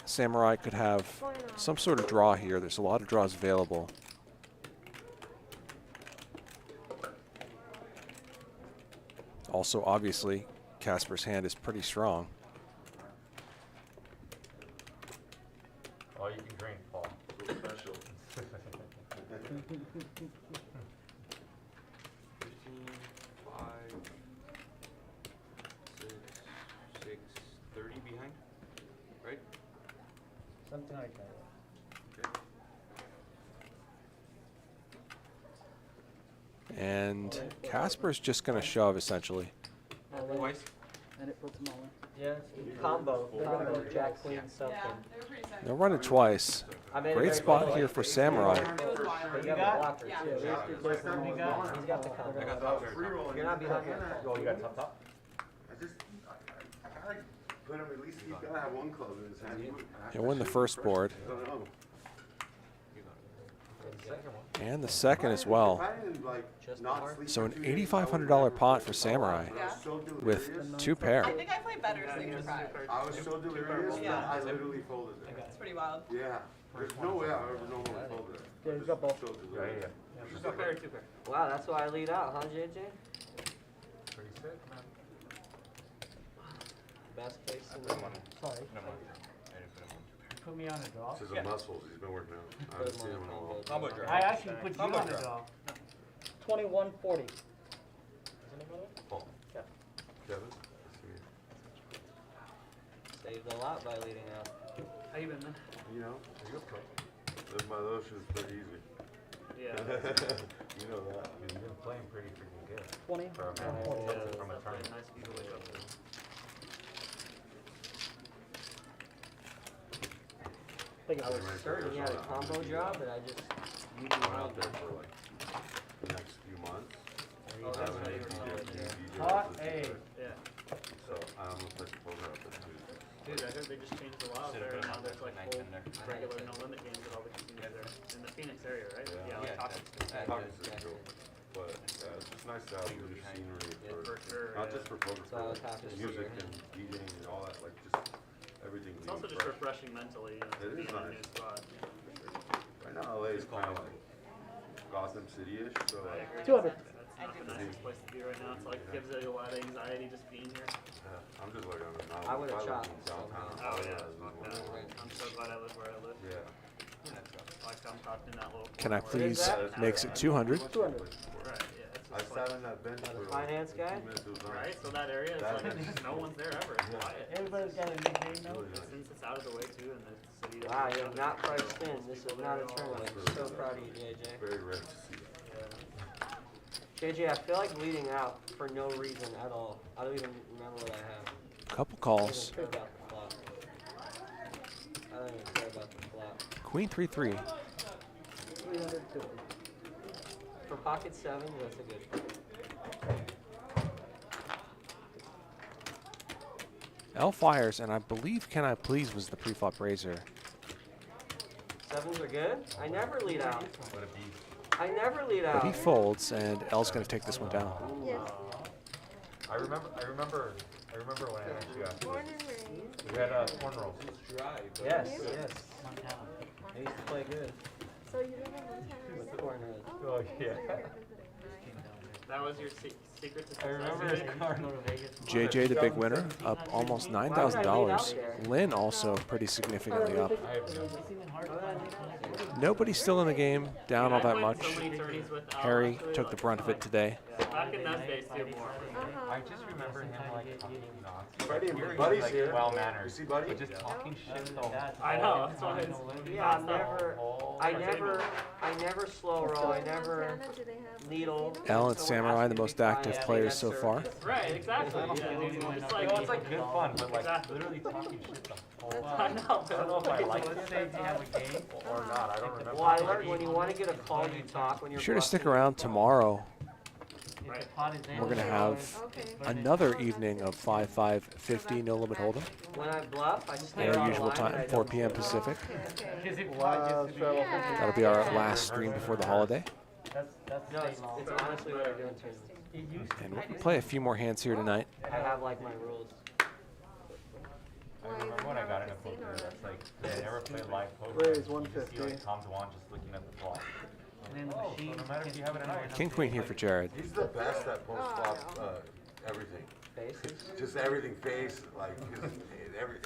Samurai could have some sort of draw here. There's a lot of draws available. Also, obviously, Casper's hand is pretty strong. Oh, you can drink, Paul. So special. 5, 6, 30 behind, right? Something like that. And Casper's just going to shove, essentially. Twice. And it puts them all in. Yeah, combo, Jack Queen something. They'll run it twice. I made it Great very spot close. here for Samurai. But you have a blocker too. Yeah, He's got the combo. I got top pair. You're not behind that. Oh, you got top? I gotta put him at least. He's gotta have one club in his hand. He'll win the first board. I don't know. And the second as well. If I didn't, like, not sleep So for an 2 days, I would $8,500 never pot play. for Samurai I was so with delirious. two pair. I think I play better Signature Pride. I was so delirious Yeah. that I literally folded it. It's pretty wild. Yeah. There's no way I ever normally fold it. Yeah, he's got both. So delirious. Just a pair or two pair. Wow, that's why I lead out, huh, JJ? Pretty sick, man. Best case scenario. Sorry. Put me on a draw. This is a muscles. He's been working out. I haven't seen him in a while. Combo draw. I actually put you on a draw. 2140. Paul. Yeah. Kevin? Saved a lot by leading out. How you been, man? You know, those shoes pretty easy. Yeah. You know that. You've been playing pretty freaking good. 20. For a man, from a tournament. Nice people to wake up to. I think I was certain he had a combo draw, but I just you I'm out there for like the next few months. Oh, that's Having right. a DJ Hot this A. year. Yeah. So I almost like to poker out there too. Dude, I heard they just changed the law there, and now there's like full regular no limit games at all the casinos there in the Phoenix area, right? Yeah. Like Talkers. Talkers is cool. But yeah, it's just nice to have new scenery For sure. not just for poker, So I was but happy to see music her. and DJing and all that, like just everything. It's also just refreshing mentally, you know, to It be is in a nice. new spot. Yeah, for know LA is kind of like Gotham City-ish, so like. 200. That's not the nicest place to be right now. It's like gives you a lot of anxiety just being here. Yeah, I'm just looking at it now. I would've If lived chopped in downtown. Oh yeah, I'd fuck that. I'm so glad I live where I live. Yeah. Like I'm talking in that little. Can I corner where please it's- makes it 200? 200. Right. Yeah. It's I just sat like, on that bench for finance like guy? 2 minutes. It was nice. right. So that area is That like is- no one's there ever. It's quiet. Everybody's got a nickname now. Really nice. Since it's out of the way too, and the city. doesn't Wow, really you're have not it, priced so in. most This is people not there a are tournament. all- I'm so proud of you, JJ. Very rare to see. JJ, I feel like leading out for no reason at all. I don't even remember what I have. Couple I calls. don't even care about the flop. I don't even care about the flop. Queen 3-3. 350. For pocket sevens, that's a good. L fires, and I believe Can I Please was the pre-flop raiser. Sevens are good. I never lead out. What a beast. I never lead But he out. folds, and L's going to take this one down. Yes. I remember when I actually got Born and raised. we had corn rolls. Yes, yes. I used to play good. So you live in Montana? With the corners. Oh yeah. That was your secret to success. I remember his car go to Vegas. JJ, the big winner, up almost $9,000. Lynn also pretty significantly up. I have no. Nobody's still in the game, down all I've that played much. so many tourneys with Al, Harry actually, took the like, brunt of it today. Back in those days too more. I just remember him like talking nonsense. Buddy, Like, hearing Buddy's him, like, here. well mannered. You see Buddy? But just talking shit the whole I know, that's why it's. Yeah, I never slow roll. I never Montana, do they have needle. casinos? Al and Someone Samurai, asked the me most to buy active it, players that's so their- far. Right, exactly. Yeah, dude, it's like, It's like good fun, but like Exactly. literally talking shit the whole I time. know. I don't know if I like Let's it say you have a game. or not. I don't remember. Well, I learned when you want to get a call, you talk. When Be you're sure to stick bluffing, around tomorrow. If the pot is in, We're going to have Okay. another evening of 5-5-50 no limit hold'em when I bluff, I at stay our on the usual line and I time, 4 don't p.m. slow roll. Pacific. Because if pot Wow, just straddle. That'll be our last stream before the holiday. that's No, state it's law. honestly what I do in tournaments. It used to And be. we'll play a few more hands here tonight. I have like my rules. I remember when I got into poker, that's like, I never played live poker. Raise You just see 150. like Tom DeWan just looking at the flop. And then the Oh, so machine. no matter if you have it or not. King Queen here for Jared. He's the best at post-flop everything. Bases. Just everything face, like,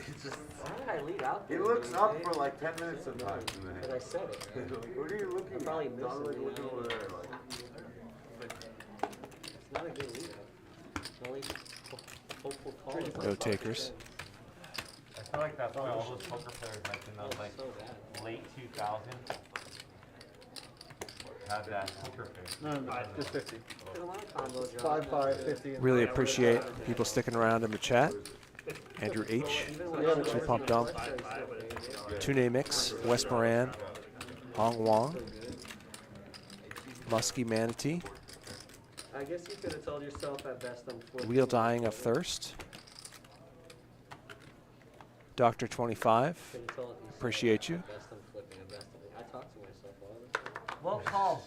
it's just, Why did I lead out he there? looks dude? up for like 10 minutes sometimes in the But I head. said it. Right? What are you looking I'm at? probably Don't missing like it, looking you know? over there, like. It's not a good lead out. Only hopeful call. is No like takers. 5%. I feel like that's why all those poker players like in those like So bad. late 2000s had that poker face. No, just 50. There's a lot of combo draws. 5-5, 50. and Really appreciate people sticking around in the chat. Andrew H, Even when Yeah, it's but Two Pump Dump, Tune Mix, West Moran, Hong Wong, Musky Manatee, I guess you could have told yourself at best I'm flipping. Wheel Dying of Thirst, Dr. 25, Could've told yourself appreciate you. at best I'm flipping, at best I'm- I talk to myself all the time. Well called.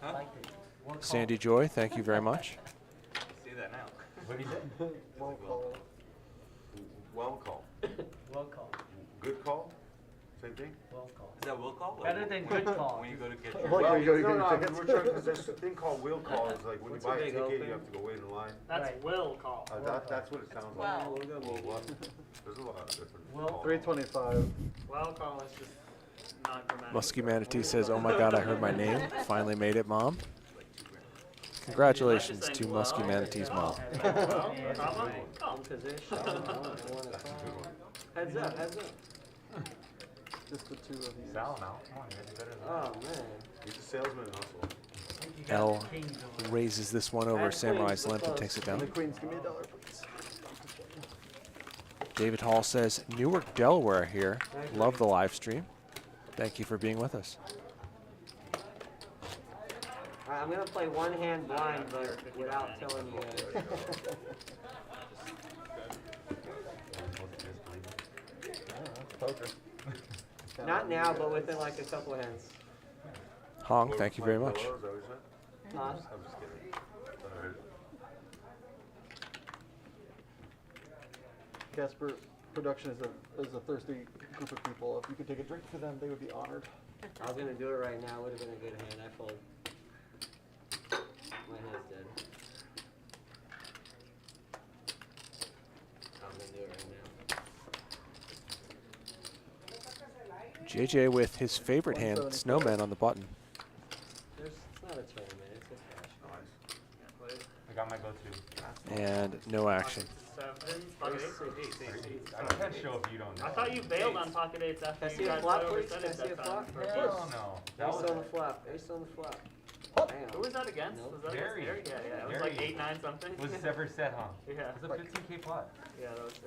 Liked it. Well called. Sandy Joy, thank you very much. See that now. What do you say? Well called. Well call. Well called. Good call? Same thing? Well called. Is that will call? Better than good call. When you go to get Like your. when you go to get no, your no, I mean, tickets. we're trying, cause there's a thing called will call, it's like when you What's a buy a big ticket, open? you have to go wait in line. That's Right. will call. That's what it sounds like. Well. We'll go Well, meet. what? There's a lot of different. Well, calls. 325. Well call is just not grammatically. Musky Manatee says, oh my god, I heard my name. Finally made it, Mom. Congratulations to Musky Manatee's mom. Well, comma, call. In position. I want to call. Heads up, heads up. Just the two of you. Sal now. Come on, you guys are better than Oh, that. man. He's a salesman also. L raises this one over Samurai's Limp and takes it And down. the queens, give me $1, please. David Hall says, Newark, Delaware here. Love the live stream. Thank you for being with us. All right, I'm going to play one hand blind, but without telling you guys. Poker. Not now, but within like a couple hands. Hong, thank you very much. Is that what you said? Huh? I'm just kidding. Alright. Casper production is a thirsty group of people. If you could take a drink for them, they would be honored. I was gonna do it right now. Would have been a good hand. I fold. My hand's dead. I'm gonna do it right now. JJ with his favorite hand, Snowman, on the button. It's not a tournament. It's a cash. I got my go-to. And no action. I can't show if you don't know. I thought you bailed on pocket eights after Can I you see a got flop, so please? Can I overextended see a that flop? time. Hell no. That Ace was on the flop. Ace on the flop. Damn. Who was that against? Nope. Was that Gary. against Gary? Yeah, yeah. It was Gary. like 8-9 something. It was ever set, huh? Yeah. It was a 15K pot. Yeah, that was it.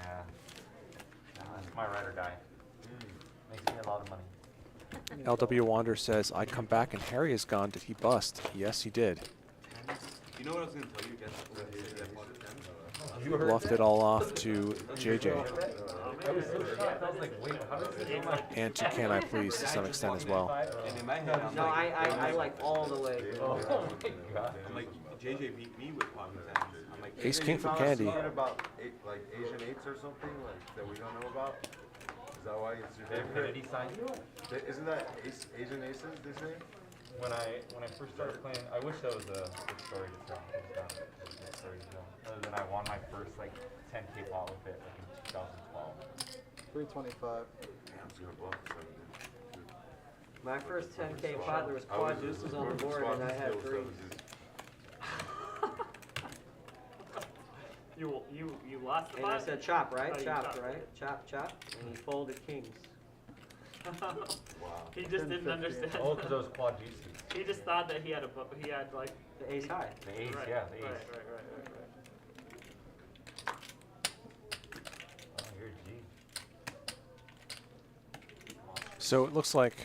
Yeah. That's my ride or die. Makes me a lot of money. LW Wander says, I come back and Harry is gone. Did he bust? Yes, he did. You know what I was going to tell you against He bluffed it all off to JJ. I was so shocked. I was like, wait, how does it go? And to Can I Please to some extent as well. And in my head, I'm No, like, I like all the way. Oh my god. I'm like, JJ beat me with pocket tens. I'm like, Ace You King for found Candy. a secret about like Asian eights or something like that we don't know about? Is that why it's your The favorite? infinity sign? Isn't that Asian aces they say? When I first started playing, I wish that was a good story to tell. It's not a good story to tell. Other than I won my first like 10K pot with it like in 2012. 325. Damn, it's gonna bluff this other dude. My first 10K pot, there was quad deuces on the board, and I had three. You lost the And I pot? said chop, right? Oh, you Chop, chopped. right? Chop, chop. And he folded kings. He just didn't understand. Oh, because those quad deuces. He just thought that he had like The ace high. The ace, right, yeah, the ace. right. Oh, you're a G. So it looks like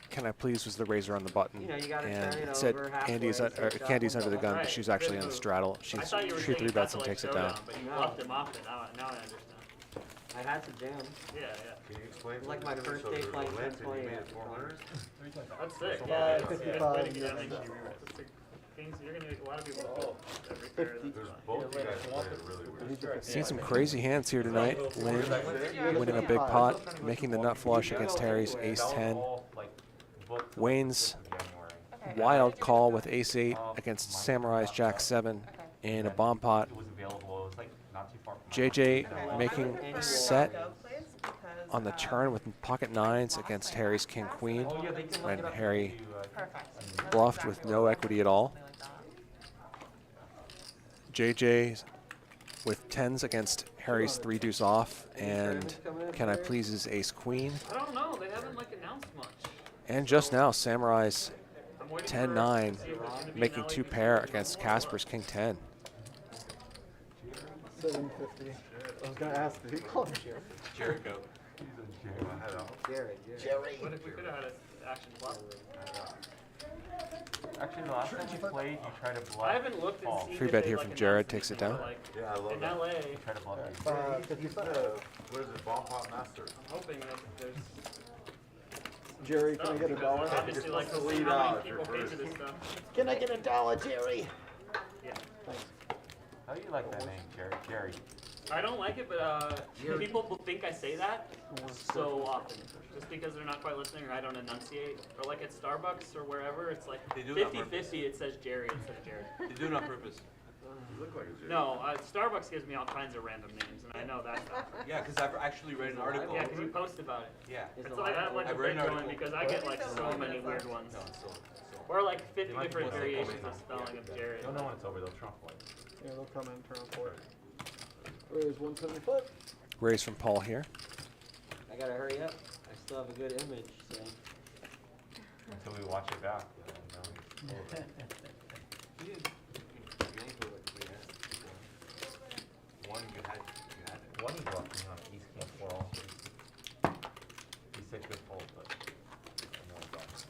Can I Please was the razor on the button. You know, you gotta And turn it it said over halfway, Andy's so or shot Candy's one under the gun, Right, but she's actually good on the move. straddle. I She's thought you were she saying three you bets got and to, like, takes it down. showdown, but you No. bluffed him off it. Now I understand. I had to jam. Yeah, yeah. Can you explain? It's like my something? first So day there's a playing Lynn, and 10-20 you made it after 400? That's sick. So Yeah, 55 way to get and out of then- here. Kings, you're gonna make a lot of people fold every pair. There's both you guys play it really weird. Seen some crazy hands here tonight. Lynn winning a big pot, making the nut flush against Harry's ace 10. Wayne's wild call with ace 8 against Samurai's jack 7 in a bomb pot. It was available. It was like not too far from JJ making a set on the turn with pocket 9s against Harry's king queen, and Harry bluffed with no equity at all. JJ with 10s against Harry's 3 deuce off, and Can I Please's ace queen. I don't know. They haven't like announced much. And just now, Samurai's I'm waiting 10-9 for- see if it's gonna be making an 2 LA pair before against or- Casper's king 10. 750. I was gonna ask, did he call him Jared? Jared, go. Jared. What if we could have had an action bluff? Actually, the last time you played, you tried to bluff. I haven't looked and fall. seen Free if bet they, here like, from Jared, announced takes it anything, down. Like, Yeah, I love in that. LA, You tried to bluff me. 55. What is it? Bomb Pop Master. I'm hoping that there's Jerry, can I get a dollar? obviously like to see $3 how many for people pay for first. this stuff. Can I get a dollar, Jerry? Yeah. Thanks. How do you like that name, Jerry? Jerry. I don't like it, but people think I say that so often. Just because they're not quite listening or I don't enunciate. Or like at Starbucks or wherever, it's like They do it on 50-50, it says Jerry instead of Jared. They do it on purpose. You look like a Jerry. No, Starbucks gives me all kinds of random names, and I know that's not true. Yeah, because I've actually read an article. Yeah, because you post about it. Yeah. It's like I have like a I've read bit an going article. because I get like so many weird ones. No, it's still. Or like 50 They might different be variations posting of spelling of Jared. You'll know when it's over. They'll trump one. Yeah, they'll come in, turn on forward. Where's 175? Raise from Paul here. I gotta hurry up. I still have a good image, so. Until we watch it back. One you had it. One he bluffed me on East Camp 4 also. He said good fold, but no one bluffs.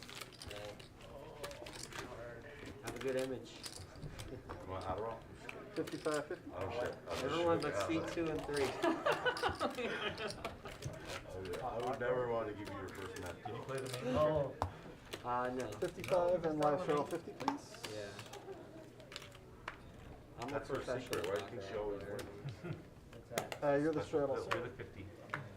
Have a good image. You want Adderall? 55, 50. Oh shit. Everyone but seat 2 and 3. I would never want to give you your first match. Did you play the main? Oh. No. 55 and live straddle 50, please. Yeah. I'm That's a her professional. secret. Why do you think at she always that. wins? You're the straddle, You're sir. the 50.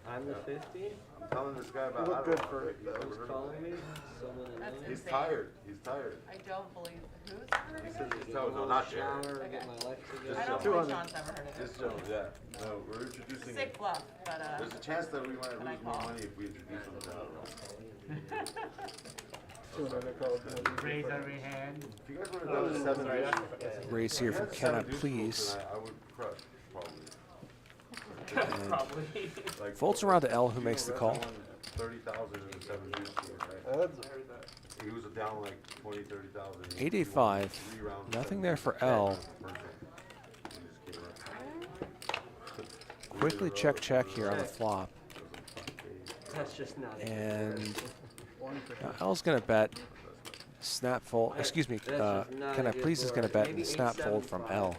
I'm the 50. I'm telling this guy You about look good Adderall. for it, He's never though. heard of Calling me. it. Someone that That's knows. He's insane. tired. He's tired. I don't believe who's heard He of says it? he's Get tired. a No, little not Jared. shower, Okay. get my life Just together. I don't Joe. believe 200. Sean's never heard of This it. Jones, yeah. No, we're introducing Sick him. bluff, but There's a chance that we might Can I lose more call? money if we introduce him to Adderall. 200 I called. Raise every hand. If you guys would have done 7 sorry, deuce, Raise here from if you Can I had 7 deuce Please. tonight, I would crush, probably. And Probably. Like, folds around to L, who makes the call. 30,000 in 7 deuce, right? Adds. He was down like 20, 30,000. 885. 3 rounds, Nothing 7 there deuce, for 10 L. rounds, perfect. He just came around. Quickly check here on the flop. That's just not it. And now L's going to bet snap fold. Excuse me. That's just not Can a I good Please is going to board. bet Maybe snap fold from 875. L.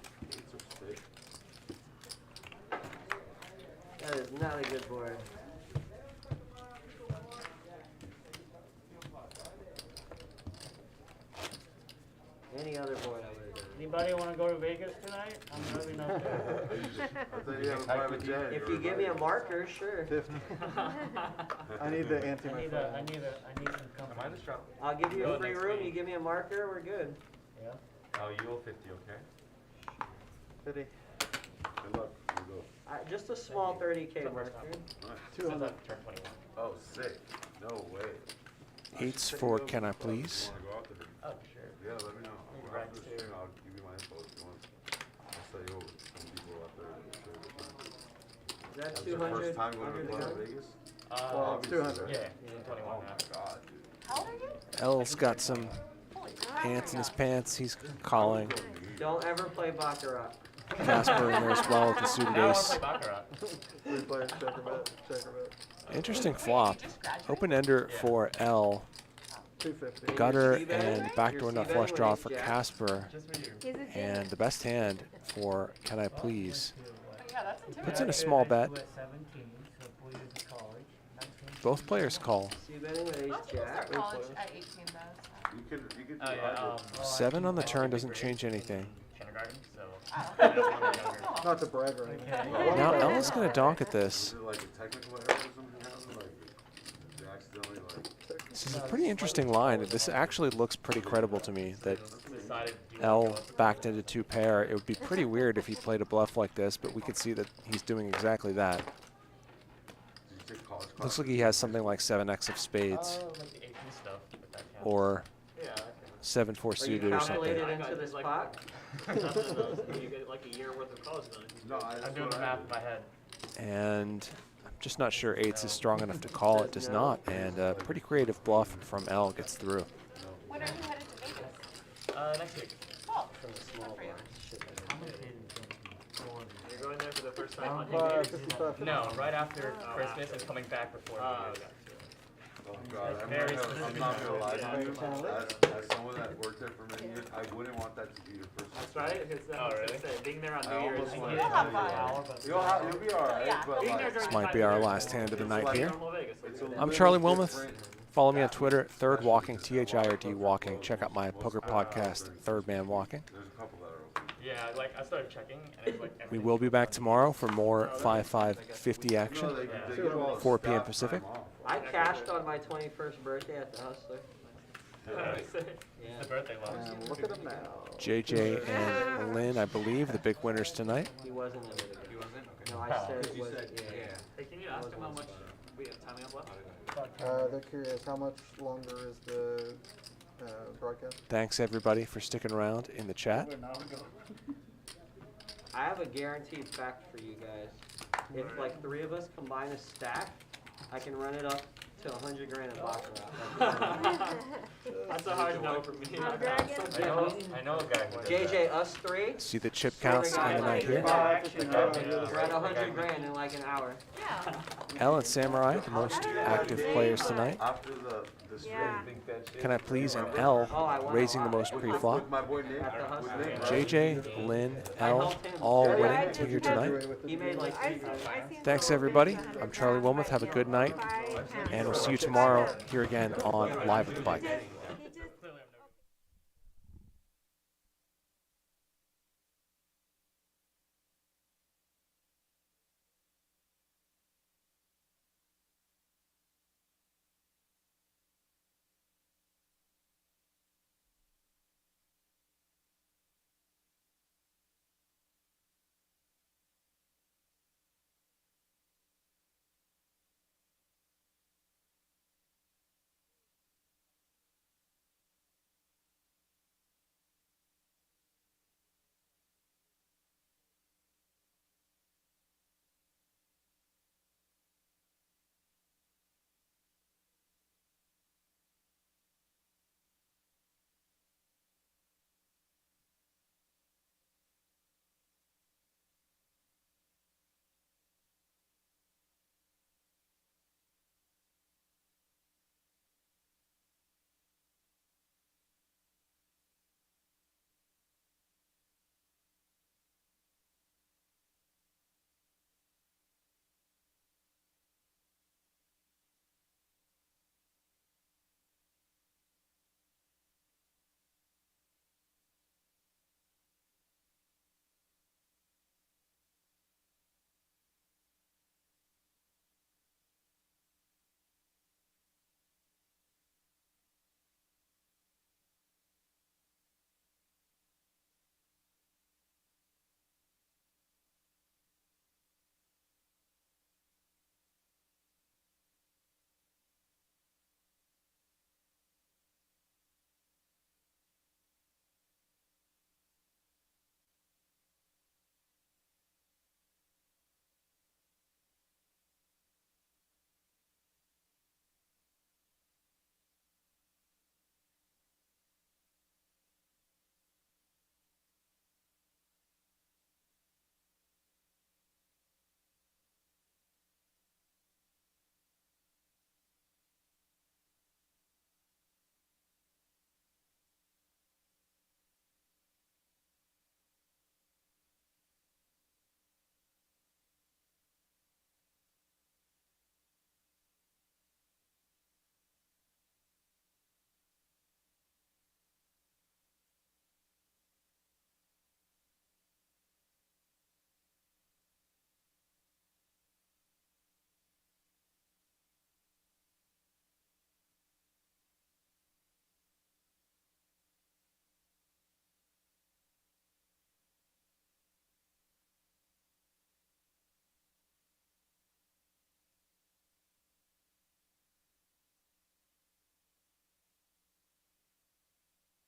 That is not a good board. Any other board I would have done. Anybody want to go to Vegas tonight? I'm really not there. I thought you had a private jet. If you give me a marker, sure. 50. I need the anti I my need friend. some company. Am I the straddle? I'll give you Go a free next room. week. You give me a marker, we're good. Yeah. Oh, you owe 50, okay? 50. Good luck. You go. Just a small 30K marker. Nice. 200. Turn 21. Oh, sick. No way. Eights for Can I Please. You want to go out there? Oh, sure. Yeah, let me know. Maybe After Rex the too. stream, I'll give you my info if you want. I'll say, yo, some people out there. Is that That's your 200 first time going under to the Las gun? Vegas? Well, it's 200. Yeah, Oh 21 my now. god, dude. how old are you? L's got some ants in his pants. He's calling. Don't ever play Baccarat. Casper in there as well with the suited I want to ace. play Baccarat. We play checker bet. Checker bet. Interesting flop. Open ender for L. 250. Gutter C-betting? and backdoor You're nut C-betting flush when draw ace for jack? Casper. Just for you. He's a genius. And the best hand for Can I Please. Yeah, that's intimidating. Puts in a small bet. At 17, so 4 years of college. 19. Both players call. C-betting with ace Most people jack. start college at 18 though. You could Oh, do yeah. either. 7 on the turn doesn't change anything. Kindergarten, so. Oh. Not to brag or anything. Okay. Now L is going to donk at this. Was it like a technical error or something happened? Like, they accidentally, like, This is a pretty interesting line. This actually looks pretty credible to me that Decided you L want to go backed into 2 pair. It would be pretty weird if he played a bluff like this, but we could see that he's doing exactly that. did you take college Looks class? like he has something like 7x of spades like the AP stuff, but that counts. or Yeah, that 7-4 Are you suited or something. calculated I into got this like- pot? counts. You get like a year worth of college money. No, I'm doing the math in my head. And I'm just not sure 8s is strong enough to call. It does not. And a pretty creative bluff from L gets through. When are you headed to Vegas? Next week. Oh, From the small for you. blind. Shit, I'm a kid who's gonna be born. You're going there for the first time on 55, New 55. No, right after Christmas and coming back before New Year's. Oh god, I'm Very not, specific. I'm not gonna lie to you. Yeah. As someone that worked there for many years, I wouldn't want that to be your first. That's right. Because Oh, really? Being there on I New Year's. almost you wanted get- You'll have fun. You'll be alright, Yeah, but Being like, there during This might be our last hand of the night here. normal Vegas. it's a I'm little Charlie Wilmoth. different. Follow me on Twitter, Third Walking, THIRD Walking. Check out my poker podcast, Third Man Walking. There's a couple that are open. Yeah, like I started checking, and it's like We everything. will be back tomorrow for more 5-5-50 No, action. they give all the 4 p.m. staff Pacific. time off. I cashed on my 21st birthday at the Hustler. It's Yeah. the birthday love. And look at him now. JJ and Lynn, I believe, the big winners tonight. He wasn't limited. He wasn't? Okay. No, I Oh. said it was. Yeah. Hey, can you ask him how much we have time we have left? They're curious, how much longer is the broadcast? Thanks, everybody, for sticking around in the chat. I have a guaranteed fact for you guys. If like 3 of us combine a stack, I can run it up to 100 grand in Baccarat. That's a hard no for me. I know a guy who does JJ, us 3. See the chip counts in the night here. We're at 100 grand in like an hour. Yeah. L and Samurai, the most active players tonight. After the stream, Yeah. Can I Please and L raising the most pre-flop. with my boy Nick, with Nick, right? JJ, Lynn, L, all winning to here tonight. He made like I 3 seen Thanks, everybody. I'm Charlie Wilmoth. Have a good night. And we'll see you tomorrow here again on Live at the Bike.